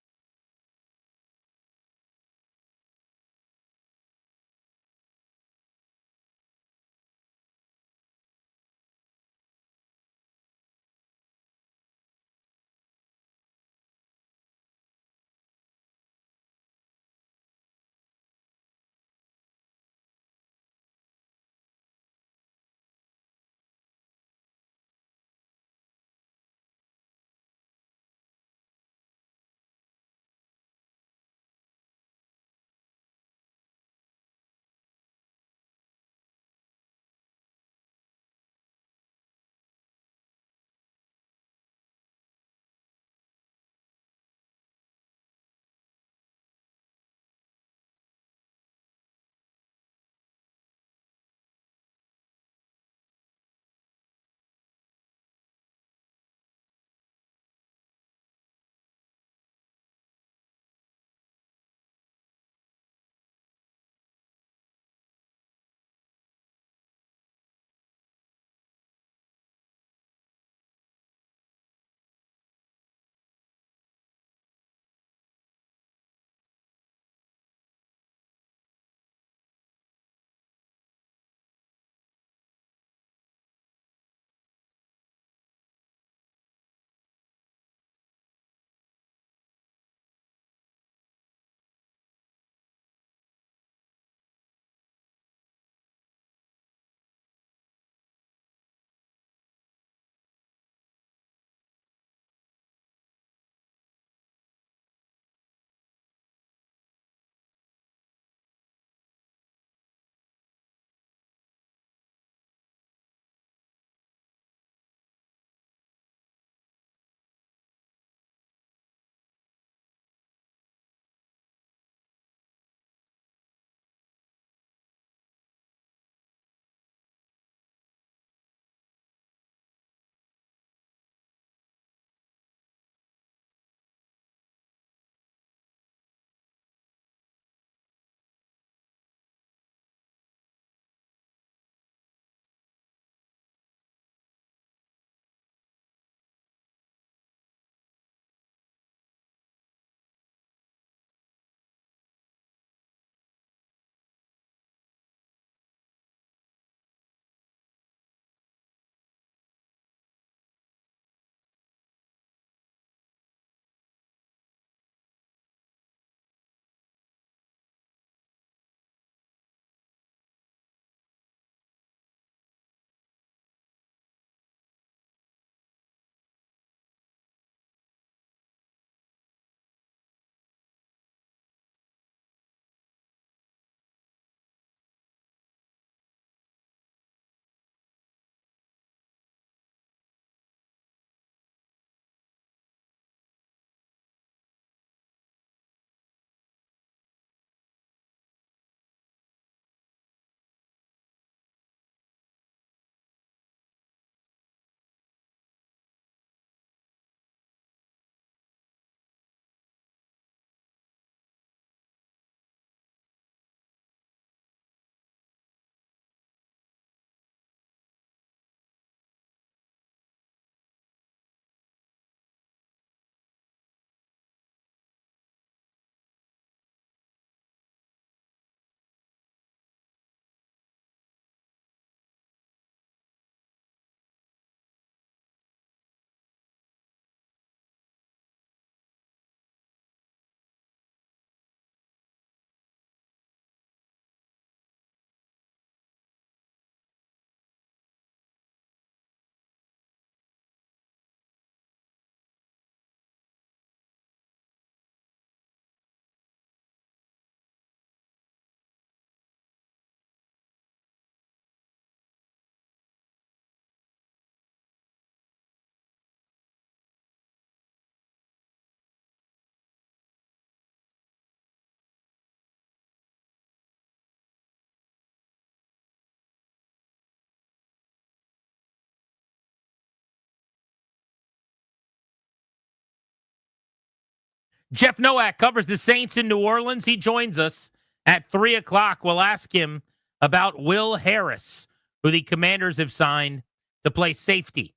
Jeff Nowak covers the Saints in New Orleans. He joins us at 3 o'clock. We'll ask him about Will Harris, who the Commanders have signed to play safety.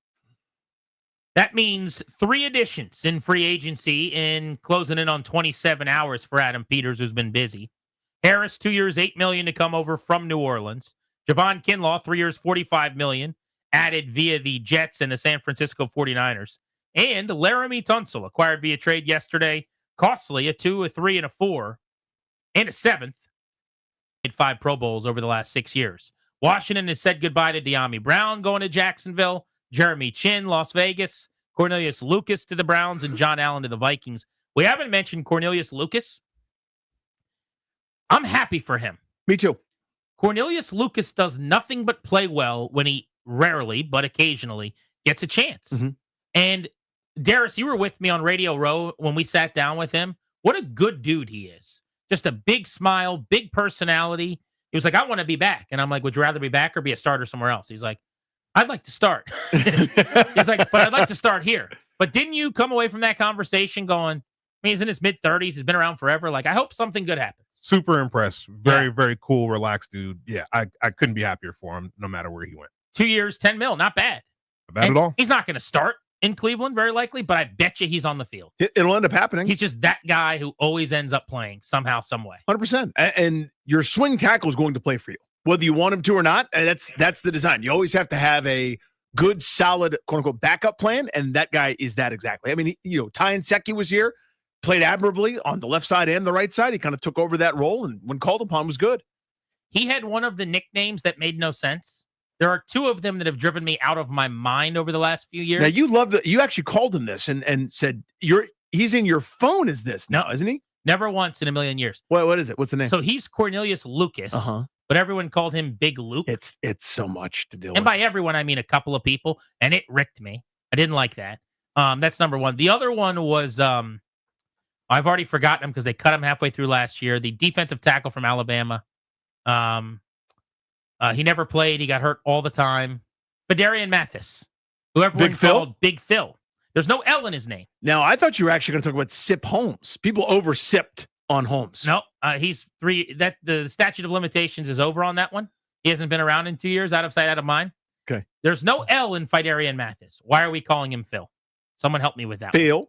That means 3 additions in free agency and closing in on 27 hours for Adam Peters, who's been busy. Harris, 2 years, $8 million to come over from New Orleans. Javon Kinlaw, 3 years, $45 million, added via the Jets and the San Francisco 49ers. And Laramie Tunsil, acquired via trade yesterday, costly, a 2, a 3, and a 4, and a 7th. Made 5 Pro Bowls over the last 6 years. Washington has said goodbye to De'Ami Brown, going to Jacksonville. Jeremy Chin, Las Vegas. Cornelius Lucas to the Browns, and John Allen to the Vikings. We haven't mentioned Cornelius Lucas. I'm happy for him. Me too. Cornelius Lucas does nothing but play well when he rarely, but occasionally, gets a chance. Mm-hmm. And Darius, you were with me on Radio Row when we sat down with him. What a good dude he is. Just a big smile, big personality. He was like, I want to be back. And I'm like, would you rather be back or be a starter somewhere else? He's like, I'd like to start. He's like, but I'd like to start here. But didn't you come away from that conversation going, I mean, he's in his mid-30s. He's been around forever. Like, I hope something good happens. Super impressed. Very cool, relaxed dude. Yeah, I couldn't be happier for him no matter where he went. 2 years, $10 million. Not bad. Not bad at all. He's not going to start in Cleveland, very likely, but I bet you he's on the field. It'll end up happening. He's just that guy who always ends up playing somehow, some way. 100%. And your swing tackle is going to play for you, whether you want him to or not. That's the design. You always have to have a good, solid, quote-unquote, backup plan, and that guy is that exactly. I mean, Ty Nsekhe was here, played admirably on the left side and the right side. He kind of took over that role, and when called upon, was good. He had one of the nicknames that made no sense. There are 2 of them that have driven me out of my mind over the last few years. Now, you actually called him this and said, he's in your phone is this now, isn't he? Never once in a million years. What is it? What's the name? So he's Cornelius Lucas. But everyone called him Big Luke. It's so much to deal with. And by everyone, I mean a couple of people, and it wrecked me. I didn't like that. That's number one. The other one was, I've already forgotten him because they cut him halfway through last year. The defensive tackle from Alabama. He never played. He got hurt all the time. Fedarian Mathis, who everyone called Big Phil. There's no L in his name. Now, I thought you were actually going to talk about Sip Holmes. People over-sipped on Holmes. No, he's 3. That the statute of limitations is over on that one. He hasn't been around in 2 years, out of sight, out of mind. Okay. There's no L in Fidarian Mathis. Why are we calling him Phil? Someone help me with that. Phil. One.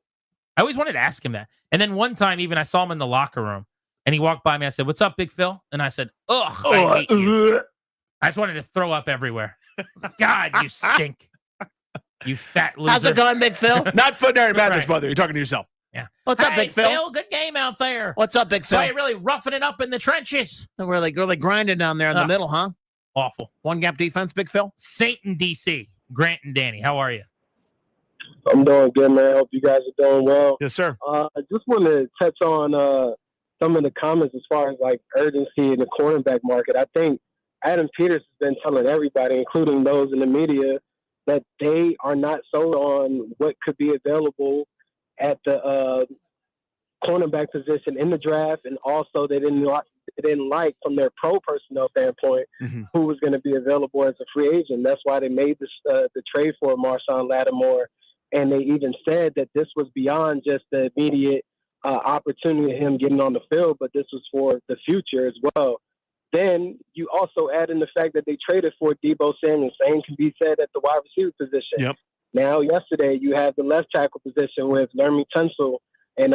I always wanted to ask him that. And then one time, even I saw him in the locker room, and he walked by me. I said, "What's up, Big Phil?" And I said, "Ugh, I hate you." I just wanted to throw up everywhere. God, you stink. You fat loser. How's it going, Big Phil? Not Fedarian Mathis, brother. You're talking to yourself. Yeah. What's up, Big Phil? Good game out there. What's up, Big Phil? So you're really roughing it up in the trenches. Really grinding down there in the middle, huh? Awful. One gap defense, Big Phil? Saint and DC. Grant and Danny, how are you? I'm doing good, man. Hope you guys are doing well. Yes, sir. I just want to touch on some of the comments as far as like urgency in the cornerback market. I think Adam Peters has been telling everybody, including those in the media, that they are not sold on what could be available at the cornerback position in the draft, and also they didn't like from their pro personnel standpoint who was going to be available as a free agent. That's why they made this, the trade for Marshawn Lattimore, and they even said that this was beyond just the immediate opportunity of him getting on the field, but this was for the future as well. Then you also add in the fact that they traded for Deebo Samuel. Same can be said at the wide receiver position. Yep. Now, yesterday, you have the left tackle position with Laramie Tunsil and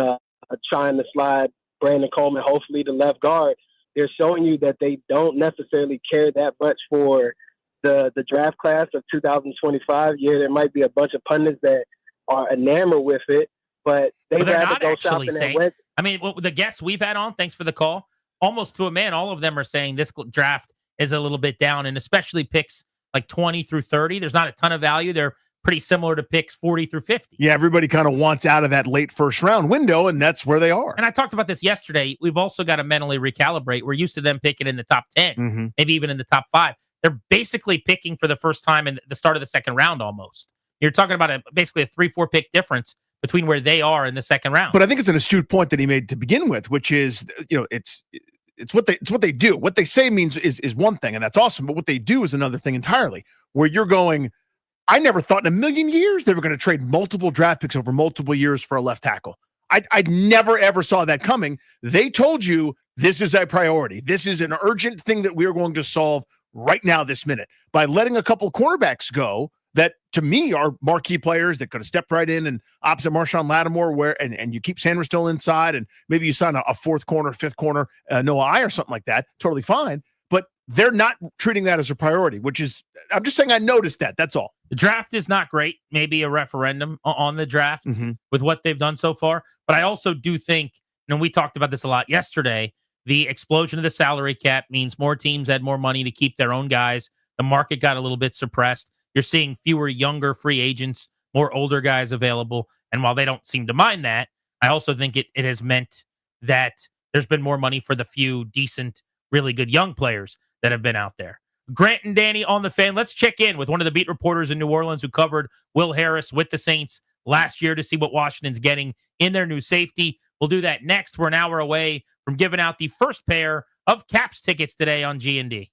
trying to slide Brandon Coleman, hopefully the left guard. They're showing you that they don't necessarily care that much for the draft class of 2025. Yeah, there might be a bunch of pundits that are enamored with it, but they'd rather go south than that west. I mean, the guests we've had on, thanks for the call, almost to a man, all of them are saying this draft is a little bit down, and especially picks like 20 through 30. There's not a ton of value. They're pretty similar to picks 40 through 50. Yeah, everybody kind of wants out of that late first round window, and that's where they are. And I talked about this yesterday. We've also got to mentally recalibrate. We're used to them picking in the top 10, maybe even in the top 5. They're basically picking for the first time in the start of the second round almost. You're talking about basically a 3-4 pick difference between where they are in the second round. But I think it's an astute point that he made to begin with, which is, it's what they do. What they say means is one thing, and that's awesome. But what they do is another thing entirely, where you're going, I never thought in a million years they were going to trade multiple draft picks over multiple years for a left tackle. I never, ever saw that coming. They told you this is a priority. This is an urgent thing that we are going to solve right now, this minute. By letting a couple of cornerbacks go that, to me, are marquee players that could have stepped right in and opposite Marshawn Lattimore, and you keep Sanders still inside, and maybe you sign a fourth corner, fifth corner, Noah I or something like that, totally fine. But they're not treating that as a priority, which is, I'm just saying I noticed that. That's all. The draft is not great. Maybe a referendum on the draft with what they've done so far. But I also do think, and we talked about this a lot yesterday, the explosion of the salary cap means more teams had more money to keep their own guys. The market got a little bit suppressed. You're seeing fewer younger free agents, more older guys available. And while they don't seem to mind that, I also think it has meant that there's been more money for the few decent, really good young players that have been out there. Grant and Danny on the Fan. Let's check in with one of the beat reporters in New Orleans who covered Will Harris with the Saints last year to see what Washington's getting in their new safety. We'll do that next. We're an hour away from giving out the first pair of Caps tickets today on G&D.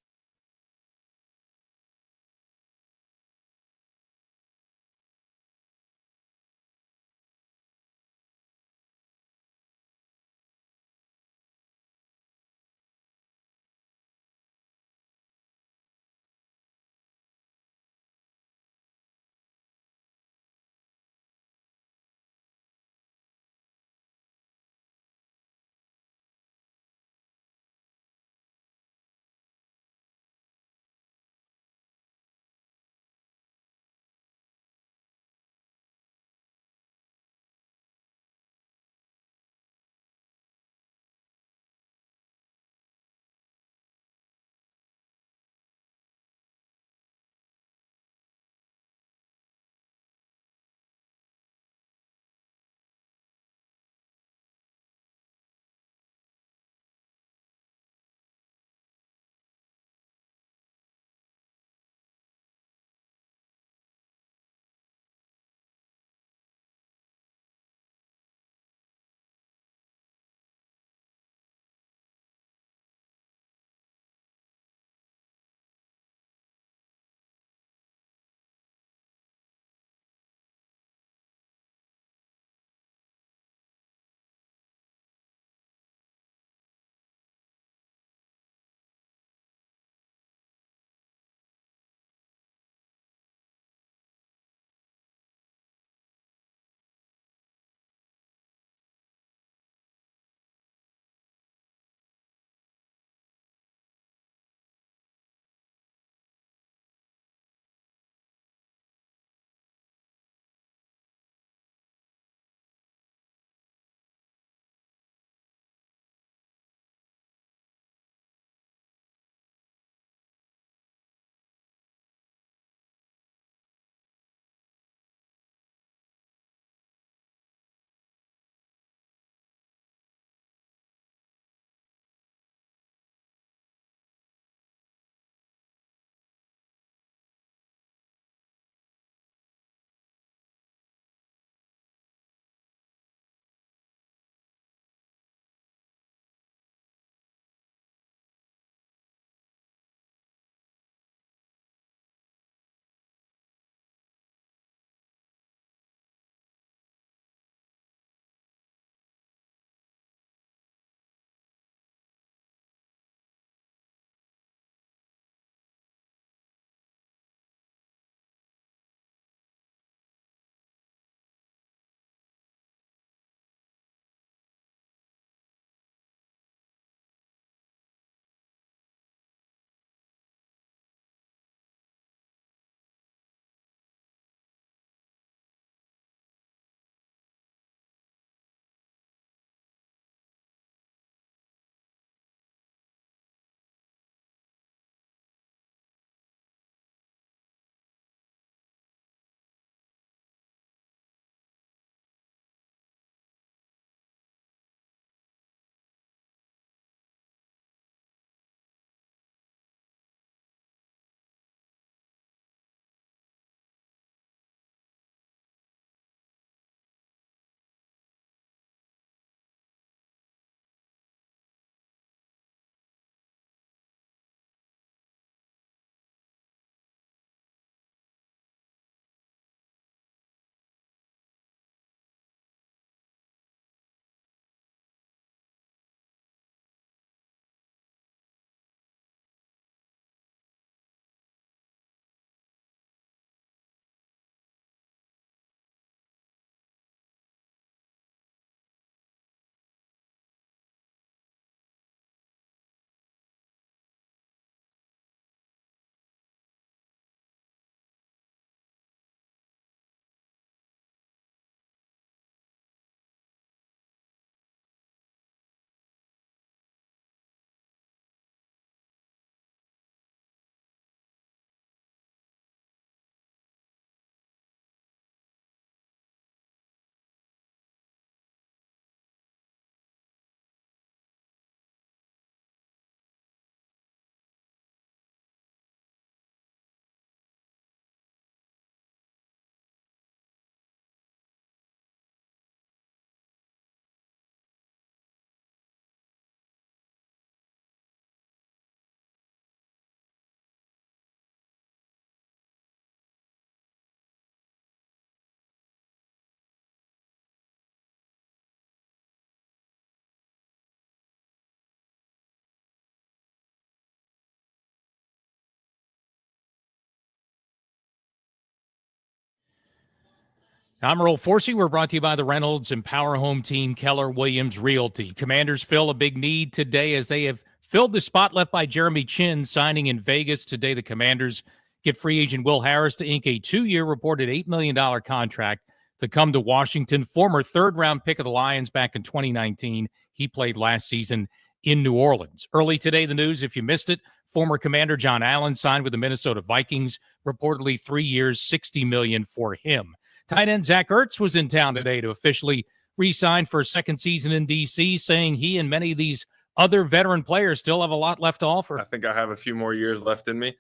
I'm Earl Forsey. We're brought to you by the Reynolds and Power Home team, Keller Williams Realty. Commanders fill a big need today as they have filled the spot left by Jeremy Chin signing in Vegas. Today, the Commanders get free agent Will Harris to ink a 2-year reported $8 million contract to come to Washington. Former third-round pick of the Lions back in 2019. He played last season in New Orleans. Early today, the news, if you missed it, former Commander John Allen signed with the Minnesota Vikings, reportedly 3 years, $60 million for him. Tight end Zack Ertz was in town today to officially re-sign for a second season in D.C., saying he and many of these other veteran players still have a lot left to offer. I think I have a few more years left in me.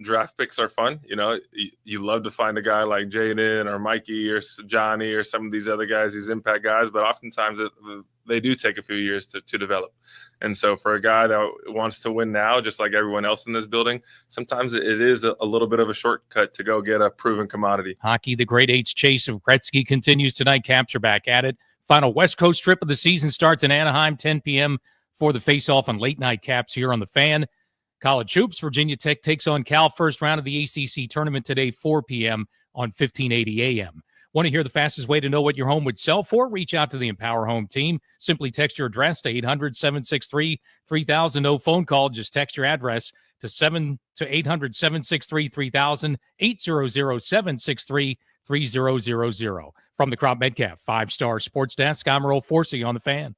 Draft picks are fun. You know, you love to find a guy like Jaden or Mikey or Johnny or some of these other guys, these impact guys, but oftentimes they do take a few years to develop. And so for a guy that wants to win now, just like everyone else in this building, sometimes it is a little bit of a shortcut to go get a proven commodity. Hockey, the grade 8's chase of Gretzky continues tonight. Caps are back at it. Final West Coast trip of the season starts in Anaheim, 10 p.m. for the face-off on late night Caps here on the Fan. College hoops, Virginia Tech takes on Cal, first round of the ACC tournament today, 4 p.m. on 1580 a.m. Want to hear the fastest way to know what your home would sell for? Reach out to the Empower Home team. Simply text your address to 800-763-3000. No phone call. Just text your address to 800-763-3000, 800-763-3000. From the Crop Medcalf 5-star sports desk, I'm Earl Forsey on the Fan.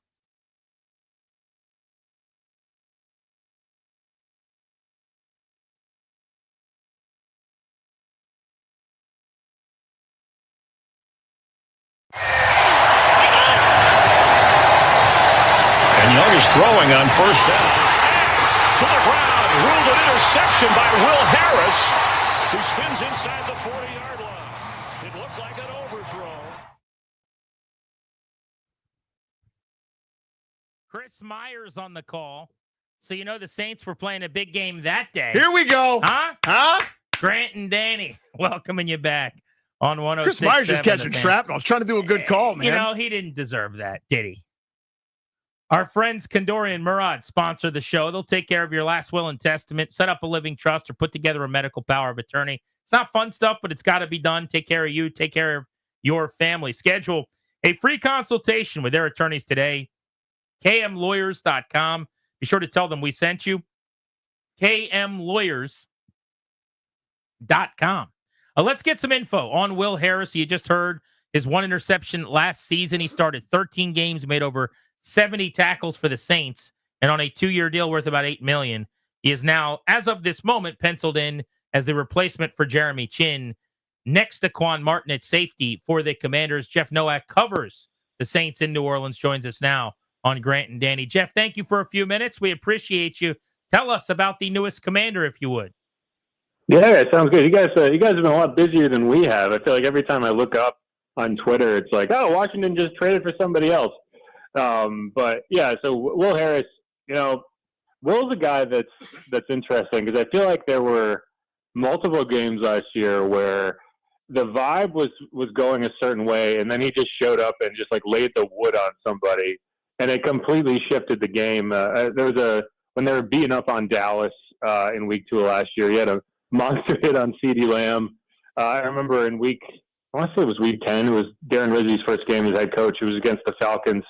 And Young is throwing on first down. To the ground, ruled an interception by Will Harris, who spins inside the 40-yard line. It looked like an overthrow. Chris Myers on the call. So you know the Saints were playing a big game that day. Here we go. Huh? Grant and Danny, welcoming you back on 106.7. Chris Myers just catching shrapnel. I was trying to do a good call, man. You know, he didn't deserve that, did he? Our friends Kandori and Murad sponsor the show. They'll take care of your last will and testament, set up a living trust, or put together a medical power of attorney. It's not fun stuff, but it's got to be done. Take care of you. Take care of your family. Schedule a free consultation with their attorneys today. KMLawyers.com. Be sure to tell them we sent you. KMLawyers.com. Let's get some info on Will Harris. You just heard his one interception last season. He started 13 games, made over 70 tackles for the Saints, and on a 2-year deal worth about $8 million. He is now, as of this moment, penciled in as the replacement for Jeremy Chin next to Quan Martin at safety for the Commanders. Jeff Nowak covers the Saints in New Orleans, joins us now on Grant and Danny. Jeff, thank you for a few minutes. We appreciate you. Tell us about the newest Commander, if you would. Yeah, it sounds good. You guys have been a lot busier than we have. I feel like every time I look up on Twitter, it's like, oh, Washington just traded for somebody else. But yeah, so Will Harris, you know, Will's a guy that's interesting because I feel like there were multiple games last year where the vibe was going a certain way, and then he just showed up and just like laid the wood on somebody, and it completely shifted the game. When they were beating up on Dallas in week 2 of last year, he had a monster hit on CeeDee Lamb. I remember I want to say it was week 10. It was Darren Rizzi's first game as head coach. It was against the Falcons.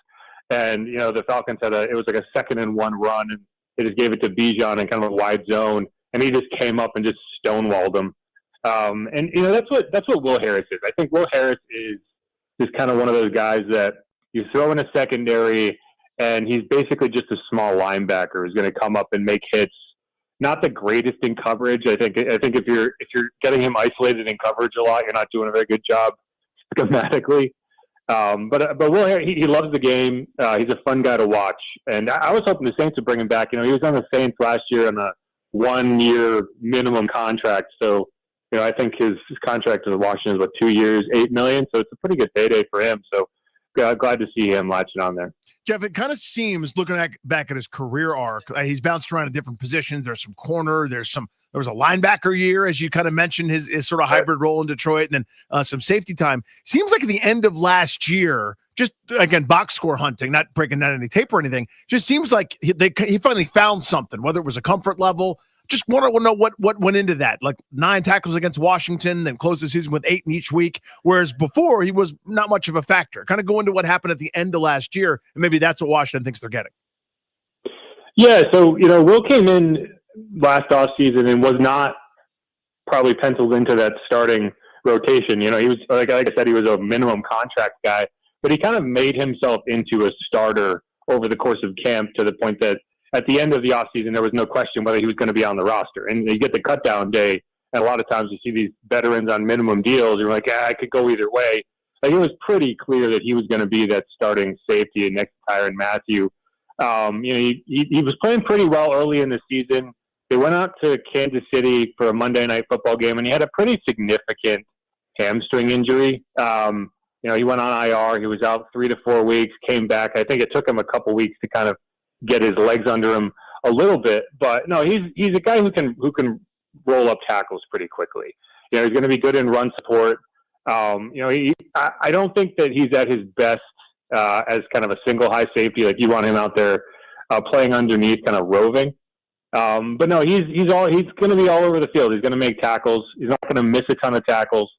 And, you know, the Falcons it was like a 2nd-and-1 run, and they just gave it to Bijan in kind of a wide zone, and he just came up and just stonewalled them. And, you know, that's what Will Harris is. I think Will Harris is kind of one of those guys that you throw in a secondary, and he's basically just a small linebacker who's going to come up and make hits. Not the greatest in coverage. I think if you're getting him isolated in coverage a lot, you're not doing a very good job schematically. But Will Harris, he loves the game. He's a fun guy to watch, and I was hoping the Saints would bring him back. You know, he was on the Saints last year on a 1-year minimum contract. So, you know, I think his contract with Washington is 2 years, $8 million. So it's a pretty good payday for him. So glad to see him latching on there. Jeff, it kind of seems, looking back at his career arc, he's bounced around in different positions. There's some corner. There was a linebacker year, as you kind of mentioned, his sort of hybrid role in Detroit, and then some safety time. Seems like at the end of last year, just, again, box score hunting, not breaking down any tape or anything, just seems like he finally found something, whether it was a comfort level. Just want to know what went into that. Like 9 tackles against Washington, then closed the season with 8 in each week, whereas before he was not much of a factor. Kind of go into what happened at the end of last year, and maybe that's what Washington thinks they're getting. Yeah, so, Will came in last offseason and was not probably penciled into that starting rotation. He was, like I said, he was a minimum contract guy, but he kind of made himself into a starter over the course of camp to the point that at the end of the offseason, there was no question whether he was going to be on the roster. And you get the cutdown day, and a lot of times you see these veterans on minimum deals. You're like, I could go either way. Like, it was pretty clear that he was going to be that starting safety next to Tyrann Mathieu. He was playing pretty well early in the season. They went out to Kansas City for a Monday Night Football game, and he had a pretty significant hamstring injury. He went on IR. He was out 3 to 4 weeks, came back. I think it took him a couple weeks to kind of get his legs under him a little bit. But no, he's a guy who can roll up tackles pretty quickly. He's going to be good in run support. I don't think that he's at his best as kind of a single high safety. Like, you want him out there playing underneath, kind of roving. But no, he's going to be all over the field. He's going to make tackles. He's not going to miss a ton of tackles.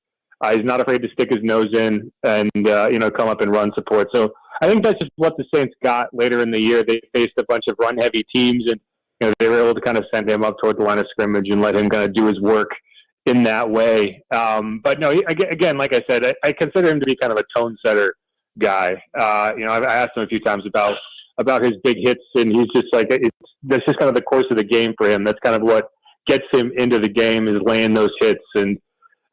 He's not afraid to stick his nose in and come up and run support. So I think that's just what the Saints got later in the year. They faced a bunch of run-heavy teams, and they were able to kind of send him up toward the line of scrimmage and let him kind of do his work in that way. But no, again, like I said, I consider him to be kind of a tone setter guy. I've asked him a few times about his big hits, and he's just like, that's just kind of the course of the game for him. That's kind of what gets him into the game, is laying those hits. And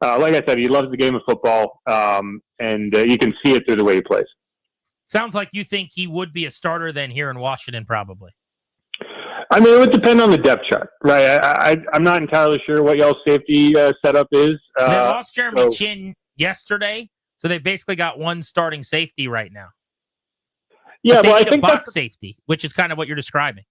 like I said, he loves the game of football, and you can see it through the way he plays. Sounds like you think he would be a starter then here in Washington, probably. I mean, it would depend on the depth chart, right? I'm not entirely sure what y'all's safety setup is. They lost Jeremy Chin yesterday, so they basically got one starting safety right now. Yeah, but I think box safety, which is kind of what you're describing.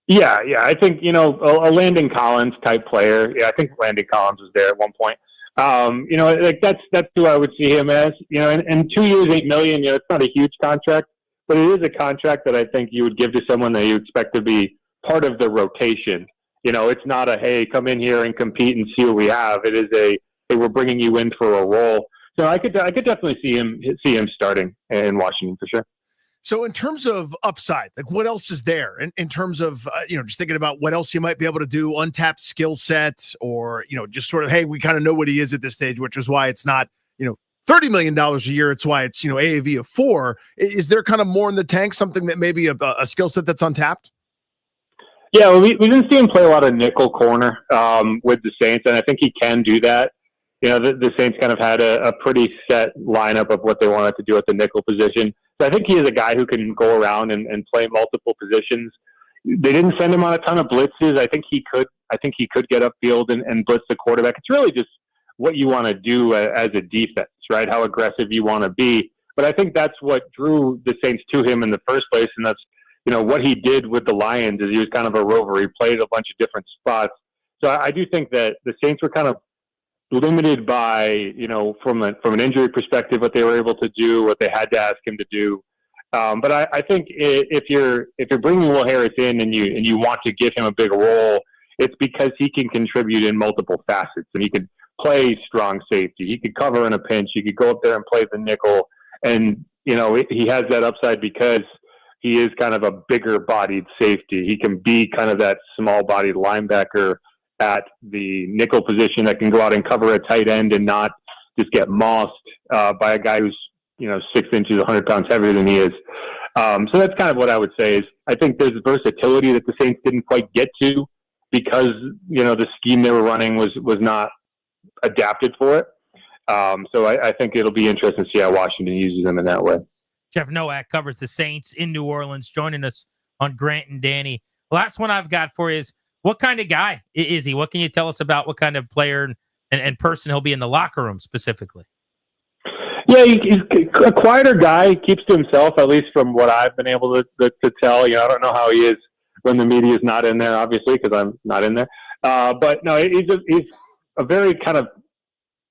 Yeah, I think a Landon Collins type player. Yeah, I think Landon Collins was there at one point. Like that's who I would see him as. And 2 years, $8 million. It's not a huge contract, but it is a contract that I think you would give to someone that you expect to be part of the rotation. It's not a, hey, come in here and compete and see what we have. It is a, hey, we're bringing you in for a role. So I could definitely see him starting in Washington for sure. So in terms of upside, like what else is there in terms of, just thinking about what else he might be able to do, untapped skill set, or, just sort of, hey, we kind of know what he is at this stage, which is why it's not, $30 million a year. It's why it's, AAV of 4. Is there kind of more in the tank, something that maybe a skill set that's untapped? Yeah, well, we didn't see him play a lot of nickel corner with the Saints, and I think he can do that. The Saints kind of had a pretty set lineup of what they wanted to do at the nickel position. So I think he is a guy who can go around and play multiple positions. They didn't send him on a ton of blitzes. I think he could get upfield and blitz the quarterback. It's really just what you want to do as a defense, right? How aggressive you want to be. But I think that's what drew the Saints to him in the first place, and that's what he did with the Lions is he was kind of a rover. He played a bunch of different spots. So I do think that the Saints were kind of limited by, from an injury perspective, what they were able to do, what they had to ask him to do. But I think if you're bringing Will Harris in and you want to give him a big role, it's because he can contribute in multiple facets, and he could play strong safety. He could cover in a pinch. He could go up there and play the nickel. And, he has that upside because he is kind of a bigger bodied safety. He can be kind of that small bodied linebacker at the nickel position that can go out and cover a tight end and not just get mossed by a guy who's 6 inches, 100 pounds heavier than he is. So that's kind of what I would say is I think there's versatility that the Saints didn't quite get to because the scheme they were running was not adapted for it. So I think it'll be interesting to see how Washington uses them in that way. Jeff Nowak covers the Saints in New Orleans, joining us on Grant and Danny. Last one I've got for you is, what kind of guy is he? What can you tell us about what kind of player and person he'll be in the locker room specifically? Yeah, he's a quieter guy. He keeps to himself, at least from what I've been able to tell. I don't know how he is when the media is not in there, obviously, because I'm not in there. But no, he's a very kind of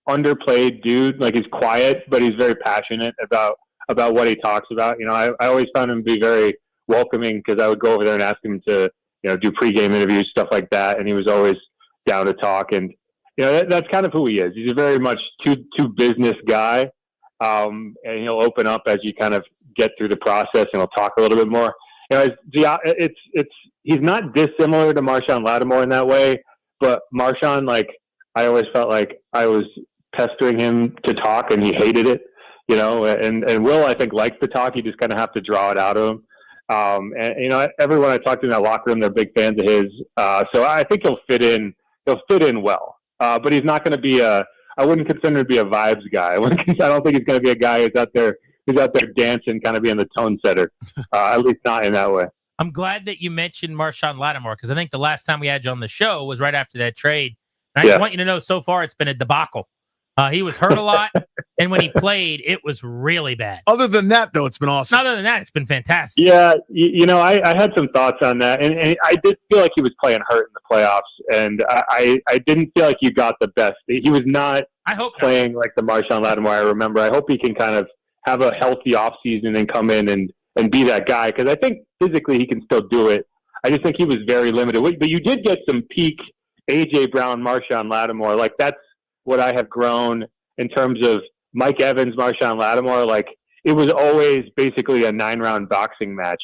underplayed dude. Like, he's quiet, but he's very passionate about what he talks about. I always found him to be very welcoming because I would go over there and ask him to do pregame interviews, stuff like that. And he was always down to talk. And, that's kind of who he is. He's a very much too business guy. And he'll open up as you kind of get through the process, and he'll talk a little bit more. He's not dissimilar to Marshawn Lattimore in that way, but Marshawn, I always felt like I was pestering him to talk, and he hated it, and Will, I think, likes to talk. You just kind of have to draw it out of him. Everyone I talked to in that locker room, they're big fans of his. So I think he'll fit in well. But he's not going to be I wouldn't consider him to be a vibes guy. I don't think he's going to be a guy who's out there dancing, kind of being the tone setter. At least not in that way. I'm glad that you mentioned Marshawn Lattimore, because I think the last time we had you on the show was right after that trade. And I just want you to know, so far it's been a debacle. He was hurt a lot, and when he played, it was really bad. Other than that, though, it's been awesome. Other than that, it's been fantastic. Yeah, I had some thoughts on that, and I did feel like he was playing hurt in the playoffs, and I didn't feel like you got the best. He was not playing like the Marshawn Lattimore I remember. I hope he can kind of have a healthy offseason and come in and be that guy, because I think physically he can still do it. I just think he was very limited. But you did get some peak A.J. Brown, Marshawn Lattimore. That's what I have grown in terms of Mike Evans, Marshawn Lattimore. It was always basically a 9-round boxing match.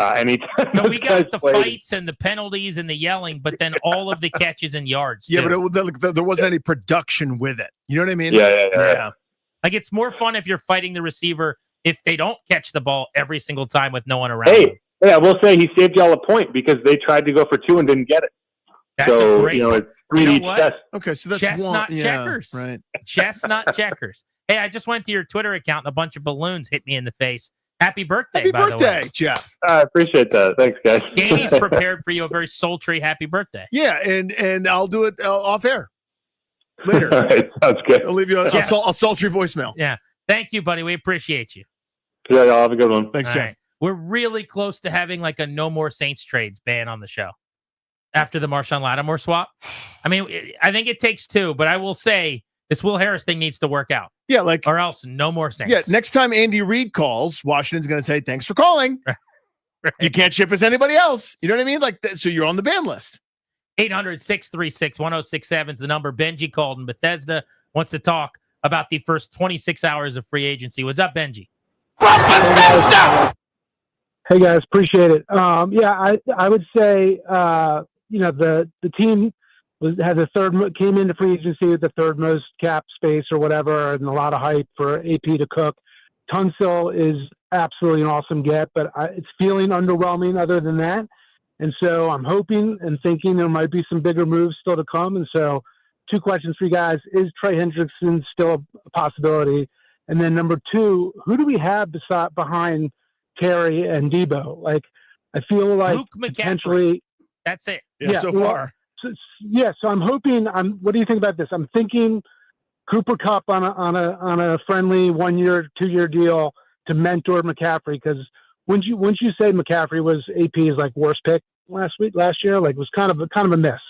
Anytime no, we got the fights and the penalties and the yelling, but then all of the catches and yards. Yeah, too. but there wasn't any production with it. You know what I mean? Yeah. It's more fun if you're fighting the receiver if they don't catch the ball every single time with no one around. Hey, I will say he saved y'all a point because they tried to go for 2 and didn't get it. That's a great it's 3D chess. Okay, so that's chess, one. not checkers. Right. Chess, not checkers. Hey, I just went to your Twitter account and a bunch of balloons hit me in the face. Happy birthday, by the way. Jeff. I appreciate that. Thanks, guys. Danny's prepared for you a very sultry happy birthday. Yeah, and I'll do it off air later. All right, sounds good. I'll leave you a sultry voicemail. Yeah. Thank you, buddy. We appreciate you. Yeah, y'all have a good one. Thanks, All Jeff. right. We're really close to having a no more Saints trades ban on the show after the Marshawn Lattimore swap. I mean, I think it takes 2, but I will say this Will Harris thing needs to work out. Yeah, or else no more Saints. Yeah, next time Andy Reid calls, Washington's going to say, thanks for calling. Right. You can't ship as anybody else. You know what I mean? So you're on the ban list. 800-636-1067 is the number. Benji called in Bethesda, wants to talk about the first 26 hours of free agency. What's up, Benji? Hey guys, appreciate it. I would say the team came into free agency with the third most cap space or whatever, and a lot of hype for AP to cook. Tunsil is absolutely an awesome get, but it's feeling underwhelming other than that. And so I'm hoping and thinking there might be some bigger moves still to come. And so 2 questions for you guys. Is Trey Hendrickson still a possibility? And then number 2, who do we have behind Terry and Debo? I feel like Luke McCaffrey. potentially That's it. Yeah, so far. So I'm hoping. What do you think about this? I'm thinking Cooper Kupp on a friendly 1-year, 2-year deal to mentor McCaffrey, because once you say McCaffrey was AP's worst pick last year, was kind of a miss.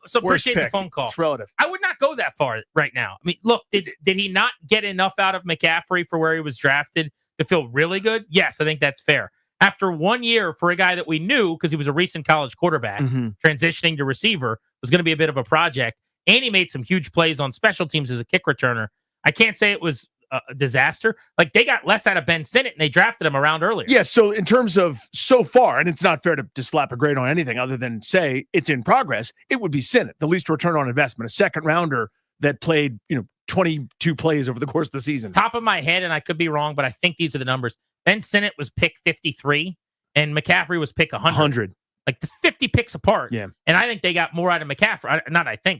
So appreciate the phone call. It's relative. I would not go that far right now. I mean, look, did he not get enough out of McCaffrey for where he was drafted to feel really good? Yes, I think that's fair. After 1 year for a guy that we knew, because he was a recent college quarterback, transitioning to receiver was going to be a bit of a project, and he made some huge plays on special teams as a kick returner. I can't say it was a disaster. They got less out of Ben Sinnott, and they drafted him around earlier. Yeah, so in terms of so far, and it's not fair to slap a grade on anything other than say it's in progress, it would be Sinnott, the least return on investment, a second rounder that played 22 plays over the course of the season. Top of my head, and I could be wrong, but I think these are the numbers. Ben Sinnott was pick 53, and McCaffrey was pick 100. The 50 picks apart. Yeah. And I think they got more out of McCaffrey.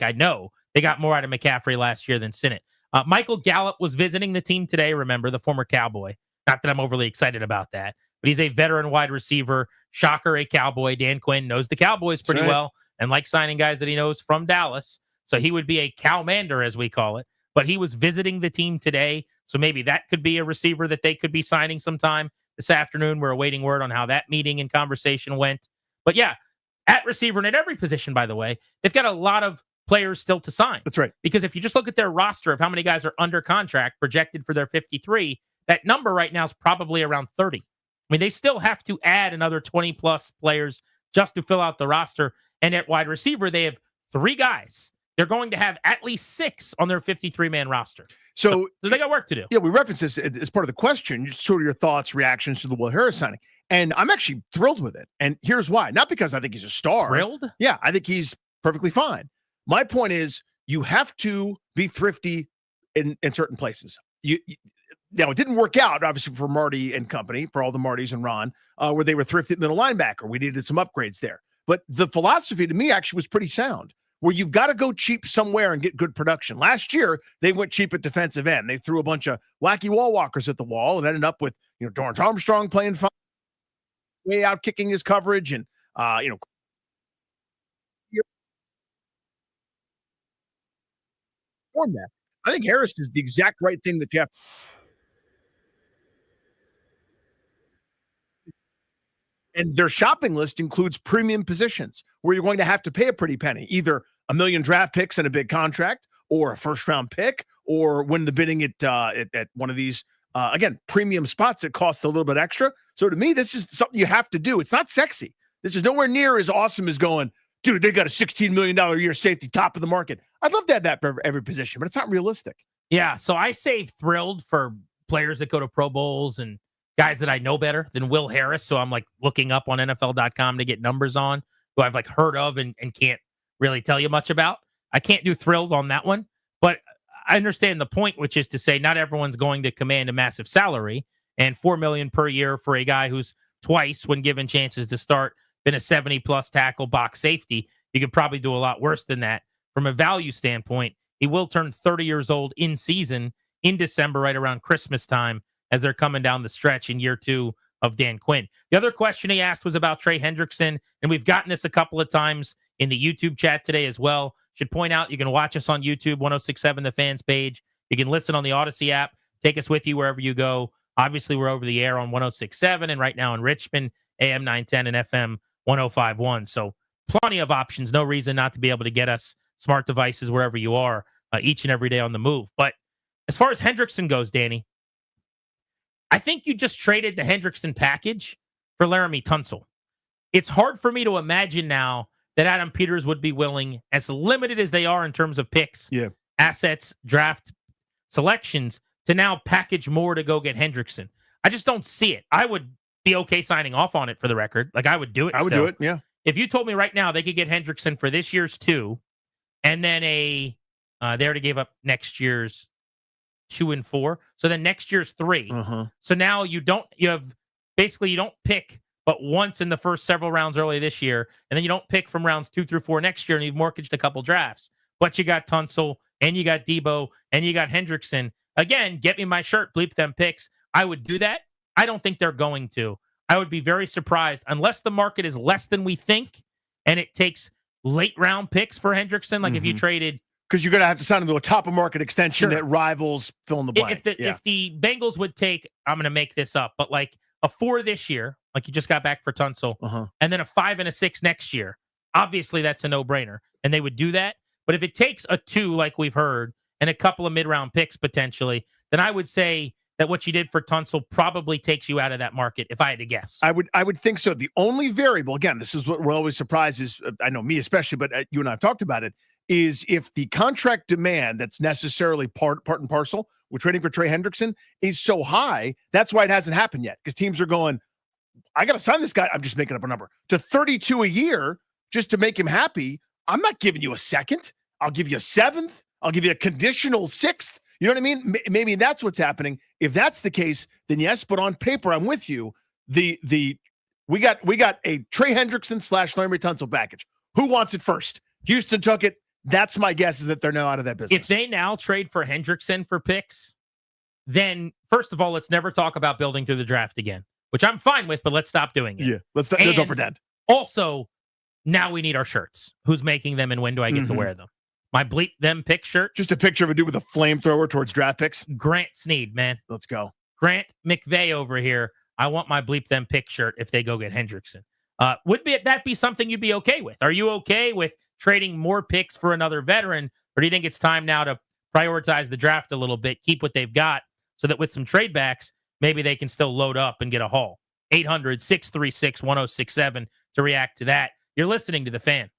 I know they got more out of McCaffrey last year than Sinnott. Michael Gallup was visiting the team today, remember, the former Cowboy. Not that I'm overly excited about that, but he's a veteran wide receiver. Shocker, a Cowboy. Dan Quinn knows the Cowboys pretty well and likes signing guys that he knows from Dallas. So he would be a Cowmander, as we call it. But he was visiting the team today, so maybe that could be a receiver that they could be signing sometime this afternoon. We're awaiting word on how that meeting and conversation went. But yeah, at receiver and at every position, by the way, they've got a lot of players still to sign. That's right. Because if you just look at their roster of how many guys are under contract projected for their 53, that number right now is probably around 30. I mean, they still have to add another 20-plus players just to fill out the roster. And at wide receiver, they have 3 guys. They're going to have at least 6 on their 53-man roster. So they got work to do. Yeah, we referenced this as part of the question, just sort of your thoughts, reactions to the Will Harris signing. And I'm actually thrilled with it. And here's why. Not because I think he's a star. Thrilled? Yeah, I think he's perfectly fine. My point is you have to be thrifty in certain places. Now, it didn't work out, obviously, for Marty and company, for all the Martys and Ron, where they were thrifty at middle linebacker. We needed some upgrades there. But the philosophy to me actually was pretty sound, where you've got to go cheap somewhere and get good production. Last year, they went cheap at defensive end. They threw a bunch of wacky wall walkers at the wall and ended up with, Dorrance Armstrong playing fine, way out kicking his coverage, and, that. I think Harris is the exact right thing that you have. And their shopping list includes premium positions where you're going to have to pay a pretty penny, either $1 million draft picks and a big contract, or a first-round pick, or win the bidding at one of these, again, premium spots that cost a little bit extra. So to me, this is something you have to do. It's not sexy. This is nowhere near as awesome as going, dude, they got a $16 million a year safety, top of the market. I'd love to have that for every position, but it's not realistic. Yeah, so I say thrilled for players that go to Pro Bowls and guys that I know better than Will Harris. So I'm like looking up on NFL.com to get numbers on who I've like heard of and can't really tell you much about. I can't do thrilled on that one, but I understand the point, which is to say not everyone's going to command a massive salary, and $4 million per year for a guy who's twice, when given chances to start, been a 70-plus tackle box safety. You could probably do a lot worse than that. From a value standpoint, he will turn 30 years old in season in December, right around Christmas time, as they're coming down the stretch in year 2 of Dan Quinn. The other question he asked was about Trey Hendrickson, and we've gotten this a couple of times in the YouTube chat today as well. Should point out, you can watch us on YouTube, 1067 The Fans page. You can listen on the Odyssey app. Take us with you wherever you go. Obviously, we're over the air on 1067 and right now in Richmond, AM 910 and FM 1051. So plenty of options. No reason not to be able to get us smart devices wherever you are each and every day on the move. But as far as Hendrickson goes, Danny, I think you just traded the Hendrickson package for Laramie Tunsil. It's hard for me to imagine now that Adam Peters would be willing, as limited as they are in terms of picks, assets, draft selections, to now package more to go get Hendrickson. I just don't see it. I would be okay signing off on it, for the record. Like, I would do it. I would do it, yeah. If you told me right now they could get Hendrickson for this year's 2, and then they already gave up next year's 2 and 4. So then next year's 3. So now you don't pick but once in the first several rounds early this year, and then you don't pick from rounds 2 through 4 next year, and you've mortgaged a couple drafts. But you got Tunsil, and you got Debo, and you got Hendrickson. Again, get me my shirt, bleep them picks. I would do that. I don't think they're going to. I would be very surprised, unless the market is less than we think, and it takes late round picks for Hendrickson. Like if you traded, because you're going to have to sign him to a top of market extension that rivals fill in the blank. If the Bengals would take, I'm going to make this up, but like a 4 this year, like you just got back for Tunsil, and then a 5 and a 6 next year, obviously that's a no-brainer, and they would do that. But if it takes a 2, like we've heard, and a couple of mid-round picks potentially, then I would say that what you did for Tunsil probably takes you out of that market, if I had to guess. I would think so. The only variable, again, this is what we're always surprised is, I know me especially, but you and I have talked about it, is if the contract demand that's necessarily part and parcel with trading for Trey Hendrickson is so high, that's why it hasn't happened yet. Because teams are going, I got to sign this guy, I'm just making up a number, to 32 a year just to make him happy. I'm not giving you a second. I'll give you a 7th. I'll give you a conditional 6th. You know what I mean? Maybe that's what's happening. If that's the case, then yes. But on paper, I'm with you. We got a Trey Hendrickson / Laramie Tunsil package. Who wants it first? Houston took it. That's my guess, is that they're now out of that business. If they now trade for Hendrickson for picks, then first of all, let's never talk about building through the draft again, which I'm fine with, but let's stop doing it. Yeah, don't pretend. Also, now we need our shirts. Who's making them, and when do I get to wear them? My bleep them pick shirt. Just a picture of a dude with a flamethrower towards draft picks. Grant Sneed, man. Let's go. Grant McVeigh over here. I want my bleep them pick shirt if they go get Hendrickson. Would that be something you'd be okay with? Are you okay with trading more picks for another veteran, or do you think it's time now to prioritize the draft a little bit, keep what they've got, so that with some trade backs, maybe they can still load up and get a haul? 800-636-1067. to react to that. You're listening to The Fan.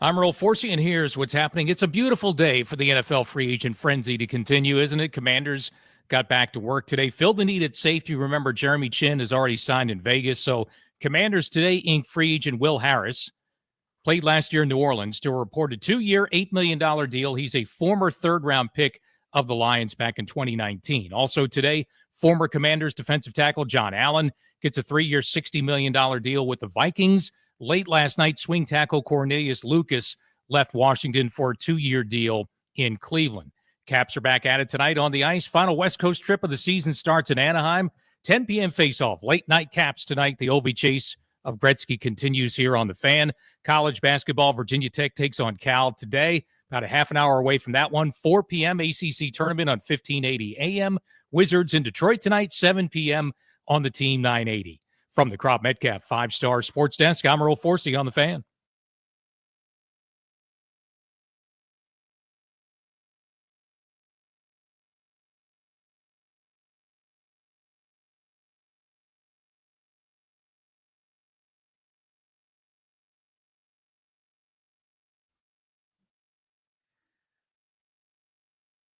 I'm Earl Forsey, and here's what's happening. It's a beautiful day for the NFL free agent frenzy to continue, isn't it? Commanders got back to work today. Filled the need at safety. Remember, Jeremy Chin is already signed in Vegas. So Commanders today inked free agent Will Harris. Played last year in New Orleans to a reported 2-year, $8 million deal. He's a former third-round pick of the Lions back in 2019. Also today, former Commanders defensive tackle John Allen gets a 3-year, $60 million deal with the Vikings. Late last night, swing tackle Cornelius Lucas left Washington for a 2-year deal in Cleveland. Caps are back at it tonight on the ice. Final West Coast trip of the season starts in Anaheim. 10 p.m. face-off. Late night Caps tonight. The Ovie chase of Gretzky continues here on the Fan. College basketball, Virginia Tech takes on Cal today. About a half an hour away from that one. 4 p.m. ACC tournament on 1580 a.m. Wizards in Detroit tonight, 7 p.m. on the Team 980. From the Crop Metcalf 5-Star Sports Desk, I'm Earl Forsey on the Fan.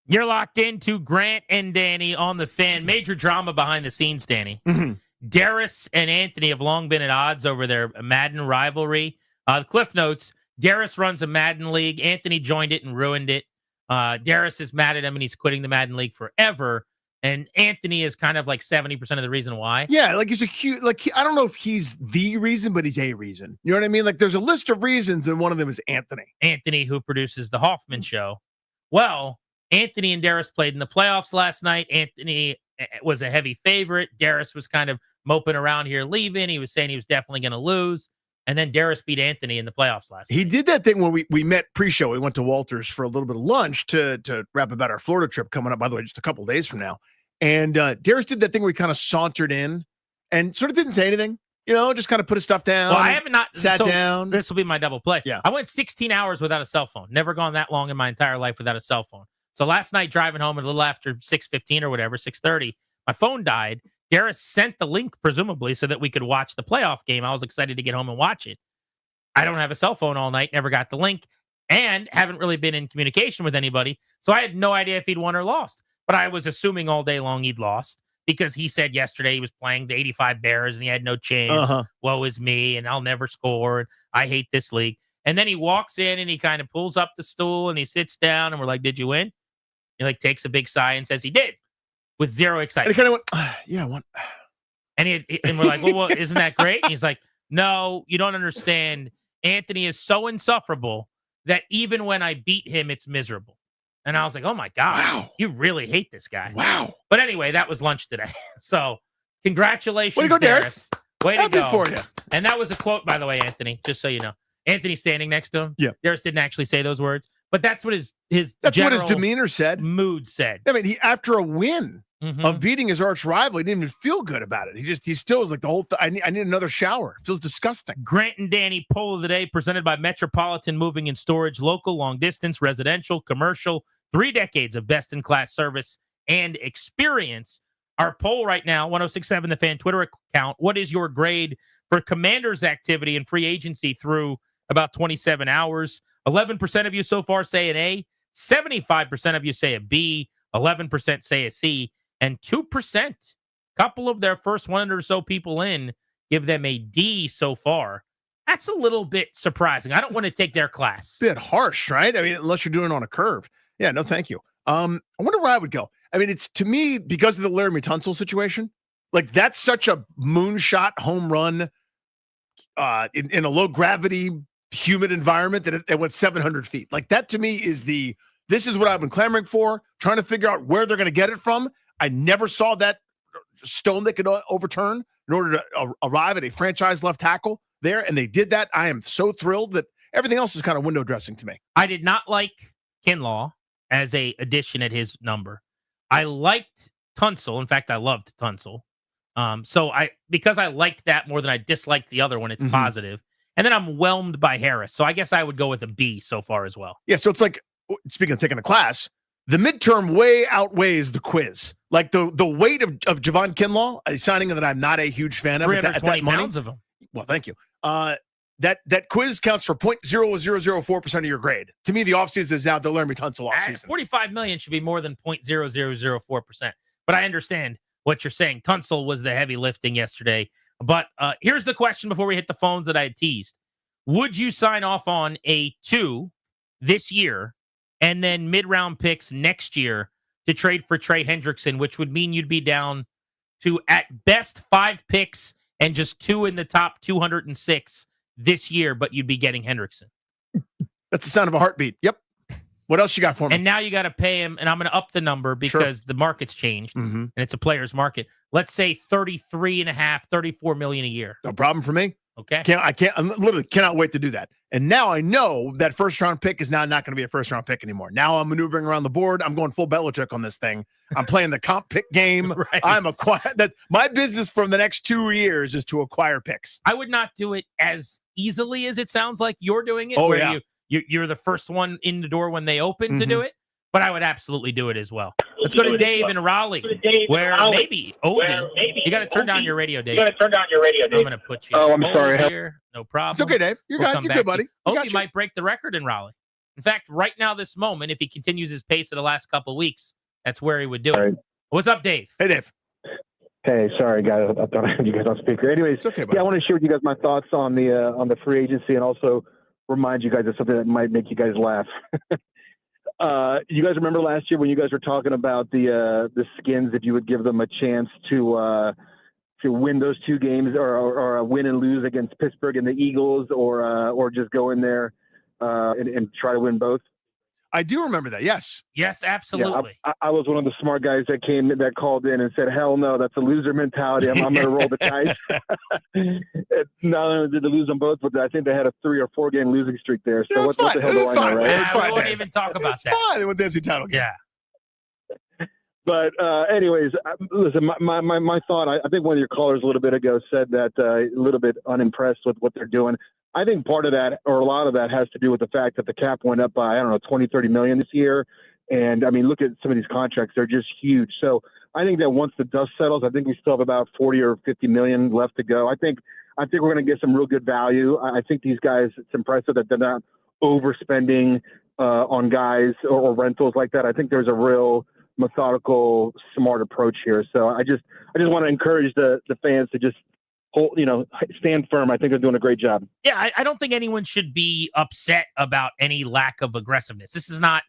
You're locked into Grant and Danny on the Fan. Major drama behind the scenes, Danny. Darius and Anthony have long been at odds over their Madden rivalry. Cliff Notes, Darius runs a Madden league. Anthony joined it and ruined it. Darius is mad at him, and he's quitting the Madden league forever. And Anthony is kind of like 70% of the reason why. Yeah, like he's a huge, I don't know if he's the reason, but he's a reason. You know what I mean? Like there's a list of reasons, and one of them is Anthony. Anthony, who produces the Hoffman Show. Well, Anthony and Darius played in the playoffs last night. Anthony was a heavy favorite. Darius was kind of moping around here leaving. He was saying he was definitely going to lose. And then Darius beat Anthony in the playoffs last night. He did that thing when we met pre-show. We went to Walter's for a little bit of lunch to rap about our Florida trip coming up, by the way, just a couple of days from now. And Darius did that thing where he kind of sauntered in and sort of didn't say anything. You know, just kind of put his stuff down. Well, I have not sat down. This will be my double play. Yeah. I went 16 hours without a cell phone. Never gone that long in my entire life without a cell phone. So last night, driving home at a little after 6:15 or whatever, 6:30, my phone died. Darius sent the link, presumably, so that we could watch the playoff game. I was excited to get home and watch it. I don't have a cell phone all night, never got the link, and haven't really been in communication with anybody. So I had no idea if he'd won or lost. But I was assuming all day long he'd lost because he said yesterday he was playing the 85 Bears and he had no chance. Woe is me, and I'll never score. And I hate this league. And then he walks in and he kind of pulls up the stool and he sits down and we're like, did you win? He like takes a big sigh and says he did with zero excitement. And he kind of went, yeah, I won. And we're like, well, isn't that great? And he's like, no, you don't understand. Anthony is so insufferable that even when I beat him, it's miserable. And I was like, oh my God, wow. You really hate this guy. Wow. But anyway, that was lunch today. So congratulations, way to go, Darius. Way to Happy go. for you. And that was a quote, by the way, Anthony, just so you know. Anthony standing next to him. Yeah. Darius didn't actually say those words, but that's what his That's what his demeanor said. Mood said. I mean, he after a win of beating his arch rival, he didn't even feel good about it. He still was like the whole I need another shower. It feels disgusting. Grant and Danny poll of the day presented by Metropolitan Moving and Storage, local, long distance, residential, commercial, 3 decades of best-in-class service and experience. Our poll right now, 1067 The Fan Twitter account. What is your grade for Commanders activity and free agency through about 27 hours? 11% of you so far say an A, 75% of you say a B, 11% say a C, and 2%, couple of their first 100 or so people in, give them a D so far. That's a little bit surprising. I don't want to take their class. Bit harsh, right? I mean, unless you're doing it on a curve. Yeah, no, thank you. I wonder where I would go. I mean, it's to me, because of the Laramie Tunsil situation, like that's such a moonshot home run in a low gravity, humid environment that it went 700 feet. Like that to me is this is what I've been clamoring for, trying to figure out where they're going to get it from. I never saw that stone they could overturn in order to arrive at a franchise left tackle there, and they did that. I am so thrilled that everything else is kind of window dressing to me. I did not like Kinlaw as a addition at his number. I liked Tunsil. In fact, I loved Tunsil. Because I liked that more than I disliked the other one, it's positive. And then I'm whelmed by Harris. So I guess I would go with a B so far as well. Yeah, so it's like, speaking of taking a class, the midterm way outweighs the quiz. Like the weight of Javon Kinlaw, a signing that I'm not a huge fan of. 320 at that money. pounds of him. Well, thank you. that quiz counts for 0.0004% of your grade. To me, the offseason is now the Laramie Tunsil offseason. $45 million should be more than 0.0004%. But I understand what you're saying. Tunsil was the heavy lifting yesterday. But here's the question before we hit the phones that I had teased. Would you sign off on a 2 this year and then mid-round picks next year to trade for Trey Hendrickson, which would mean you'd be down to, at best, 5 picks and just 2 in the top 206 this year, but you'd be getting Hendrickson? That's the sound of a heartbeat. Yep. What else you got for me? And now you got to pay him, and I'm going to up the number because the market's changed, and it's a player's market. Let's say 34 million a year. No problem for me. Okay. I literally cannot wait to do that. And now I know that first-round pick is now not going to be a first-round pick anymore. Now I'm maneuvering around the board. I'm going full Belichick on this thing. I'm playing the comp pick game. Right. My business from the next 2 years is to acquire picks. I would not do it as easily as it sounds like you're doing it. Oh, where yeah. You're the first one in the door when they open to do it, but I would absolutely do it as well. Let's go to Dave in Raleigh, where maybe Ovie. You got to turn down your radio, Dave. I'm going to put you. Oh, I'm sorry. Here. No problem. It's okay, Dave. You're good, buddy. Ovie might break the record in Raleigh. In fact, right now, this moment, if he continues his pace of the last couple of weeks, that's where he would do it. What's up, Dave? Hey, Dave. Hey, sorry, guys. I thought I had you guys on speaker. Anyways, it's okay, buddy. Yeah, I want to share with you guys my thoughts on the free agency and also remind you guys of something that might make you guys laugh. You guys remember last year when you guys were talking about the Skins, if you would give them a chance to win those 2 games or win and lose against Pittsburgh and the Eagles or just go in there and try to win both? I do remember that. Yes. Yes, absolutely. Yeah, I was one of the smart guys that called in and said, hell no, that's a loser mentality. I'm going to roll the dice. Not only did they lose them both, but I think they had a 3 or 4 game losing streak there. So what the hell do I know, right? We won't even talk about that. Fine. They won the NFC title game. Yeah. But anyways, listen, my thought, I think one of your callers a little bit ago said that a little bit unimpressed with what they're doing. I think part of that, or a lot of that, has to do with the fact that the cap went up by, 20, 30 million this year. And I mean, look at some of these contracts. They're just huge. So I think that once the dust settles, I think we still have about 40 or 50 million left to go. I think we're going to get some real good value. I think these guys, it's impressive that they're not overspending on guys or rentals like that. I think there's a real methodical, smart approach here. So I just want to encourage the fans to just stand firm. I think they're doing a great job. Yeah, I don't think anyone should be upset about any lack of aggressiveness. This is not,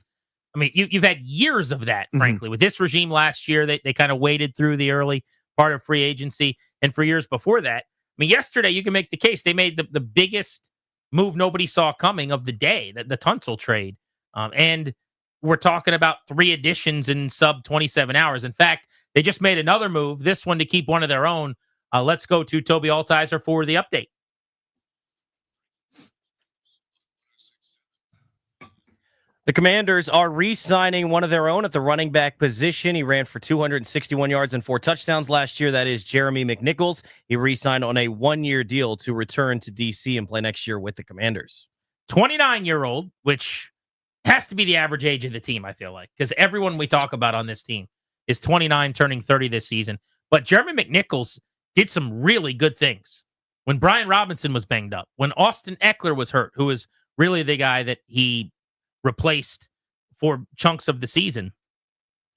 I mean, you've had years of that, frankly. With this regime last year, they kind of waded through the early part of free agency. And for years before that, I mean, yesterday you can make the case they made the biggest move nobody saw coming of the day, the Tunsil trade. And we're talking about 3 additions in sub 27 hours. In fact, they just made another move, this one to keep one of their own. Let's go to Toby Altizer for the update. The Commanders are re-signing one of their own at the running back position. He ran for 261 yards and 4 touchdowns last year. That is Jeremy McNichols. He re-signed on a 1-year deal to return to D.C. and play next year with the Commanders. 29-year-old, which has to be the average age of the team, I feel like, because everyone we talk about on this team is 29, turning 30 this season. But Jeremy McNichols did some really good things. When Brian Robinson was banged up, when Austin Eckler was hurt, who was really the guy that he replaced for chunks of the season,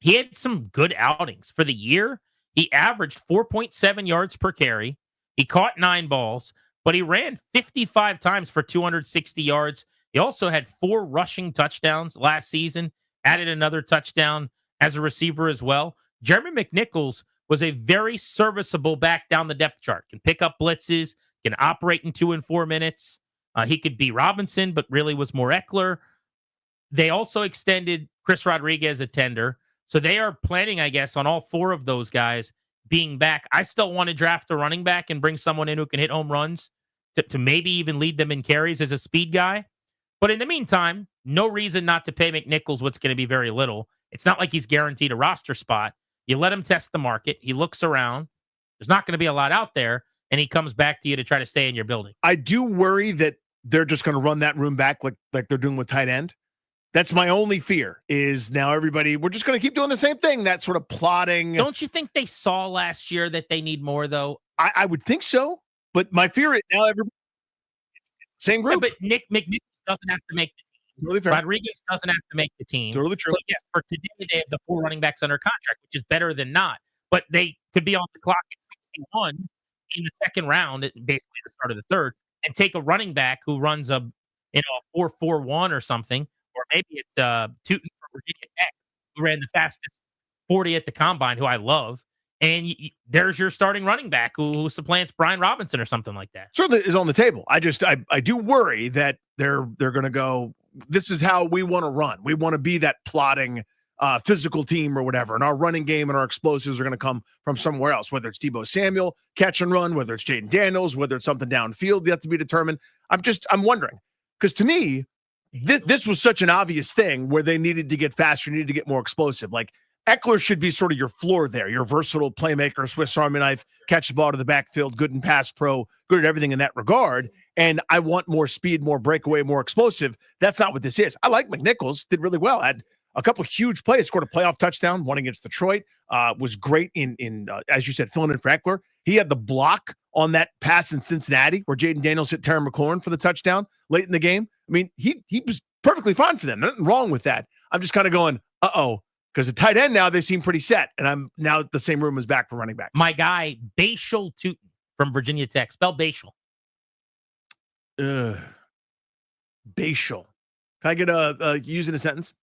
he had some good outings. For the year, he averaged 4.7 yards per carry. He caught 9 balls, but he ran 55 times for 260 yards. He also had 4 rushing touchdowns last season, added another touchdown as a receiver as well. Jeremy McNichols was a very serviceable back down the depth chart. Can pick up blitzes, can operate in 2 and 4 minutes. He could be Robinson, but really was more Eckler. They also extended Chris Rodriguez a tender. So they are planning, I guess, on all 4 of those guys being back. I still want to draft a running back and bring someone in who can hit home runs to maybe even lead them in carries as a speed guy. But in the meantime, no reason not to pay McNichols what's going to be very little. It's not like he's guaranteed a roster spot. You let him test the market. He looks around. There's not going to be a lot out there, and he comes back to you to try to stay in your building. I do worry that they're just going to run that room back like they're doing with tight end. That's my only fear is now everybody, we're just going to keep doing the same thing, that sort of plotting. Don't you think they saw last year that they need more, though? I would think so, but my fear is now everybody, Same group. Yeah, but Nick McNichols doesn't have to make the team. Totally fair. Rodriguez doesn't have to make the team. Totally true. So, yes, for today, they have the 4 running backs under contract, which is better than not. But they could be on the clock at 61 in the second round, basically the start of the third, and take a running back who runs a 4.41 or something, or maybe it's Tootin from Virginia Tech, who ran the fastest 40 at the combine, who I love. And there's your starting running back who supplants Brian Robinson or something like that. Certainly is on the table. I do worry that they're going to go, this is how we want to run. We want to be that plotting physical team or whatever. And our running game and our explosives are going to come from somewhere else, whether it's Deebo Samuel, catch and run, whether it's Jaden Daniels, whether it's something downfield yet to be determined. I'm wondering, because to me, this was such an obvious thing where they needed to get faster, needed to get more explosive. Like, Eckler should be sort of your floor there, your versatile playmaker, Swiss Army knife, catch the ball to the backfield, good in pass pro, good at everything in that regard. And I want more speed, more breakaway, more explosive. That's not what this is. I like McNichols, did really well. Had a couple huge plays, scored a playoff touchdown, one against Detroit, was great in as you said, filling in for Eckler. He had the block on that pass in Cincinnati where Jaden Daniels hit Terry McLaurin for the touchdown late in the game. I mean, he was perfectly fine for them. Nothing wrong with that. I'm just kind of going, because the tight end now, they seem pretty set. And I'm now the same room is back for running back. My guy, Bashal Tootin from Virginia Tech. Spell Bashal. Bashal. Can I get use in a sentence?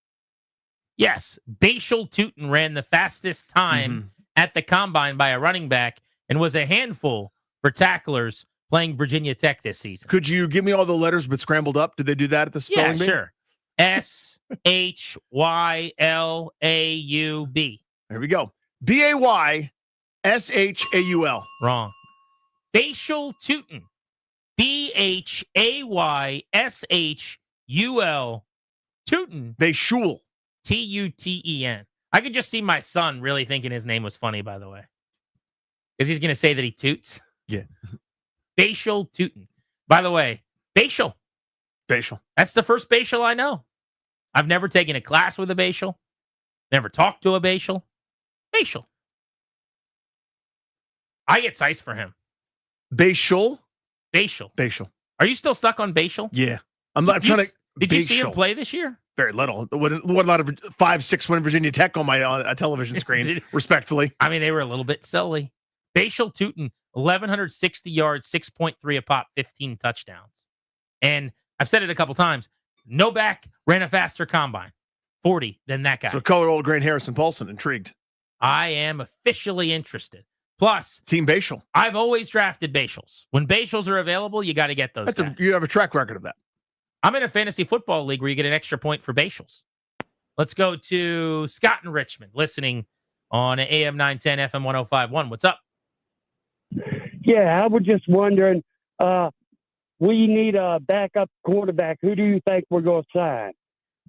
Yes. Bashal Tootin ran the fastest time at the combine by a running back and was a handful for tacklers playing Virginia Tech this season. Could you give me all the letters but scrambled up? Did they do that at the spelling bee? Sure. SHYLAUB. There we go. BAYSHAUL. Wrong. Bashal Tootin. BHAYSHUL. Tootin. Bashul. TUTEN. I could just see my son really thinking his name was funny, by the way. Because he's going to say that he toots. Yeah. Bashal Tootin. By the way, Bashal. Bashal. That's the first Bashal I know. I've never taken a class with a Bashal. Never talked to a Bashal. Bashal. I get size for him. Bashal? Bashal. Bashal. Are you still stuck on Bashal? Yeah. I'm not trying to. Did you see him play this year? Very little. What a lot of 5-6 win Virginia Tech on my television screen, respectfully. I mean, they were a little bit silly. Bashal Tootin, 1,160 yards, 6.3 a pop, 15 touchdowns. And I've said it a couple times. Novak ran a faster combine, 40 than that guy. So color old Grant Harrison Paulson. Intrigued. I am officially interested. Plus, Team Bashal. I've always drafted Bashals. When Bashals are available, you got to get those guys. You have a track record of that. I'm in a fantasy football league where you get an extra point for Bashals. Let's go to Scott in Richmond, listening on AM 910, FM 105.1. What's up? Yeah, I was just wondering, we need a backup quarterback. Who do you think we're going to sign?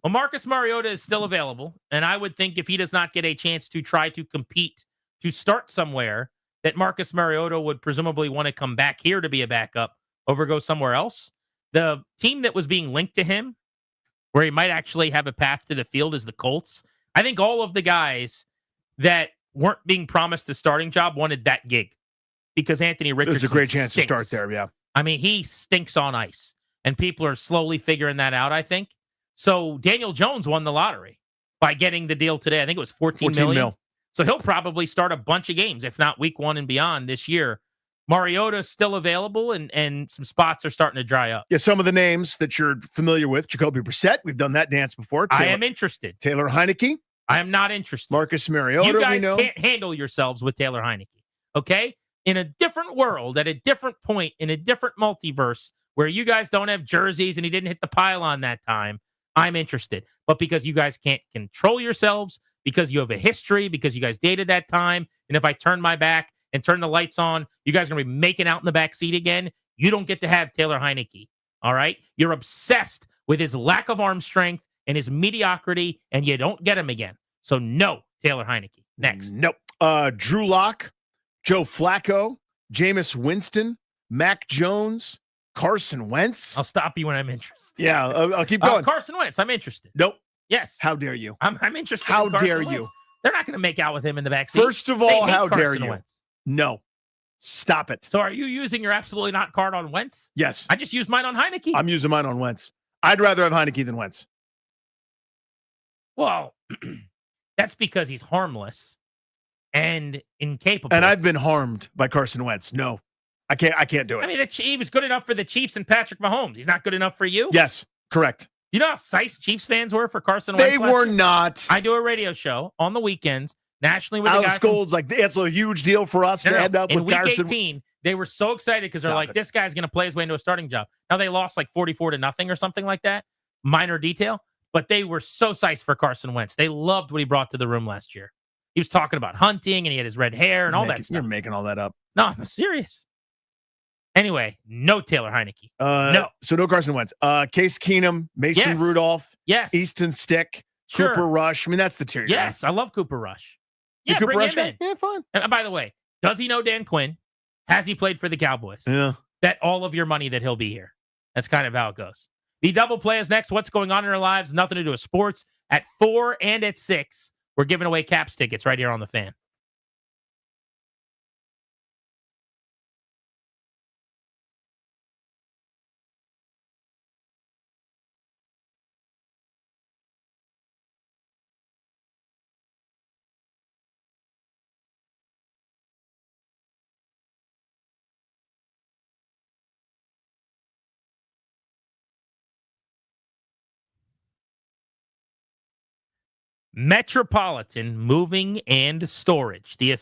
Well, Marcus Mariota is still available, and I would think if he does not get a chance to try to compete to start somewhere, that Marcus Mariota would presumably want to come back here to be a backup over go somewhere else. The team that was being linked to him, where he might actually have a path to the field, is the Colts. I think all of the guys that weren't being promised a starting job wanted that gig because Anthony Richardson There's a great chance stinks. to start there, yeah. I mean, he stinks on ice, and people are slowly figuring that out, I think. So Daniel Jones won the lottery by getting the deal today. I think it was $14 million. So he'll probably start a bunch of games, if not week 1 and beyond this year. Mariota is still available, and some spots are starting to dry up. Yeah, some of the names that you're familiar with. Jacoby Brissett, we've done that dance before. I am interested. Taylor Heineke. I am not interested. Marcus Mariota, you guys we know. can't handle yourselves with Taylor Heineke, okay? In a different world, at a different point, in a different multiverse, where you guys don't have jerseys and he didn't hit the pylon that time, I'm interested. But because you guys can't control yourselves, because you have a history, because you guys dated that time, and if I turn my back and turn the lights on, you guys are going to be making out in the back seat again. You don't get to have Taylor Heineke, all right? You're obsessed with his lack of arm strength and his mediocrity, and you don't get him again. So no, Taylor Heineke. Next. Nope. Drew Lock, Joe Flacco, Jameis Winston, Mac Jones, Carson Wentz. I'll stop you when I'm interested. Yeah, I'll keep going. Carson Wentz, I'm interested. Nope. Yes. How dare you? I'm interested. How in Carson dare Wentz. you? They're not going to make out with him in the backseat. First of all, how dare Carson you? Wentz. No. Stop it. So are you using your absolutely not card on Wentz? Yes. I just used mine on Heineke. I'm using mine on Wentz. I'd rather have Heineke than Wentz. Well, that's because he's harmless and incapable. And I've been harmed by Carson Wentz. No, I can't do it. I mean, he was good enough for the Chiefs and Patrick Mahomes. He's not good enough for you? Yes, correct. You know how psyched Chiefs fans were for Carson Wentz? They were not. I do a radio show on the weekends nationally with Al the guy Scold's like, it's a huge deal for us to end up in with week Carson. 18, they were so excited because they're like, this guy's going to play his way into a starting job. Now they lost like 44-0 or something like that. Minor detail. But they were so psyched for Carson Wentz. They loved what he brought to the room last year. He was talking about hunting and he had his red hair and all that stuff. You're making all that up. No, I'm serious. Anyway, no Taylor Heineke. No. So no Carson Wentz. Case Keenum, Mason Yes. Rudolph, Yes. Easton Stick, Sure. Cooper Rush. I mean, that's the tier. you're Yes, I love Cooper Rush. in. Yeah, Cooper bring Rush him guy? in. Yeah, fine. And by the way, does he know Dan Quinn? Has he played for the Cowboys? Yeah. Bet all of your money that he'll be here. That's kind of how it goes. The double play is next. What's going on in our lives? Nothing to do with sports. At 4 and at 6, we're giving away Caps tickets right here on the Fan. Metropolitan Moving and Storage, the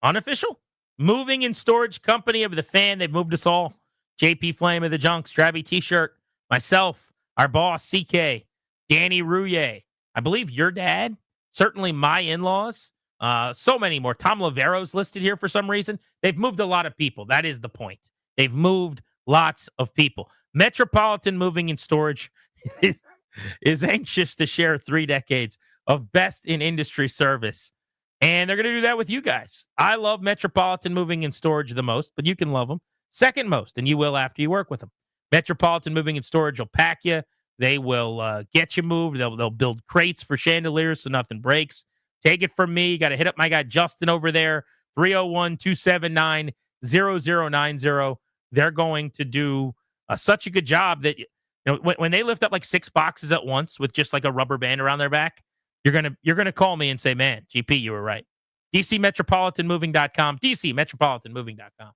unofficial moving and storage company of the Fan. They've moved us all. JP Flame of the Junk, Strabby T-shirt, myself, our boss, CK, Danny Rouillet, I believe your dad, certainly my in-laws, so many more. Tom Lavero's listed here for some reason. They've moved a lot of people. That is the point. They've moved lots of people. Metropolitan Moving and Storage is anxious to share 3 decades of best in industry service. And they're going to do that with you guys. I love Metropolitan Moving and Storage the most, but you can love them second most, and you will after you work with them. Metropolitan Moving and Storage will pack you. They will get you moved. They'll build crates for chandeliers so nothing breaks. Take it from me. You got to hit up my guy Justin over there, 301-279-0090. They're going to do such a good job that when they lift up like 6 boxes at once with just like a rubber band around their back, you're gonna call me and say, man, GP, you were right. DCMetropolitanMoving.com, DCMetropolitanMoving.com.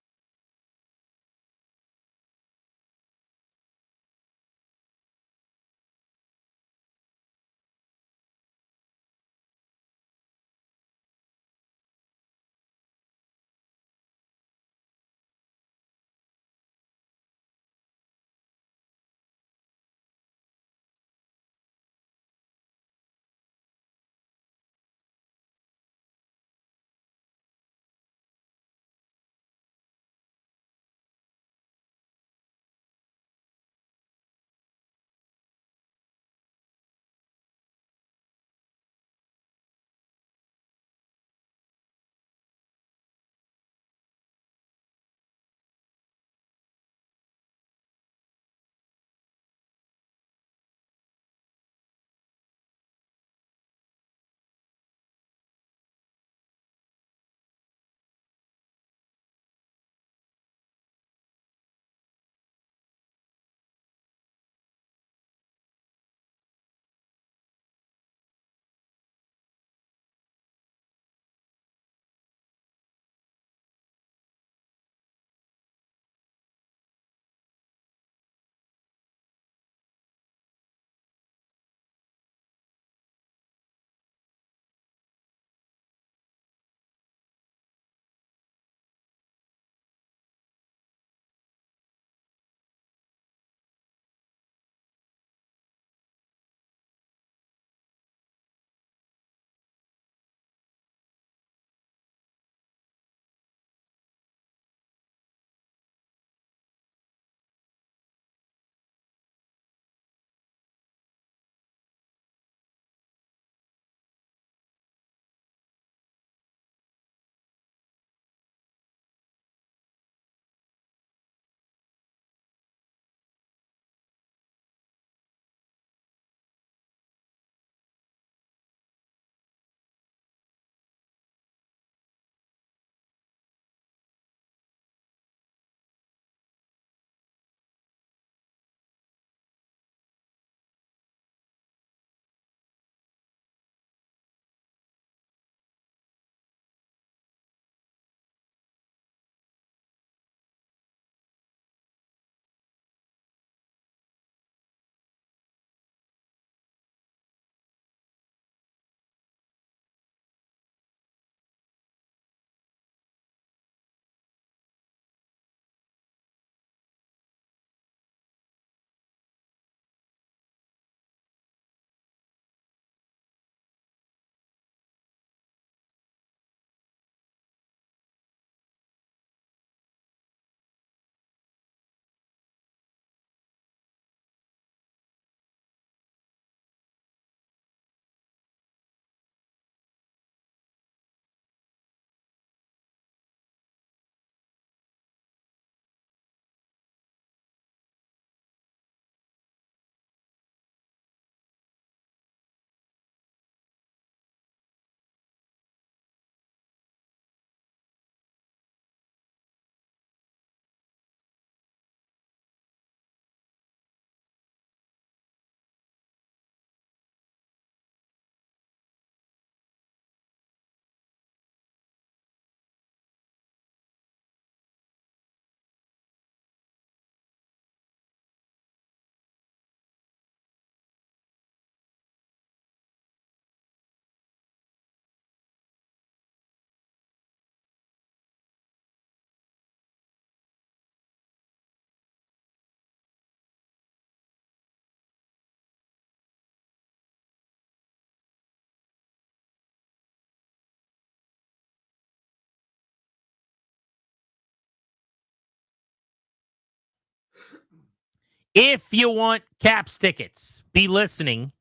If you want Caps tickets, be listening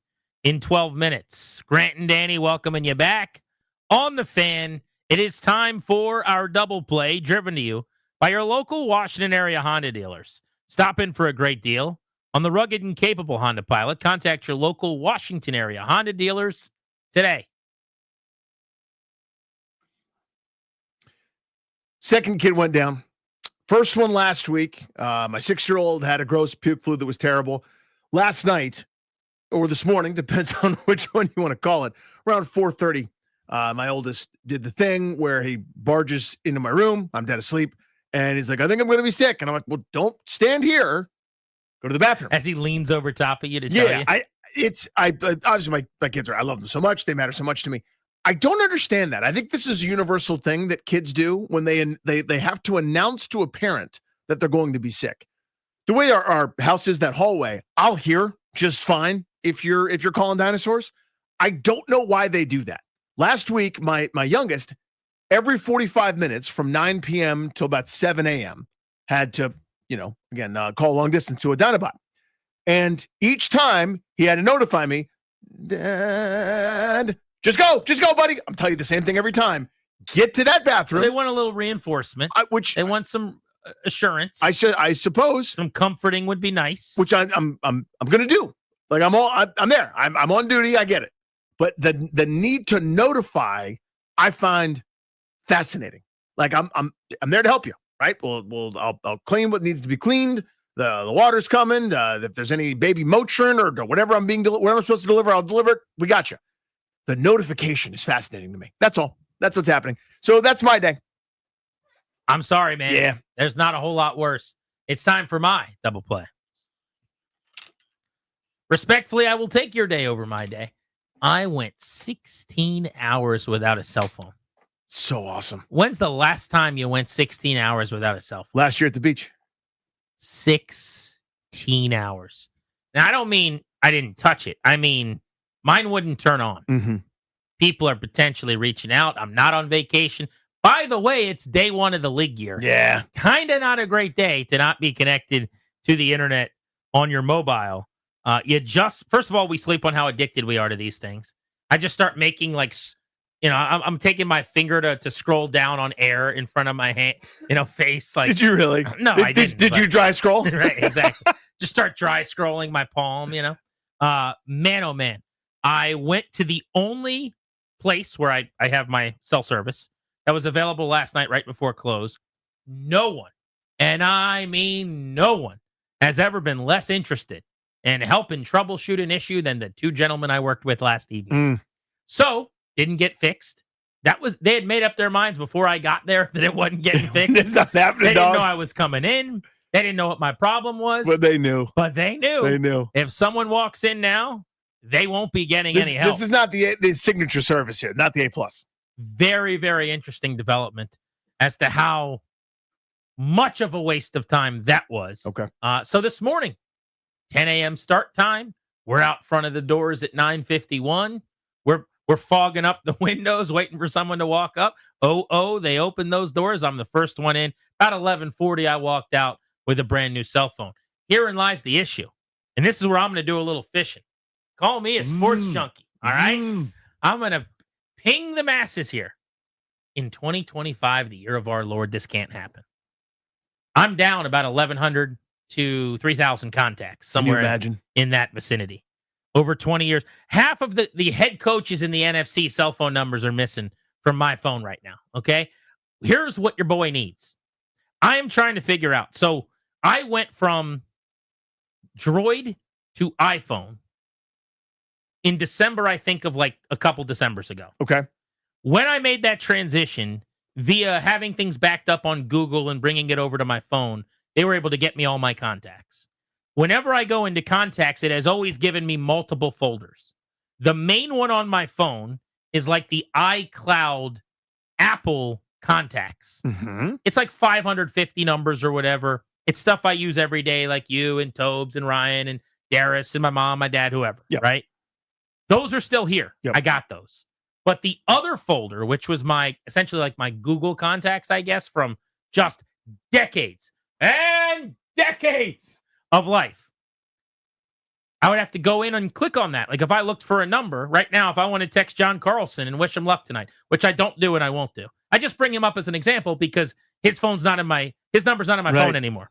in 12 minutes. Grant and Danny welcoming you back on the Fan. It is time for our double play, driven to you by your local Washington area Honda dealers. Stop in for a great deal on the rugged and capable Honda Pilot. Contact your local Washington area Honda dealers today. Second kid went down. First one last week. My 6-year-old had a gross puke flu that was terrible. Last night, or this morning, depends on which one you want to call it, around 4:30, my oldest did the thing where he barges into my room. I'm dead asleep. And he's like, I think I'm going to be sick. And I'm like, well, don't stand here. Go to the bathroom. As he leans over top of you to tell you. Obviously my kids I love them so much. They matter so much to me. I don't understand that. I think this is a universal thing that kids do when they have to announce to a parent that they're going to be sick. The way our house is, that hallway, I'll hear just fine if you're calling dinosaurs. I don't know why they do that. Last week, my youngest, every 45 minutes from 9 p.m. till about 7 a.m. had to, call long distance to a Dinobot. And each time he had to notify me, Dad, just go, buddy. I'm telling you the same thing every time. Get to that bathroom. They want a little reinforcement. They want some assurance. I suppose some comforting would be nice. Which I'm gonna do. Like I'm there. I'm on duty. I get it. But the need to notify, I find fascinating. Like I'm there to help you, right? I'll clean what needs to be cleaned. The water's coming. If there's any baby Motrin or whatever whatever I'm supposed to deliver, I'll deliver it. We got you. The notification is fascinating to me. That's all. That's what's happening. So that's my day. I'm sorry, man. Yeah. There's not a whole lot worse. It's time for my double play. Respectfully, I will take your day over my day. I went 16 hours without a cell phone. So awesome. When's the last time you went 16 hours without a cell phone? Last year at the beach. 16 hours. Now, I don't mean I didn't touch it. I mean, mine wouldn't turn on. Mm-hmm. People are potentially reaching out. I'm not on vacation. By the way, it's day one of the league year. Yeah. Kind of not a great day to not be connected to the internet on your mobile. First of all, we sleep on how addicted we are to these things. I just start making I'm taking my finger to scroll down on air in front of my hand, face. Like, did you really? No, I didn't. Did you dry scroll? Right, exactly. Just start dry scrolling my palm, Man, oh man. I went to the only place where I have my cell service that was available last night right before close. No one, and I mean no one, has ever been less interested in helping troubleshoot an issue than the two gentlemen I worked with last evening. So, didn't get fixed. They had made up their minds before I got there that it wasn't getting fixed. It's not happening, They didn't know I was coming in. They didn't know what my problem was. But they knew. They knew. If someone walks in now, they won't be getting any help. This is not the signature service here, not the A+. Very, very interesting development as to how much of a waste of time that was. Okay. So this morning, 10 a.m. start time. We're out front of the doors at 9:51. We're fogging up the windows, waiting for someone to walk up. They opened those doors. I'm the first one in. About 11:40, I walked out with a brand new cell phone. Herein lies the issue. And this is where I'm going to do a little fishing. Call me a sports junkie, all right? I'm going to ping the masses here. In 2025, the year of our Lord, this can't happen. I'm down about 1,100 to 3,000 contacts, somewhere in that vicinity. Over 20 years. Half of the head coaches in the NFC cell phone numbers are missing from my phone right now, okay? Here's what your boy needs. I am trying to figure out. So I went from Droid to iPhone in December, I think, of like a couple Decembers ago. Okay. When I made that transition via having things backed up on Google and bringing it over to my phone, they were able to get me all my contacts. Whenever I go into contacts, it has always given me multiple folders. The main one on my phone is like the iCloud Apple contacts. Mm-hmm. It's like 550 numbers or whatever. It's stuff I use every day, like you and Tobes and Ryan and Darius and my mom, my dad, whoever, right? Those are still here. I got those. But the other folder, which was essentially like my Google contacts, I guess, from just decades and decades of life, I would have to go in and click on that. Like if I looked for a number right now, if I want to text John Carlson and wish him luck tonight, which I don't do and I won't do. I just bring him up as an example because his number's not in my phone anymore.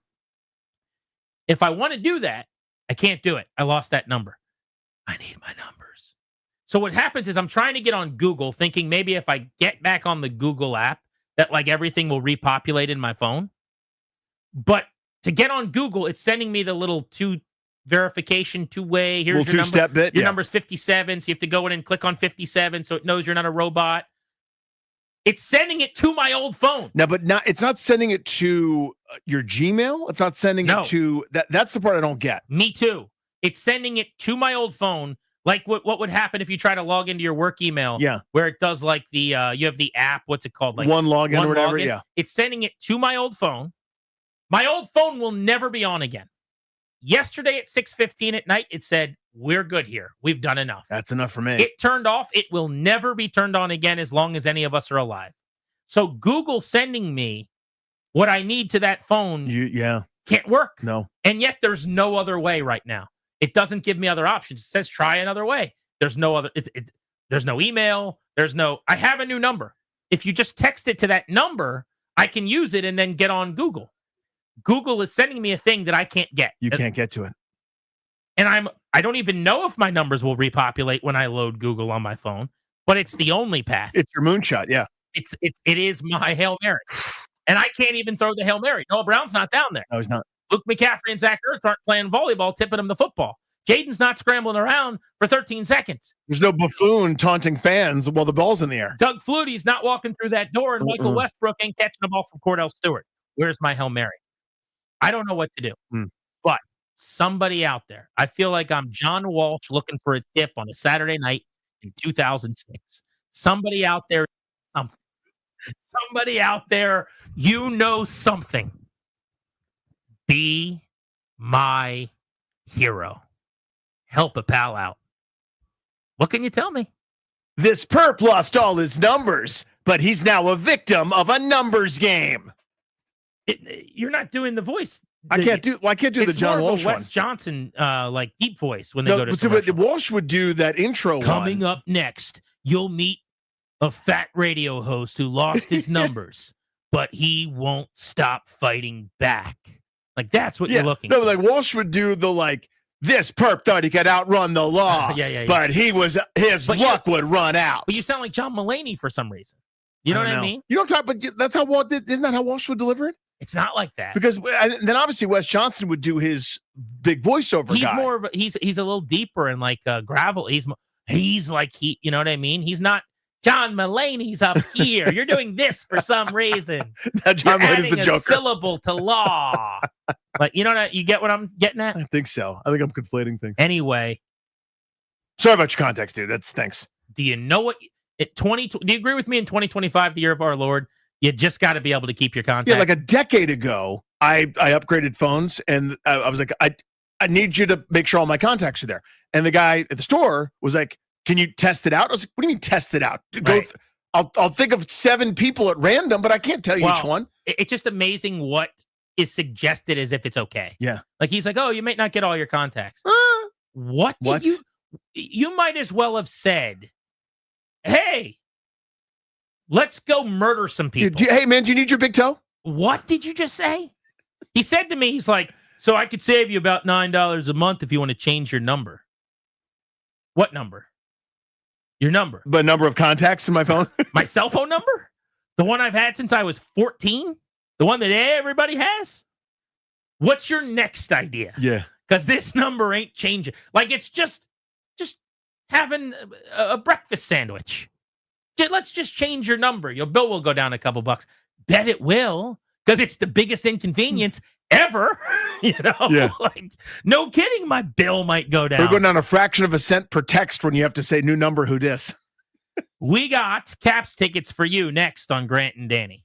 If I want to do that, I can't do it. I lost that number. I need my numbers. So what happens is I'm trying to get on Google thinking maybe if I get back on the Google app that like everything will repopulate in my phone. But to get on Google, it's sending me the little verification two-way. Here's your two-step number. bit. Your number's 57, so you have to go in and click on 57 so it knows you're not a robot. It's sending it to my old phone. No, but it's not sending it to your Gmail. It's not sending it to that. That's the part I don't get. Me too. It's sending it to my old phone. Like what would happen if you try to log into your work email? Yeah. Where it does like the you have the app. What's it called? Like one login or whatever. Login. Yeah. It's sending it to my old phone. My old phone will never be on again. Yesterday at 6:15 at night, it said, we're good here. We've done enough. That's enough for me. It turned off. It will never be turned on again as long as any of us are alive. So Google sending me what I need to that phone can't work. No. And yet there's no other way right now. It doesn't give me other options. It says try another way. There's no other. There's no email. I have a new number. If you just text it to that number, I can use it and then get on Google. Google is sending me a thing that I can't get. You can't get to it. And I don't even know if my numbers will repopulate when I load Google on my phone, but it's the only path. It's your moonshot, yeah. It is my Hail Mary. And I can't even throw the Hail Mary. Noah Brown's not down there. No, he's not. Luke McCaffrey and Zack Ertz aren't playing volleyball, tipping him the football. Jaden's not scrambling around for 13 seconds. There's no buffoon taunting fans while the ball's in the air. Doug Flutie's not walking through that door, and Michael Westbrook ain't catching the ball from Cordell Stewart. Where's my Hail Mary? I don't know what to do. But somebody out there, I feel like I'm John Walsh looking for a tip on a Saturday night in 2006. Somebody out there, something. Somebody out there, you know something. Be my hero. Help a pal out. What can you tell me? This perp lost all his numbers, but he's now a victim of a numbers game. You're not doing the voice. I can't do the John Walsh Wes Johnson like deep voice when they go to commercial. Walsh would do that intro. Coming up next, you'll meet a fat radio host who lost his numbers, but he won't stop fighting back. Like that's what you're looking for. Like Walsh would do the this perp thought he could outrun the law. But his luck would run out. But you sound like John Mulaney for some reason. You know what I mean? You don't talk, but that's how isn't that how Walsh would deliver it? It's not like that. Because then obviously Wes Johnson would do his big voiceover he's guy. More of he's a little deeper and like gravel. He's like you know what I mean? He's not John Mulaney's up here. You're doing this for some reason. John You're Mulaney's adding the a Joker. syllable to law. Like you know you get what I'm getting at? I think so. I think I'm conflating things. Anyway. Sorry about your context, dude. That stinks. Do you know what do you agree with me in 2025, the year of our Lord? You just got to be able to keep your contact. Yeah, like a decade ago, I upgraded phones, and I was like, I need you to make sure all my contacts are there. And the guy at the store was like, "Can you test it out?" I was like, "What do you mean test it out? I'll think of 7 people at random, but I can't tell you each one." It's just amazing what is suggested as if it's okay. Yeah, like he's like, "Oh, you might not get all your contacts." What? You might as well have said, "Hey, let's go murder some people." Hey, man, do you need your big toe? What did you just say? He said to me, he's like, "So I could save you about $9 a month if you want to change your number." What number? Your number. The number of contacts in my phone? My cell phone number? The one I've had since I was 14? The one that everybody has? What's your next idea? Yeah. Because this number ain't changing. Like, it's just having a breakfast sandwich. Let's just change your number. Your bill will go down a couple bucks. Bet it will, because it's the biggest inconvenience ever. Yeah. Like, no kidding, my bill might go down. We're going down a fraction of a cent per text when you have to say new number, who dis. We got Caps tickets for you next on Grant and Danny.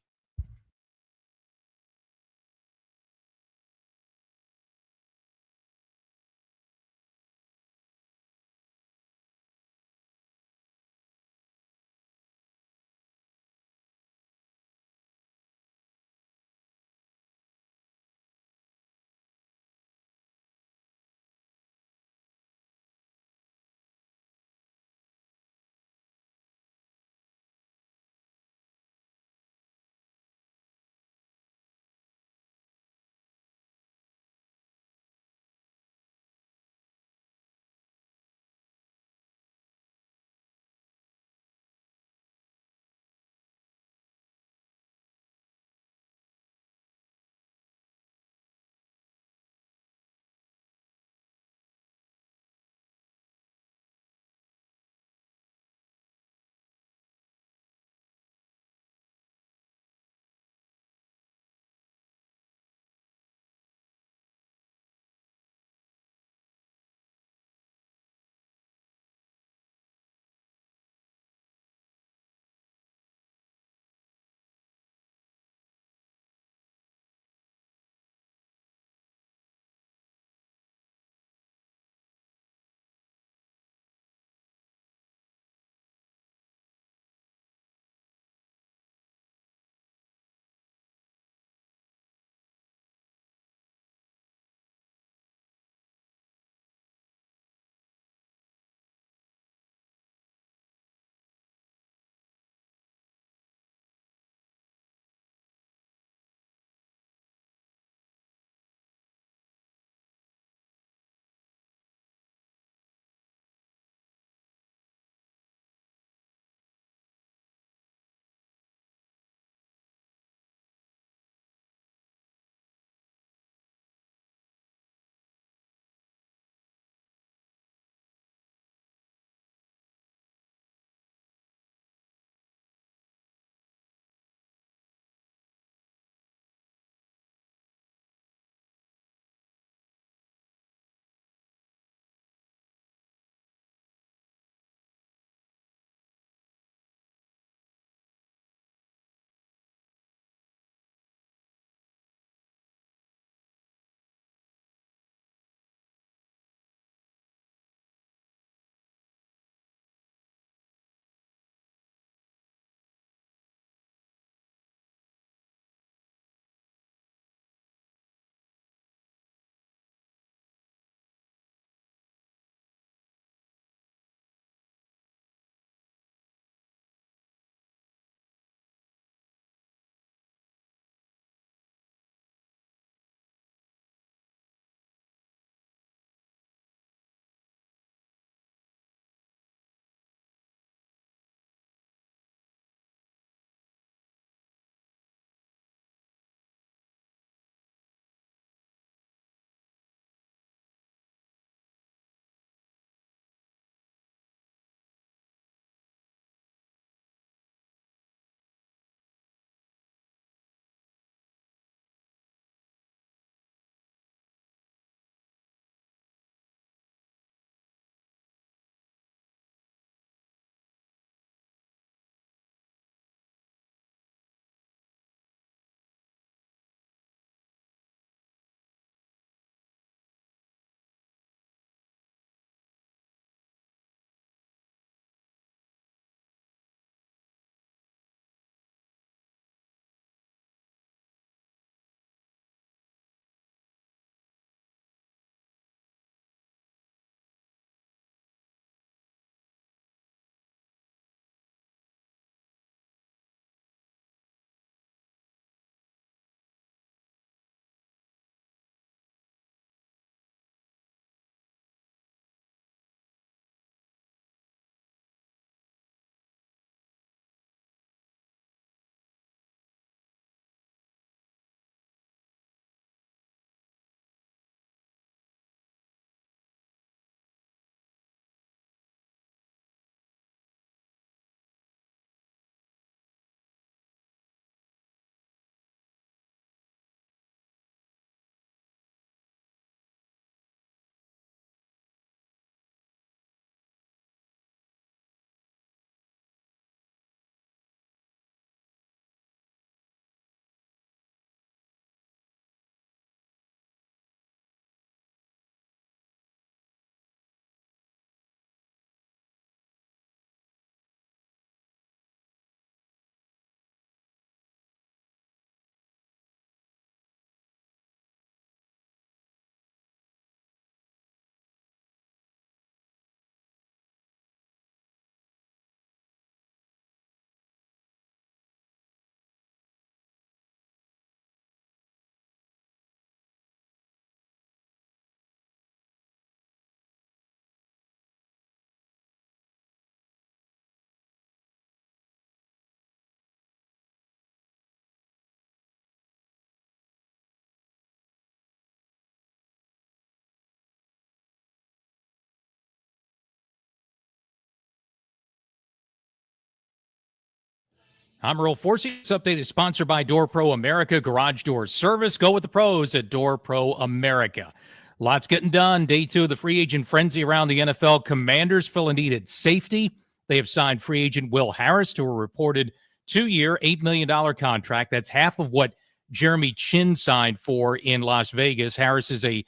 I'm Earl Forsey. This update is sponsored by Door Pro America Garage Door Service. Go with the pros at Door Pro America. Lots getting done. Day 2 of the free agent frenzy around the NFL. Commanders fill a need at safety. They have signed free agent Will Harris to a reported 2-year, $8 million contract. That's half of what Jeremy Chin signed for in Las Vegas. Harris is a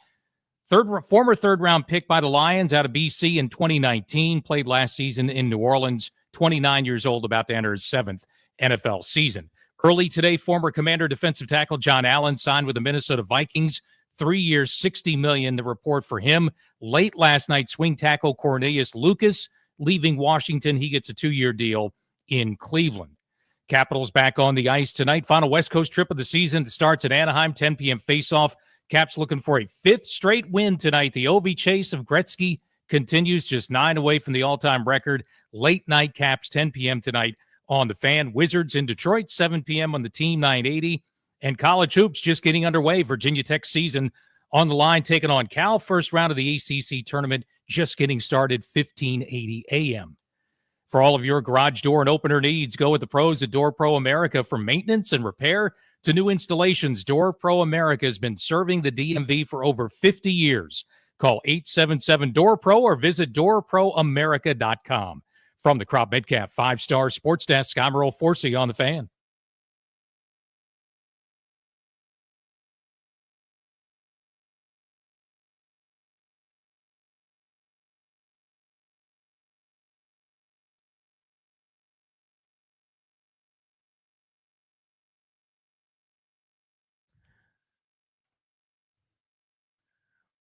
former third-round pick by the Lions out of BC in 2019, played last season in New Orleans, 29 years old, about to enter his 7th NFL season. Early today, former Commander defensive tackle John Allen signed with the Minnesota Vikings, 3 years, $60 million, the report for him. Late last night, swing tackle Cornelius Lucas leaving Washington. He gets a 2-year deal in Cleveland. Capitals back on the ice tonight. Final West Coast trip of the season starts at Anaheim, 10 p.m. face-off. Caps looking for a 5th straight win tonight. The Ovie chase of Gretzky continues, just 9 away from the all-time record. Late night Caps, 10 p.m. tonight on the Fan. Wizards in Detroit, 7 p.m. on the Team 980. And college hoops just getting underway. Virginia Tech season on the line, taking on Cal. First round of the ACC tournament just getting started, 15:80 a.m. For all of your garage door and opener needs, go with the pros at Door Pro America. From maintenance and repair to new installations, Door Pro America has been serving the DMV for over 50 years. Call 877-DOOR-PRO or visit doorproamerica.com. From the Crop Metcalf 5-Star Sports Desk, I'm Earl Forsey on the Fan.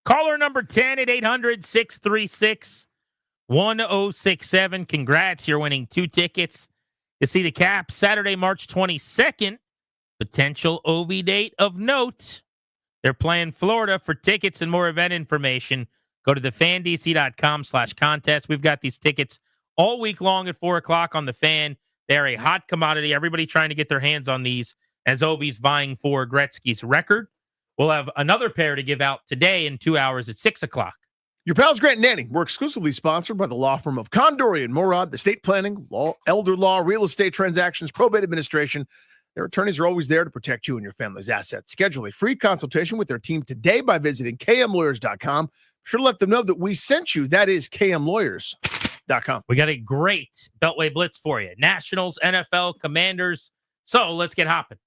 Caller number 10 at 800-636-1067. Congrats. You're winning 2 tickets to see the Caps Saturday, March 22nd. Potential Ovie date of note. They're playing Florida. For tickets and more event information, go to thefandc.com/contest. We've got these tickets all week long at 4 o'clock on the Fan. They're a hot commodity. Everybody trying to get their hands on these as Ovie's vying for Gretzky's record. We'll have another pair to give out today in 2 hours at 6 o'clock. Your pals Grant and Danny. We're exclusively sponsored by the law firm of Condori and Morad, estate planning, law, elder law, real estate transactions, probate administration. Their attorneys are always there to protect you and your family's assets. Schedule a free consultation with their team today by visiting kmlawyers.com. Be sure to let them know that we sent you. That is kmlawyers.com. We got a great Beltway Blitz for you. Nationals, NFL, Commanders. So let's get hopping.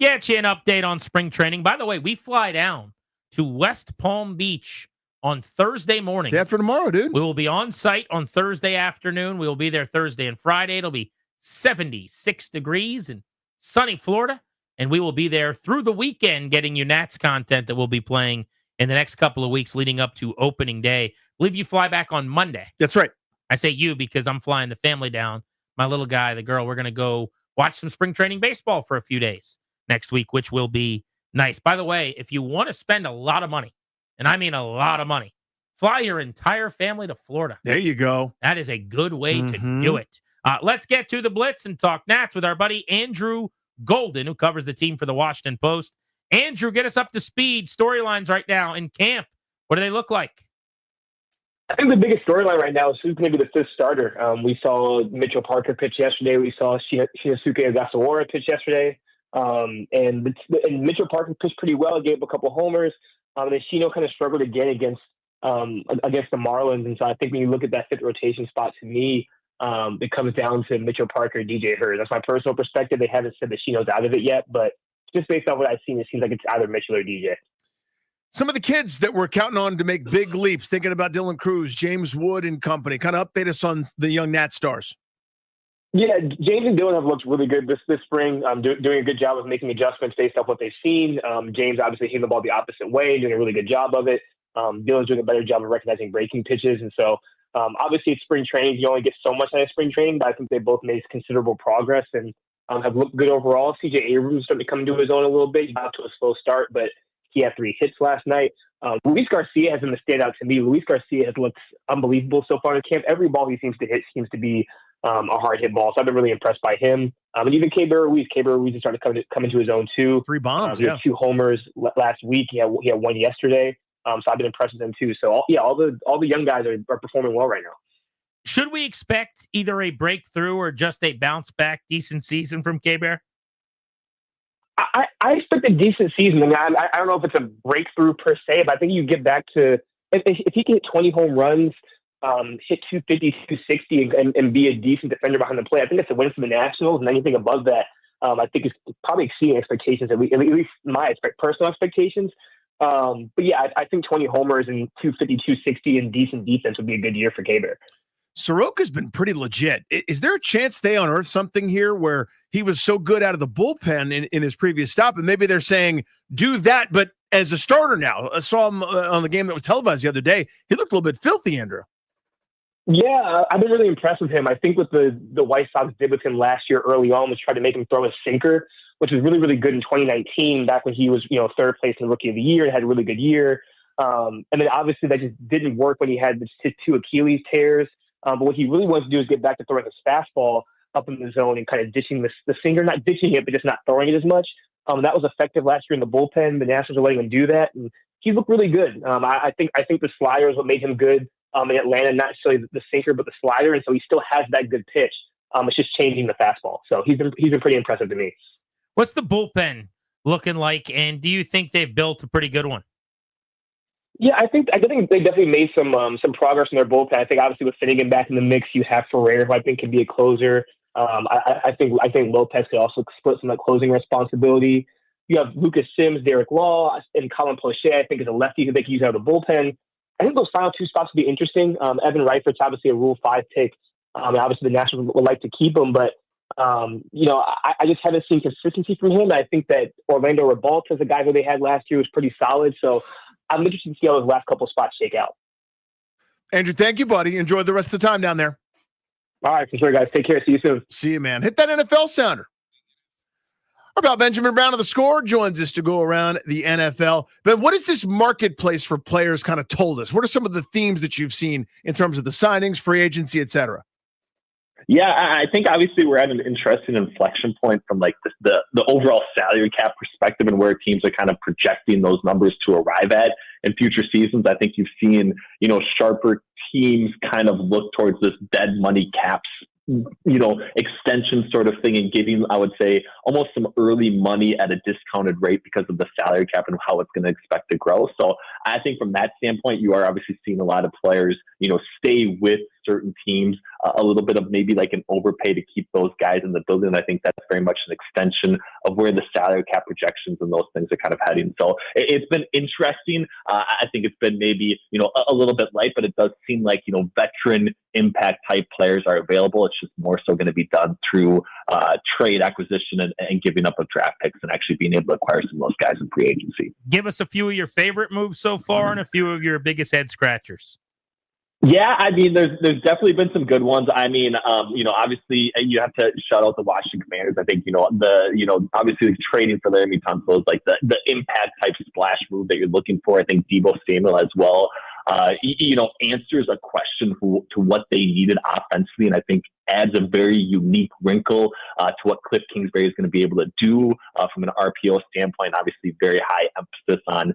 Get you an update on spring training. By the way, we fly down to West Palm Beach on Thursday morning. Day after tomorrow, dude. We will be on site on Thursday afternoon. We will be there Thursday and Friday. It'll be 76 degrees in sunny Florida, and we will be there through the weekend getting you Nats content that we'll be playing in the next couple of weeks leading up to opening day. I believe you fly back on Monday. That's right. I say you because I'm flying the family down. My little guy, the girl, we're going to go watch some spring training baseball for a few days next week, which will be nice. By the way, if you want to spend a lot of money, and I mean a lot of money, fly your entire family to Florida. There you go. That is a good way to do it. Let's get to the Blitz and talk Nats with our buddy Andrew Golden, who covers the team for the Washington Post. Andrew, get us up to speed. Storylines right now in camp. What do they look like? I think the biggest storyline right now is who's going to be the 5th starter. We saw Mitchell Parker pitch yesterday. We saw Shinosuke Ogasawara pitch yesterday. And Mitchell Parker pitched pretty well. Gave up a couple homers. And Shino kind of struggled again against the Marlins. And so I think when you look at that 5th rotation spot, to me, it comes down to Mitchell Parker, DJ Hurd. That's my personal perspective. They haven't said that Shino's out of it yet, but just based on what I've seen, it seems like it's either Mitchell or DJ. Some of the kids that we're counting on to make big leaps, thinking about Dylan Cruz, James Wood and company, kind of update us on the young Nat stars. Yeah, James and Dylan have looked really good this spring. Doing a good job of making adjustments based off what they've seen. James obviously hitting the ball the opposite way, doing a really good job of it. Dylan's doing a better job of recognizing breaking pitches. And so obviously it's spring training. You only get so much out of spring training, but I think they both made considerable progress and have looked good overall. CJ Abrams starting to come into his own a little bit. He got off to a slow start, but he had 3 hits last night. Luis Garcia has been the standout to me. Luis Garcia has looked unbelievable so far in camp. Every ball he seems to hit seems to be a hard hit ball. So I've been really impressed by him. And even Keibert Ruiz is starting to come into his own too. 3 bombs, he had 2 homers last week. He had 1 yesterday. So I've been impressed with him too. So all the young guys are performing well right now. Should we expect either a breakthrough or just a bounce back decent season from K-Bear? I expect a decent season. I mean, I don't know if it's a breakthrough per se, but I think you get back to if he can hit 20 home runs, hit 250, 260, and be a decent defender behind the plate. I think that's a win for the Nationals, and anything above that, I think is probably exceeding expectations, at least my personal expectations. But yeah, I think 20 homers and 250, 260 and decent defense would be a good year for K-Bear. Soroka's been pretty legit. Is there a chance they unearth something here where he was so good out of the bullpen in his previous stop, and maybe they're saying, do that, but as a starter now? I saw him on the game that was televised the other day. He looked a little bit filthy, Andrew. Yeah, I've been really impressed with him. I think what the White Sox did with him last year early on was try to make him throw a sinker, which was really, really good in 2019, back when he was, third place in the Rookie of the Year and had a really good year. And then obviously that just didn't work when he had his 2 Achilles tears. But what he really wants to do is get back to throwing his fastball up in the zone and kind of ditching the sinker, not ditching it, but just not throwing it as much. That was effective last year in the bullpen. The Nationals are letting him do that, and he looked really good. I think the slider is what made him good in Atlanta, not necessarily the sinker, but the slider, and so he still has that good pitch. It's just changing the fastball. So he's been pretty impressive to me. What's the bullpen looking like, and do you think they've built a pretty good one? Yeah, I think they definitely made some progress in their bullpen. I think obviously with Finnegan back in the mix, you have Ferrer, who I think can be a closer. I think Lopez could also split some of that closing responsibility. You have Lucas Sims, Derek Law, and Colin Poche, I think, is a lefty who they can use out of the bullpen. I think those final 2 spots would be interesting. Evan Reifert's obviously a Rule 5 pick. Obviously the Nationals would like to keep him, but I just haven't seen consistency from him. I think that Orlando Rebalta, the guy who they had last year, was pretty solid. So I'm interested to see how those last couple spots shake out. Andrew, thank you, buddy. Enjoy the rest of the time down there. All right, for sure, guys. Take care. See you soon. See you, man. Hit that NFL sounder. Our pal Benjamin Brown of The Score joins us to go around the NFL. But what is this marketplace for players kind of told us? What are some of the themes that you've seen in terms of the signings, free agency, et cetera? Yeah, I think obviously we're at an interesting inflection point from like the overall salary cap perspective and where teams are kind of projecting those numbers to arrive at in future seasons. I think you've seen, sharper teams kind of look towards this dead money caps, extension sort of thing, and giving, I would say, almost some early money at a discounted rate because of the salary cap and how it's going to expect to grow. So I think from that standpoint, you are obviously seeing a lot of players, stay with certain teams, a little bit of maybe like an overpay to keep those guys in the building. I think that's very much an extension of where the salary cap projections and those things are kind of heading. So it's been interesting. I think it's been maybe, a little bit light, but it does seem like, veteran impact type players are available. It's just more so going to be done through trade acquisition and giving up of draft picks and actually being able to acquire some of those guys in free agency. Give us a few of your favorite moves so far and a few of your biggest head scratchers. Yeah, I mean, there's definitely been some good ones. I mean, obviously you have to shout out the Washington Commanders. I think, obviously trading for Laremy Tunsil is like the impact type splash move that you're looking for. I think Deebo Samuel as well, answers a question to what they needed offensively, and I think adds a very unique wrinkle to what Cliff Kingsbury is going to be able to do from an RPO standpoint. Obviously, very high emphasis on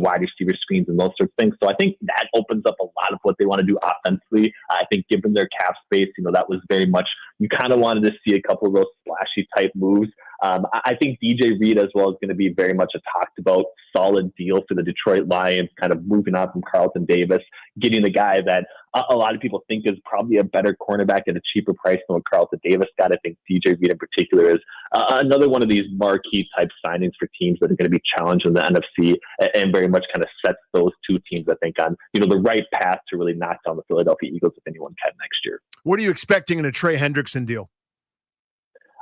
wide receiver screens and those sorts of things. So I think that opens up a lot of what they want to do offensively. I think given their cap space, that was very much, you kind of wanted to see a couple of those splashy type moves. I think DJ Reed as well is going to be very much a talked about solid deal for the Detroit Lions, kind of moving on from Carlton Davis, getting the guy that a lot of people think is probably a better cornerback at a cheaper price than what Carlton Davis got. I think DJ Reed in particular is another one of these marquee type signings for teams that are going to be challenged in the NFC and very much kind of sets those two teams, I think, on the right path to really knock down the Philadelphia Eagles if anyone can next year. What are you expecting in a Trey Hendrickson deal?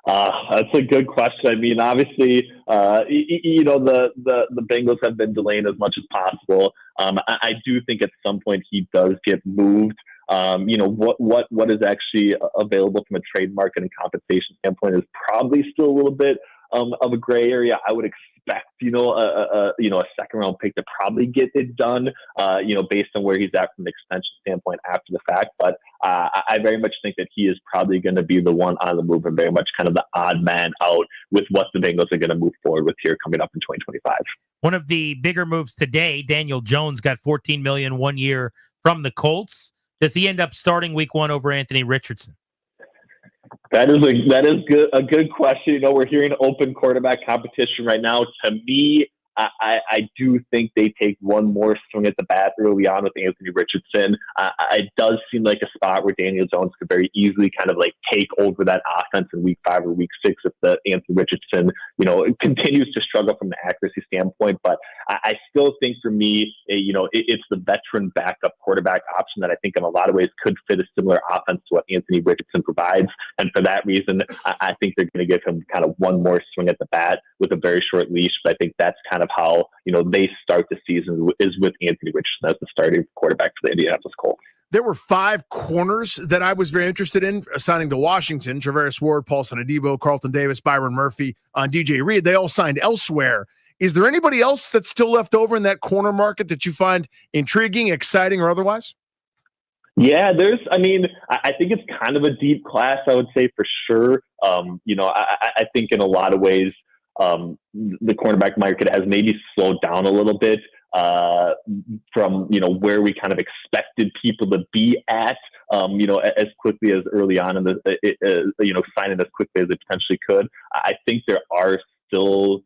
That's a good question. I mean, obviously, the Bengals have been delaying as much as possible. I do think at some point he does get moved. What is actually available from a trade market and compensation standpoint is probably still a little bit of a gray area. I would expect, a second round pick to probably get it done, based on where he's at from an extension standpoint after the fact. But I very much think that he is probably going to be the one on the move and very much kind of the odd man out with what the Bengals are going to move forward with here coming up in 2025. One of the bigger moves today, Daniel Jones got $14 million 1 year from the Colts. Does he end up starting week 1 over Anthony Richardson? That is a good question. You know, we're hearing open quarterback competition right now. To me, I do think they take one more swing at the bat early on with Anthony Richardson. It does seem like a spot where Daniel Jones could very easily kind of like take over that offense in week 5 or week 6 if the Anthony Richardson, continues to struggle from the accuracy standpoint. But I still think for me, it's the veteran backup quarterback option that I think in a lot of ways could fit a similar offense to what Anthony Richardson provides. And for that reason, I think they're going to give him kind of one more swing at the bat with a very short leash. But I think that's kind of how they start the season is with Anthony Richardson as the starting quarterback for the Indianapolis Colts. There were 5 corners that I was very interested in signing to Washington: Traveris Ward, Paulson Adebo, Carlton Davis, Byron Murphy, DJ Reed. They all signed elsewhere. Is there anybody else that's still left over in that corner market that you find intriguing, exciting, or otherwise? Yeah, I think it's kind of a deep class, I would say, for sure. I think in a lot of ways, the cornerback market has maybe slowed down a little bit from where we kind of expected people to be at as quickly as early on in the signing as quickly as they potentially could. I think there are still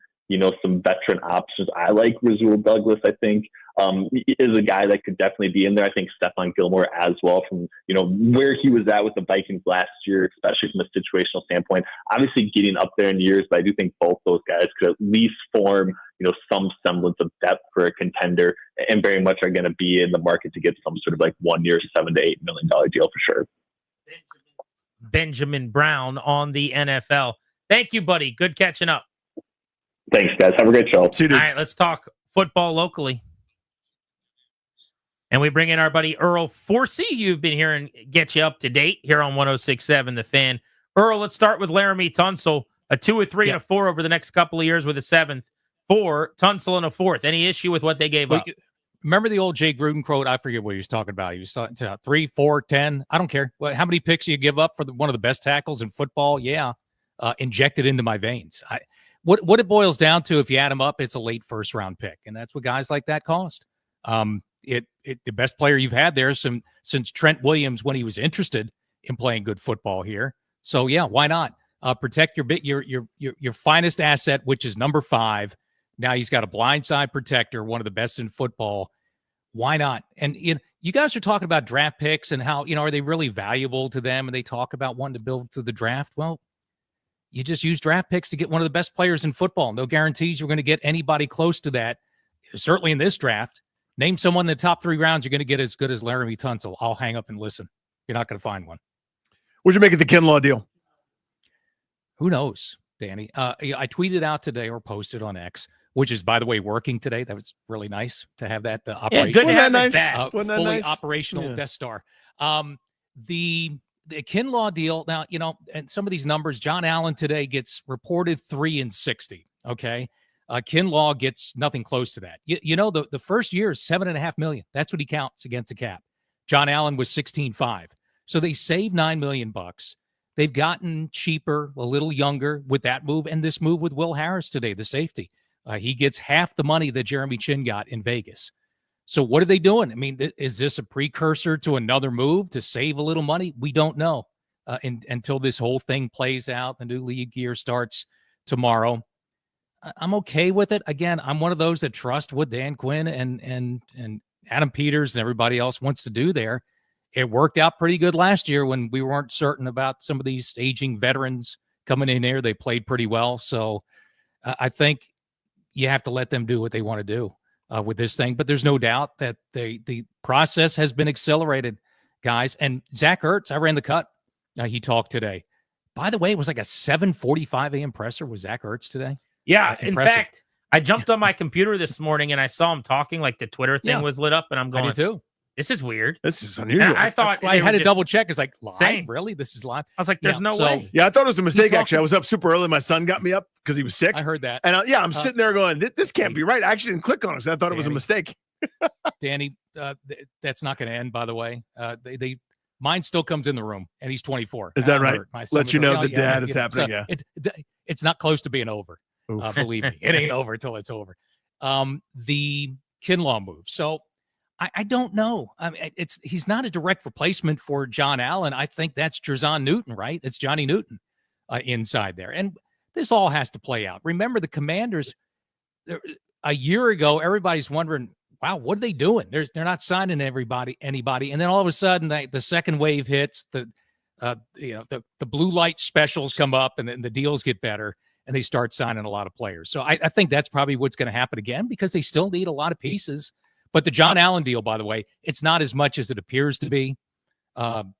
some veteran options. I like Rasul Douglas. I think is a guy that could definitely be in there. I think Stephon Gilmore as well, from where he was at with the Vikings last year, especially from a situational standpoint. Obviously getting up there in years, but I do think both those guys could at least form some semblance of depth for a contender, and very much are going to be in the market to get some sort of like 1 year, $7 to $8 million deal for sure. Benjamin Brown on the NFL. Thank you, buddy. Good catching up. Thanks, guys. Have a great show. All right, let's talk football locally. And we bring in our buddy Earl Forsey. You've been hearing get you up to date here on 106.7 The Fan. Earl, let's start with Laramie Tunsil. A 2, a 3, and a 4 over the next couple of years with a 7th. 4, Tunsil and a 4th. Any issue with what they gave up? Remember the old Jay Gruden quote? I forget what he was talking about. He was talking 3, 4, 10. I don't care. How many picks you give up for one of the best tackles in football? Yeah. Injected into my veins. What it boils down to, if you add them up, it's a late first-round pick, and that's what guys like that cost. The best player you've had there since Trent Williams when he was interested in playing good football here. So yeah, why not protect your finest asset, which is number 5. Now he's got a blindside protector, one of the best in football. Why not? And you guys are talking about draft picks and how are they really valuable to them? And they talk about wanting to build through the draft. Well, you just use draft picks to get one of the best players in football. No guarantees you're going to get anybody close to that. Certainly in this draft. Name someone in the top 3 rounds you're going to get as good as Laramie Tunsil. I'll hang up and listen. You're not going to find one. What'd you make of the Kinlaw deal? Who knows, Danny? I tweeted out today or posted on X, which is, by the way, working today. That was really nice to have that operation. Yeah, good to have it back. Fully nice? Operational Death Star. The Kinlaw deal, now, and some of these numbers, John Allen today gets reported 3 and 60, okay? Kinlaw gets nothing close to that. The first year is $7.5 million. That's what he counts against the cap. John Allen was 16.5. So they saved $9 million. They've gotten cheaper, a little younger with that move, and this move with Will Harris today, the safety. He gets half the money that Jeremy Chin got in Vegas. So what are they doing? I mean, is this a precursor to another move to save a little money? We don't know until this whole thing plays out. The new league year starts tomorrow. I'm okay with it. Again, I'm one of those that trust what Dan Quinn and Adam Peters and everybody else wants to do there. It worked out pretty good last year when we weren't certain about some of these aging veterans coming in here. They played pretty well. So I think you have to let them do what they want to do with this thing. But there's no doubt that the process has been accelerated, guys. And Zack Ertz, I ran the cut. He talked today. By the way, it was like a 7:45 a.m. presser with Zack Ertz today. Yeah, in fact, I jumped on my computer this morning and I saw him talking, like the Twitter thing was lit up, and I'm going, I do too. This is weird. This is unusual. And I thought I had to double check. It's like, live? Saying. Really? This is live? I was like, there's no way. Yeah, I thought it was a mistake, actually. I was up super early. My son got me up because he was sick. I heard that. And I'm sitting there going, this can't be right. I actually didn't click on it. I thought it was a mistake. Danny, that's not going to end, by the way. Mine still comes in the room, and he's 24. Is that right? Let you know the dad, it's happening. So it's not close to being over. Believe me, it ain't over until it's over. The Kinlaw move. So I don't know. I mean, he's not a direct replacement for John Allen. I think that's Jerzon Newton, right? It's Johnny Newton inside there. And this all has to play out. Remember, the Commanders, a year ago, everybody's wondering, wow, what are they doing? They're not signing anybody. And then all of a sudden, the second wave hits, the blue light specials come up, and then the deals get better, and they start signing a lot of players. So I think that's probably what's going to happen again, because they still need a lot of pieces. But the John Allen deal, by the way, it's not as much as it appears to be,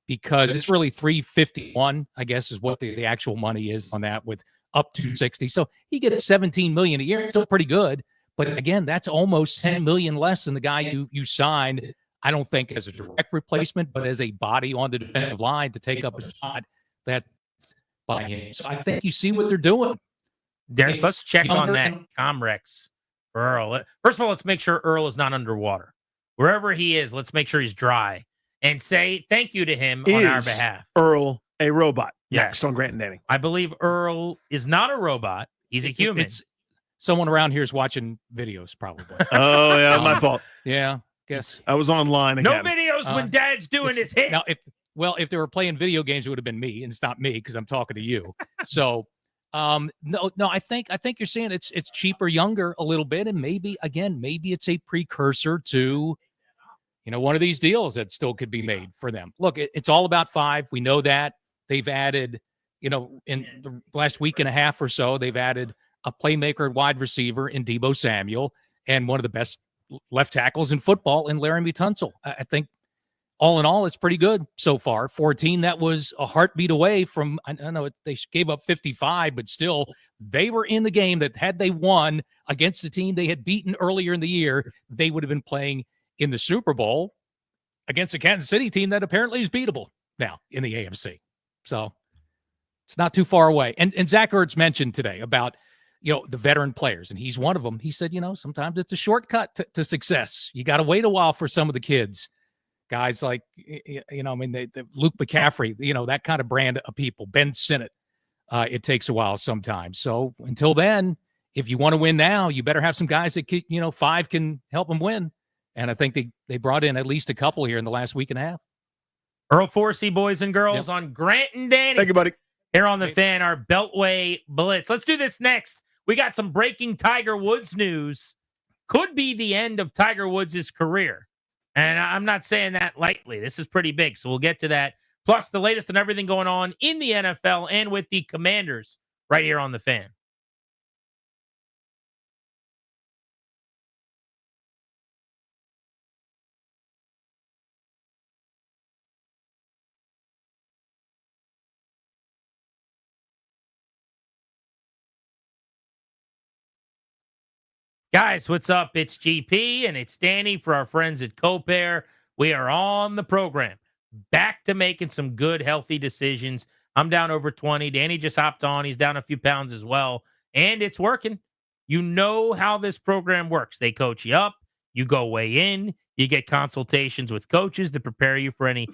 because it's really $351, I guess, is what the actual money is on that, with up to $60. So he gets $17 million a year. It's still pretty good. But again, that's almost $10 million less than the guy you signed. I don't think as a direct replacement, but as a body on the defensive line to take up a spot that by him. So I think you see what they're doing. Darius, let's check on that Comrex for Earl. First of all, let's make sure Earl is not underwater. Wherever he is, let's make sure he's dry and say thank you to him on our behalf. Earl a robot? Yes. Next on Grant and Danny. I believe Earl is not a robot. He's a human. It's someone around here is watching videos, probably. Oh, yeah, my fault. Yeah, guess. I was online again. No videos when Dad's doing his hit. Now, if they were playing video games, it would have been me, and it's not me because I'm talking to you. So, no, I think you're saying it's cheaper, younger a little bit, and maybe it's a precursor to, one of these deals that still could be made for them. Look, it's all about 5. We know that. They've added, in the last week and a half or so, they've added a playmaker wide receiver in Deebo Samuel, and one of the best left tackles in football in Laramie Tunsil. I think all in all, it's pretty good so far. 14, that was a heartbeat away from, I know they gave up 55, but still, they were in the game that had they won against the team they had beaten earlier in the year, they would have been playing in the Super Bowl against a Kansas City team that apparently is beatable now in the AFC. So it's not too far away. And Zack Ertz mentioned today about, the veteran players, and he's one of them. He said, sometimes it's a shortcut to success. You got to wait a while for some of the kids. Guys like, the Luke McCaffrey, that kind of brand of people, Ben Sinnott. It takes a while sometimes. So until then, if you want to win now, you better have some guys that, 5 can help them win. And I think they brought in at least a couple here in the last week and a half. Earl Forsey, boys and girls, on Grant and Danny. Thank you, buddy. Here on the Fan, our Beltway Blitz. Let's do this next. We got some breaking Tiger Woods news. Could be the end of Tiger Woods' career. And I'm not saying that lightly. This is pretty big, so we'll get to that. Plus, the latest and everything going on in the NFL and with the Commanders right here on the Fan. Guys, what's up? It's GP and it's Danny for our friends at Copair. We are on the program. Back to making some good, healthy decisions. I'm down over 20. Danny just hopped on. He's down a few pounds as well. And it's working. You know how this program works. They coach you up. You go weigh in. You get consultations with coaches to prepare you for any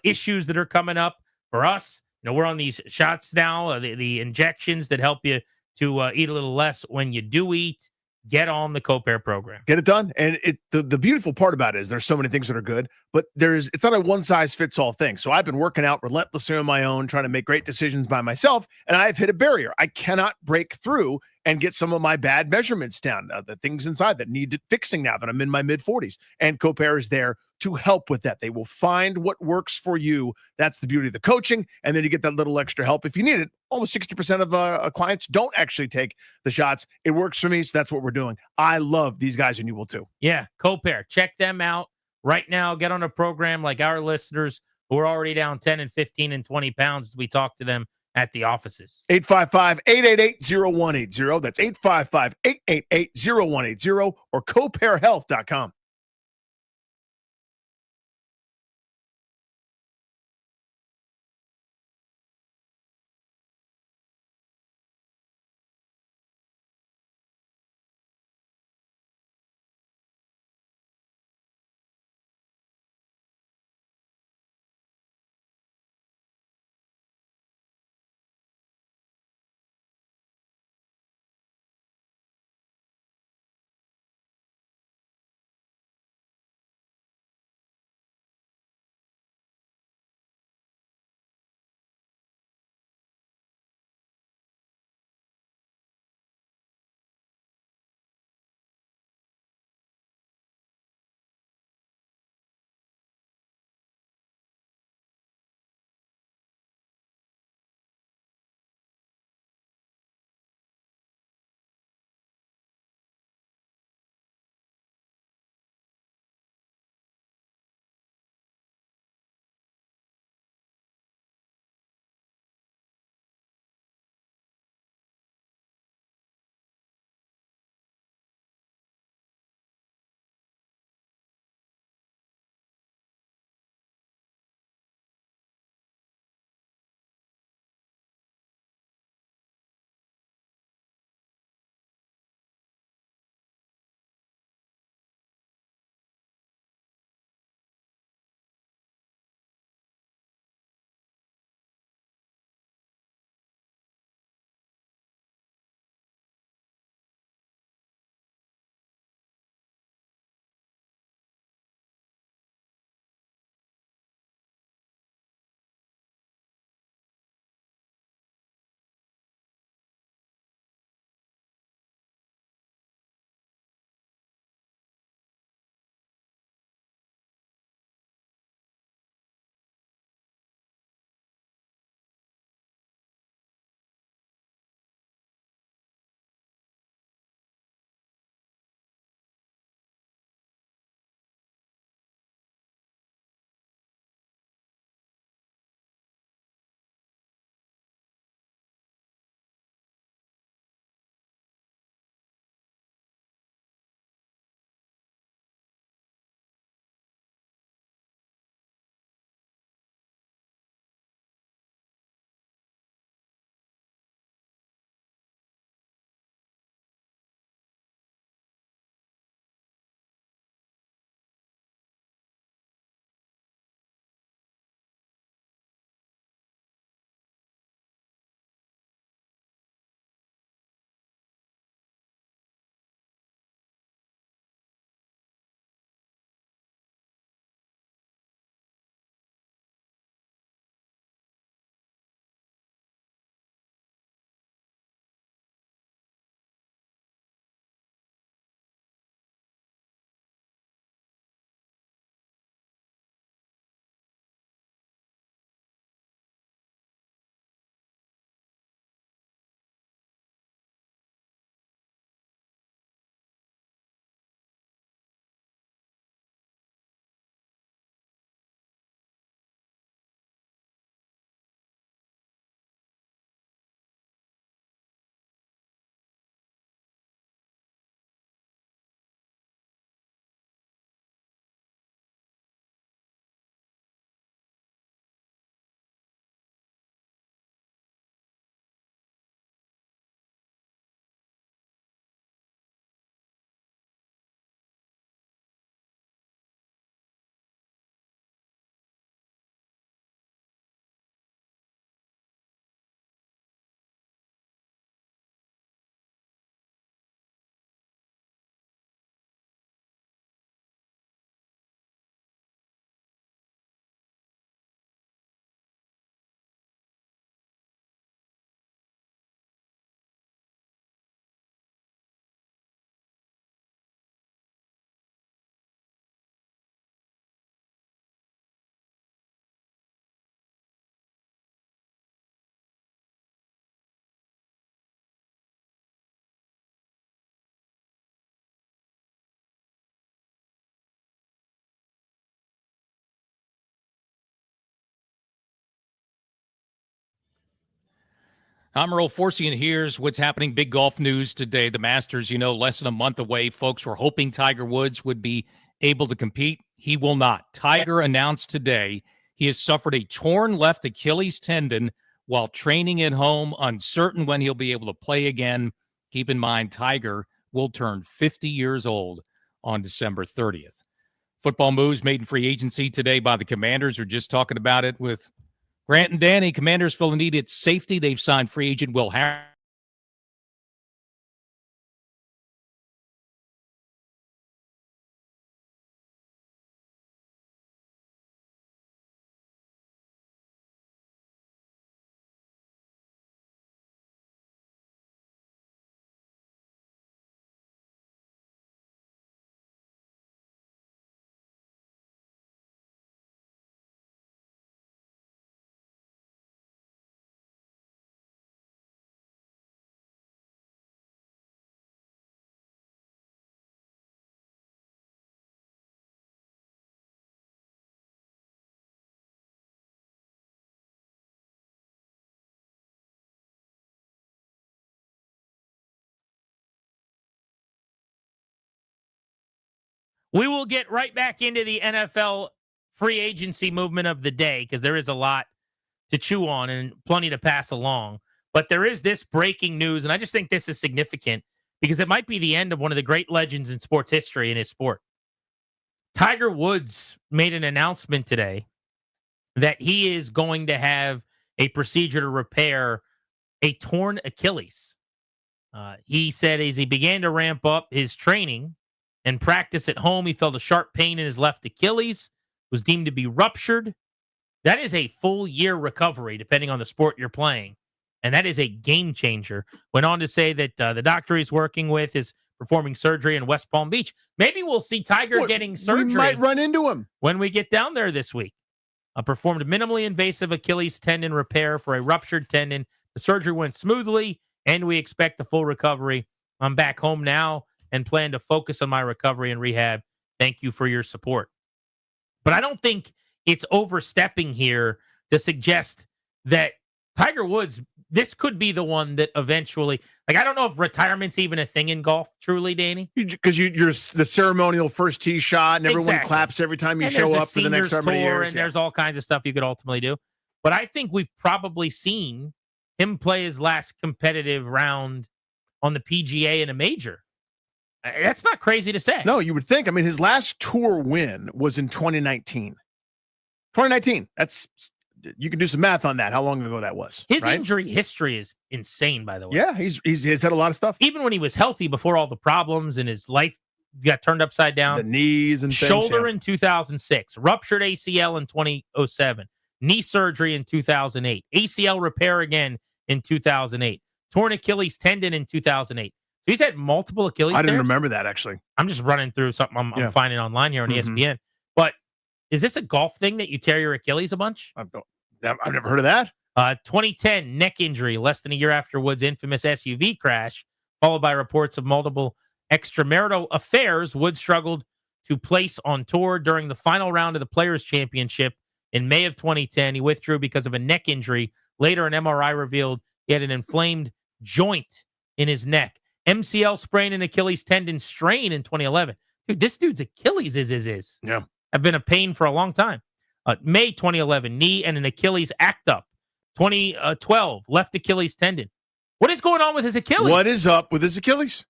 issues that are coming up. For us, we're on these shots now, the injections that help you to eat a little less when you do eat. Get on the Copair program. Get it done. And the beautiful part about it is there's so many things that are good, but it's not a one-size-fits-all thing. So I've been working out relentlessly on my own, trying to make great decisions by myself, and I've hit a barrier. I cannot break through and get some of my bad measurements down, the things inside that need fixing now that I'm in my mid-40s. And Copair is there to help with that. They will find what works for you. That's the beauty of the coaching. And then you get that little extra help if you need it. Almost 60% of clients don't actually take the shots. It works for me, so that's what we're doing. I love these guys, and you will too. Yeah, Copair. Check them out right now. Get on a program like our listeners who are already down 10 and 15 and 20 pounds as we talk to them at the offices. 855-888-0180. That's 855-888-0180 or copairhealth.com. I'm Earl Forsey, and here's what's happening. Big golf news today. The Masters, less than a month away. Folks were hoping Tiger Woods would be able to compete. He will not. Tiger announced today he has suffered a torn left Achilles tendon while training at home, uncertain when he'll be able to play again. Keep in mind, Tiger will turn 50 years old on December 30th. Football moves made in free agency today by the Commanders. We're just talking about it with Grant and Danny. Commanders feel the need at safety. They've signed free agent Will Harris. We will get right back into the NFL free agency movement of the day because there is a lot to chew on and plenty to pass along. But there is this breaking news, and I just think this is significant because it might be the end of one of the great legends in sports history in his sport. Tiger Woods made an announcement today that he is going to have a procedure to repair a torn Achilles. He said as he began to ramp up his training and practice at home, he felt a sharp pain in his left Achilles, was deemed to be ruptured. That is a full year recovery, depending on the sport you're playing. And that is a game changer. Went on to say that the doctor he's working with is performing surgery in West Palm Beach. Maybe we'll see Tiger getting surgery. We might run into him when we get down there this week. Performed a minimally invasive Achilles tendon repair for a ruptured tendon. The surgery went smoothly, and we expect a full recovery. I'm back home now and plan to focus on my recovery and rehab. Thank you for your support. But I don't think it's overstepping here to suggest that Tiger Woods, this could be the one that eventually, I don't know if retirement's even a thing in golf, truly, Danny. Because you're the ceremonial first tee shot, and everyone claps every time you show up for the next however many years. And there's all kinds of stuff you could ultimately do. But I think we've probably seen him play his last competitive round on the PGA in a major. That's not crazy to say. No, you would think. I mean, his last tour win was in 2019. 2019. You can do some math on that. How long ago that was? His injury history is insane, by the way. Yeah, he's had a lot of stuff. Even when he was healthy before all the problems and his life got turned upside down. The knees and shoulder in 2006, ruptured ACL in 2007, knee surgery in 2008, ACL repair again in 2008, torn Achilles tendon in 2008. So he's had multiple Achilles. I didn't remember that, actually. I'm just running through something I'm finding online here on ESPN. But is this a golf thing that you tear your Achilles a bunch? I've never heard of that. 2010 neck injury, less than a year after Woods' infamous SUV crash, followed by reports of multiple extramarital affairs. Woods struggled to place on tour during the final round of the Players' Championship in May of 2010. He withdrew because of a neck injury. Later, an MRI revealed he had an inflamed joint in his neck. MCL sprain and Achilles tendon strain in 2011. Dude, this dude's Achilles is. Yeah. Have been a pain for a long time. May 2011, knee and an Achilles act up. 2012, left Achilles tendon. What is going on with his Achilles? What is up with his Achilles?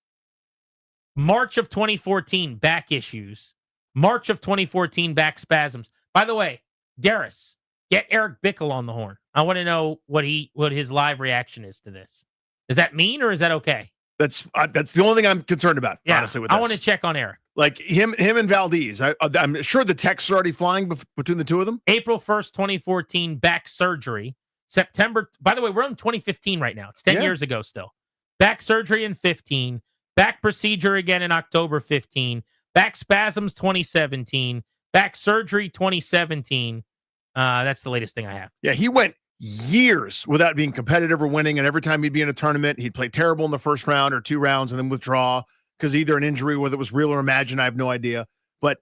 March of 2014, back issues. March of 2014, back spasms. By the way, Darius, get Eric Bickle on the horn. I want to know what his live reaction is to this. Is that mean or is that okay? That's the only thing I'm concerned about, honestly, with this. I want to check on Eric. Like him and Valdez. I'm sure the texts are already flying between the two of them. April 1st, 2014, back surgery. September, by the way, we're on 2015 right now. It's 10 years ago still. Back surgery in 15. Back procedure again in October 15. Back spasms 2017. Back surgery 2017. That's the latest thing I have. Yeah, he went years without being competitive or winning, and every time he'd be in a tournament, he'd play terrible in the first round or two rounds and then withdraw because either an injury, whether it was real or imagined, I have no idea. But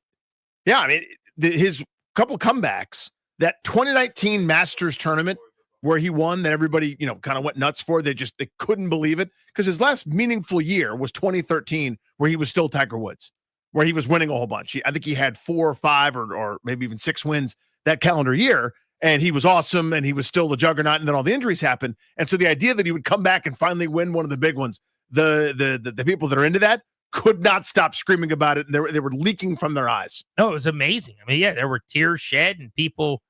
yeah, I mean, his couple comebacks, that 2019 Masters tournament where he won that everybody, kind of went nuts for. They couldn't believe it because his last meaningful year was 2013, where he was still Tiger Woods, where he was winning a whole bunch. I think he had 4 or 5 or maybe even 6 wins that calendar year, and he was awesome, and he was still the juggernaut, and then all the injuries happened. And so the idea that he would come back and finally win one of the big ones, the people that are into that could not stop screaming about it, and they were leaking from their eyes. No, it was amazing. I mean, yeah, there were tears shed, and people,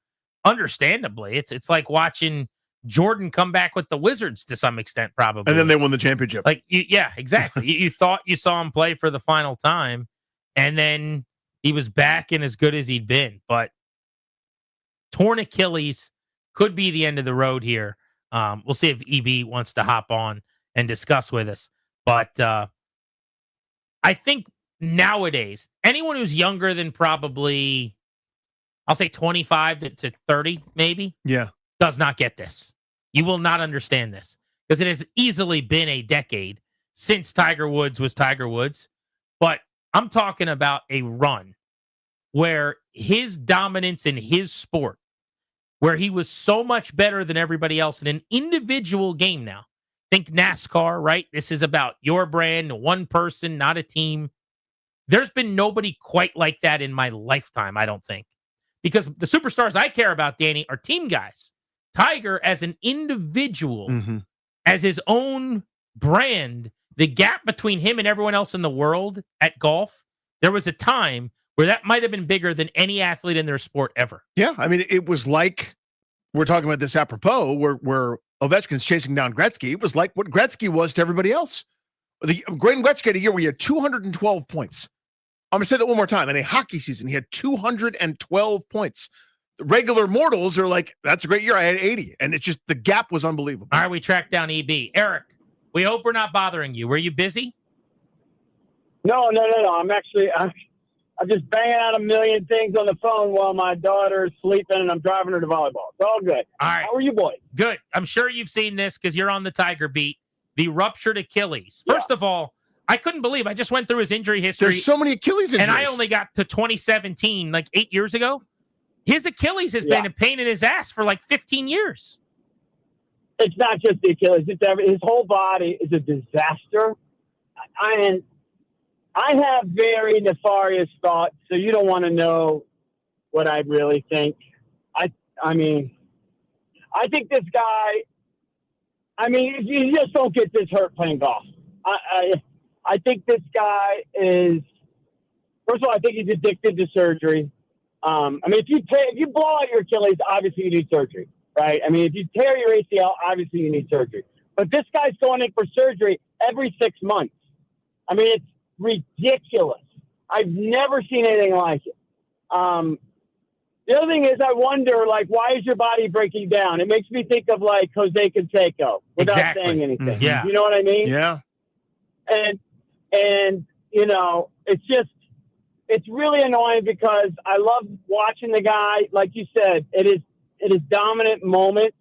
understandably, it's like watching Jordan come back with the Wizards to some extent, probably. And then they won the championship. Yeah, exactly. you thought you saw him play for the final time, and then he was back and as good as he'd been. But torn Achilles could be the end of the road here. We'll see if EB wants to hop on and discuss with us. But I think nowadays, anyone who's younger than probably, I'll say 25 to 30, maybe, does not get this. You will not understand this because it has easily been a decade since Tiger Woods was Tiger Woods. But I'm talking about a run where his dominance in his sport, where he was so much better than everybody else in an individual game now. Think NASCAR, right? This is about your brand, one person, not a team. There's been nobody quite like that in my lifetime, I don't think. Because the superstars I care about, Danny, are team guys. Tiger, as an individual, as his own brand, the gap between him and everyone else in the world at golf, there was a time where that might have been bigger than any athlete in their sport ever. Yeah, I mean, it was like, we're talking about this apropos, where Ovechkin's chasing down Gretzky. It was like what Gretzky was to everybody else. The Great Gretzky had a year where he had 212 points. I'm going to say that one more time. In a hockey season, he had 212 points. The regular mortals are like, that's a great year. I had 80. And it's just, the gap was unbelievable. All right, we tracked down EB. Eric, we hope we're not bothering you. Were you busy? No. I'm just banging out a million things on the phone while my daughter's sleeping and I'm driving her to volleyball. It's all good. All right. How are you boys? Good. I'm sure you've seen this because you're on the Tiger beat. The ruptured Achilles. First of all, I couldn't believe I just went through his injury history. There's so many Achilles injuries. And I only got to 2017, like 8 years ago. His Achilles has been a pain in his ass for like 15 years. It's not just the Achilles. It's his whole body is a disaster. I have very nefarious thoughts, so you don't want to know what I really think. I mean, I think this guy, you just don't get this hurt playing golf. I think this guy is, first of all, I think he's addicted to surgery. If you blow out your Achilles, obviously you need surgery, right? I mean, if you tear your ACL, obviously you need surgery. But this guy's going in for surgery every 6 months. I mean, it's ridiculous. I've never seen anything like it. The other thing is, I wonder, why is your body breaking down? It makes me think of Jose Canseco without saying anything. Mm-hmm. Yeah. You know what I mean? Yeah. And it's really annoying because I love watching the guy. Like you said, it is dominant moments.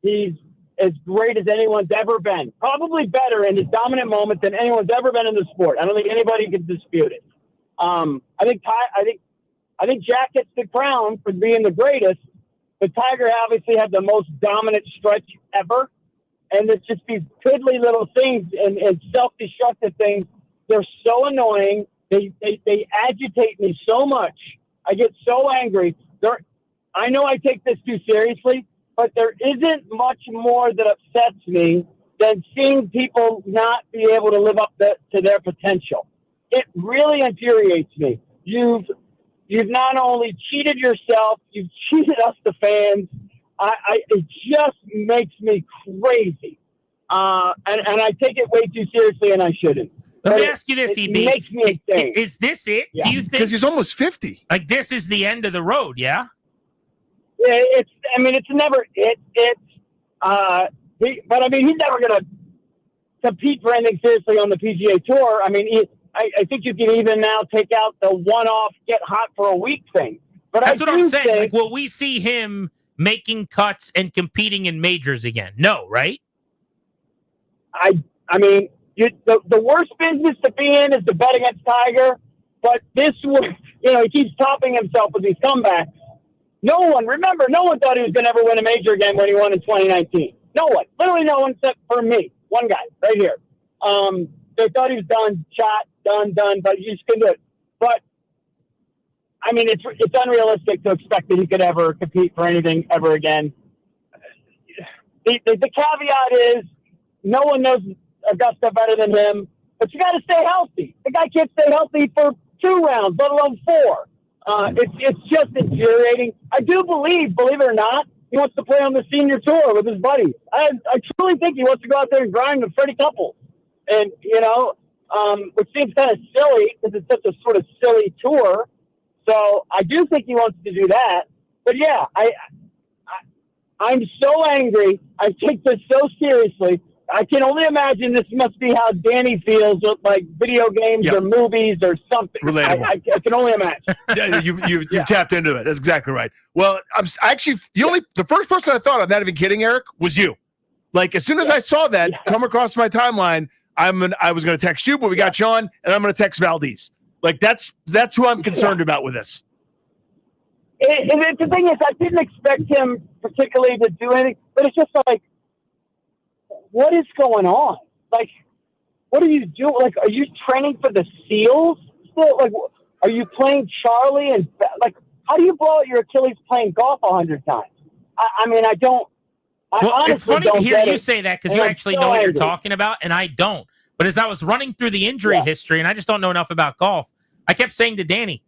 He's as great as anyone's ever been. Probably better in his dominant moments than anyone's ever been in the sport. I don't think anybody can dispute it. I think Jack gets the crown for being the greatest, but Tiger obviously had the most dominant stretch ever. And it's just these piddly little things and self-destructive things. They're so annoying. They agitate me so much. I get so angry. I know I take this too seriously, but there isn't much more that upsets me than seeing people not be able to live up to their potential. It really infuriates me. You've not only cheated yourself, you've cheated us, the fans. It just makes me crazy. And I take it way too seriously, and I shouldn't. Let me ask you this, EB. It makes me insane. Is this it? Yeah. Do you think? Because he's almost 50. Like, this is the end of the road, yeah? Yeah, it's never it. But he's never going to compete for anything seriously on the PGA Tour. I think you can even now take out the one-off get hot for a week thing. But that's what I'm saying. Will we see him making cuts and competing in majors again? No, right? The worst business to be in is to bet against Tiger. But this one, he keeps topping himself with these comebacks. No one thought he was going to ever win a major game when he won in 2019. No one. Literally no one except for me. One guy right here. They thought he was done, done, but you just couldn't do it. But, I mean, it's unrealistic to expect that he could ever compete for anything ever again. The caveat is no one knows Augusta better than him, but you got to stay healthy. The guy can't stay healthy for 2 rounds, let alone 4. It's just infuriating. I do believe it or not, he wants to play on the senior tour with his buddies. I truly think he wants to go out there and grind with Freddie Couples. And, which seems kind of silly because it's such a sort of silly tour. So I do think he wants to do that. But, yeah, I'm so angry. I take this so seriously. I can only imagine this must be how Danny feels with like video games or movies or something. Relatable. I can only imagine. Yeah, you tapped into it. That's exactly right. Well, I'm actually the first person I thought of, not even kidding, Eric, was you. Like as soon as I saw that come across my timeline, I was going to text you, but we got Sean, and I'm going to text Valdez. Like that's who I'm concerned about with this. The thing is, I didn't expect him particularly to do anything, but it's just like, what is going on? Like, what are you doing? Like, are you training for the SEALs still? Like, are you playing Charlie? And like, how do you blow out your Achilles playing golf 100 times? I mean, I don't. It's funny to hear you it. say that because And you I'm actually so know what you're angry. talking about, and I don't. But as I was running through the injury history, and I just don't know enough about golf, I kept saying to Danny,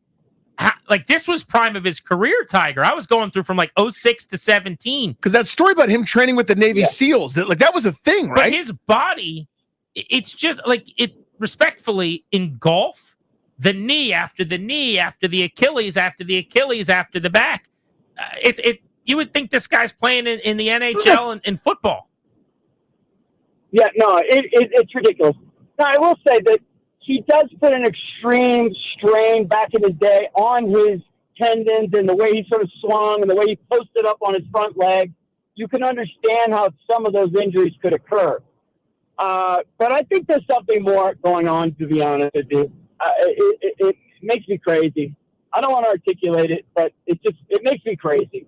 like this was prime of his career, Tiger. I was going through from like 06 to 17. Because that story about him training with the Navy SEALs, that was a thing, right? But his body, it's just like it. Respectfully, in golf, the knee after the knee after the Achilles after the Achilles after the back, you would think this guy's playing in the NHL and in football. Yeah, no, it's ridiculous. Now, I will say that he does put an extreme strain back in his day on his tendons and the way he sort of swung and the way he posted up on his front leg. You can understand how some of those injuries could occur. But I think there's something more going on, to be honest with you. It makes me crazy. I don't want to articulate it, but it makes me crazy.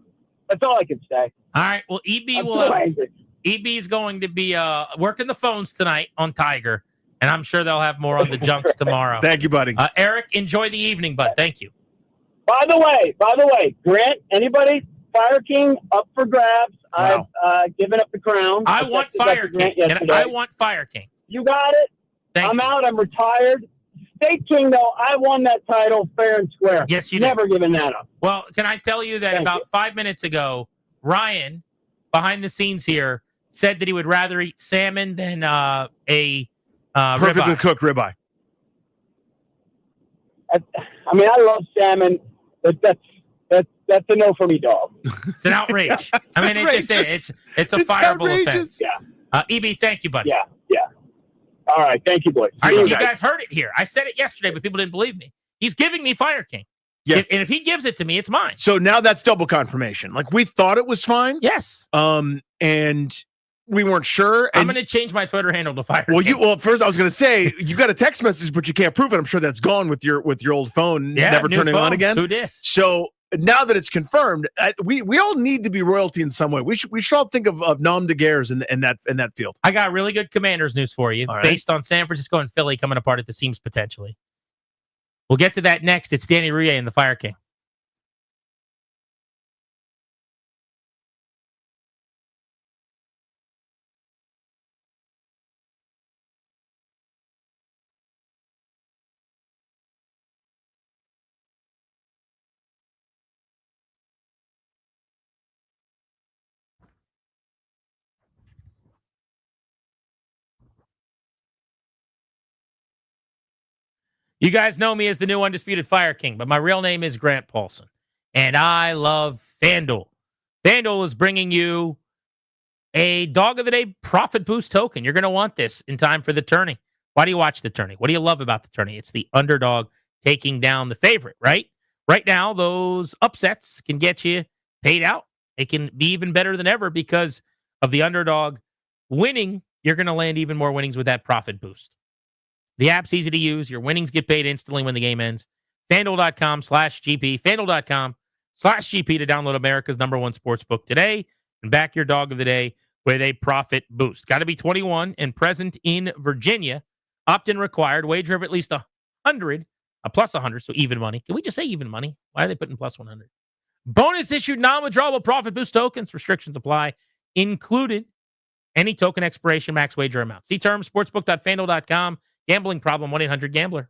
That's all I can say. All right. Well, EB is going to be working the phones tonight on Tiger, and I'm sure they'll have more on the junks tomorrow. Thank you, buddy. Eric, enjoy the evening, bud. Thank you. By the way, Grant, anybody? Fire King up for grabs. Wow. I've given up the crown. I want Fire King. And I want Fire King. You got it. I'm out. I'm retired. State King, though, I won that title fair and square. Yes, you never given that up. Well, can I tell you that about 5 minutes ago, Ryan, behind the scenes here, said that he would rather eat salmon than a perfectly ribeye. cooked ribeye. I mean, I love salmon, but that's a no for me, dog. It's an outrage. I mean, it's a fireable offense. Yeah. EB, thank you, buddy. Yeah. All right, thank you, boys. All right, so you guys heard it here. I said it yesterday, but people didn't believe me. He's giving me Fire King. Yeah. And if he gives it to me, it's mine. So now that's double confirmation. Like we thought it was fine. Yes. And we weren't sure. I'm going to change my Twitter handle to Fire Well, King. first I was going to say you got a text message, but you can't prove it. I'm sure that's gone with your old phone, never new turning phone. on again. Who dis? So now that it's confirmed, we all need to be royalty in some way. We should all think of nom de guerres in that field. I got really good Commanders news for you, based on San Francisco and Philly coming apart at the seams potentially. We'll get to that next. It's Danny Rouillet and the Fire King. You guys know me as the new Undisputed Fire King, but my real name is Grant Paulson, and I love FanDuel. FanDuel is bringing you a Dog of the Day Profit Boost token. You're going to want this in time for the tourney. Why do you watch the tourney? What do you love about the tourney? It's the underdog taking down the favorite, right? Right now, those upsets can get you paid out. It can be even better than ever because of the underdog winning. You're going to land even more winnings with that profit boost. The app's easy to use. Your winnings get paid instantly when the game ends. FanDuel.com/GP. FanDuel.com FanDuel.com/GP to download America's #1 sportsbook today and back your dog of the day with a profit boost. Got to be 21 and present in Virginia. Opt-in required. Wager of at least 100, a plus 100, so even money. Can we just say even money? Why are they putting plus 100? Bonus issued non-withdrawable profit boost tokens. Restrictions apply, included any token expiration max wager amount. See terms, sportsbook.fanduel.com. Gambling problem, 1-800-GAMBLER.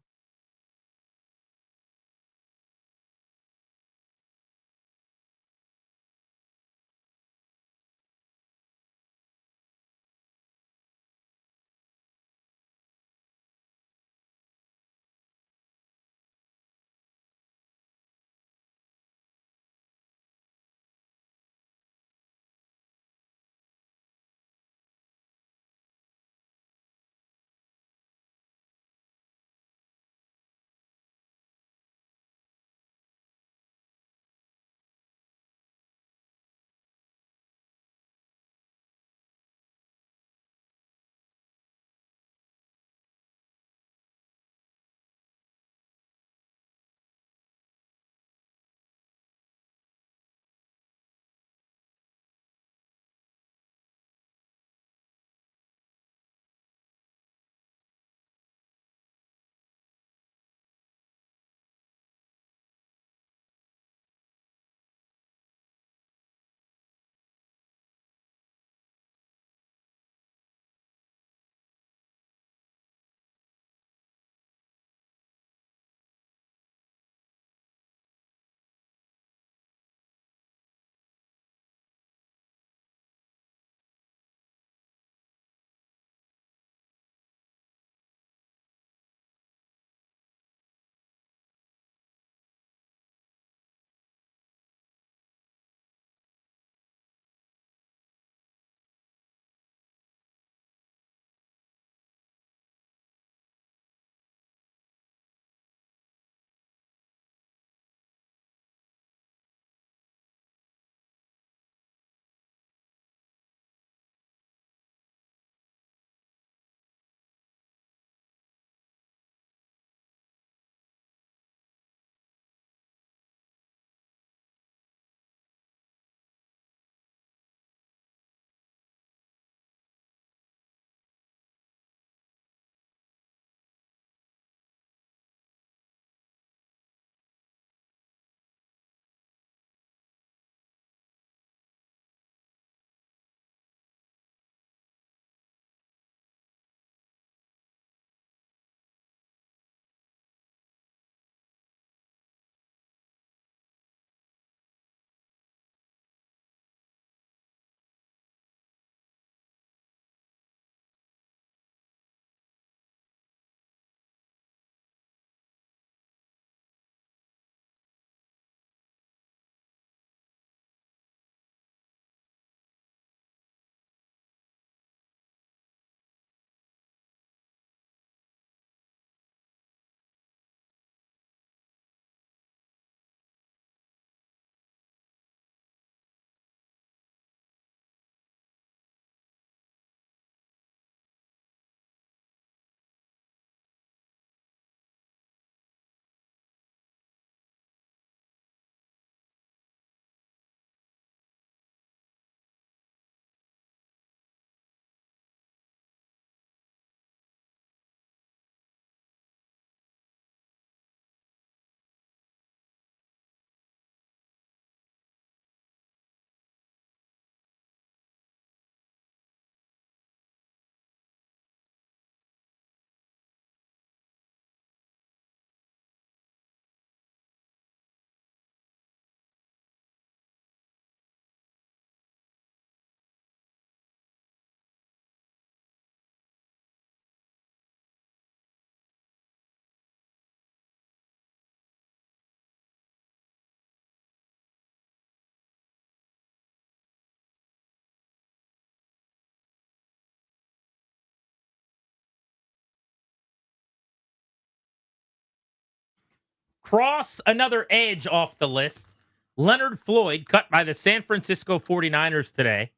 Cross another edge off the list. Leonard Floyd, cut by the San Francisco 49ers today,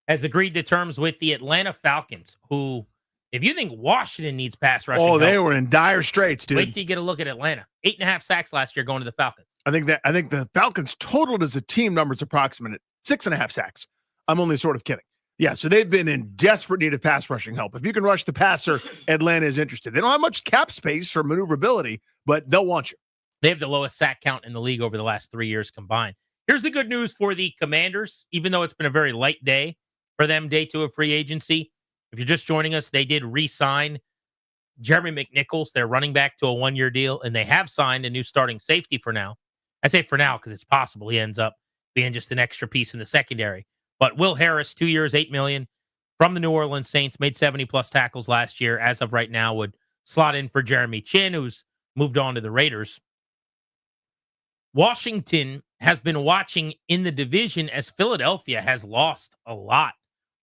has agreed to terms with the Atlanta Falcons, who, if you think Washington needs pass rushing, they were in dire straits, dude. Wait till you get a look at Atlanta. 8.5 sacks last year going to the Falcons. I think the Falcons totaled as a team numbers approximate at 6.5 sacks. I'm only sort of kidding. Yeah, so they've been in desperate need of pass rushing help. If you can rush the passer, Atlanta is interested. They don't have much cap space or maneuverability, but they'll want you. They have the lowest sack count in the league over the last 3 years combined. Here's the good news for the Commanders. Even though it's been a very light day for them, day 2 of free agency, if you're just joining us, they did re-sign Jeremy McNichols, their running back, to a 1-year deal, and they have signed a new starting safety for now. I say for now because it's possible he ends up being just an extra piece in the secondary. But Will Harris, 2 years, $8 million from the New Orleans Saints, made 70-plus tackles last year. As of right now, would slot in for Jeremy Chin, who's moved on to the Raiders. Washington has been watching in the division as Philadelphia has lost a lot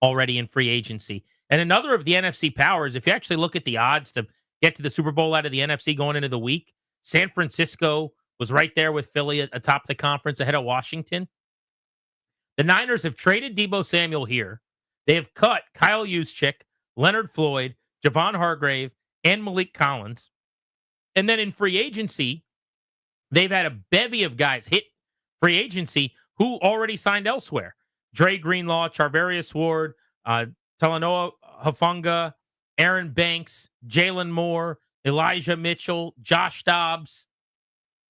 already in free agency. And another of the NFC powers, if you actually look at the odds to get to the Super Bowl out of the NFC going into the week, San Francisco was right there with Philly atop the conference ahead of Washington. The Niners have traded Deebo Samuel here. They have cut Kyle Juszczyk, Leonard Floyd, Javon Hargrave, and Malik Collins. And then in free agency, they've had a bevy of guys hit free agency who already signed elsewhere. Dre Greenlaw, Charvarius Ward, Talanoa Hufanga, Aaron Banks, Jalen Moore, Elijah Mitchell, Josh Dobbs.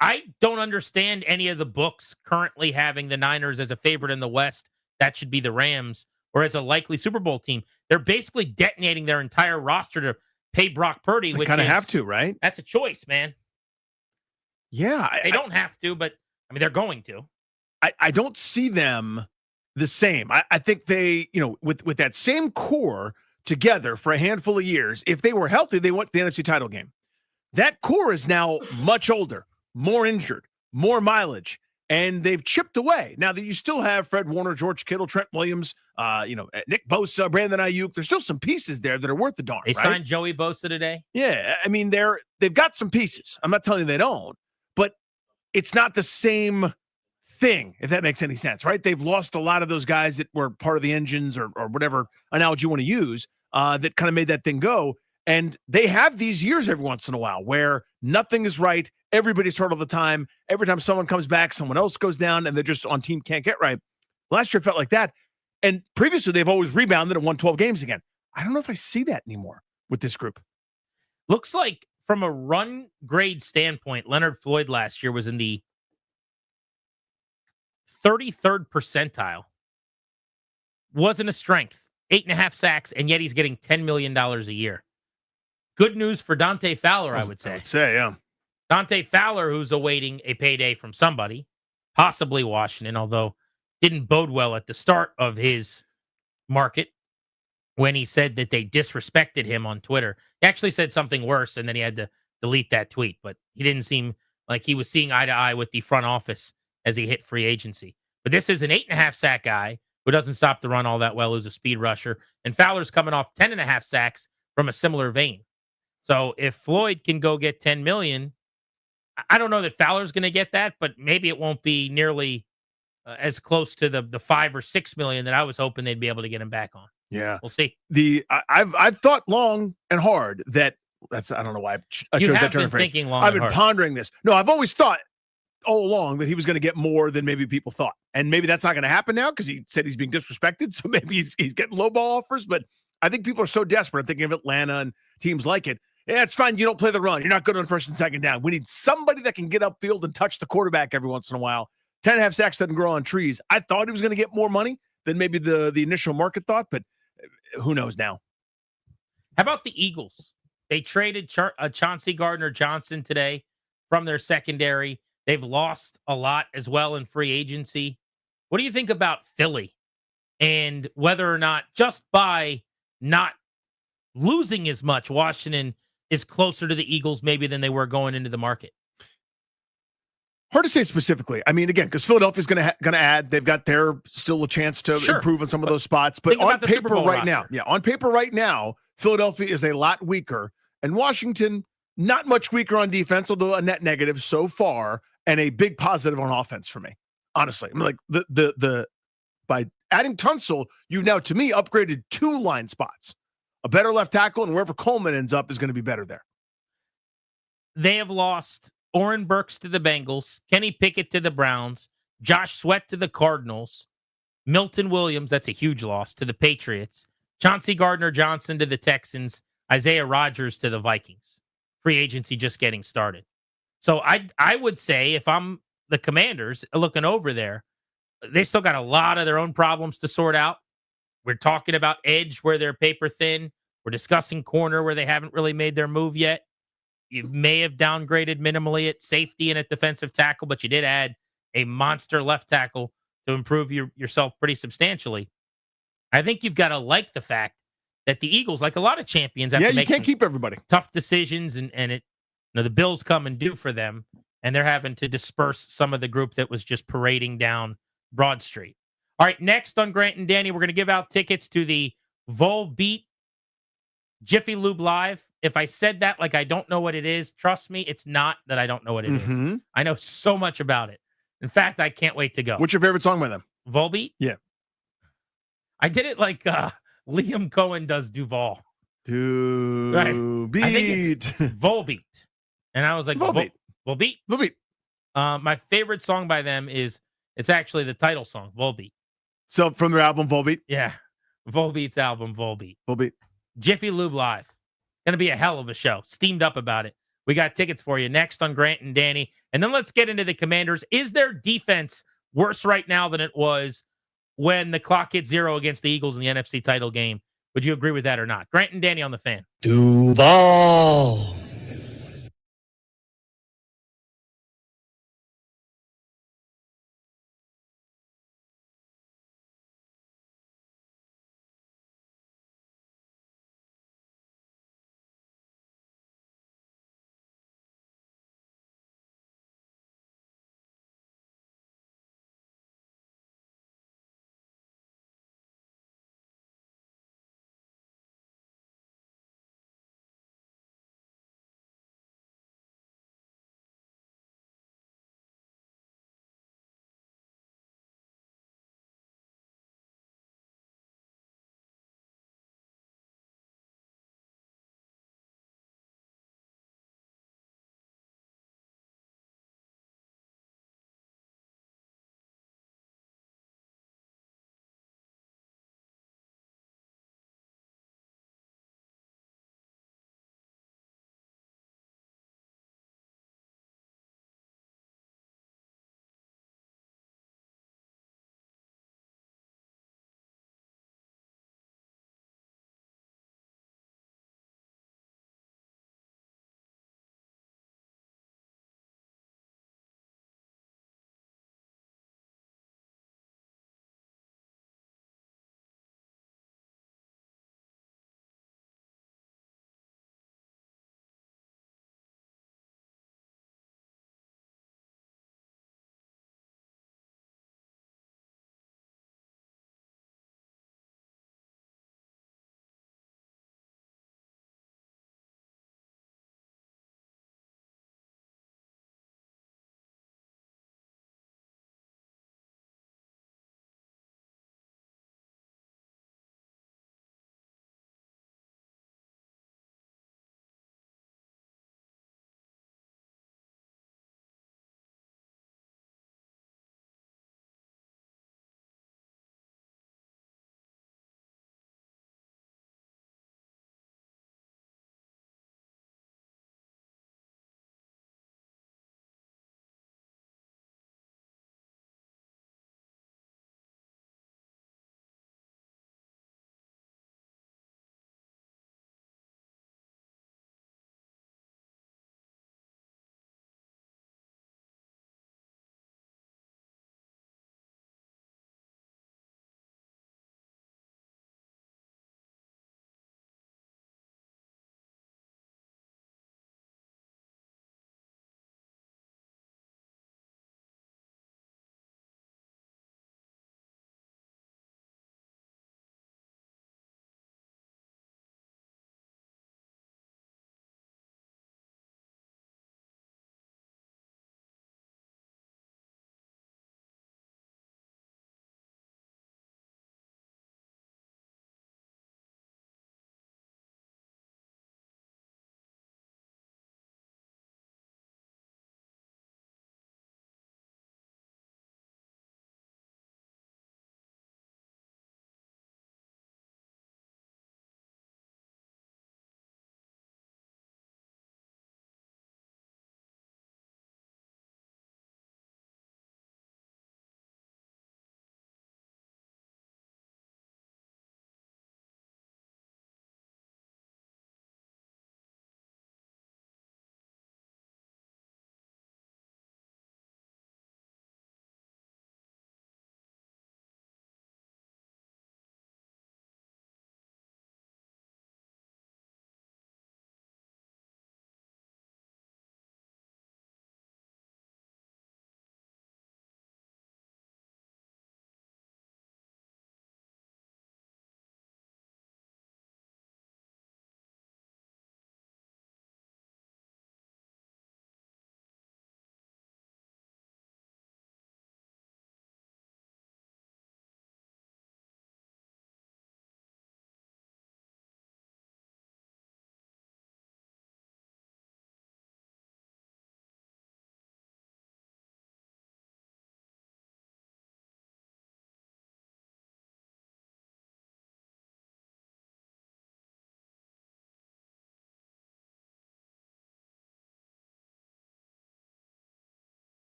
I don't understand any of the books currently having the Niners as a favorite in the West. That should be the Rams, or as a likely Super Bowl team. They're basically detonating their entire roster to pay Brock Purdy. They kind of have to, right? That's a choice, man. Yeah. They don't have to, but I mean, they're going to. I don't see them the same. I think they, with that same core together for a handful of years, if they were healthy, they went to the NFC title game. That core is now much older, more injured, more mileage, and they've chipped away. Now that you still have Fred Warner, George Kittle, Trent Williams, Nick Bosa, Brandon Ayuk, there's still some pieces there that are worth the darn. They right? signed Joey Bosa today. Yeah, I mean they've got some pieces. I'm not telling you they don't, but it's not the same thing, if that makes any sense, right? They've lost a lot of those guys that were part of the engines or whatever analogy you want to use that kind of made that thing go. And they have these years every once in a while where nothing is right. Everybody's hurt all the time. Every time someone comes back, someone else goes down, and they're just on team can't get right. Last year felt like that. And previously, they've always rebounded and won 12 games again. I don't know if I see that anymore with this group. Looks like from a run grade standpoint, Leonard Floyd last year was in the 33rd percentile. Wasn't a strength. 8.5 sacks, and yet he's getting $10 million a year. Good news for Dante Fowler, I would say. Yeah. Dante Fowler, who's awaiting a payday from somebody, possibly Washington, although didn't bode well at the start of his market when he said that they disrespected him on Twitter. He actually said something worse, and then he had to delete that tweet, but he didn't seem like he was seeing eye to eye with the front office as he hit free agency. But this is an 8.5 sack guy who doesn't stop the run all that well, who's a speed rusher. And Fowler's coming off 10.5 sacks from a similar vein. So if Floyd can go get $10 million, I don't know that Fowler's going to get that, but maybe it won't be nearly as close to the $5 or $6 million that I was hoping they'd be able to get him back on. Yeah, we'll see. I've thought long and hard I don't know why I chose that term. Thinking long. I've been pondering this. No, I've always thought all along that he was going to get more than maybe people thought, and maybe that's not going to happen now because he said he's being disrespected. So maybe he's getting lowball offers. But I think people are so desperate. I'm thinking of Atlanta and teams like it. Yeah, it's fine. You don't play the run. You're not good on first and second down. We need somebody that can get upfield and touch the quarterback every once in a while. 10.5 sacks doesn't grow on trees. I thought he was going to get more money than maybe the initial market thought, but who knows now? How about the Eagles? They traded Chauncey Gardner-Johnson today from their secondary. They've lost a lot as well in free agency. What do you think about Philly and whether or not just by not losing as much, Washington is closer to the Eagles maybe than they were going into the market? Hard to say specifically. I mean, again, because Philadelphia's going to add. They've got still a chance to improve on some of those spots. But on paper right now, Philadelphia is a lot weaker. And Washington, not much weaker on defense, although a net negative so far, and a big positive on offense for me. Honestly, I mean, like the by adding Tunsil, you've now, to me, upgraded 2 line spots. A better left tackle, and wherever Coleman ends up is going to be better there. They have lost Oren Burks to the Bengals, Kenny Pickett to the Browns, Josh Sweat to the Cardinals, Milton Williams, that's a huge loss, to the Patriots, Chauncey Gardner-Johnson to the Texans, Isaiah Rodgers to the Vikings. Free agency just getting started. So I would say if I'm the Commanders looking over there, they still got a lot of their own problems to sort out. We're talking about edge where they're paper thin. We're discussing corner where they haven't really made their move yet. You may have downgraded minimally at safety and at defensive tackle, but you did add a monster left tackle to improve yourself pretty substantially. I think you've got to like the fact that the Eagles, like a lot of champions, have to make you can't keep everybody. Tough decisions, and it the bills come and do for them, and they're having to disperse some of the group that was just parading down Broad Street. All right, next on Grant and Danny, we're going to give out tickets to the Volbeat Jiffy Lube Live. If I said that like I don't know what it is, trust me, it's not that I don't know what it is. I know so much about it. In fact, I can't wait to go. What's your favorite song by them? Volbeat? Yeah. I did it like Liam Cohen does Duval. Volbeat. I think it's Volbeat. And I was like, Volbeat. Volbeat. My favorite song by them is, it's actually the title song, Volbeat. So from their album, Volbeat? Yeah. Volbeat's album, Volbeat. Volbeat. Jiffy Lube Live. Going to be a hell of a show. Steamed up about it. We got tickets for you next on Grant and Danny. And then let's get into the Commanders. Is their defense worse right now than it was when the clock hit 0 against the Eagles in the NFC title game? Would you agree with that or not? Grant and Danny on the Fan. Duval.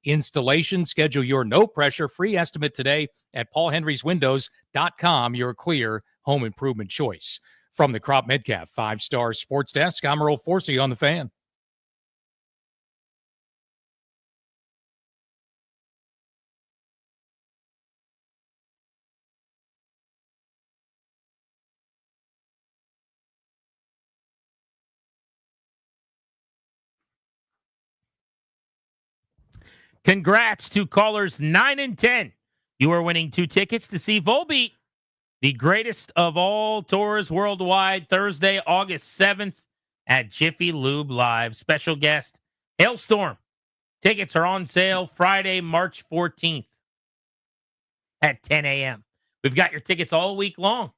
installation. Schedule your no-pressure free estimate today at paulhenryswindows.com, your clear home improvement choice. From the Crop Metcalf 5-Star Sports Desk, I'm Earl Forsey on The Fan. Congrats to callers 9 and 10. You are winning 2 tickets to see Volbeat, the greatest of all tours worldwide, Thursday, August 7th at Jiffy Lube Live. Special guest, Hailstorm. Tickets are on sale Friday, March 14th at 10 a.m. We've got your tickets all week long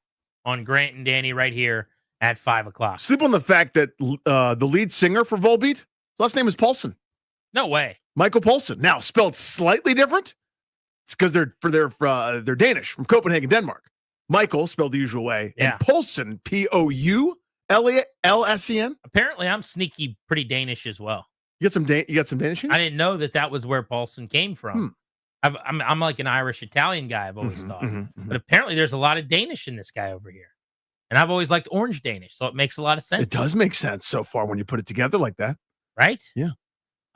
on Grant and Danny right here at 5 o'clock. Sleep on the fact that the lead singer for Volbeat, last name is Paulson. No way. Michael Paulson. Now, spelled slightly different. It's because they're Danish, from Copenhagen, Denmark. Michael, spelled the usual way. Yeah. And Poulsen, Poulsen. Apparently, I'm sneaky pretty Danish as well. You got some Danish in? I didn't know that was where Paulson came from. I'm like an Irish-Italian guy, I've always thought. But apparently there's a lot of Danish in this guy over here. And I've always liked orange Danish, so it makes a lot of sense. It does make sense so far when you put it together like that. Right? Yeah.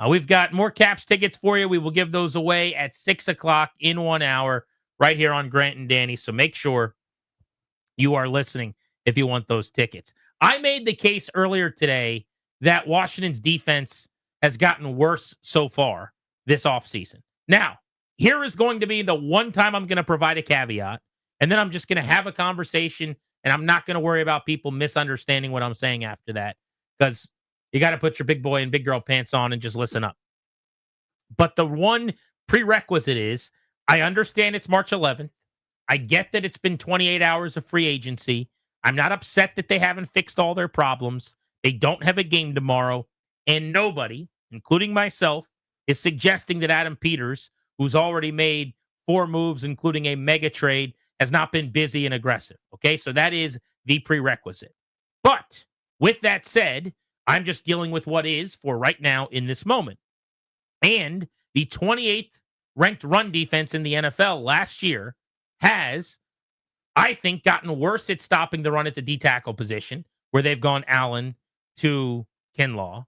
We've got more Caps tickets for you. We will give those away at 6 o'clock in 1 hour right here on Grant and Danny. So make sure you are listening if you want those tickets. I made the case earlier today that Washington's defense has gotten worse so far this offseason. Now, here is going to be the one time I'm going to provide a caveat, and then I'm just going to have a conversation, and I'm not going to worry about people misunderstanding what I'm saying after that, because you got to put your big boy and big girl pants on and just listen up. But the one prerequisite is, I understand it's March 11th. I get that it's been 28 hours of free agency. I'm not upset that they haven't fixed all their problems. They don't have a game tomorrow. And nobody, including myself, is suggesting that Adam Peters, who's already made 4 moves, including a mega trade, has not been busy and aggressive. Okay, so that is the prerequisite. But with that said, I'm just dealing with what is for right now in this moment. And the 28th ranked run defense in the NFL last year has, I think, gotten worse at stopping the run at the D tackle position, where they've gone Allen to Kinlaw.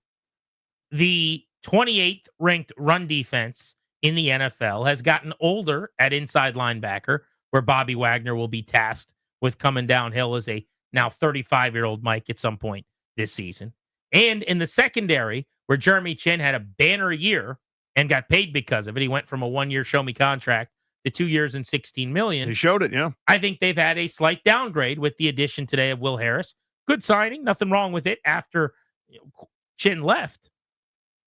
The 28th ranked run defense in the NFL has gotten older at inside linebacker, where Bobby Wagner will be tasked with coming downhill as a now 35-year-old Mike at some point this season. And in the secondary, where Jeremy Chin had a banner year and got paid because of it, he went from a 1-year show-me contract to 2 years and $16 million. He showed it, yeah. I think they've had a slight downgrade with the addition today of Will Harris. Good signing, nothing wrong with it after Chin left.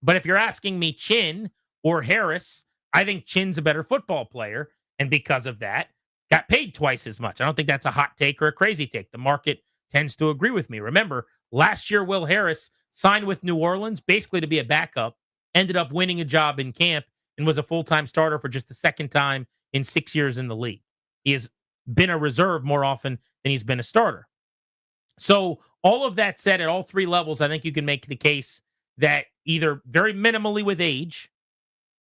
But if you're asking me Chin or Harris, I think Chin's a better football player, and because of that, got paid twice as much. I don't think that's a hot take or a crazy take. The market tends to agree with me. Remember, last year, Will Harris signed with New Orleans basically to be a backup, ended up winning a job in camp, and was a full-time starter for just the second time in 6 years in the league. He has been a reserve more often than he's been a starter. So all of that said, at all 3 levels, I think you can make the case that either very minimally with age,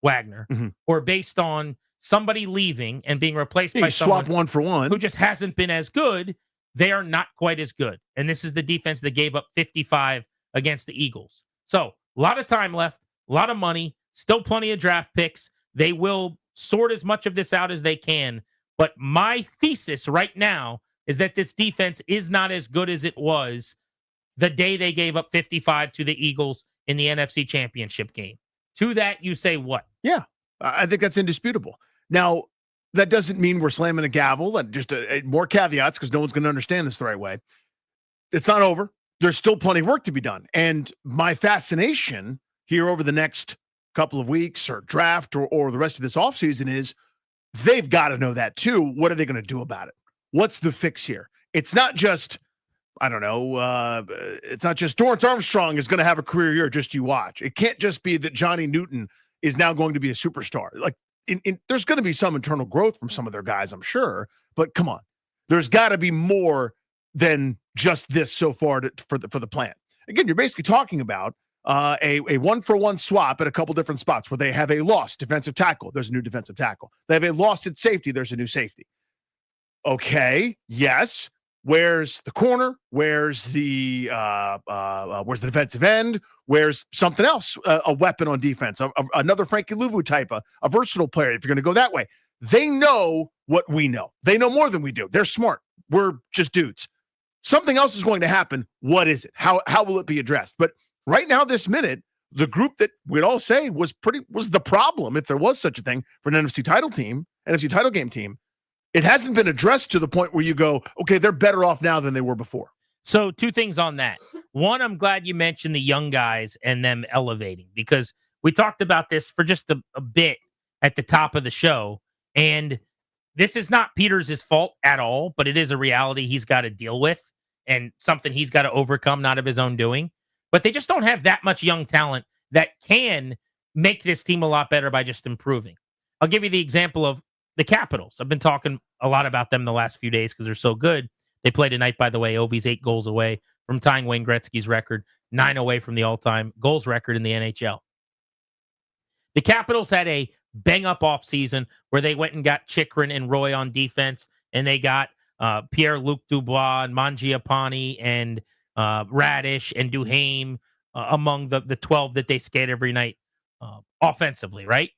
Wagner, or based on somebody leaving and being replaced by someone swap 1 for 1 who just hasn't been as good, they are not quite as good. And this is the defense that gave up 55 against the Eagles. So a lot of time left, a lot of money, still plenty of draft picks. They will sort as much of this out as they can. But my thesis right now is that this defense is not as good as it was the day they gave up 55 to the Eagles in the NFC Championship game. To that, you say what? Yeah, I think that's indisputable. Now, that doesn't mean we're slamming the gavel. That just more caveats, because no one's going to understand this the right way. It's not over. There's still plenty of work to be done. And my fascination here over the next couple of weeks or draft or the rest of this offseason is they've got to know that too. What are they going to do about it? What's the fix here? It's not just, I don't know, it's not just Dorrance Armstrong is going to have a career year, just you watch. It can't just be that Johnny Newton is now going to be a superstar. Like, there's going to be some internal growth from some of their guys, I'm sure, but come on. There's got to be more than just this so far for the plan. Again, you're basically talking about a one-for-one swap at a couple different spots where they have a lost defensive tackle. There's a new defensive tackle. They have a lost at safety. There's a new safety. Okay, yes. Where's the corner? Where's the defensive end? Where's something else? A weapon on defense, another Frankie Louvu type, a versatile player. If you're going to go that way, they know what we know. They know more than we do. They're smart. We're just dudes. Something else is going to happen. What is it? How will it be addressed? But right now, this minute, the group that we'd all say was the problem, if there was such a thing, for an NFC title game team. It hasn't been addressed to the point where you go, okay, they're better off now than they were before. So 2 things on that. One, I'm glad you mentioned the young guys and them elevating, because we talked about this for just a bit at the top of the show. And this is not Peters' fault at all, but it is a reality he's got to deal with and something he's got to overcome, not of his own doing. But they just don't have that much young talent that can make this team a lot better by just improving. I'll give you the example of the Capitals. I've been talking a lot about them the last few days because they're so good. They play tonight, by the way. Ovie's 8 goals away from tying Wayne Gretzky's record, 9 away from the all-time goals record in the NHL. The Capitals had a bang-up offseason where they went and got Chychrun and Roy on defense, and they got Pierre-Luc Dubois and Mangiapane and Radish and Duhaime among the 12 that they skate every night offensively, right?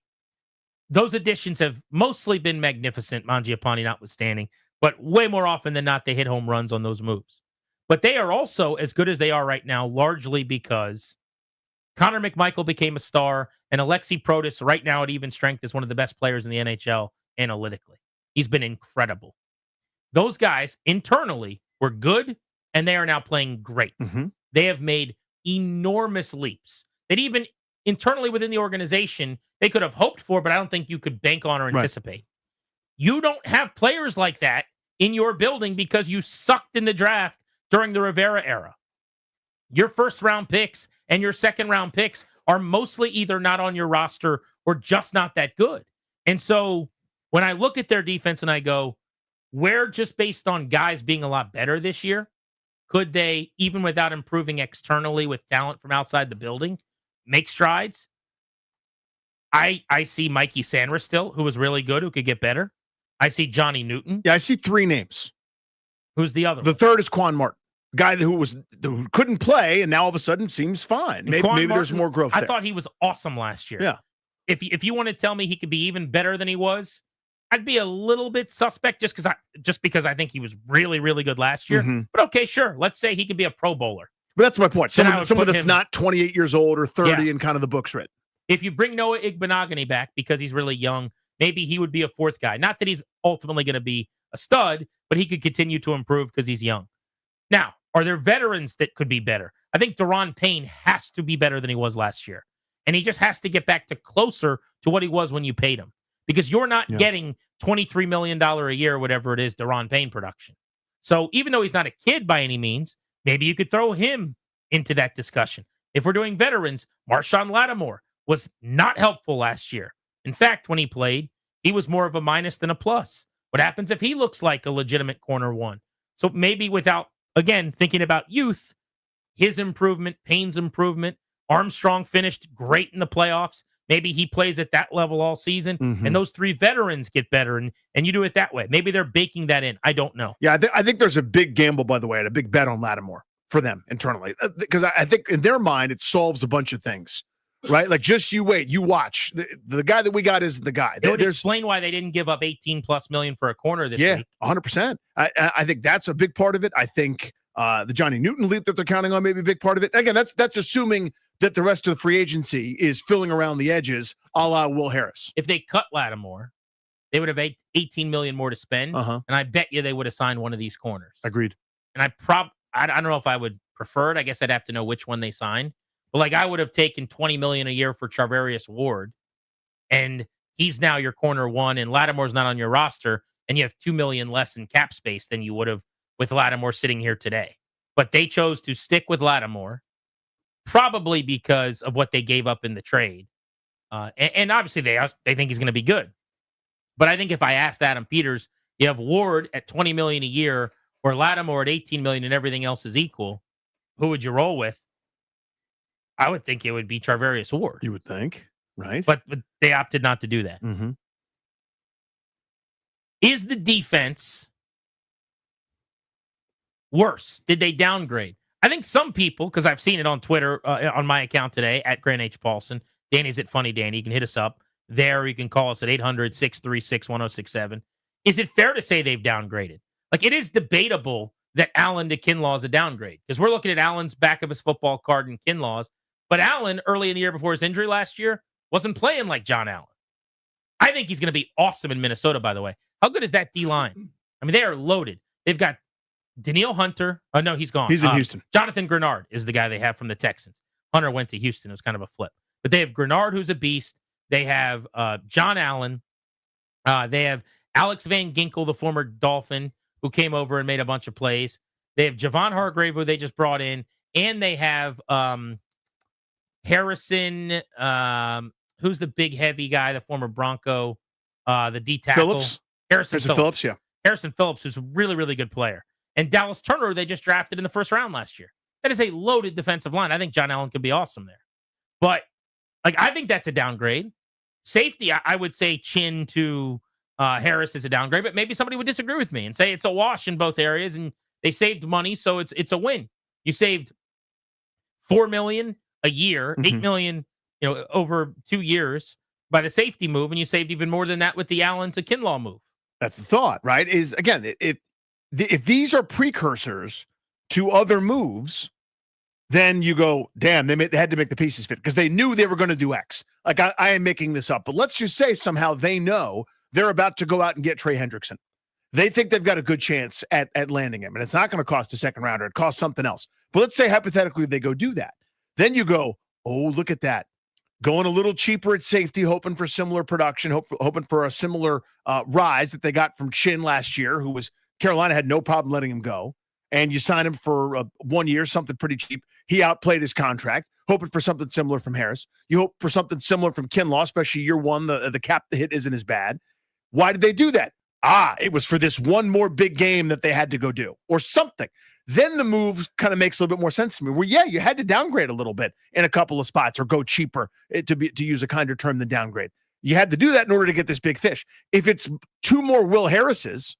Those additions have mostly been magnificent, Mangiapane notwithstanding, but way more often than not, they hit home runs on those moves. But they are also as good as they are right now, largely because Connor McMichael became a star, and Alexi Protas right now at even strength is one of the best players in the NHL analytically. He's been incredible. Those guys internally were good, and they are now playing great. Mm-hmm. They have made enormous leaps that even internally within the organization, they could have hoped for, but I don't think you could bank on or anticipate. Right. You don't have players like that in your building because you sucked in the draft during the Rivera era. Your first-round picks and your second-round picks are mostly either not on your roster or just not that good. And so when I look at their defense and I go, where just based on guys being a lot better this year, could they, even without improving externally with talent from outside the building, make strides? I see Mikey Sandra still, who was really good, who could get better. I see Johnny Newton. Yeah, I see 3 names. Who's the other? The third is Quan Martin, guy who couldn't play and now all of a sudden seems fine. Maybe there's more growth there. I thought he was awesome last year. Yeah. If you want to tell me he could be even better than he was, I'd be a little bit suspect just because I think he was really, really good last year. Mm-hmm. But okay, sure. Let's say he could be a Pro Bowler. But that's my point. Someone that's him, not 28 years old or 30 and kind of the book's written. If you bring Noah Igbenogany back because he's really young, maybe he would be a 4th guy. Not that he's ultimately going to be a stud, but he could continue to improve because he's young. Now, are there veterans that could be better? I think Daron Payne has to be better than he was last year. And he just has to get back to closer to what he was when you paid him. Because you're not getting $23 million a year, whatever it is, Daron Payne production. So even though he's not a kid by any means, maybe you could throw him into that discussion. If we're doing veterans, Marshawn Lattimore was not helpful last year. In fact, when he played, he was more of a minus than a plus. What happens if he looks like a legitimate corner 1? So maybe without, again, thinking about youth, his improvement, Payne's improvement, Armstrong finished great in the playoffs. Maybe he plays at that level all season, and those 3 veterans get better, and you do it that way. Maybe they're baking that in. I don't know. Yeah, I think there's a big gamble, by the way, and a big bet on Lattimore for them internally. Because I think in their mind, it solves a bunch of things, right? Like, just you wait, you watch. The guy that we got is the guy. It would explain why they didn't give up $18+ million for a corner this week. 100%. I think that's a big part of it. I think the Johnny Newton leap that they're counting on may be a big part of it. Again, that's assuming that the rest of the free agency is filling around the edges, a la Will Harris. If they cut Lattimore, they would have $18 million more to spend, and I bet you they would have signed one of these corners. Agreed. And I don't know if I would prefer it. I guess I'd have to know which one they signed. But like, I would have taken $20 million a year for Charvarius Ward, and he's now your corner 1, and Lattimore's not on your roster, and you have $2 million less in cap space than you would have with Lattimore sitting here today. But they chose to stick with Lattimore, probably because of what they gave up in the trade. And obviously they think he's going to be good. But I think if I asked Adam Peters, you have Ward at $20 million a year or Lattimore at $18 million and everything else is equal, who would you roll with? I would think it would be Charvarius Ward. You would think, right? But they opted not to do that. Mm-hmm. Is the defense worse? Did they downgrade? I think some people, because I've seen it on Twitter, on my account today, at Grant H. Paulson. Danny's at Funny Danny. You can hit us up there. You can call us at 800-636-1067. Is it fair to say they've downgraded? Like, it is debatable that Allen to Kinlaw is a downgrade, because we're looking at Allen's back of his football card and Kinlaw's. But Allen, early in the year before his injury last year, wasn't playing like John Allen. I think he's going to be awesome in Minnesota, by the way. How good is that D-line? I mean, they are loaded. They've got Danielle Hunter. Oh, no, he's gone. He's in Houston. Jonathan Grenard is the guy they have from the Texans. Hunter went to Houston. It was kind of a flip. But they have Grenard, who's a beast. They have John Allen. They have Alex Van Ginkel, the former Dolphin, who came over and made a bunch of plays. They have Javon Hargrave, who they just brought in. And they have Harrison, who's the big, heavy guy, the former Bronco, the D tackle. Phillips? Harrison Phillips, yeah. Harrison Phillips, who's a really, really good player. And Dallas Turner, they just drafted in the first round last year. That is a loaded defensive line. I think John Allen could be awesome there. But, like, I think that's a downgrade. Safety, I would say Chin to Harris is a downgrade, but maybe somebody would disagree with me and say it's a wash in both areas, and they saved money, so it's a win. You saved $4 million a year, $8 million, over 2 years by the safety move, and you saved even more than that with the Allen to Kinlaw move. That's the thought, right? Is, again, if these are precursors to other moves, then you go, damn, they had to make the pieces fit because they knew they were going to do X. Like, I am making this up, but let's just say somehow they know they're about to go out and get Trey Hendrickson. They think they've got a good chance at landing him, and it's not going to cost a second rounder. It costs something else. But let's say hypothetically they go do that. Then you go, oh, look at that. Going a little cheaper at safety, hoping for similar production, hoping for a similar rise that they got from Chin last year, who was Carolina had no problem letting him go. And you sign him for 1 year, something pretty cheap. He outplayed his contract, hoping for something similar from Harris. You hope for something similar from Kinlaw, especially year one. The cap hit isn't as bad. Why did they do that? It was for this one more big game that they had to go do or something. Then the move kind of makes a little bit more sense to me. Well, yeah, you had to downgrade a little bit in a couple of spots or go cheaper, to use a kinder term than downgrade. You had to do that in order to get this big fish. If it's two more Will Harrises,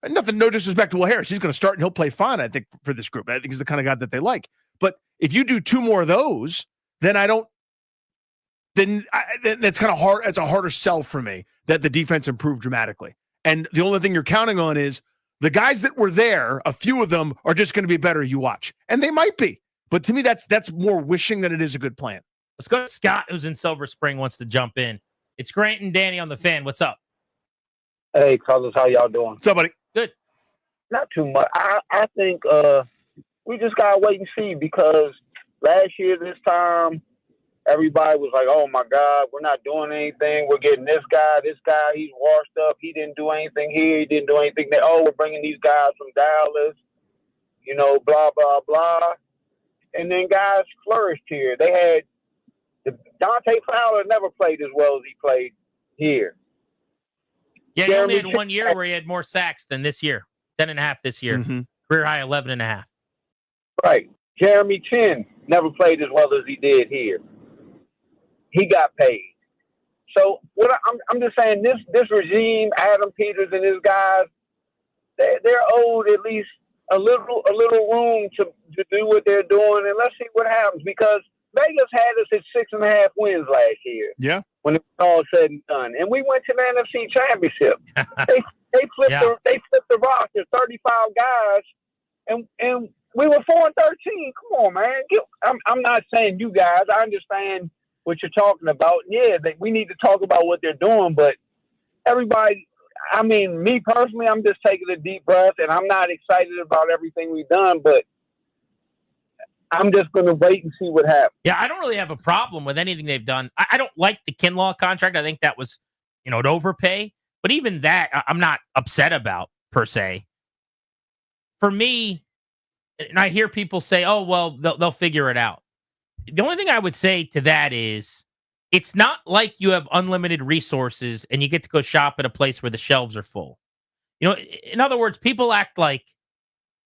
no disrespect to Will Harris, he's going to start and he'll play fine, I think, for this group. I think he's the kind of guy that they like. But if you do two more of those, then that's kind of hard. It's a harder sell for me that the defense improved dramatically. And the only thing you're counting on is the guys that were there, a few of them are just going to be better, you watch. And they might be. But to me, that's more wishing than it is a good plan. Let's go to Scott, who's in Silver Spring, wants to jump in. It's Grant and Danny on the Fan. What's up? Hey, fellas, how y'all doing? What's up, buddy? Good. Not too much. I think we just got to wait and see, because last year this time, everybody was like, oh, my God, we're not doing anything. We're getting this guy, he's washed up. He didn't do anything here. He didn't do anything there. Oh, we're bringing these guys from Dallas, blah, blah, blah. And then guys flourished here. They had Dante Fowler never played as well as he played here. Yeah, he only had 1 year where he had more sacks than this year. 10.5 this year. Mm-hmm. Career high 11.5. Right. Jeremy Chin never played as well as he did here. He got paid. So I'm just saying this regime, Adam Peters and his guys, they're owed at least a little room to do what they're doing, and let's see what happens, because Vegas had us at 6.5 wins last year. Yeah. When it was all said and done, and we went to the NFC Championship. they flipped the roster, 35 guys, and we were 4-13. Come on, man. I'm not saying you guys. I understand what you're talking about. Yeah, we need to talk about what they're doing, but everybody, I mean, me personally, I'm just taking a deep breath, and I'm not excited about everything we've done, but I'm just going to wait and see what happens. Yeah, I don't really have a problem with anything they've done. I don't like the Kinlaw contract. I think that was, an overpay. But even that, I'm not upset about, per se. For me, and I hear people say, oh, well, they'll figure it out. The only thing I would say to that is, it's not like you have unlimited resources and you get to go shop at a place where the shelves are full. In other words, people act like,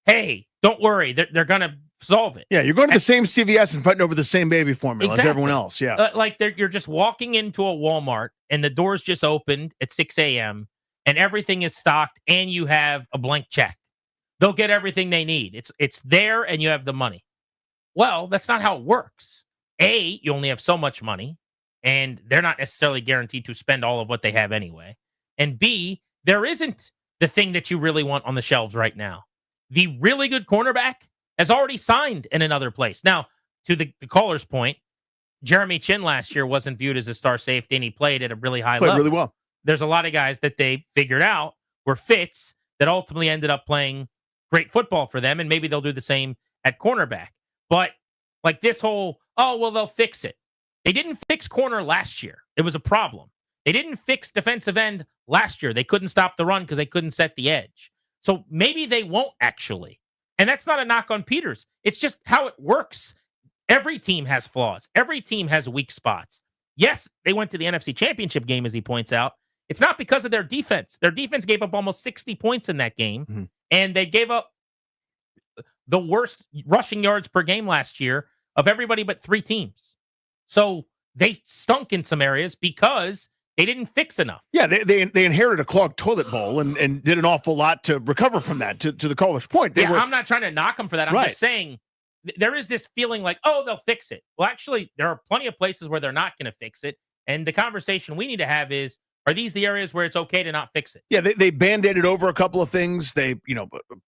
hey, don't worry, they're going to solve it. Yeah, you're going to the same CVS and fighting over the same baby formula as everyone else. Yeah. Like you're just walking into a Walmart and the doors just opened at 6 a.m. and everything is stocked and you have a blank check. They'll get everything they need. It's there and you have the money. Well, that's not how it works. A, you only have so much money and they're not necessarily guaranteed to spend all of what they have anyway. And B, there isn't the thing that you really want on the shelves right now. The really good cornerback has already signed in another place. Now, to the caller's point, Jeremy Chin last year wasn't viewed as a star safety, and he played at a really high level. Played really well. There's a lot of guys that they figured out were fits that ultimately ended up playing great football for them, and maybe they'll do the same at cornerback. But like this whole, they'll fix it. They didn't fix corner last year. It was a problem. They didn't fix defensive end last year. They couldn't stop the run because they couldn't set the edge. So maybe they won't actually. And that's not a knock on Peters. It's just how it works. Every team has flaws. Every team has weak spots. Yes, they went to the NFC Championship game, as he points out. It's not because of their defense. Their defense gave up almost 60 points in that game, and they gave up the worst rushing yards per game last year of everybody but 3 teams. So they stunk in some areas because they didn't fix enough. Yeah, they inherited a clogged toilet bowl and did an awful lot to recover from that. To the caller's point, I'm not trying to knock them for that. I'm just saying there is this feeling like, they'll fix it. Well, actually, there are plenty of places where they're not going to fix it. And the conversation we need to have is, are these the areas where it's okay to not fix it? Yeah, they Band-Aided over a couple of things. They,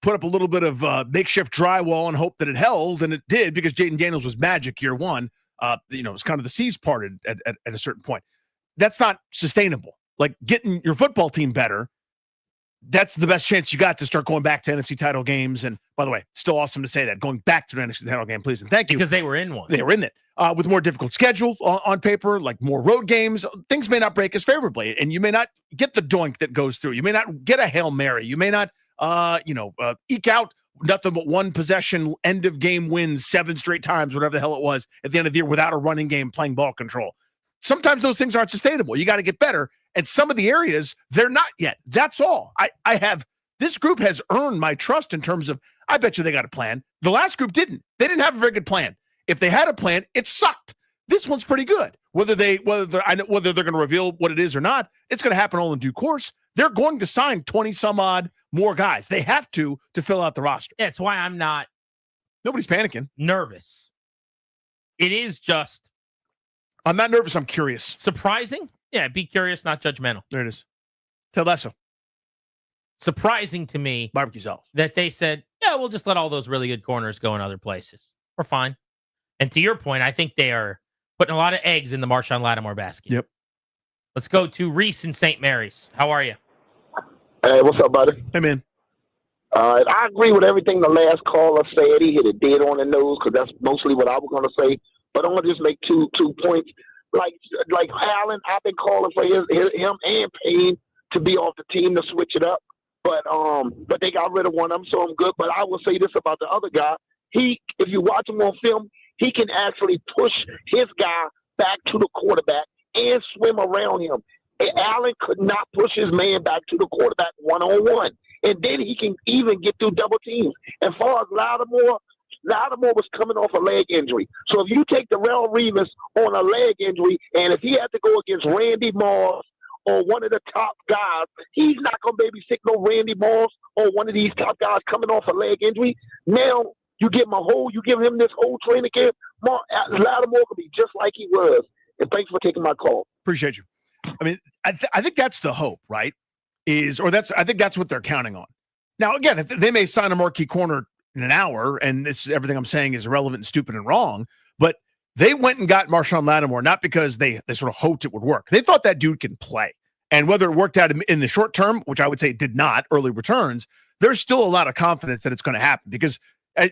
put up a little bit of makeshift drywall and hope that it held, and it did because Jaden Daniels was magic year one. It was kind of the seas parted at a certain point. That's not sustainable. Like getting your football team better, that's the best chance you got to start going back to NFC title games. And by the way, still awesome to say that, going back to the NFC title game, please. And thank you. Because they were in one. They were in it. With a more difficult schedule on paper, like more road games, things may not break as favorably. And you may not get the doink that goes through. You may not get a Hail Mary. You may not, eke out nothing but one possession, end of game wins 7 straight times, whatever the hell it was, at the end of the year without a running game playing ball control. Sometimes those things aren't sustainable. You got to get better. And some of the areas, they're not yet. That's all. This group has earned my trust in terms of, I bet you they got a plan. The last group didn't. They didn't have a very good plan. If they had a plan, it sucked. This one's pretty good. Whether they're going to reveal what it is or not, it's going to happen all in due course. They're going to sign 20 some odd more guys. They have to fill out the roster. Yeah, it's why I'm not. Nobody's panicking. Nervous. It is just. I'm not nervous. I'm curious. Surprising? Yeah, be curious, not judgmental. There it is. Ted Lasso. Surprising to me. Barbecue sauce. That they said, yeah, we'll just let all those really good corners go in other places. We're fine. And to your point, I think they are putting a lot of eggs in the Marshawn Lattimore basket. Yep. Let's go to Reese in St. Mary's. How are you? Hey, what's up, buddy? Hey, man. I agree with everything the last caller said. He hit it dead on the nose because that's mostly what I was going to say. But I'm going to just make two points. Like Allen, I've been calling for him and Payne to be off the team to switch it up. But they got rid of one of them, so I'm good. But I will say this about the other guy. If you watch him on film, he can actually push his guy back to the quarterback and swim around him. And Allen could not push his man back to the quarterback one-on-one. And then he can even get through double teams. As far as Lattimore was coming off a leg injury. So if you take Darrelle Revis on a leg injury, and if he had to go against Randy Moss or one of the top guys, he's not going to babysit no Randy Moss or one of these top guys coming off a leg injury. Now you give him this whole training camp. Lattimore could be just like he was. And thanks for taking my call. Appreciate you. I mean, I think that's the hope, right? I think that's what they're counting on. Now, again, if they may sign a marquee corner in an hour, and everything I'm saying is irrelevant and stupid and wrong, but they went and got Marshawn Lattimore not because they sort of hoped it would work. They thought that dude can play. And whether it worked out in the short term, which I would say did not, early returns, there's still a lot of confidence that it's going to happen because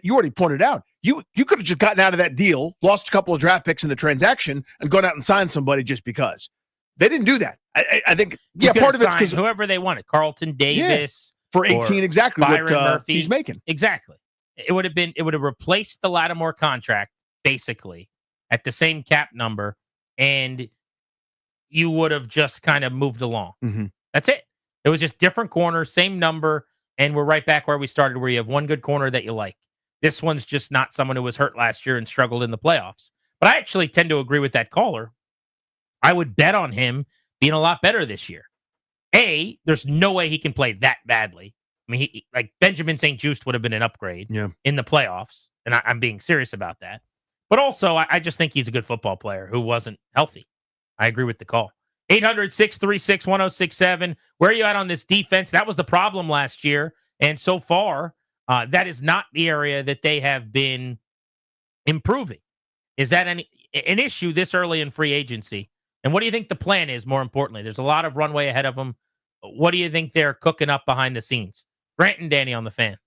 you already pointed out, you could have just gotten out of that deal, lost a couple of draft picks in the transaction, and gone out and signed somebody just because. They didn't do that. I think, part of it's because whoever they wanted, Carlton Davis. For 18, exactly Byron what Murphy. he's making. Exactly. It would have replaced the Lattimore contract, basically, at the same cap number, and you would have just kind of moved along. Mm-hmm. That's it. It was just different corners, same number, and we're right back where we started, where you have one good corner that you like. This one's just not someone who was hurt last year and struggled in the playoffs. But I actually tend to agree with that caller. I would bet on him being a lot better this year. There's no way he can play that badly. I mean, like Benjamin St. Juste would have been an upgrade in the playoffs, and I'm being serious about that. But also, I just think he's a good football player who wasn't healthy. I agree with the call. 800-636-1067. Where are you at on this defense? That was the problem last year, and so far, that is not the area that they have been improving. Is that an issue this early in free agency? And what do you think the plan is, more importantly? There's a lot of runway ahead of them. What do you think they're cooking up behind the scenes? Grant and Danny on the Fan.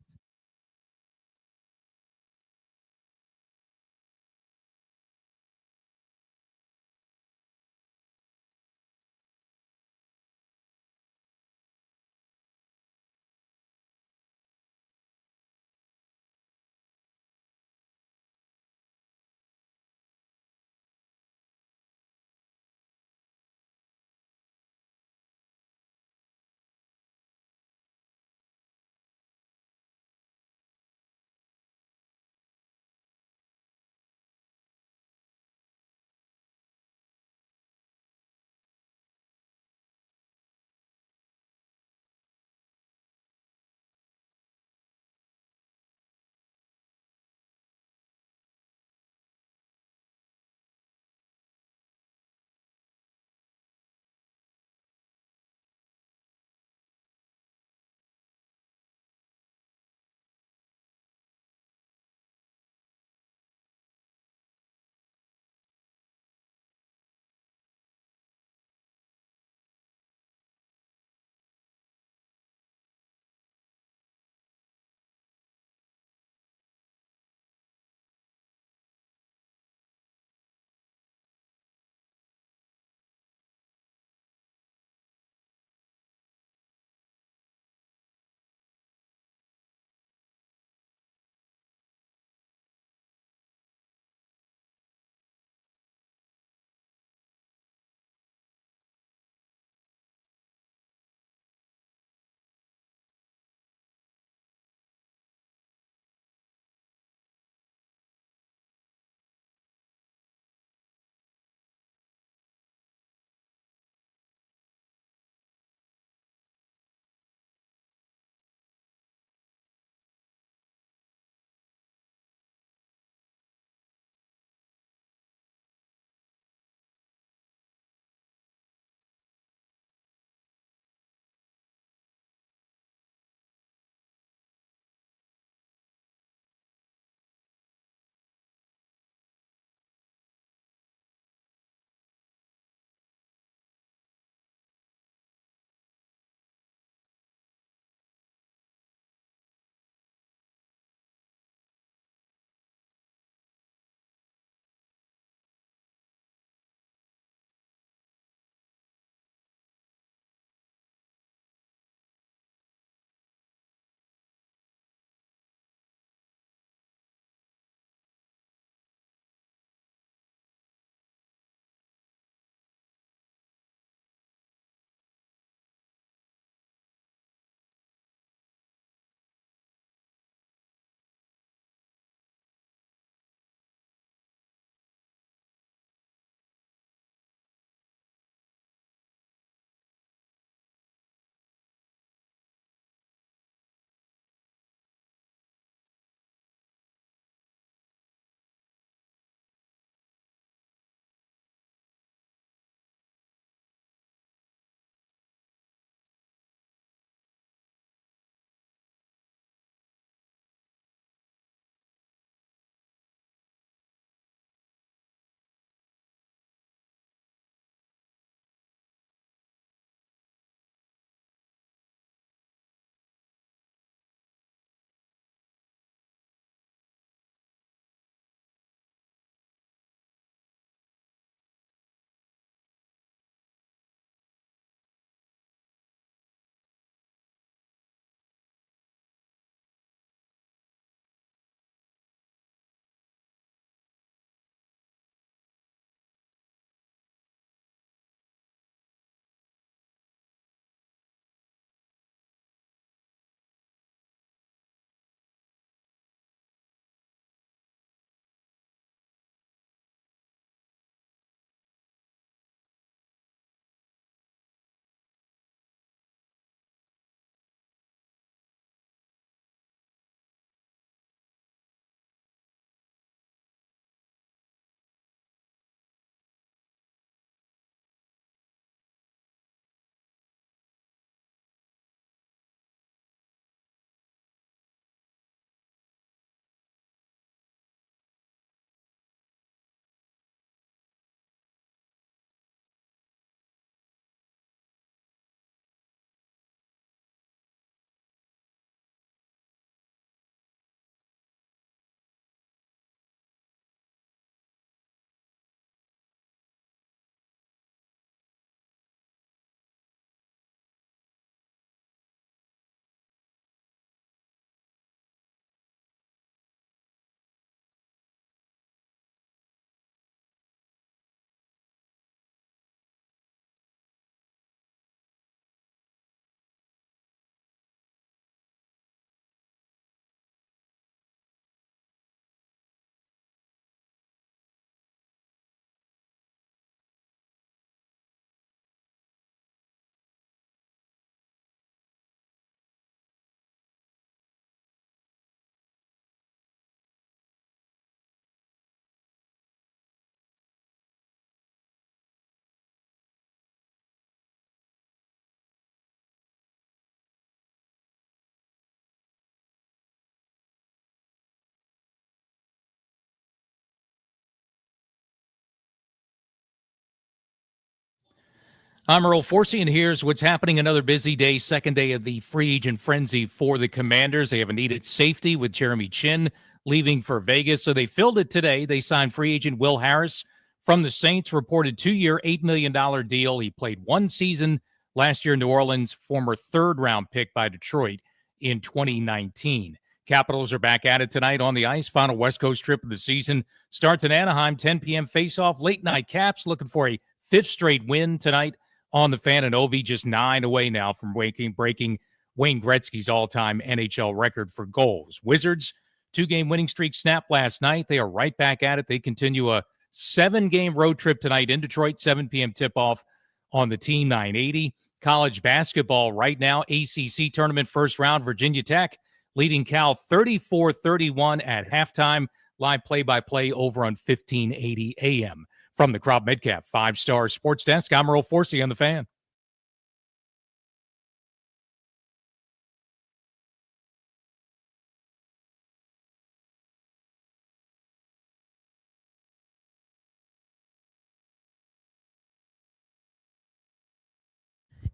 I'm Earl Forsey, and here's what's happening. Another busy day, second day of the free agent frenzy for the Commanders. They have a needed safety with Jeremy Chin leaving for Vegas, so they filled it today. They signed free agent Will Harris from the Saints, reported 2-year, $8 million deal. He played one season last year in New Orleans, former third-round pick by Detroit in 2019. Capitals are back at it tonight on the ice. Final West Coast trip of the season starts in Anaheim, 10 p.m. face-off. Late-night Caps looking for a fifth straight win tonight on the Fan, and Ovie just 9 away now from breaking Wayne Gretzky's all-time NHL record for goals. Wizards, 2-game winning streak snapped last night. They are right back at it. They continue a 7-game road trip tonight in Detroit, 7 p.m. tip-off on the Team 980. College basketball right now, ACC tournament first round, Virginia Tech leading Cal 34-31 at halftime. Live play-by-play over on 1580 AM. From the Crop Midcap 5-Star Sports Desk, I'm Earl Forsey on the Fan.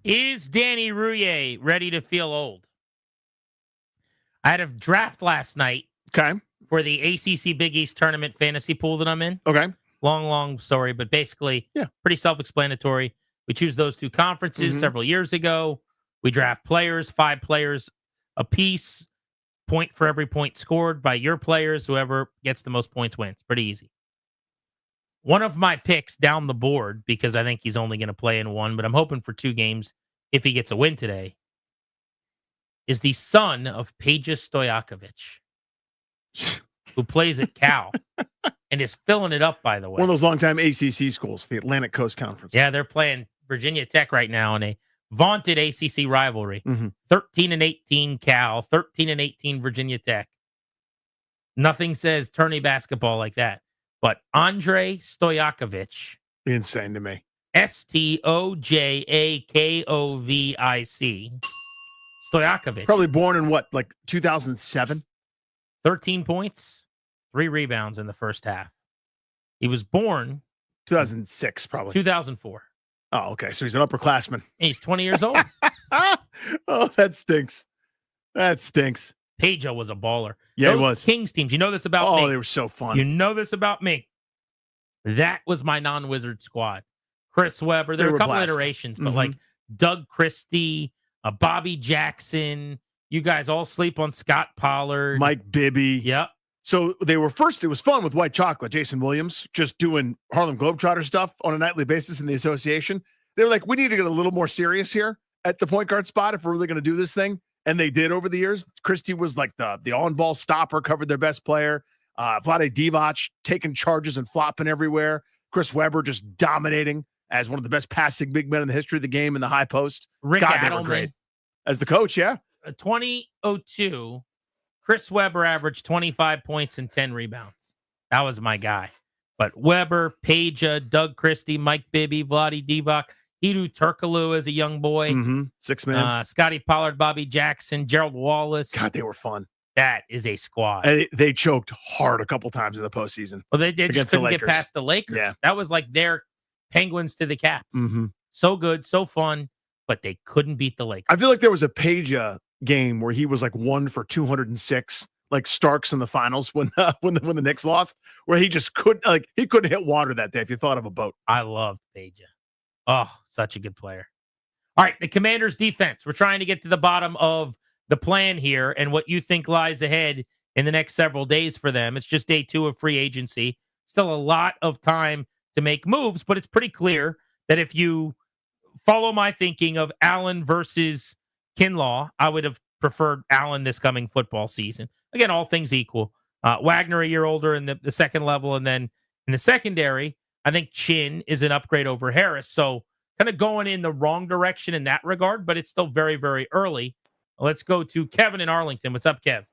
Is Danny Rouillet ready to feel old? I had a draft last night. Okay. For the ACC Big East Tournament fantasy pool that I'm in. Okay. Long story, but basically, pretty self-explanatory. We choose those two conferences several years ago. We draft players, 5 players a piece, point for every point scored by your players. Whoever gets the most points wins. Pretty easy. One of my picks down the board, because I think he's only going to play in one, but I'm hoping for 2 games if he gets a win today, is the son of Peja Stojakovic, who plays at Cal and is filling it up, by the way. One of those longtime ACC schools, the Atlantic Coast Conference. Yeah, they're playing Virginia Tech right now in a vaunted ACC rivalry. 13-18 Cal, 13-18 Virginia Tech. Nothing says tourney basketball like that. But Andre Stojakovic. Insane to me. Stojakovic. Stojakovic. Probably born in what, like 2007? 13 points, 3 rebounds in the first half. He was born 2006, probably 2004. Oh, okay. So he's an upperclassman. And he's 20 years old. Oh, that stinks. That stinks. Peja was a baller. Yeah, Those he was. Kings teams. You know this about me. Oh, they were so fun. You know this about me. That was my non-Wizard squad. Chris Webber. There were a couple iterations, but like Doug Christie, Bobby Jackson. You guys all sleep on Scott Pollard. Mike Bibby. Yep. So they were first, it was fun with White Chocolate, Jason Williams, just doing Harlem Globetrotter stuff on a nightly basis in the association. They were like, we need to get a little more serious here at the point guard spot if we're really going to do this thing. And they did over the years. Christie was like the on-ball stopper, covered their best player. Vlade Divac taking charges and flopping everywhere. Chris Webber just dominating as one of the best passing big men in the history of the game in the high post. Rick God, Adelman, they were great. As the coach, yeah. 2002, Chris Webber averaged 25 points and 10 rebounds. That was my guy. But Webber, Peja, Doug Christie, Mike Bibby, Vlade Divac, Hedo Turkoglu as a young boy. 6-man. Scotty Pollard, Bobby Jackson, Gerald Wallace. God, they were fun. That is a squad. And they choked hard a couple times in the postseason. Well, they just couldn't get past the Lakers. Yeah. That was like their Penguins to the Caps. So good, so fun, but they couldn't beat the Lakers. I feel like there was a Peja game where he was like 1 for 206, like Starks in the finals when the Knicks lost, where he just couldn't hit water that day if you thought of a boat. I loved Peja. Oh, such a good player. All right, the Commanders' defense. We're trying to get to the bottom of the plan here and what you think lies ahead in the next several days for them. It's just day 2 of free agency. Still a lot of time to make moves, but it's pretty clear that if you follow my thinking of Allen versus Kinlaw, I would have preferred Allen this coming football season. Again, all things equal. Wagner a year older in the second level, and then in the secondary, I think Chin is an upgrade over Harris. So kind of going in the wrong direction in that regard, but it's still very, very early. Let's go to Kevin in Arlington. What's up, Kev?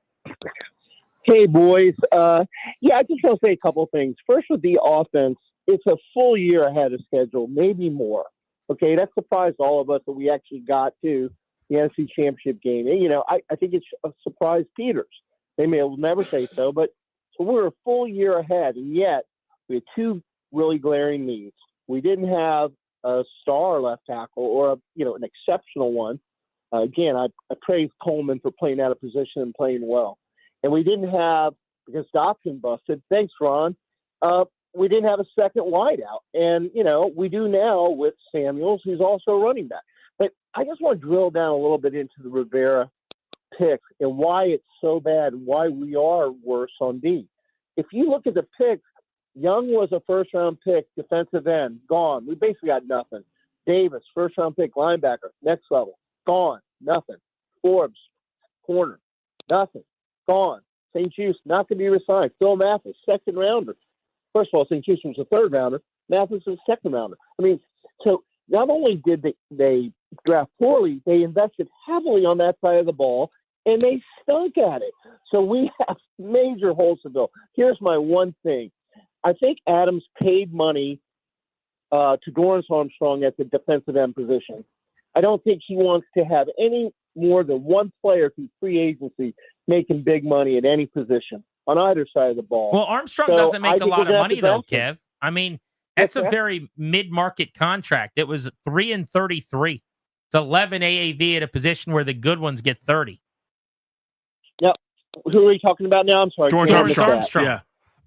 Hey, boys. I just want to say a couple things. First, with the offense, it's a full year ahead of schedule, maybe more. Okay, that surprised all of us that we actually got to the NFC Championship game. And, I think it's a surprise Peters. They may never say so, but so we're a full year ahead, and yet we had 2 really glaring needs. We didn't have a star left tackle or an exceptional one. Again, I praise Coleman for playing out of position and playing well. And we didn't have, because Dobson busted, thanks, Ron, we didn't have a second wideout. And, we do now with Samuels, who's also running back. But I just want to drill down a little bit into the Rivera pick and why it's so bad and why we are worse on D. If you look at the picks, Young was a first-round pick, defensive end, gone. We basically got nothing. Davis, first-round pick, linebacker, next level, gone, nothing. Forbes, corner, nothing, gone. St. Just not going to be resigned. Phil Mathis, second-rounder. First of all, St. Just was a third-rounder. Mathis was a second-rounder. I mean, so not only did they draft poorly, they invested heavily on that side of the ball, and they stunk at it. So we have major holes to fill. Here's my one thing. I think Adams paid money to Dorrance Armstrong at the defensive end position. I don't think he wants to have any more than one player through free agency making big money at any position on either side of the ball. Well, Armstrong doesn't make a lot of money, though, Kev. I mean, that's a very mid-market contract. It was 3 and 33. It's 11 AAV at a position where the good ones get 30. Yep. Who are we talking about now? I'm sorry. Dorrance Armstrong. Yeah.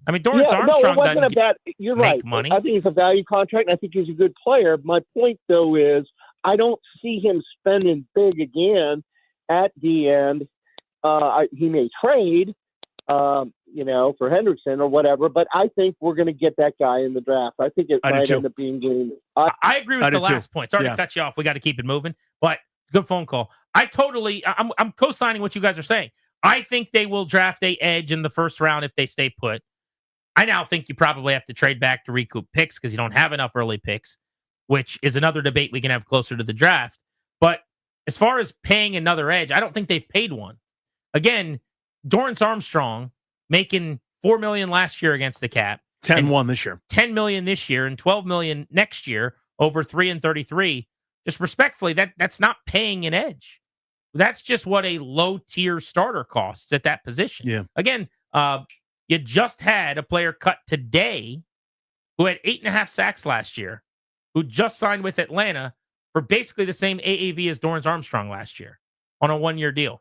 I mean, Dorrance Armstrong doesn't you're right. money. I think it's a value contract, and I think he's a good player. My point, though, is I don't see him spending big again at the end. He may trade, for Hendrickson or whatever, but I think we're going to get that guy in the draft. I think it might end up being Green. I agree with the last point. Sorry to cut you off. We got to keep it moving, but it's a good phone call. I'm co-signing what you guys are saying. I think they will draft a edge in the first round if they stay put. I now think you probably have to trade back to recoup picks because you don't have enough early picks, which is another debate we can have closer to the draft. But as far as paying another edge, I don't think they've paid one. Again, Dorrance Armstrong making $4 million last year against the cap, 10-1 this year, $10 million this year, and $12 million next year over 3 and 33. Just respectfully, that's not paying an edge. That's just what a low-tier starter costs at that position. Yeah. Again, you just had a player cut today who had 8.5 sacks last year, who just signed with Atlanta for basically the same AAV as Dorrance Armstrong last year on a 1-year deal.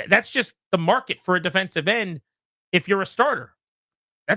That's just the market for a defensive end if you're a starter.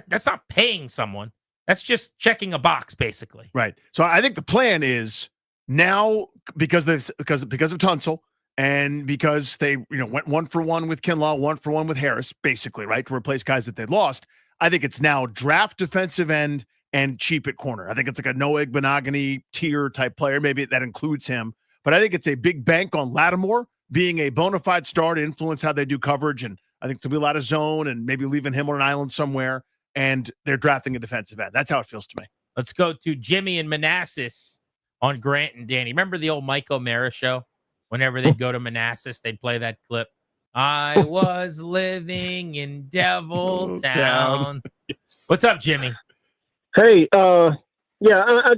That's not paying someone. That's just checking a box, basically. Right. So I think the plan is now because of Tunsil and because they went 1-for-1 with Kinlaw, 1-for-1 with Harris, basically, right, to replace guys that they'd lost. I think it's now draft defensive end and cheap at corner. I think it's like a Noah Igbenogany tier type player. Maybe that includes him. But I think it's a big bank on Lattimore being a bona fide star to influence how they do coverage. And I think to be a lot of zone and maybe leaving him on an island somewhere. And they're drafting a defensive end. That's how it feels to me. Let's go to Jimmy and Manassas on Grant and Danny. Remember the old Mike O'Mara show? Whenever they'd go to Manassas, they'd play that clip. I was living in Devil Town. What's up, Jimmy? Hey, I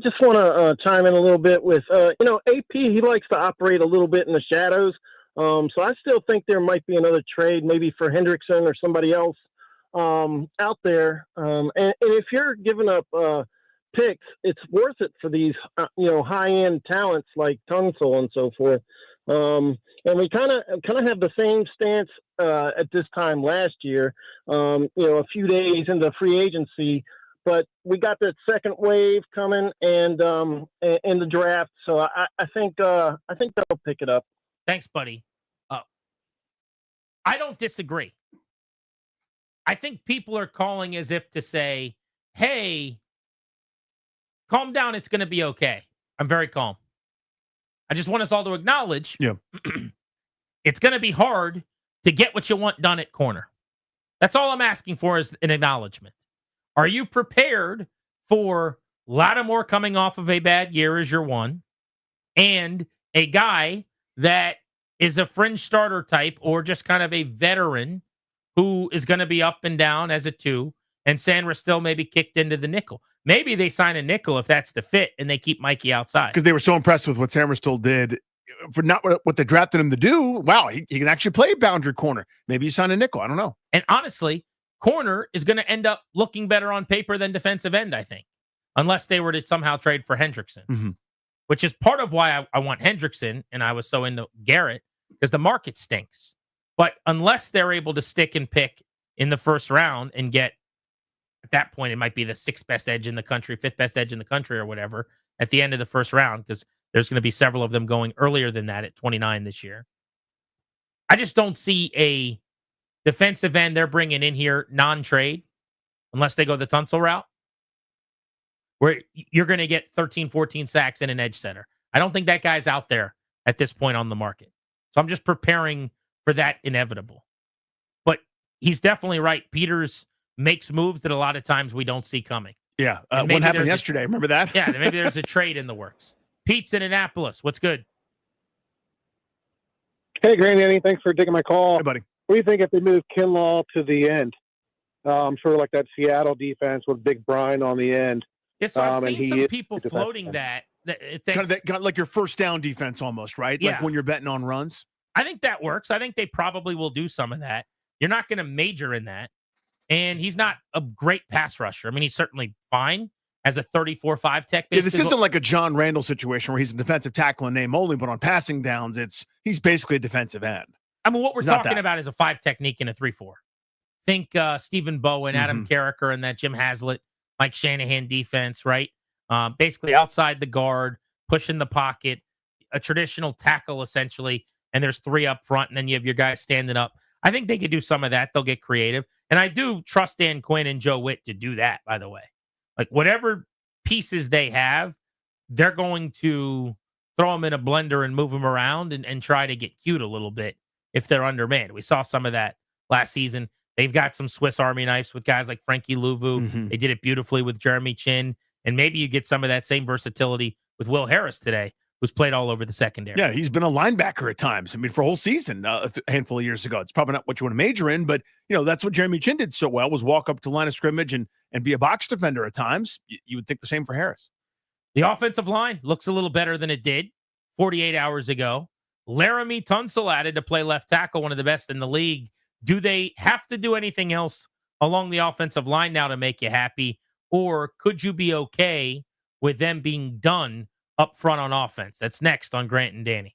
just want to chime in a little bit with, AP, he likes to operate a little bit in the shadows. So I still think there might be another trade, maybe for Hendrickson or somebody else out there. And if you're giving up picks, it's worth it for these, high-end talents like Tunsil and so forth. And we kind of have the same stance at this time last year, a few days into free agency, but we got that second wave coming and in the draft. So I think they'll pick it up. Thanks, buddy. I don't disagree. I think people are calling as if to say, hey, calm down. It's going to be okay. I'm very calm. I just want us all to acknowledge it's going to be hard to get what you want done at corner. That's all I'm asking for is an acknowledgement. Are you prepared for Lattimore coming off of a bad year as your one and a guy that is a fringe starter type or just kind of a veteran who is going to be up and down as a 2, and Sandra still maybe kicked into the nickel? Maybe they sign a nickel if that's the fit, and they keep Mikey outside. Because they were so impressed with what Sammerstill did for not what they drafted him to do. Wow, he can actually play boundary corner. Maybe you sign a nickel. I don't know. And honestly, corner is going to end up looking better on paper than defensive end, I think, unless they were to somehow trade for Hendrickson. Mm-hmm. which is part of why I want Hendrickson and I was so into Garrett, because the market stinks. But unless they're able to stick and pick in the first round and get, at that point, it might be the 6th best edge in the country, 5th best edge in the country or whatever at the end of the first round, because there's going to be several of them going earlier than that at 29 this year. I just don't see a defensive end they're bringing in here non-trade unless they go the Tunsil route, where you're going to get 13, 14 sacks and an edge center. I don't think that guy's out there at this point on the market. So I'm just preparing for that inevitable. But he's definitely right. Peters makes moves that a lot of times we don't see coming. Yeah. What happened yesterday? Remember that? Yeah, maybe there's a trade in the works. Pete's in Annapolis. What's good? Hey, Grant Danny. Thanks for taking my call. Hey, buddy. What do you think if they move Kinlaw to the end? Sort of like that Seattle defense with Big Brian on the end. Yeah, so I've seen some people floating that. Kind of like your first down defense almost, right? Yeah. Like when you're betting on runs. I think that works. I think they probably will do some of that. You're not going to major in that. And he's not a great pass rusher. I mean, he's certainly fine as a 34-5 tech. Yeah, this isn't like a John Randall situation where he's a defensive tackle in name only, but on passing downs, he's basically a defensive end. I mean, what we're talking about is a 5 technique and a 3-4. Think Stephen Bowen, Adam Carricker, and that Jim Haslett, Mike Shanahan defense, right? Basically outside the guard, pushing the pocket, a traditional tackle essentially, and there's 3 up front, and then you have your guys standing up. I think they could do some of that. They'll get creative. And I do trust Dan Quinn and Joe Witt to do that, by the way. Like, whatever pieces they have, they're going to throw them in a blender and move them around and try to get cute a little bit if they're undermanned. We saw some of that last season. They've got some Swiss Army knives with guys like Frankie Louvu. They did it beautifully with Jeremy Chin. And maybe you get some of that same versatility with Will Harris today, who's played all over the secondary. Yeah, he's been a linebacker at times. I mean, for a whole season a handful of years ago. It's probably not what you want to major in, but, that's what Jeremy Chin did so well, was walk up to line of scrimmage and be a box defender at times. You would think the same for Harris. The offensive line looks a little better than it did 48 hours ago. Laramie Tunsil added to play left tackle, one of the best in the league. Do they have to do anything else along the offensive line now to make you happy? Or could you be okay with them being done up front on offense? That's next on Grant and Danny.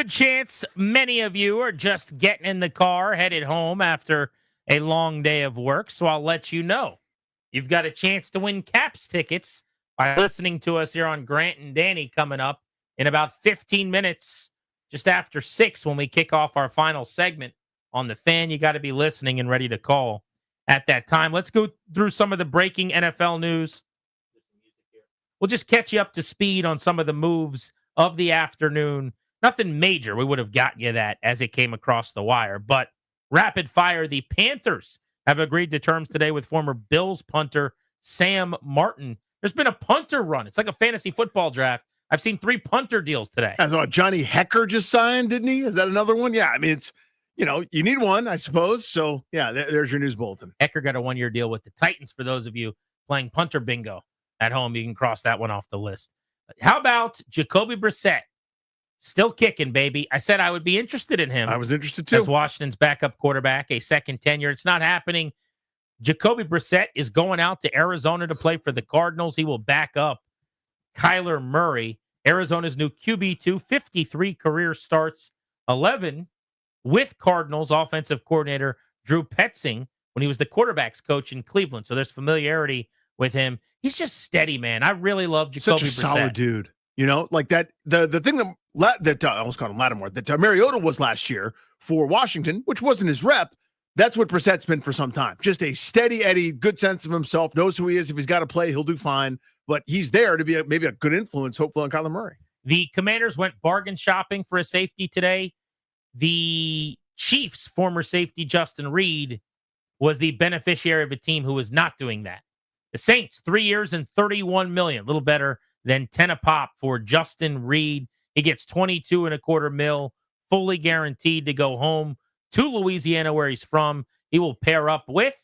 Good chance many of you are just getting in the car, headed home after a long day of work. So I'll let you know. You've got a chance to win Caps tickets by listening to us here on Grant and Danny coming up in about 15 minutes, just after 6 when we kick off our final segment on The Fan. You got to be listening and ready to call at that time. Let's go through some of the breaking NFL news. We'll just catch you up to speed on some of the moves of the afternoon. Nothing major. We would have got you that as it came across the wire. But rapid fire, the Panthers have agreed to terms today with former Bills punter Sam Martin. There's been a punter run. It's like a fantasy football draft. I've seen 3 punter deals today. I thought Johnny Hecker just signed, didn't he? Is that another one? Yeah, I mean, it's, you need one, I suppose. So, yeah, there's your news bulletin. Hecker got a 1-year deal with the Titans. For those of you playing punter bingo at home, you can cross that one off the list. How about Jacoby Brissett? Still kicking, baby. I said I would be interested in him. I was interested too. As Washington's backup quarterback, a second tenure. It's not happening. Jacoby Brissett is going out to Arizona to play for the Cardinals. He will back up Kyler Murray, Arizona's new QB2, 53 career starts, 11 with Cardinals offensive coordinator Drew Petzing when he was the quarterback's coach in Cleveland. So there's familiarity with him. He's just steady, man. I really love Jacoby Brissett. Such a solid dude. Like that, the thing that I almost called him Lattimore, that Mariota was last year for Washington, which wasn't his rep. That's what Brissett's been for some time. Just a steady Eddie, good sense of himself, knows who he is. If he's got to play, he'll do fine. But he's there to be maybe a good influence, hopefully, on Kyler Murray. The Commanders went bargain shopping for a safety today. The Chiefs' former safety, Justin Reed, was the beneficiary of a team who was not doing that. The Saints, 3 years and $31 million, a little better than 10 a pop for Justin Reed. He gets $22.25 million, fully guaranteed to go home to Louisiana, where he's from. He will pair up with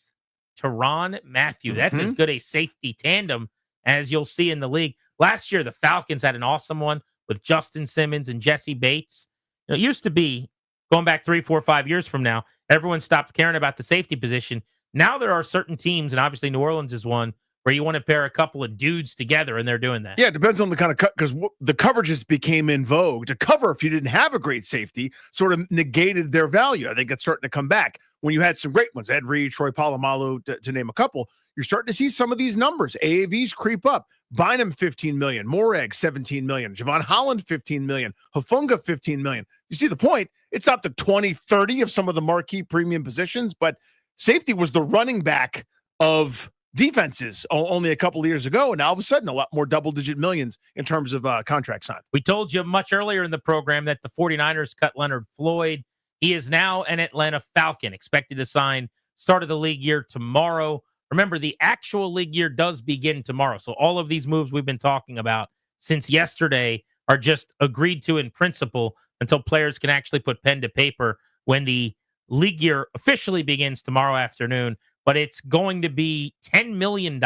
Tyrann Mathieu. That's as good a safety tandem as you'll see in the league. Last year, the Falcons had an awesome one with Justin Simmons and Jesse Bates. It used to be, going back 3, 4, 5 years from now, everyone stopped caring about the safety position. Now there are certain teams, and obviously New Orleans is one, where you want to pair a couple of dudes together, and they're doing that. Yeah, it depends on the kind of cut, because the coverages became in vogue. To cover if you didn't have a great safety sort of negated their value. I think it's starting to come back. When you had some great ones, Ed Reed, Troy Polamalu, to name a couple, you're starting to see some of these numbers. AAVs creep up. Bynum, $15 million. Moreg, $17 million. Javon Holland, $15 million. Hafunga, $15 million. You see the point? It's not the 20, 30 of some of the marquee premium positions, but safety was the running back of defenses only a couple of years ago, and now all of a sudden a lot more double-digit millions in terms of contract sign. We told you much earlier in the program that the 49ers cut Leonard Floyd. He is now an Atlanta Falcon, expected to sign start of the league year tomorrow. Remember, the actual league year does begin tomorrow, so all of these moves we've been talking about since yesterday are just agreed to in principle until players can actually put pen to paper when the league year officially begins tomorrow afternoon. But it's going to be $10 million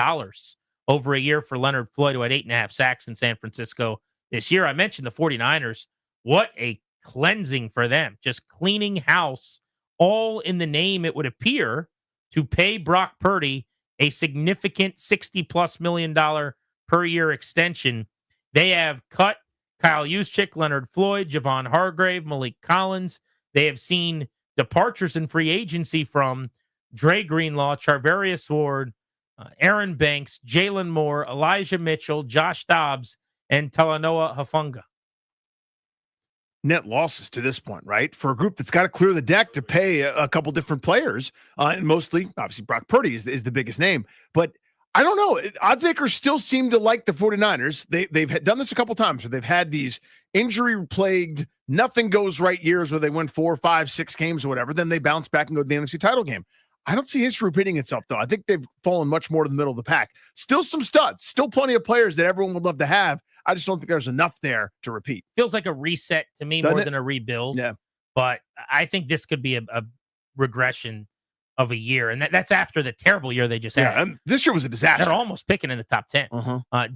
over a year for Leonard Floyd, who had 8.5 sacks in San Francisco this year. I mentioned the 49ers. What a cleansing for them. Just cleaning house, all in the name, it would appear, to pay Brock Purdy a significant $60+ million per year extension. They have cut Kyle Juszczyk, Leonard Floyd, Javon Hargrave, Malik Collins. They have seen departures in free agency from Dre Greenlaw, Charvarius Ward, Aaron Banks, Jalen Moore, Elijah Mitchell, Josh Dobbs, and Talanoa Hafunga. Net losses to this point, right? For a group that's got to clear the deck to pay a couple different players, and mostly, obviously, Brock Purdy is the biggest name. But I don't know. Odds makers still seem to like the 49ers. They've done this a couple times where they've had these injury-plagued, nothing goes right years where they win 4, 5, 6 games or whatever. Then they bounce back and go to the NFC title game. I don't see history repeating itself, though. I think they've fallen much more to the middle of the pack. Still some studs, still plenty of players that everyone would love to have. I just don't think there's enough there to repeat. Feels like a reset to me more than a rebuild. Yeah. But I think this could be a regression of a year. And that's after the terrible year they just had. Yeah, and this year was a disaster. They're almost picking in the top 10.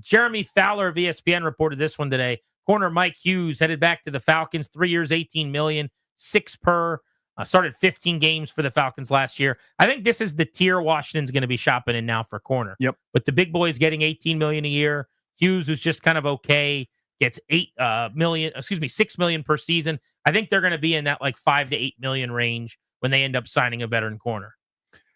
Jeremy Fowler of ESPN reported this one today. Corner Mike Hughes headed back to the Falcons, 3 years, $18 million, 6 per. Started 15 games for the Falcons last year. I think this is the tier Washington's going to be shopping in now for corner. Yep. With the big boys getting $18 million a year, Hughes was just kind of okay. gets $6 million per season. I think they're going to be in that like $5 to $8 million range when they end up signing a veteran corner.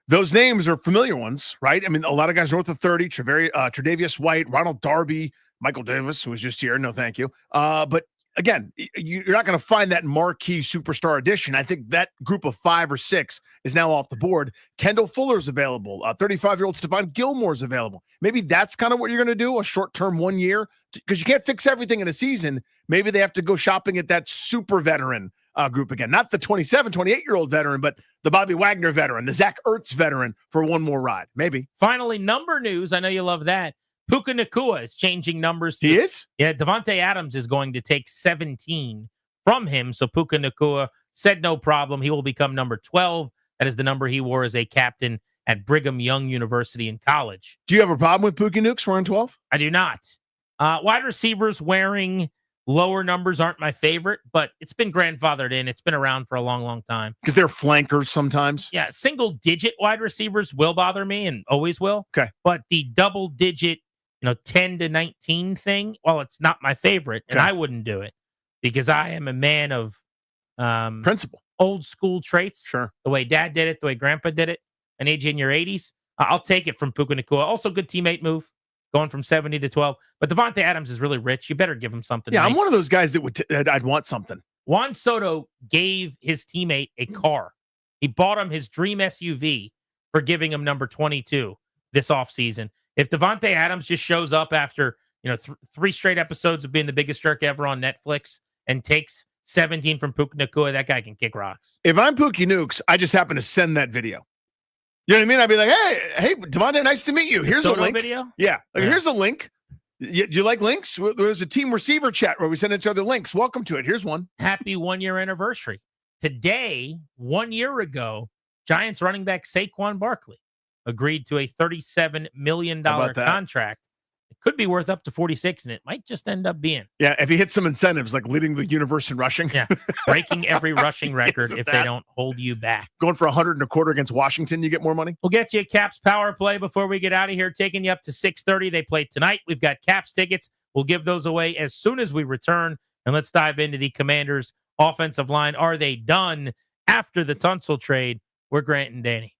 Those names are familiar ones, right? I mean, a lot of guys north of 30, Tre'Davious White, Ronald Darby, Michael Davis, who was just here. No, thank you. But again, you're not going to find that marquee superstar addition. I think that group of 5 or 6 is now off the board. Kendall Fuller's available. 35-year-old Stephon Gilmore's available. Maybe that's kind of what you're going to do, a short-term 1 year, because you can't fix everything in a season. Maybe they have to go shopping at that super veteran group again. Not the 27, 28-year-old veteran, but the Bobby Wagner veteran, the Zack Ertz veteran for one more ride. Maybe. Finally, number news. I know you love that. Puka Nacua is changing numbers. He is? Yeah, Devontae Adams is going to take 17 from him. So Puka Nacua said no problem. He will become number 12. That is the number he wore as a captain at Brigham Young University in college. Do you have a problem with Puka Nukes wearing 12? I do not. Wide receivers wearing lower numbers aren't my favorite, but it's been grandfathered in. It's been around for a long, long time. Because they're flankers sometimes. Yeah, single-digit wide receivers will bother me and always will. Okay. But the double-digit 10 to 19 thing, well, it's not my favorite, and I wouldn't do it because I am a man of principle, old school traits. Sure. The way dad did it, the way grandpa did it, an age in your 80s. I'll take it from Puka Nacua. Also, good teammate move, going from 70 to 12. But Devontae Adams is really rich. You better give him something. Yeah, nice. I'm one of those guys that I'd want something. Juan Soto gave his teammate a car. He bought him his dream SUV for giving him number 22 this offseason. If Devontae Adams just shows up after 3 straight episodes of being the biggest jerk ever on Netflix and takes 17 from Puka Nacua, that guy can kick rocks. If I'm Pookie Nukes, I just happen to send that video. You know what I mean? I'd be like, hey, Devontae, nice to meet you. Here's a link. Video? Yeah, here's a link. Do you like links? There's a team receiver chat where we send each other links. Welcome to it. Here's one. Happy 1-year anniversary. Today, 1 year ago, Giants running back Saquon Barkley agreed to a $37 million contract. It could be worth up to 46, and it might just end up being. Yeah, if he hits some incentives like leading the universe in rushing. Yeah, breaking every rushing record if they don't hold you back. Going for 125 against Washington, you get more money? We'll get you a Caps power play before we get out of here, taking you up to 6:30. They play tonight. We've got Caps tickets. We'll give those away as soon as we return, and let's dive into the Commanders' offensive line. Are they done after the Tunsil trade? We're Grant and Danny.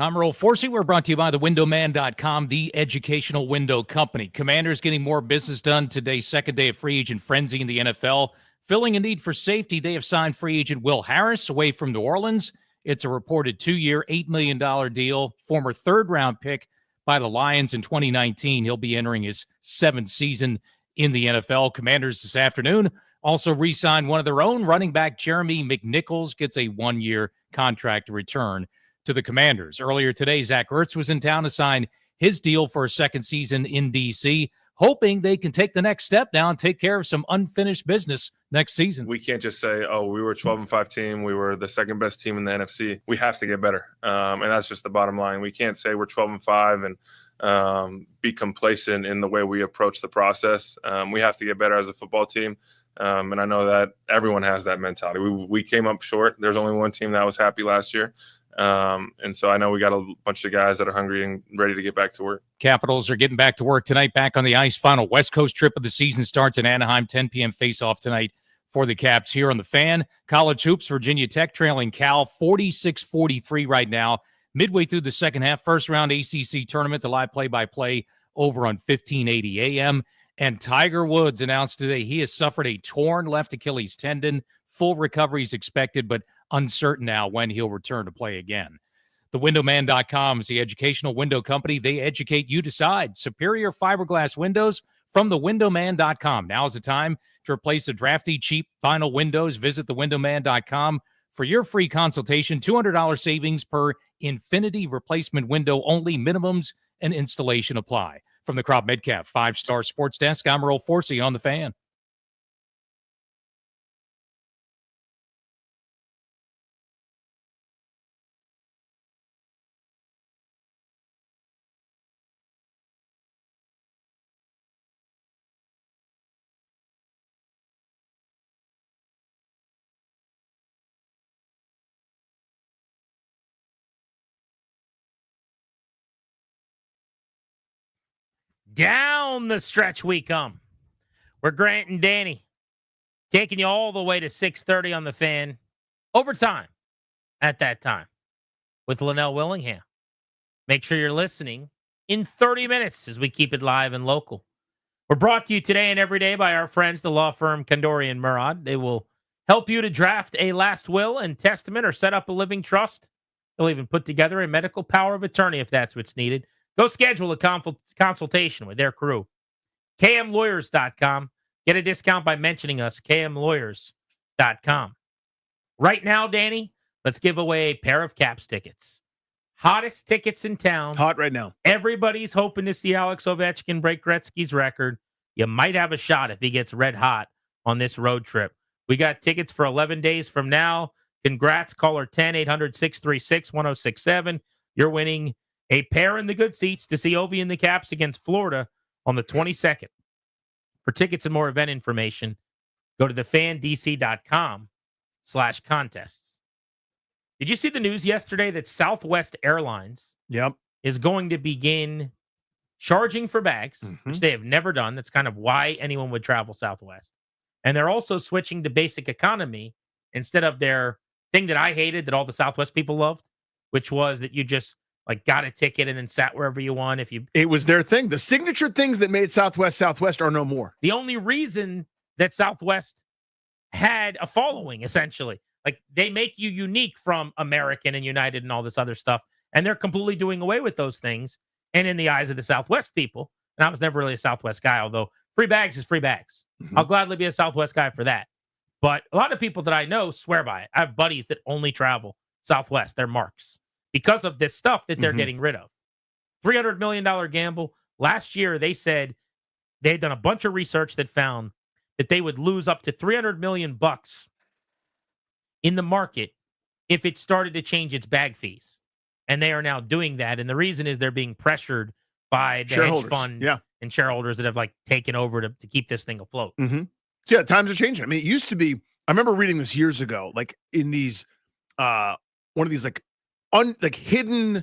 I'm Earl Forsey. We're brought to you by thewindowman.com, the educational window company. Commanders getting more business done today, second day of free agent frenzy in the NFL. Filling a need for safety, they have signed free agent Will Harris away from New Orleans. It's a reported 2-year, $8 million deal. Former third-round pick by the Lions in 2019. He'll be entering his 7th season in the NFL. Commanders this afternoon also re-signed one of their own, running back Jeremy McNichols gets a 1-year contract to return to the Commanders. Earlier today, Zack Ertz was in town to sign his deal for a second season in D.C., hoping they can take the next step now and take care of some unfinished business next season. We can't just say, oh, we were a 12-5 team. We were the second best team in the NFC. We have to get better. And that's just the bottom line. We can't say we're 12-5 and be complacent in the way we approach the process. We have to get better as a football team. And I know that everyone has that mentality. We came up short. There's only one team that was happy last year. And so I know we got a bunch of guys that are hungry and ready to get back to work. Capitals are getting back to work tonight, back on the ice. Final West Coast trip of the season starts in Anaheim, 10 p.m. face-off tonight for the Caps here on the Fan. College hoops, Virginia Tech trailing Cal 46-43 right now. Midway through the second half, first-round ACC tournament, the live play-by-play over on 1580 AM. And Tiger Woods announced today he has suffered a torn left Achilles tendon. Full recovery is expected, but uncertain now when he'll return to play again. TheWindowman.com is the educational window company. They educate, you decide. Superior fiberglass windows from TheWindowman.com. Now is the time to replace the drafty, cheap vinyl windows. Visit TheWindowman.com for your free consultation. $200 savings per Infinity replacement window only. Minimums and installation apply. From the Crop Midcap 5-Star Sports Desk, I'm Earl Forsey on the Fan. Down the stretch we come. We're Grant and Danny taking you all the way to 6:30 on the Fan. Overtime at that time with Linnell Willingham. Make sure you're listening in 30 minutes as we keep it live and local. We're brought to you today and every day by our friends, the law firm Kandori and Murad. They will help you to draft a last will and testament or set up a living trust. They'll even put together a medical power of attorney if that's what's needed. Go schedule a consultation with their crew. KMLawyers.com. Get a discount by mentioning us, KMLawyers.com. Right now, Danny, let's give away a pair of Caps tickets. Hottest tickets in town. Hot right now. Everybody's hoping to see Alex Ovechkin break Gretzky's record. You might have a shot if he gets red hot on this road trip. We got tickets for 11 days from now. Congrats. Caller 10-800-636-1067. You're winning a pair in the good seats to see Ovie and the Caps against Florida on the 22nd. For tickets and more event information, go to thefandc.com/contests. Did you see the news yesterday that Southwest Airlines is going to begin charging for bags, which they have never done? That's kind of why anyone would travel Southwest. And they're also switching to basic economy instead of their thing that I hated that all the Southwest people loved, which was that you just got a ticket and then sat wherever you want. It was their thing. The signature things that made Southwest are no more. The only reason that Southwest had a following, essentially, they make you unique from American and United and all this other stuff, and they're completely doing away with those things. And in the eyes of the Southwest people, and I was never really a Southwest guy, although free bags is free bags. I'll gladly be a Southwest guy for that. But a lot of people that I know swear by it. I have buddies that only travel Southwest. They're marks because of this stuff that they're getting rid of. $300 million gamble. Last year, they said they had done a bunch of research that found that they would lose up to $300 million in the market if it started to change its bag fees. And they are now doing that. And the reason is they're being pressured by the hedge fund and shareholders that have taken over to keep this thing afloat. Yeah, times are changing. I mean, it used to be, I remember reading this years ago, in these, one of these hidden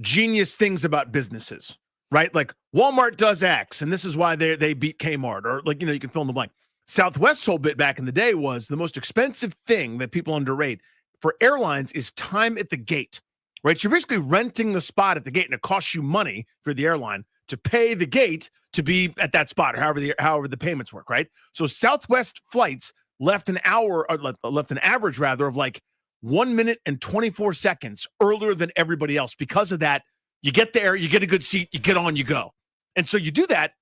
genius things about businesses, right? Walmart does X, and this is why they beat Kmart, or you can fill in the blank. Southwest's whole bit back in the day was the most expensive thing that people underrate for airlines is time at the gate. right? So you're basically renting the spot at the gate, and it costs you money for the airline to pay the gate to be at that spot, or however the payments work, right? So Southwest flights left an average rather of like 1 minute and 24 seconds earlier than everybody else. Because of that, you get there, you get a good seat, you get on, you go. And so you do that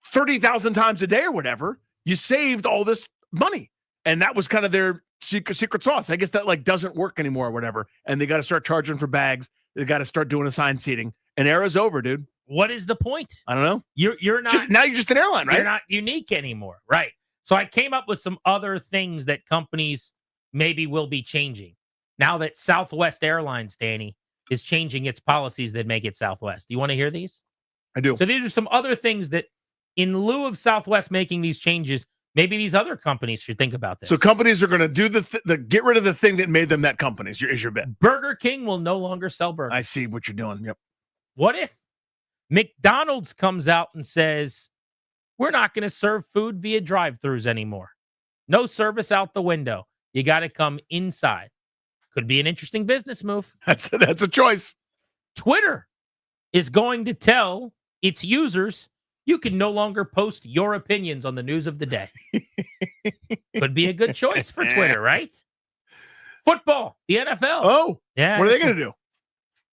30,000 times a day or whatever, you saved all this money. And that was kind of their secret sauce. I guess that like doesn't work anymore or whatever. And they got to start charging for bags. They got to start doing assigned seating. And era's over, dude. What is the point? I don't know. You're not now you're just an airline, right? You're not unique anymore. Right. So I came up with some other things that companies maybe will be changing. Now that Southwest Airlines, Danny, is changing its policies that make it Southwest. Do you want to hear these? I do. So these are some other things that in lieu of Southwest making these changes, maybe these other companies should think about this. So companies are going to do the get rid of the thing that made them that company is your bet. Burger King will no longer sell burgers. I see what you're doing. Yep. What if McDonald's comes out and says, we're not going to serve food via drive-thrus anymore. No service out the window. You got to come inside. Could be an interesting business move. That's a choice. Twitter is going to tell its users you can no longer post your opinions on the news of the day. Could be a good choice for Twitter, right? Football, the NFL. Oh, yeah. What are they going to do?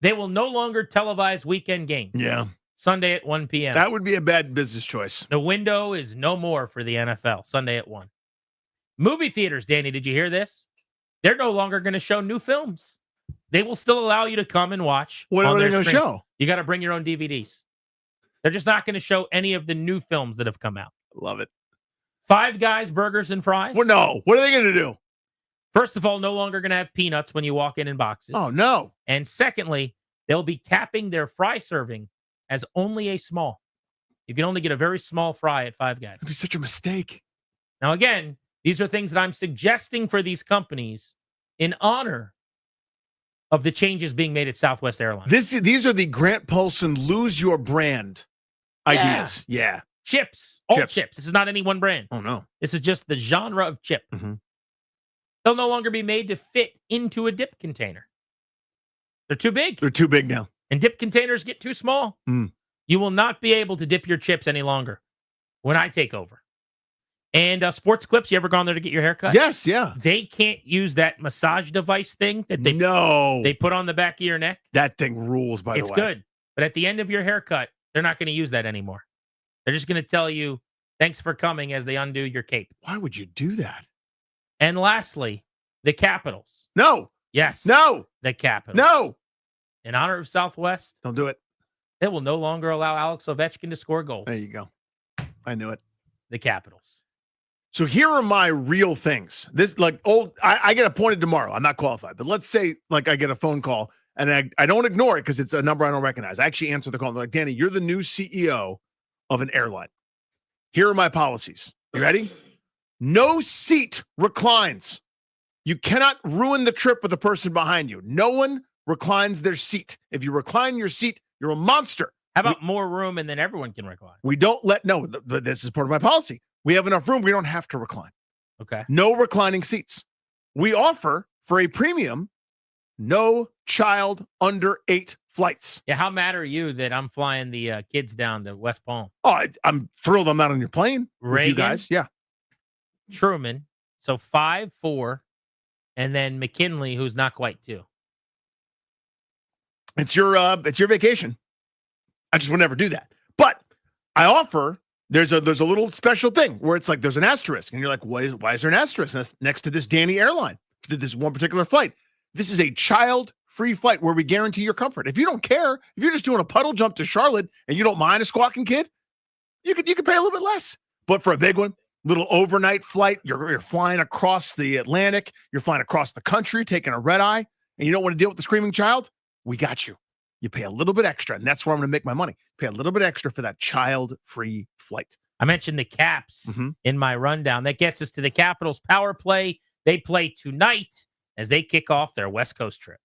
They will no longer televise weekend games. Yeah. Sunday at 1 p.m. That would be a bad business choice. The window is no more for the NFL. Sunday at 1. Movie theaters, Danny, did you hear this? They're no longer going to show new films. They will still allow you to come and watch. What are they going to show? You got to bring your own DVDs. They're just not going to show any of the new films that have come out. Love it. Five Guys Burgers and Fries. Well, no. What are they going to do? First of all, no longer going to have peanuts when you walk in boxes. Oh, no. And secondly, they'll be capping their fry serving as only a small. You can only get a very small fry at Five Guys. That'd be such a mistake. Now, again, these are things that I'm suggesting for these companies in honor of the changes being made at Southwest Airlines. These are the Grant Paulson lose your brand ideas. Yeah. Chips. All chips. This is not any one brand. Oh, no. This is just the genre of chip. Mm-hmm. They'll no longer be made to fit into a dip container. They're too big. They're too big now. And dip containers get too small. Mm. You will not be able to dip your chips any longer when I take over. And Sports Clips, you ever gone there to get your hair cut? Yes, yeah. They can't use that massage device thing that they put on the back of your neck. That thing rules, by the way. It's good. But at the end of your haircut, they're not going to use that anymore. They're just going to tell you, thanks for coming, as they undo your cape. Why would you do that? And lastly, the Capitals. No. Yes. No. The Capitals. No. In honor of Southwest. Don't do it. They will no longer allow Alex Ovechkin to score goals. There you go. I knew it. The Capitals. So here are my real things. This I get appointed tomorrow. I'm not qualified, but let's say like I get a phone call and I don't ignore it because it's a number I don't recognize. I actually answer the call. They're like, Danny, you're the new CEO of an airline. Here are my policies. You ready? No seat reclines. You cannot ruin the trip with the person behind you. No one reclines their seat. If you recline your seat, you're a monster. How about more room and then everyone can recline? We don't but this is part of my policy. We have enough room. We don't have to recline. Okay. No reclining seats. We offer for a premium, no child under 8 flights. Yeah. How mad are you that I'm flying the kids down to West Palm? Oh, I'm thrilled I'm not on your plane with you guys. Yeah. Truman. So 5, 4, and then McKinley, who's not quite 2. It's your vacation. I just would never do that. But I offer. There's a little special thing where it's like there's an asterisk, and you're like, why is there an asterisk? And that's next to this Danny airline, this one particular flight. This is a child-free flight where we guarantee your comfort. If you don't care, if you're just doing a puddle jump to Charlotte and you don't mind a squawking kid, you could pay a little bit less. But for a big one, little overnight flight, you're flying across the Atlantic, you're flying across the country, taking a red eye, and you don't want to deal with the screaming child, we got you. You pay a little bit extra, and that's where I'm going to make my money. Pay a little bit extra for that child-free flight. I mentioned the Caps in my rundown. That gets us to the Capitals power play. They play tonight as they kick off their West Coast trip.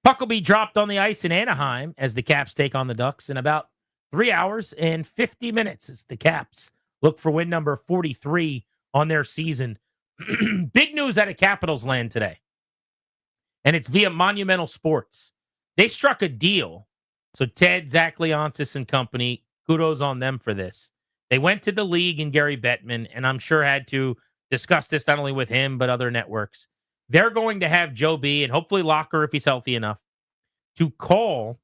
Puck will be dropped on the ice in Anaheim as the Caps take on the Ducks in about 3 hours and 50 minutes as the Caps look for win number 43 on their season. Big news out of Capitals land today, and it's via Monumental Sports. They struck a deal. So Ted, Zach Leonsis, and company, kudos on them for this. They went to the league and Gary Bettman, and I'm sure had to discuss this not only with him, but other networks. They're going to have Joe B, and hopefully Locker, if he's healthy enough, to call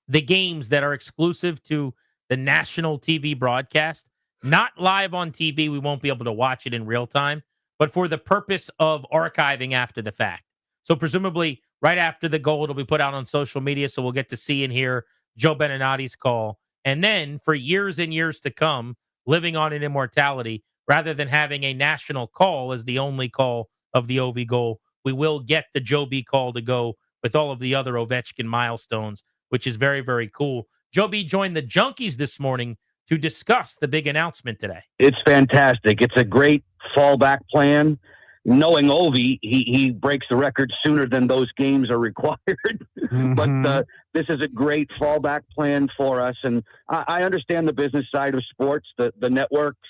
the games that are exclusive to the national TV broadcast. Not live on TV. We won't be able to watch it in real time, but for the purpose of archiving after the fact. So presumably right after the goal, it'll be put out on social media, so we'll get to see and hear Joe Beninati's call. And then for years and years to come, living on in immortality, rather than having a national call as the only call of the Ovie goal, we will get the Joe B call to go with all of the other Ovechkin milestones, which is very, very cool. Joe B joined the Junkies this morning to discuss the big announcement today. It's fantastic. It's a great fallback plan. Knowing Ovie, he breaks the record sooner than those games are required. But this is a great fallback plan for us. And I understand the business side of sports. The networks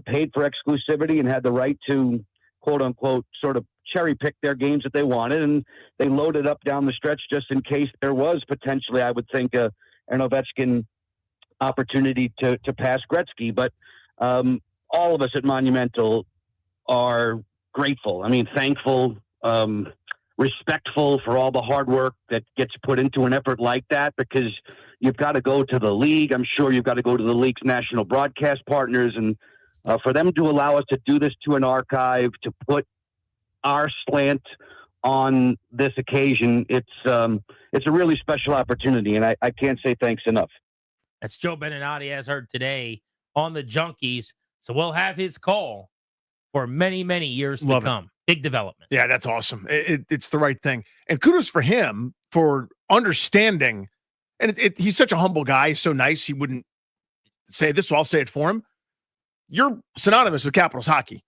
paid for exclusivity and had the right to, quote unquote, sort of cherry pick their games that they wanted. And they loaded up down the stretch just in case there was potentially, I would think, an Ovechkin opportunity to pass Gretzky. But all of us at Monumental are grateful. I mean, thankful, respectful for all the hard work that gets put into an effort like that, because you've got to go to the league. I'm sure you've got to go to the league's national broadcast partners, and for them to allow us to do this to an archive, to put our slant on this occasion, it's a really special opportunity, and I can't say thanks enough. That's Joe Beninati, as heard today on the Junkies. So we'll have his call for many, many years to come. Big development. Yeah, that's awesome. It's the right thing. And kudos for him for understanding. And he's such a humble guy. He's so nice. He wouldn't say this, so I'll say it for him. You're synonymous with Capitals hockey.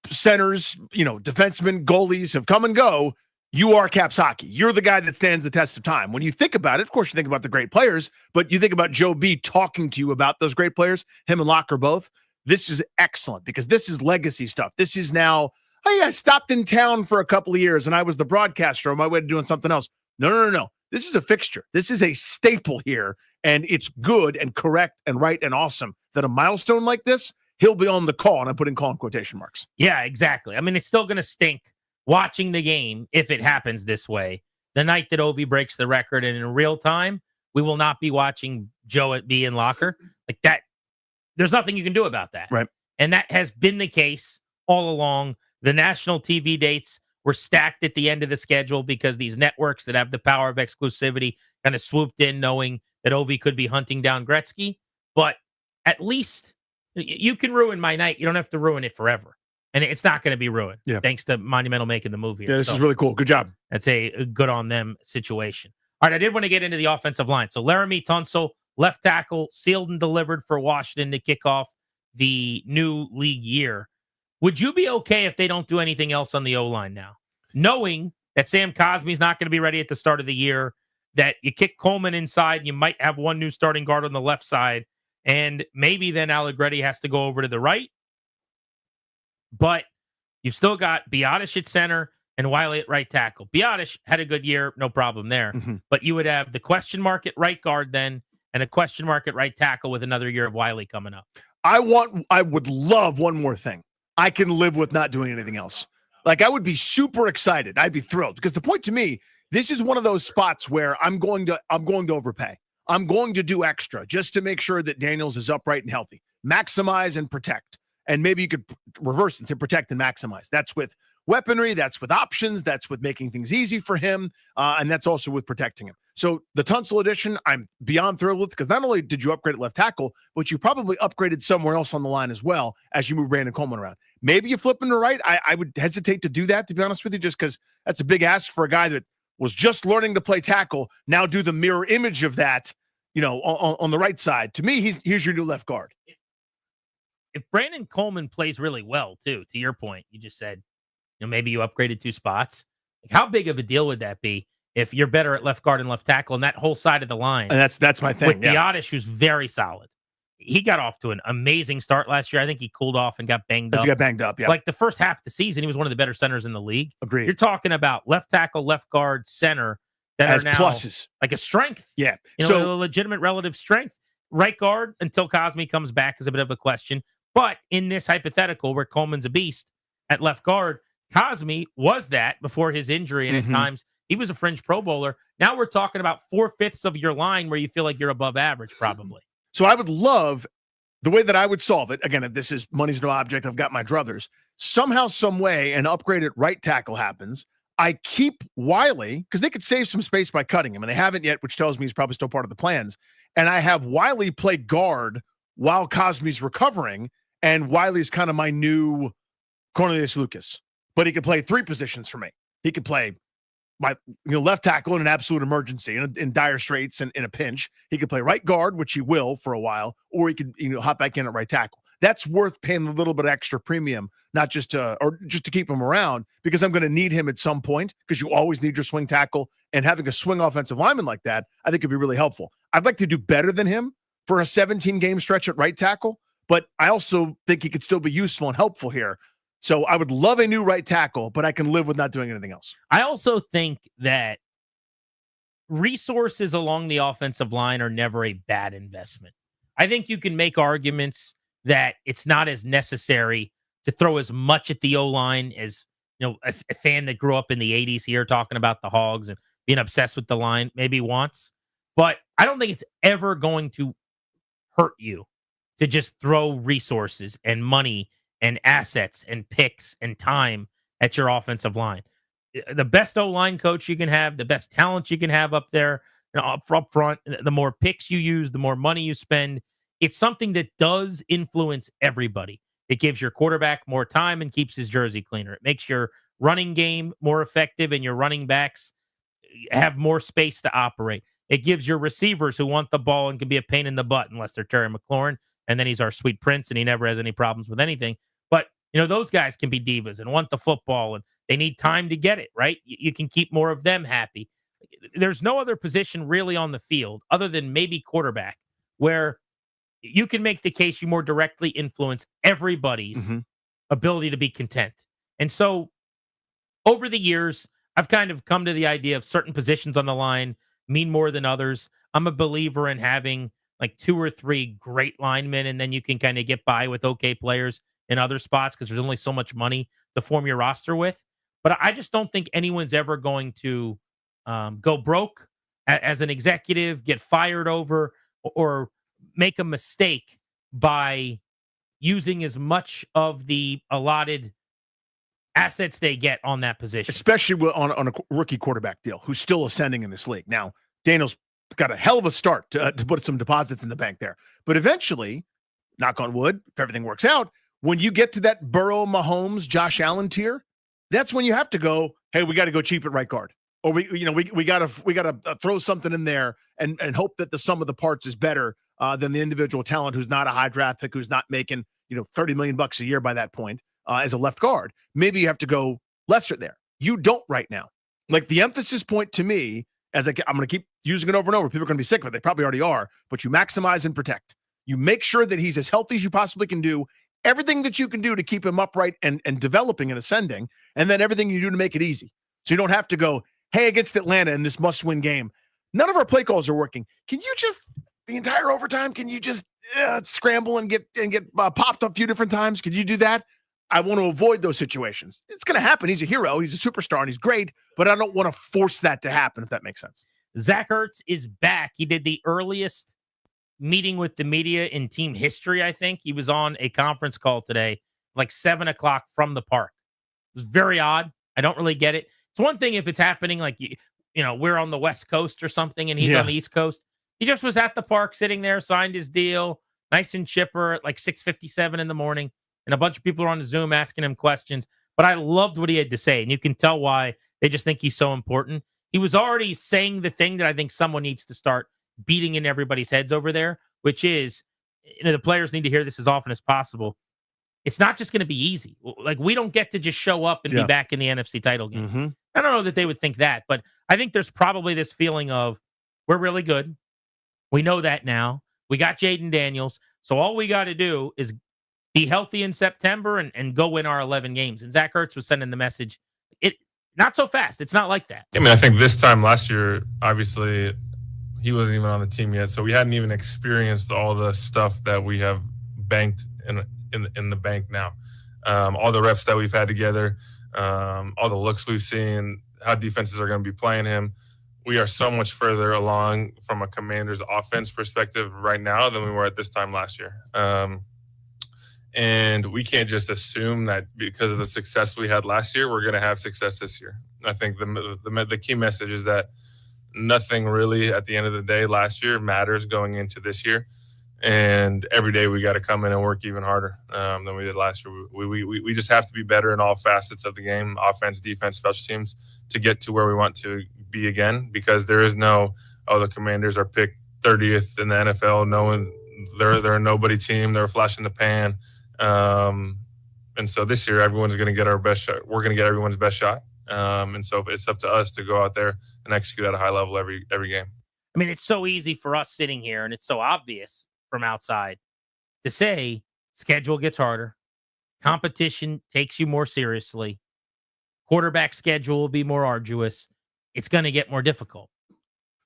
Centers, defensemen, goalies have come and go. You are Caps hockey. You're the guy that stands the test of time. When you think about it, of course, you think about the great players, but you think about Joe B talking to you about those great players, him and Locker both. This is excellent because this is legacy stuff. This is now, hey, I stopped in town for a couple of years and I was the broadcaster on my way to doing something else. No. This is a fixture. This is a staple here, and it's good and correct and right and awesome that a milestone like this, he'll be on the call, and I'm putting call in quotation marks. Yeah, exactly. I mean, it's still going to stink watching the game if it happens this way. The night that Ovie breaks the record, and in real time, we will not be watching Joe at B in Locker. Like that, there's nothing you can do about that. Right. And that has been the case all along. The national TV dates were stacked at the end of the schedule because these networks that have the power of exclusivity kind of swooped in knowing that Ovie could be hunting down Gretzky. But at least you can ruin my night. You don't have to ruin it forever. And it's not going to be ruined. Yeah. Thanks to Monumental making the move here. Yeah, this is really cool. Good job. That's a good on them situation. All right, I did want to get into the offensive line. So Laramie Tunsil, left tackle, sealed and delivered for Washington to kick off the new league year. Would you be okay if they don't do anything else on the O-line now? Knowing that Sam Cosmi's not going to be ready at the start of the year, that you kick Coleman inside, and you might have one new starting guard on the left side, and maybe then Allegretti has to go over to the right. But you've still got Biotish at center and Wiley at right tackle. Biotish had a good year, no problem there. Mm-hmm. But you would have the question mark at right guard then, and a question mark at right tackle with another year of Wiley coming up. I would love one more thing. I can live with not doing anything else. Like, I would be super excited. I'd be thrilled because the point to me, this is one of those spots where I'm going to overpay. I'm going to do extra just to make sure that Daniels is upright and healthy. Maximize and protect. And maybe you could reverse it to protect and maximize. That's with weaponry. That's with options. That's with making things easy for him. And that's also with protecting him. So the Tunsil edition, I'm beyond thrilled with because not only did you upgrade at left tackle, but you probably upgraded somewhere else on the line as well as you move Brandon Coleman around. Maybe you flip him to right. I would hesitate to do that, to be honest with you, just because that's a big ask for a guy that was just learning to play tackle. Now do the mirror image of that, on the right side. To me, here's your new left guard. If Brandon Coleman plays really well, too, to your point, you just said, maybe you upgraded 2 spots. Like, how big of a deal would that be if you're better at left guard and left tackle and that whole side of the line? And that's my thing. With Biotish, who's very solid. he got off to an amazing start last year. I think he cooled off and got banged up. He got banged up, yeah. Like the first half of the season, he was one of the better centers in the league. Agreed. You're talking about left tackle, left guard, center that As are now pluses. like a strength. Yeah. A legitimate relative strength. Right guard until Cosme comes back is a bit of a question. But in this hypothetical where Coleman's a beast at left guard, Cosme was that before his injury, and at times he was a fringe Pro Bowler. Now we're talking about 4/5 of your line where you feel like you're above average, probably. So I would love the way that I would solve it. Again, if this is money's no object, I've got my druthers. Somehow, some way, an upgraded right tackle happens. I keep Wiley because they could save some space by cutting him, and they haven't yet, which tells me he's probably still part of the plans. And I have Wiley play guard while Cosme's recovering, and Wiley's kind of my new Cornelius Lucas. But he could play 3 positions for me. He could play my left tackle in an absolute emergency, in dire straits and in a pinch. He could play right guard, which he will for a while, or he could hop back in at right tackle. That's worth paying a little bit extra premium, not just to keep him around, because I'm going to need him at some point, because you always need your swing tackle, and having a swing offensive lineman like that, I think could be really helpful. I'd like to do better than him for a 17-game stretch at right tackle, but I also think he could still be useful and helpful here. So I would love a new right tackle, but I can live with not doing anything else. I also think that resources along the offensive line are never a bad investment. I think you can make arguments that it's not as necessary to throw as much at the O-line as, a fan that grew up in the 80s here talking about the Hogs and being obsessed with the line maybe wants. But I don't think it's ever going to hurt you to just throw resources and money and assets and picks and time at your offensive line. The best O-line coach you can have, the best talent you can have up there, up front, the more picks you use, the more money you spend. It's something that does influence everybody. It gives your quarterback more time and keeps his jersey cleaner. It makes your running game more effective and your running backs have more space to operate. It gives your receivers who want the ball and can be a pain in the butt, unless they're Terry McLaurin, and then he's our sweet prince and he never has any problems with anything. But, those guys can be divas and want the football, and they need time to get it, right? You can keep more of them happy. There's no other position really on the field other than maybe quarterback where you can make the case you more directly influence everybody's ability to be content. And so over the years, I've kind of come to the idea of certain positions on the line mean more than others. I'm a believer in having like 2 or 3 great linemen, and then you can kind of get by with okay players in other spots because there's only so much money to form your roster with. But I just don't think anyone's ever going to go broke as an executive, get fired over, or make a mistake by using as much of the allotted assets they get on that position. Especially on a rookie quarterback deal who's still ascending in this league. Now, Daniel's got a hell of a start to put some deposits in the bank there. But eventually, knock on wood, if everything works out, when you get to that Burrow, Mahomes, Josh Allen tier, that's when you have to go, hey, we got to go cheap at right guard. Or we got to throw something in there and hope that the sum of the parts is better than the individual talent who's not a high draft pick, who's not making $30 million a year by that point as a left guard. Maybe you have to go lesser there. You don't right now. Like the emphasis point to me, I'm going to keep using it over and over. People are going to be sick of it. They probably already are. But you maximize and protect. You make sure that he's as healthy as you possibly can do. Everything that you can do to keep him upright and developing and ascending, and then everything you do to make it easy. So you don't have to go, hey, against Atlanta in this must-win game, none of our play calls are working. Can you just, the entire overtime, can you just scramble and get popped up a few different times? Could you do that? I want to avoid those situations. It's going to happen. He's a hero. He's a superstar, and he's great, but I don't want to force that to happen, if that makes sense. Zack Ertz is back. He did the earliest meeting with the media in team history, I think. He was on a conference call today, like 7 o'clock from the park. It was very odd. I don't really get it. It's one thing if it's happening like, we're on the West Coast or something and he's on the East Coast. He just was at the park sitting there, signed his deal, nice and chipper at like 6:57 in the morning. And a bunch of people are on the Zoom asking him questions. But I loved what he had to say. And you can tell why they just think he's so important. He was already saying the thing that I think someone needs to start beating in everybody's heads over there, which is, the players need to hear this as often as possible. It's not just going to be easy. Like, we don't get to just show up and be back in the NFC title game. I don't know that they would think that, but I think there's probably this feeling of, we're really good. We know that now. We got Jaden Daniels. So all we got to do is be healthy in September and go win our 11 games. And Zack Ertz was sending the message. Not so fast. It's not like that. I mean, I think this time last year, obviously, he wasn't even on the team yet, so we hadn't even experienced all the stuff that we have banked in the bank now. All the reps that we've had together, all the looks we've seen, how defenses are going to be playing him. We are so much further along from a Commander's offense perspective right now than we were at this time last year. And we can't just assume that because of the success we had last year, we're going to have success this year. I think the key message is that nothing really at the end of the day last year matters going into this year. And every day we got to come in and work even harder than we did last year. We just have to be better in all facets of the game, offense, defense, special teams, to get to where we want to be again, because there is no, the Commanders are picked 30th in the NFL. No one, they're a nobody team. They're a flash in the pan. And so this year, everyone's going to get our best shot. We're going to get everyone's best shot. And so it's up to us to go out there and execute at a high level every game. I mean, it's so easy for us sitting here, and it's so obvious from outside to say schedule gets harder, competition takes you more seriously, quarterback schedule will be more arduous. It's going to get more difficult.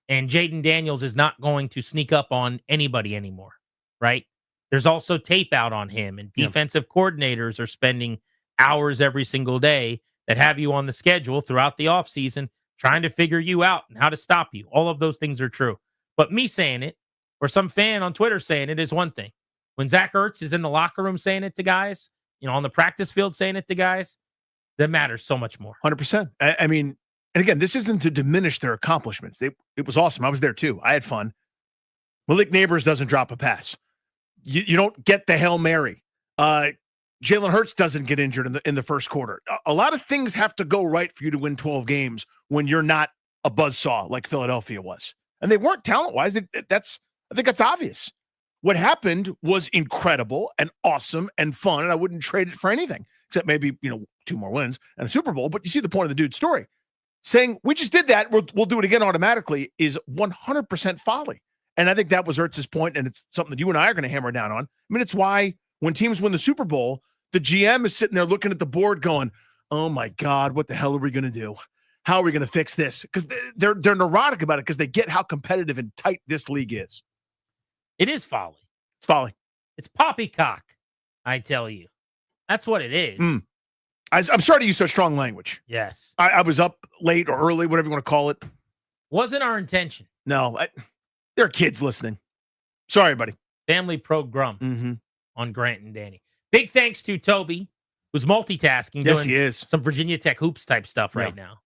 And Jaden Daniels is not going to sneak up on anybody anymore, right? There's also tape out on him, and defensive coordinators are spending hours every single day that have you on the schedule throughout the offseason trying to figure you out and how to stop you. All of those things are true. But me saying it, or some fan on Twitter saying it, is one thing. When Zack Ertz is in the locker room saying it to guys, on the practice field saying it to guys, that matters so much more. 100%. I mean, and again, this isn't to diminish their accomplishments. It was awesome. I was there too. I had fun. Malik Neighbors doesn't drop a pass. You don't get the Hail Mary. Jalen Hurts doesn't get injured in the first quarter. A lot of things have to go right for you to win 12 games when you're not a buzzsaw like Philadelphia was. And they weren't talent-wise. I think that's obvious. What happened was incredible and awesome and fun, and I wouldn't trade it for anything, except maybe, 2 more wins and a Super Bowl. But you see the point of the dude's story. Saying, we just did that, we'll do it again automatically, is 100% folly. And I think that was Ertz's point, and it's something that you and I are going to hammer down on. I mean, it's why when teams win the Super Bowl, the GM is sitting there looking at the board going, oh, my God, what the hell are we going to do? How are we going to fix this? Because they're neurotic about it because they get how competitive and tight this league is. It is folly. It's folly. It's poppycock, I tell you. That's what it is. I'm sorry to use such strong language. Yes. I was up late or early, whatever you want to call it. Wasn't our intention. No, there are kids listening. Sorry, buddy. Family program on Grant and Danny. Big thanks to Toby, who's multitasking. Yes, doing he is. Some Virginia Tech hoops type stuff right now.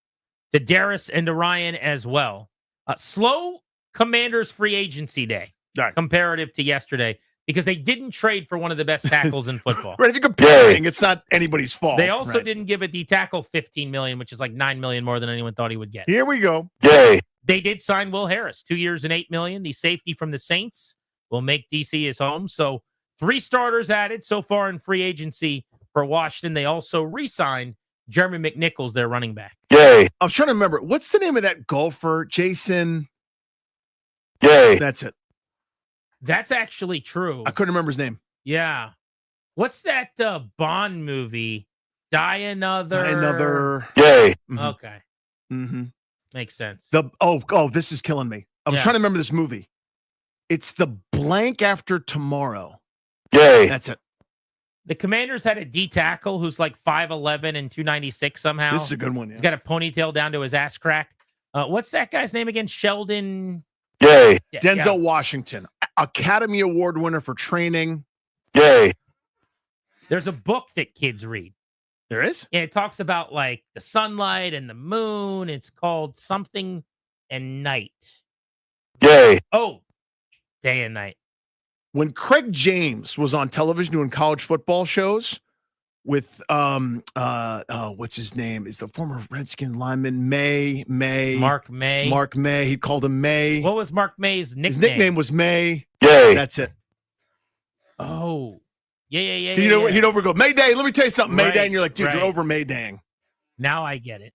To Darius and to Ryan as well. Slow Commanders free agency day comparative to yesterday because they didn't trade for one of the best tackles in football. Right, if you're comparing, it's not anybody's fault. They also didn't give a D tackle $15 million, which is like $9 million more than anyone thought he would get. Here we go. They did sign Will Harris, 2 years and $8 million. The safety from the Saints will make DC his home. So 3 starters added so far in free agency for Washington. They also re-signed Jeremy McNichols, their running back. I was trying to remember. What's the name of that golfer? Jason. That's it. That's actually true. I couldn't remember his name. Yeah. What's that Bond movie? Die Another. Okay. Makes sense. This is killing me. I was trying to remember this movie. It's The Blank After Tomorrow. That's it. The Commanders had a D tackle who's like 5'11" and 296 somehow. This is a good one. Yeah. He's got a ponytail down to his ass crack. What's that guy's name again? Sheldon. Denzel Washington, Academy Award winner for training. There's a book that kids read. There is? Yeah, it talks about like the sunlight and the moon. It's called Something and Night. Oh, Day and Night. When Craig James was on television doing college football shows with what's his name? Is the former Redskin lineman Mark May. Mark May. He called him May. What was Mark May's nickname? His nickname was May. That's it. Oh. Yeah. He'd overgo Mayday. Let me tell you something, Right, Mayday. And you're like, dude, right. you're over Maydaying. Now I get it.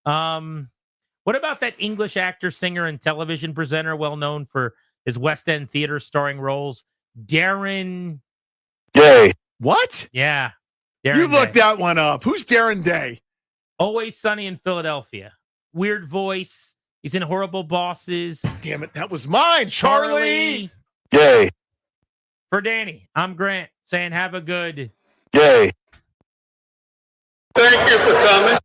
What about that English actor, singer, and television presenter, well known for his West End theater starring roles. Darren. Yay. What? Yeah. Darren You looked Day. that one up. Who's Darren Day? Always Sunny in Philadelphia. Weird voice. He's in Horrible Bosses. Damn it. That was mine. Charlie. Yay. For Danny, I'm Grant saying have a good. Yay. Thank you for coming.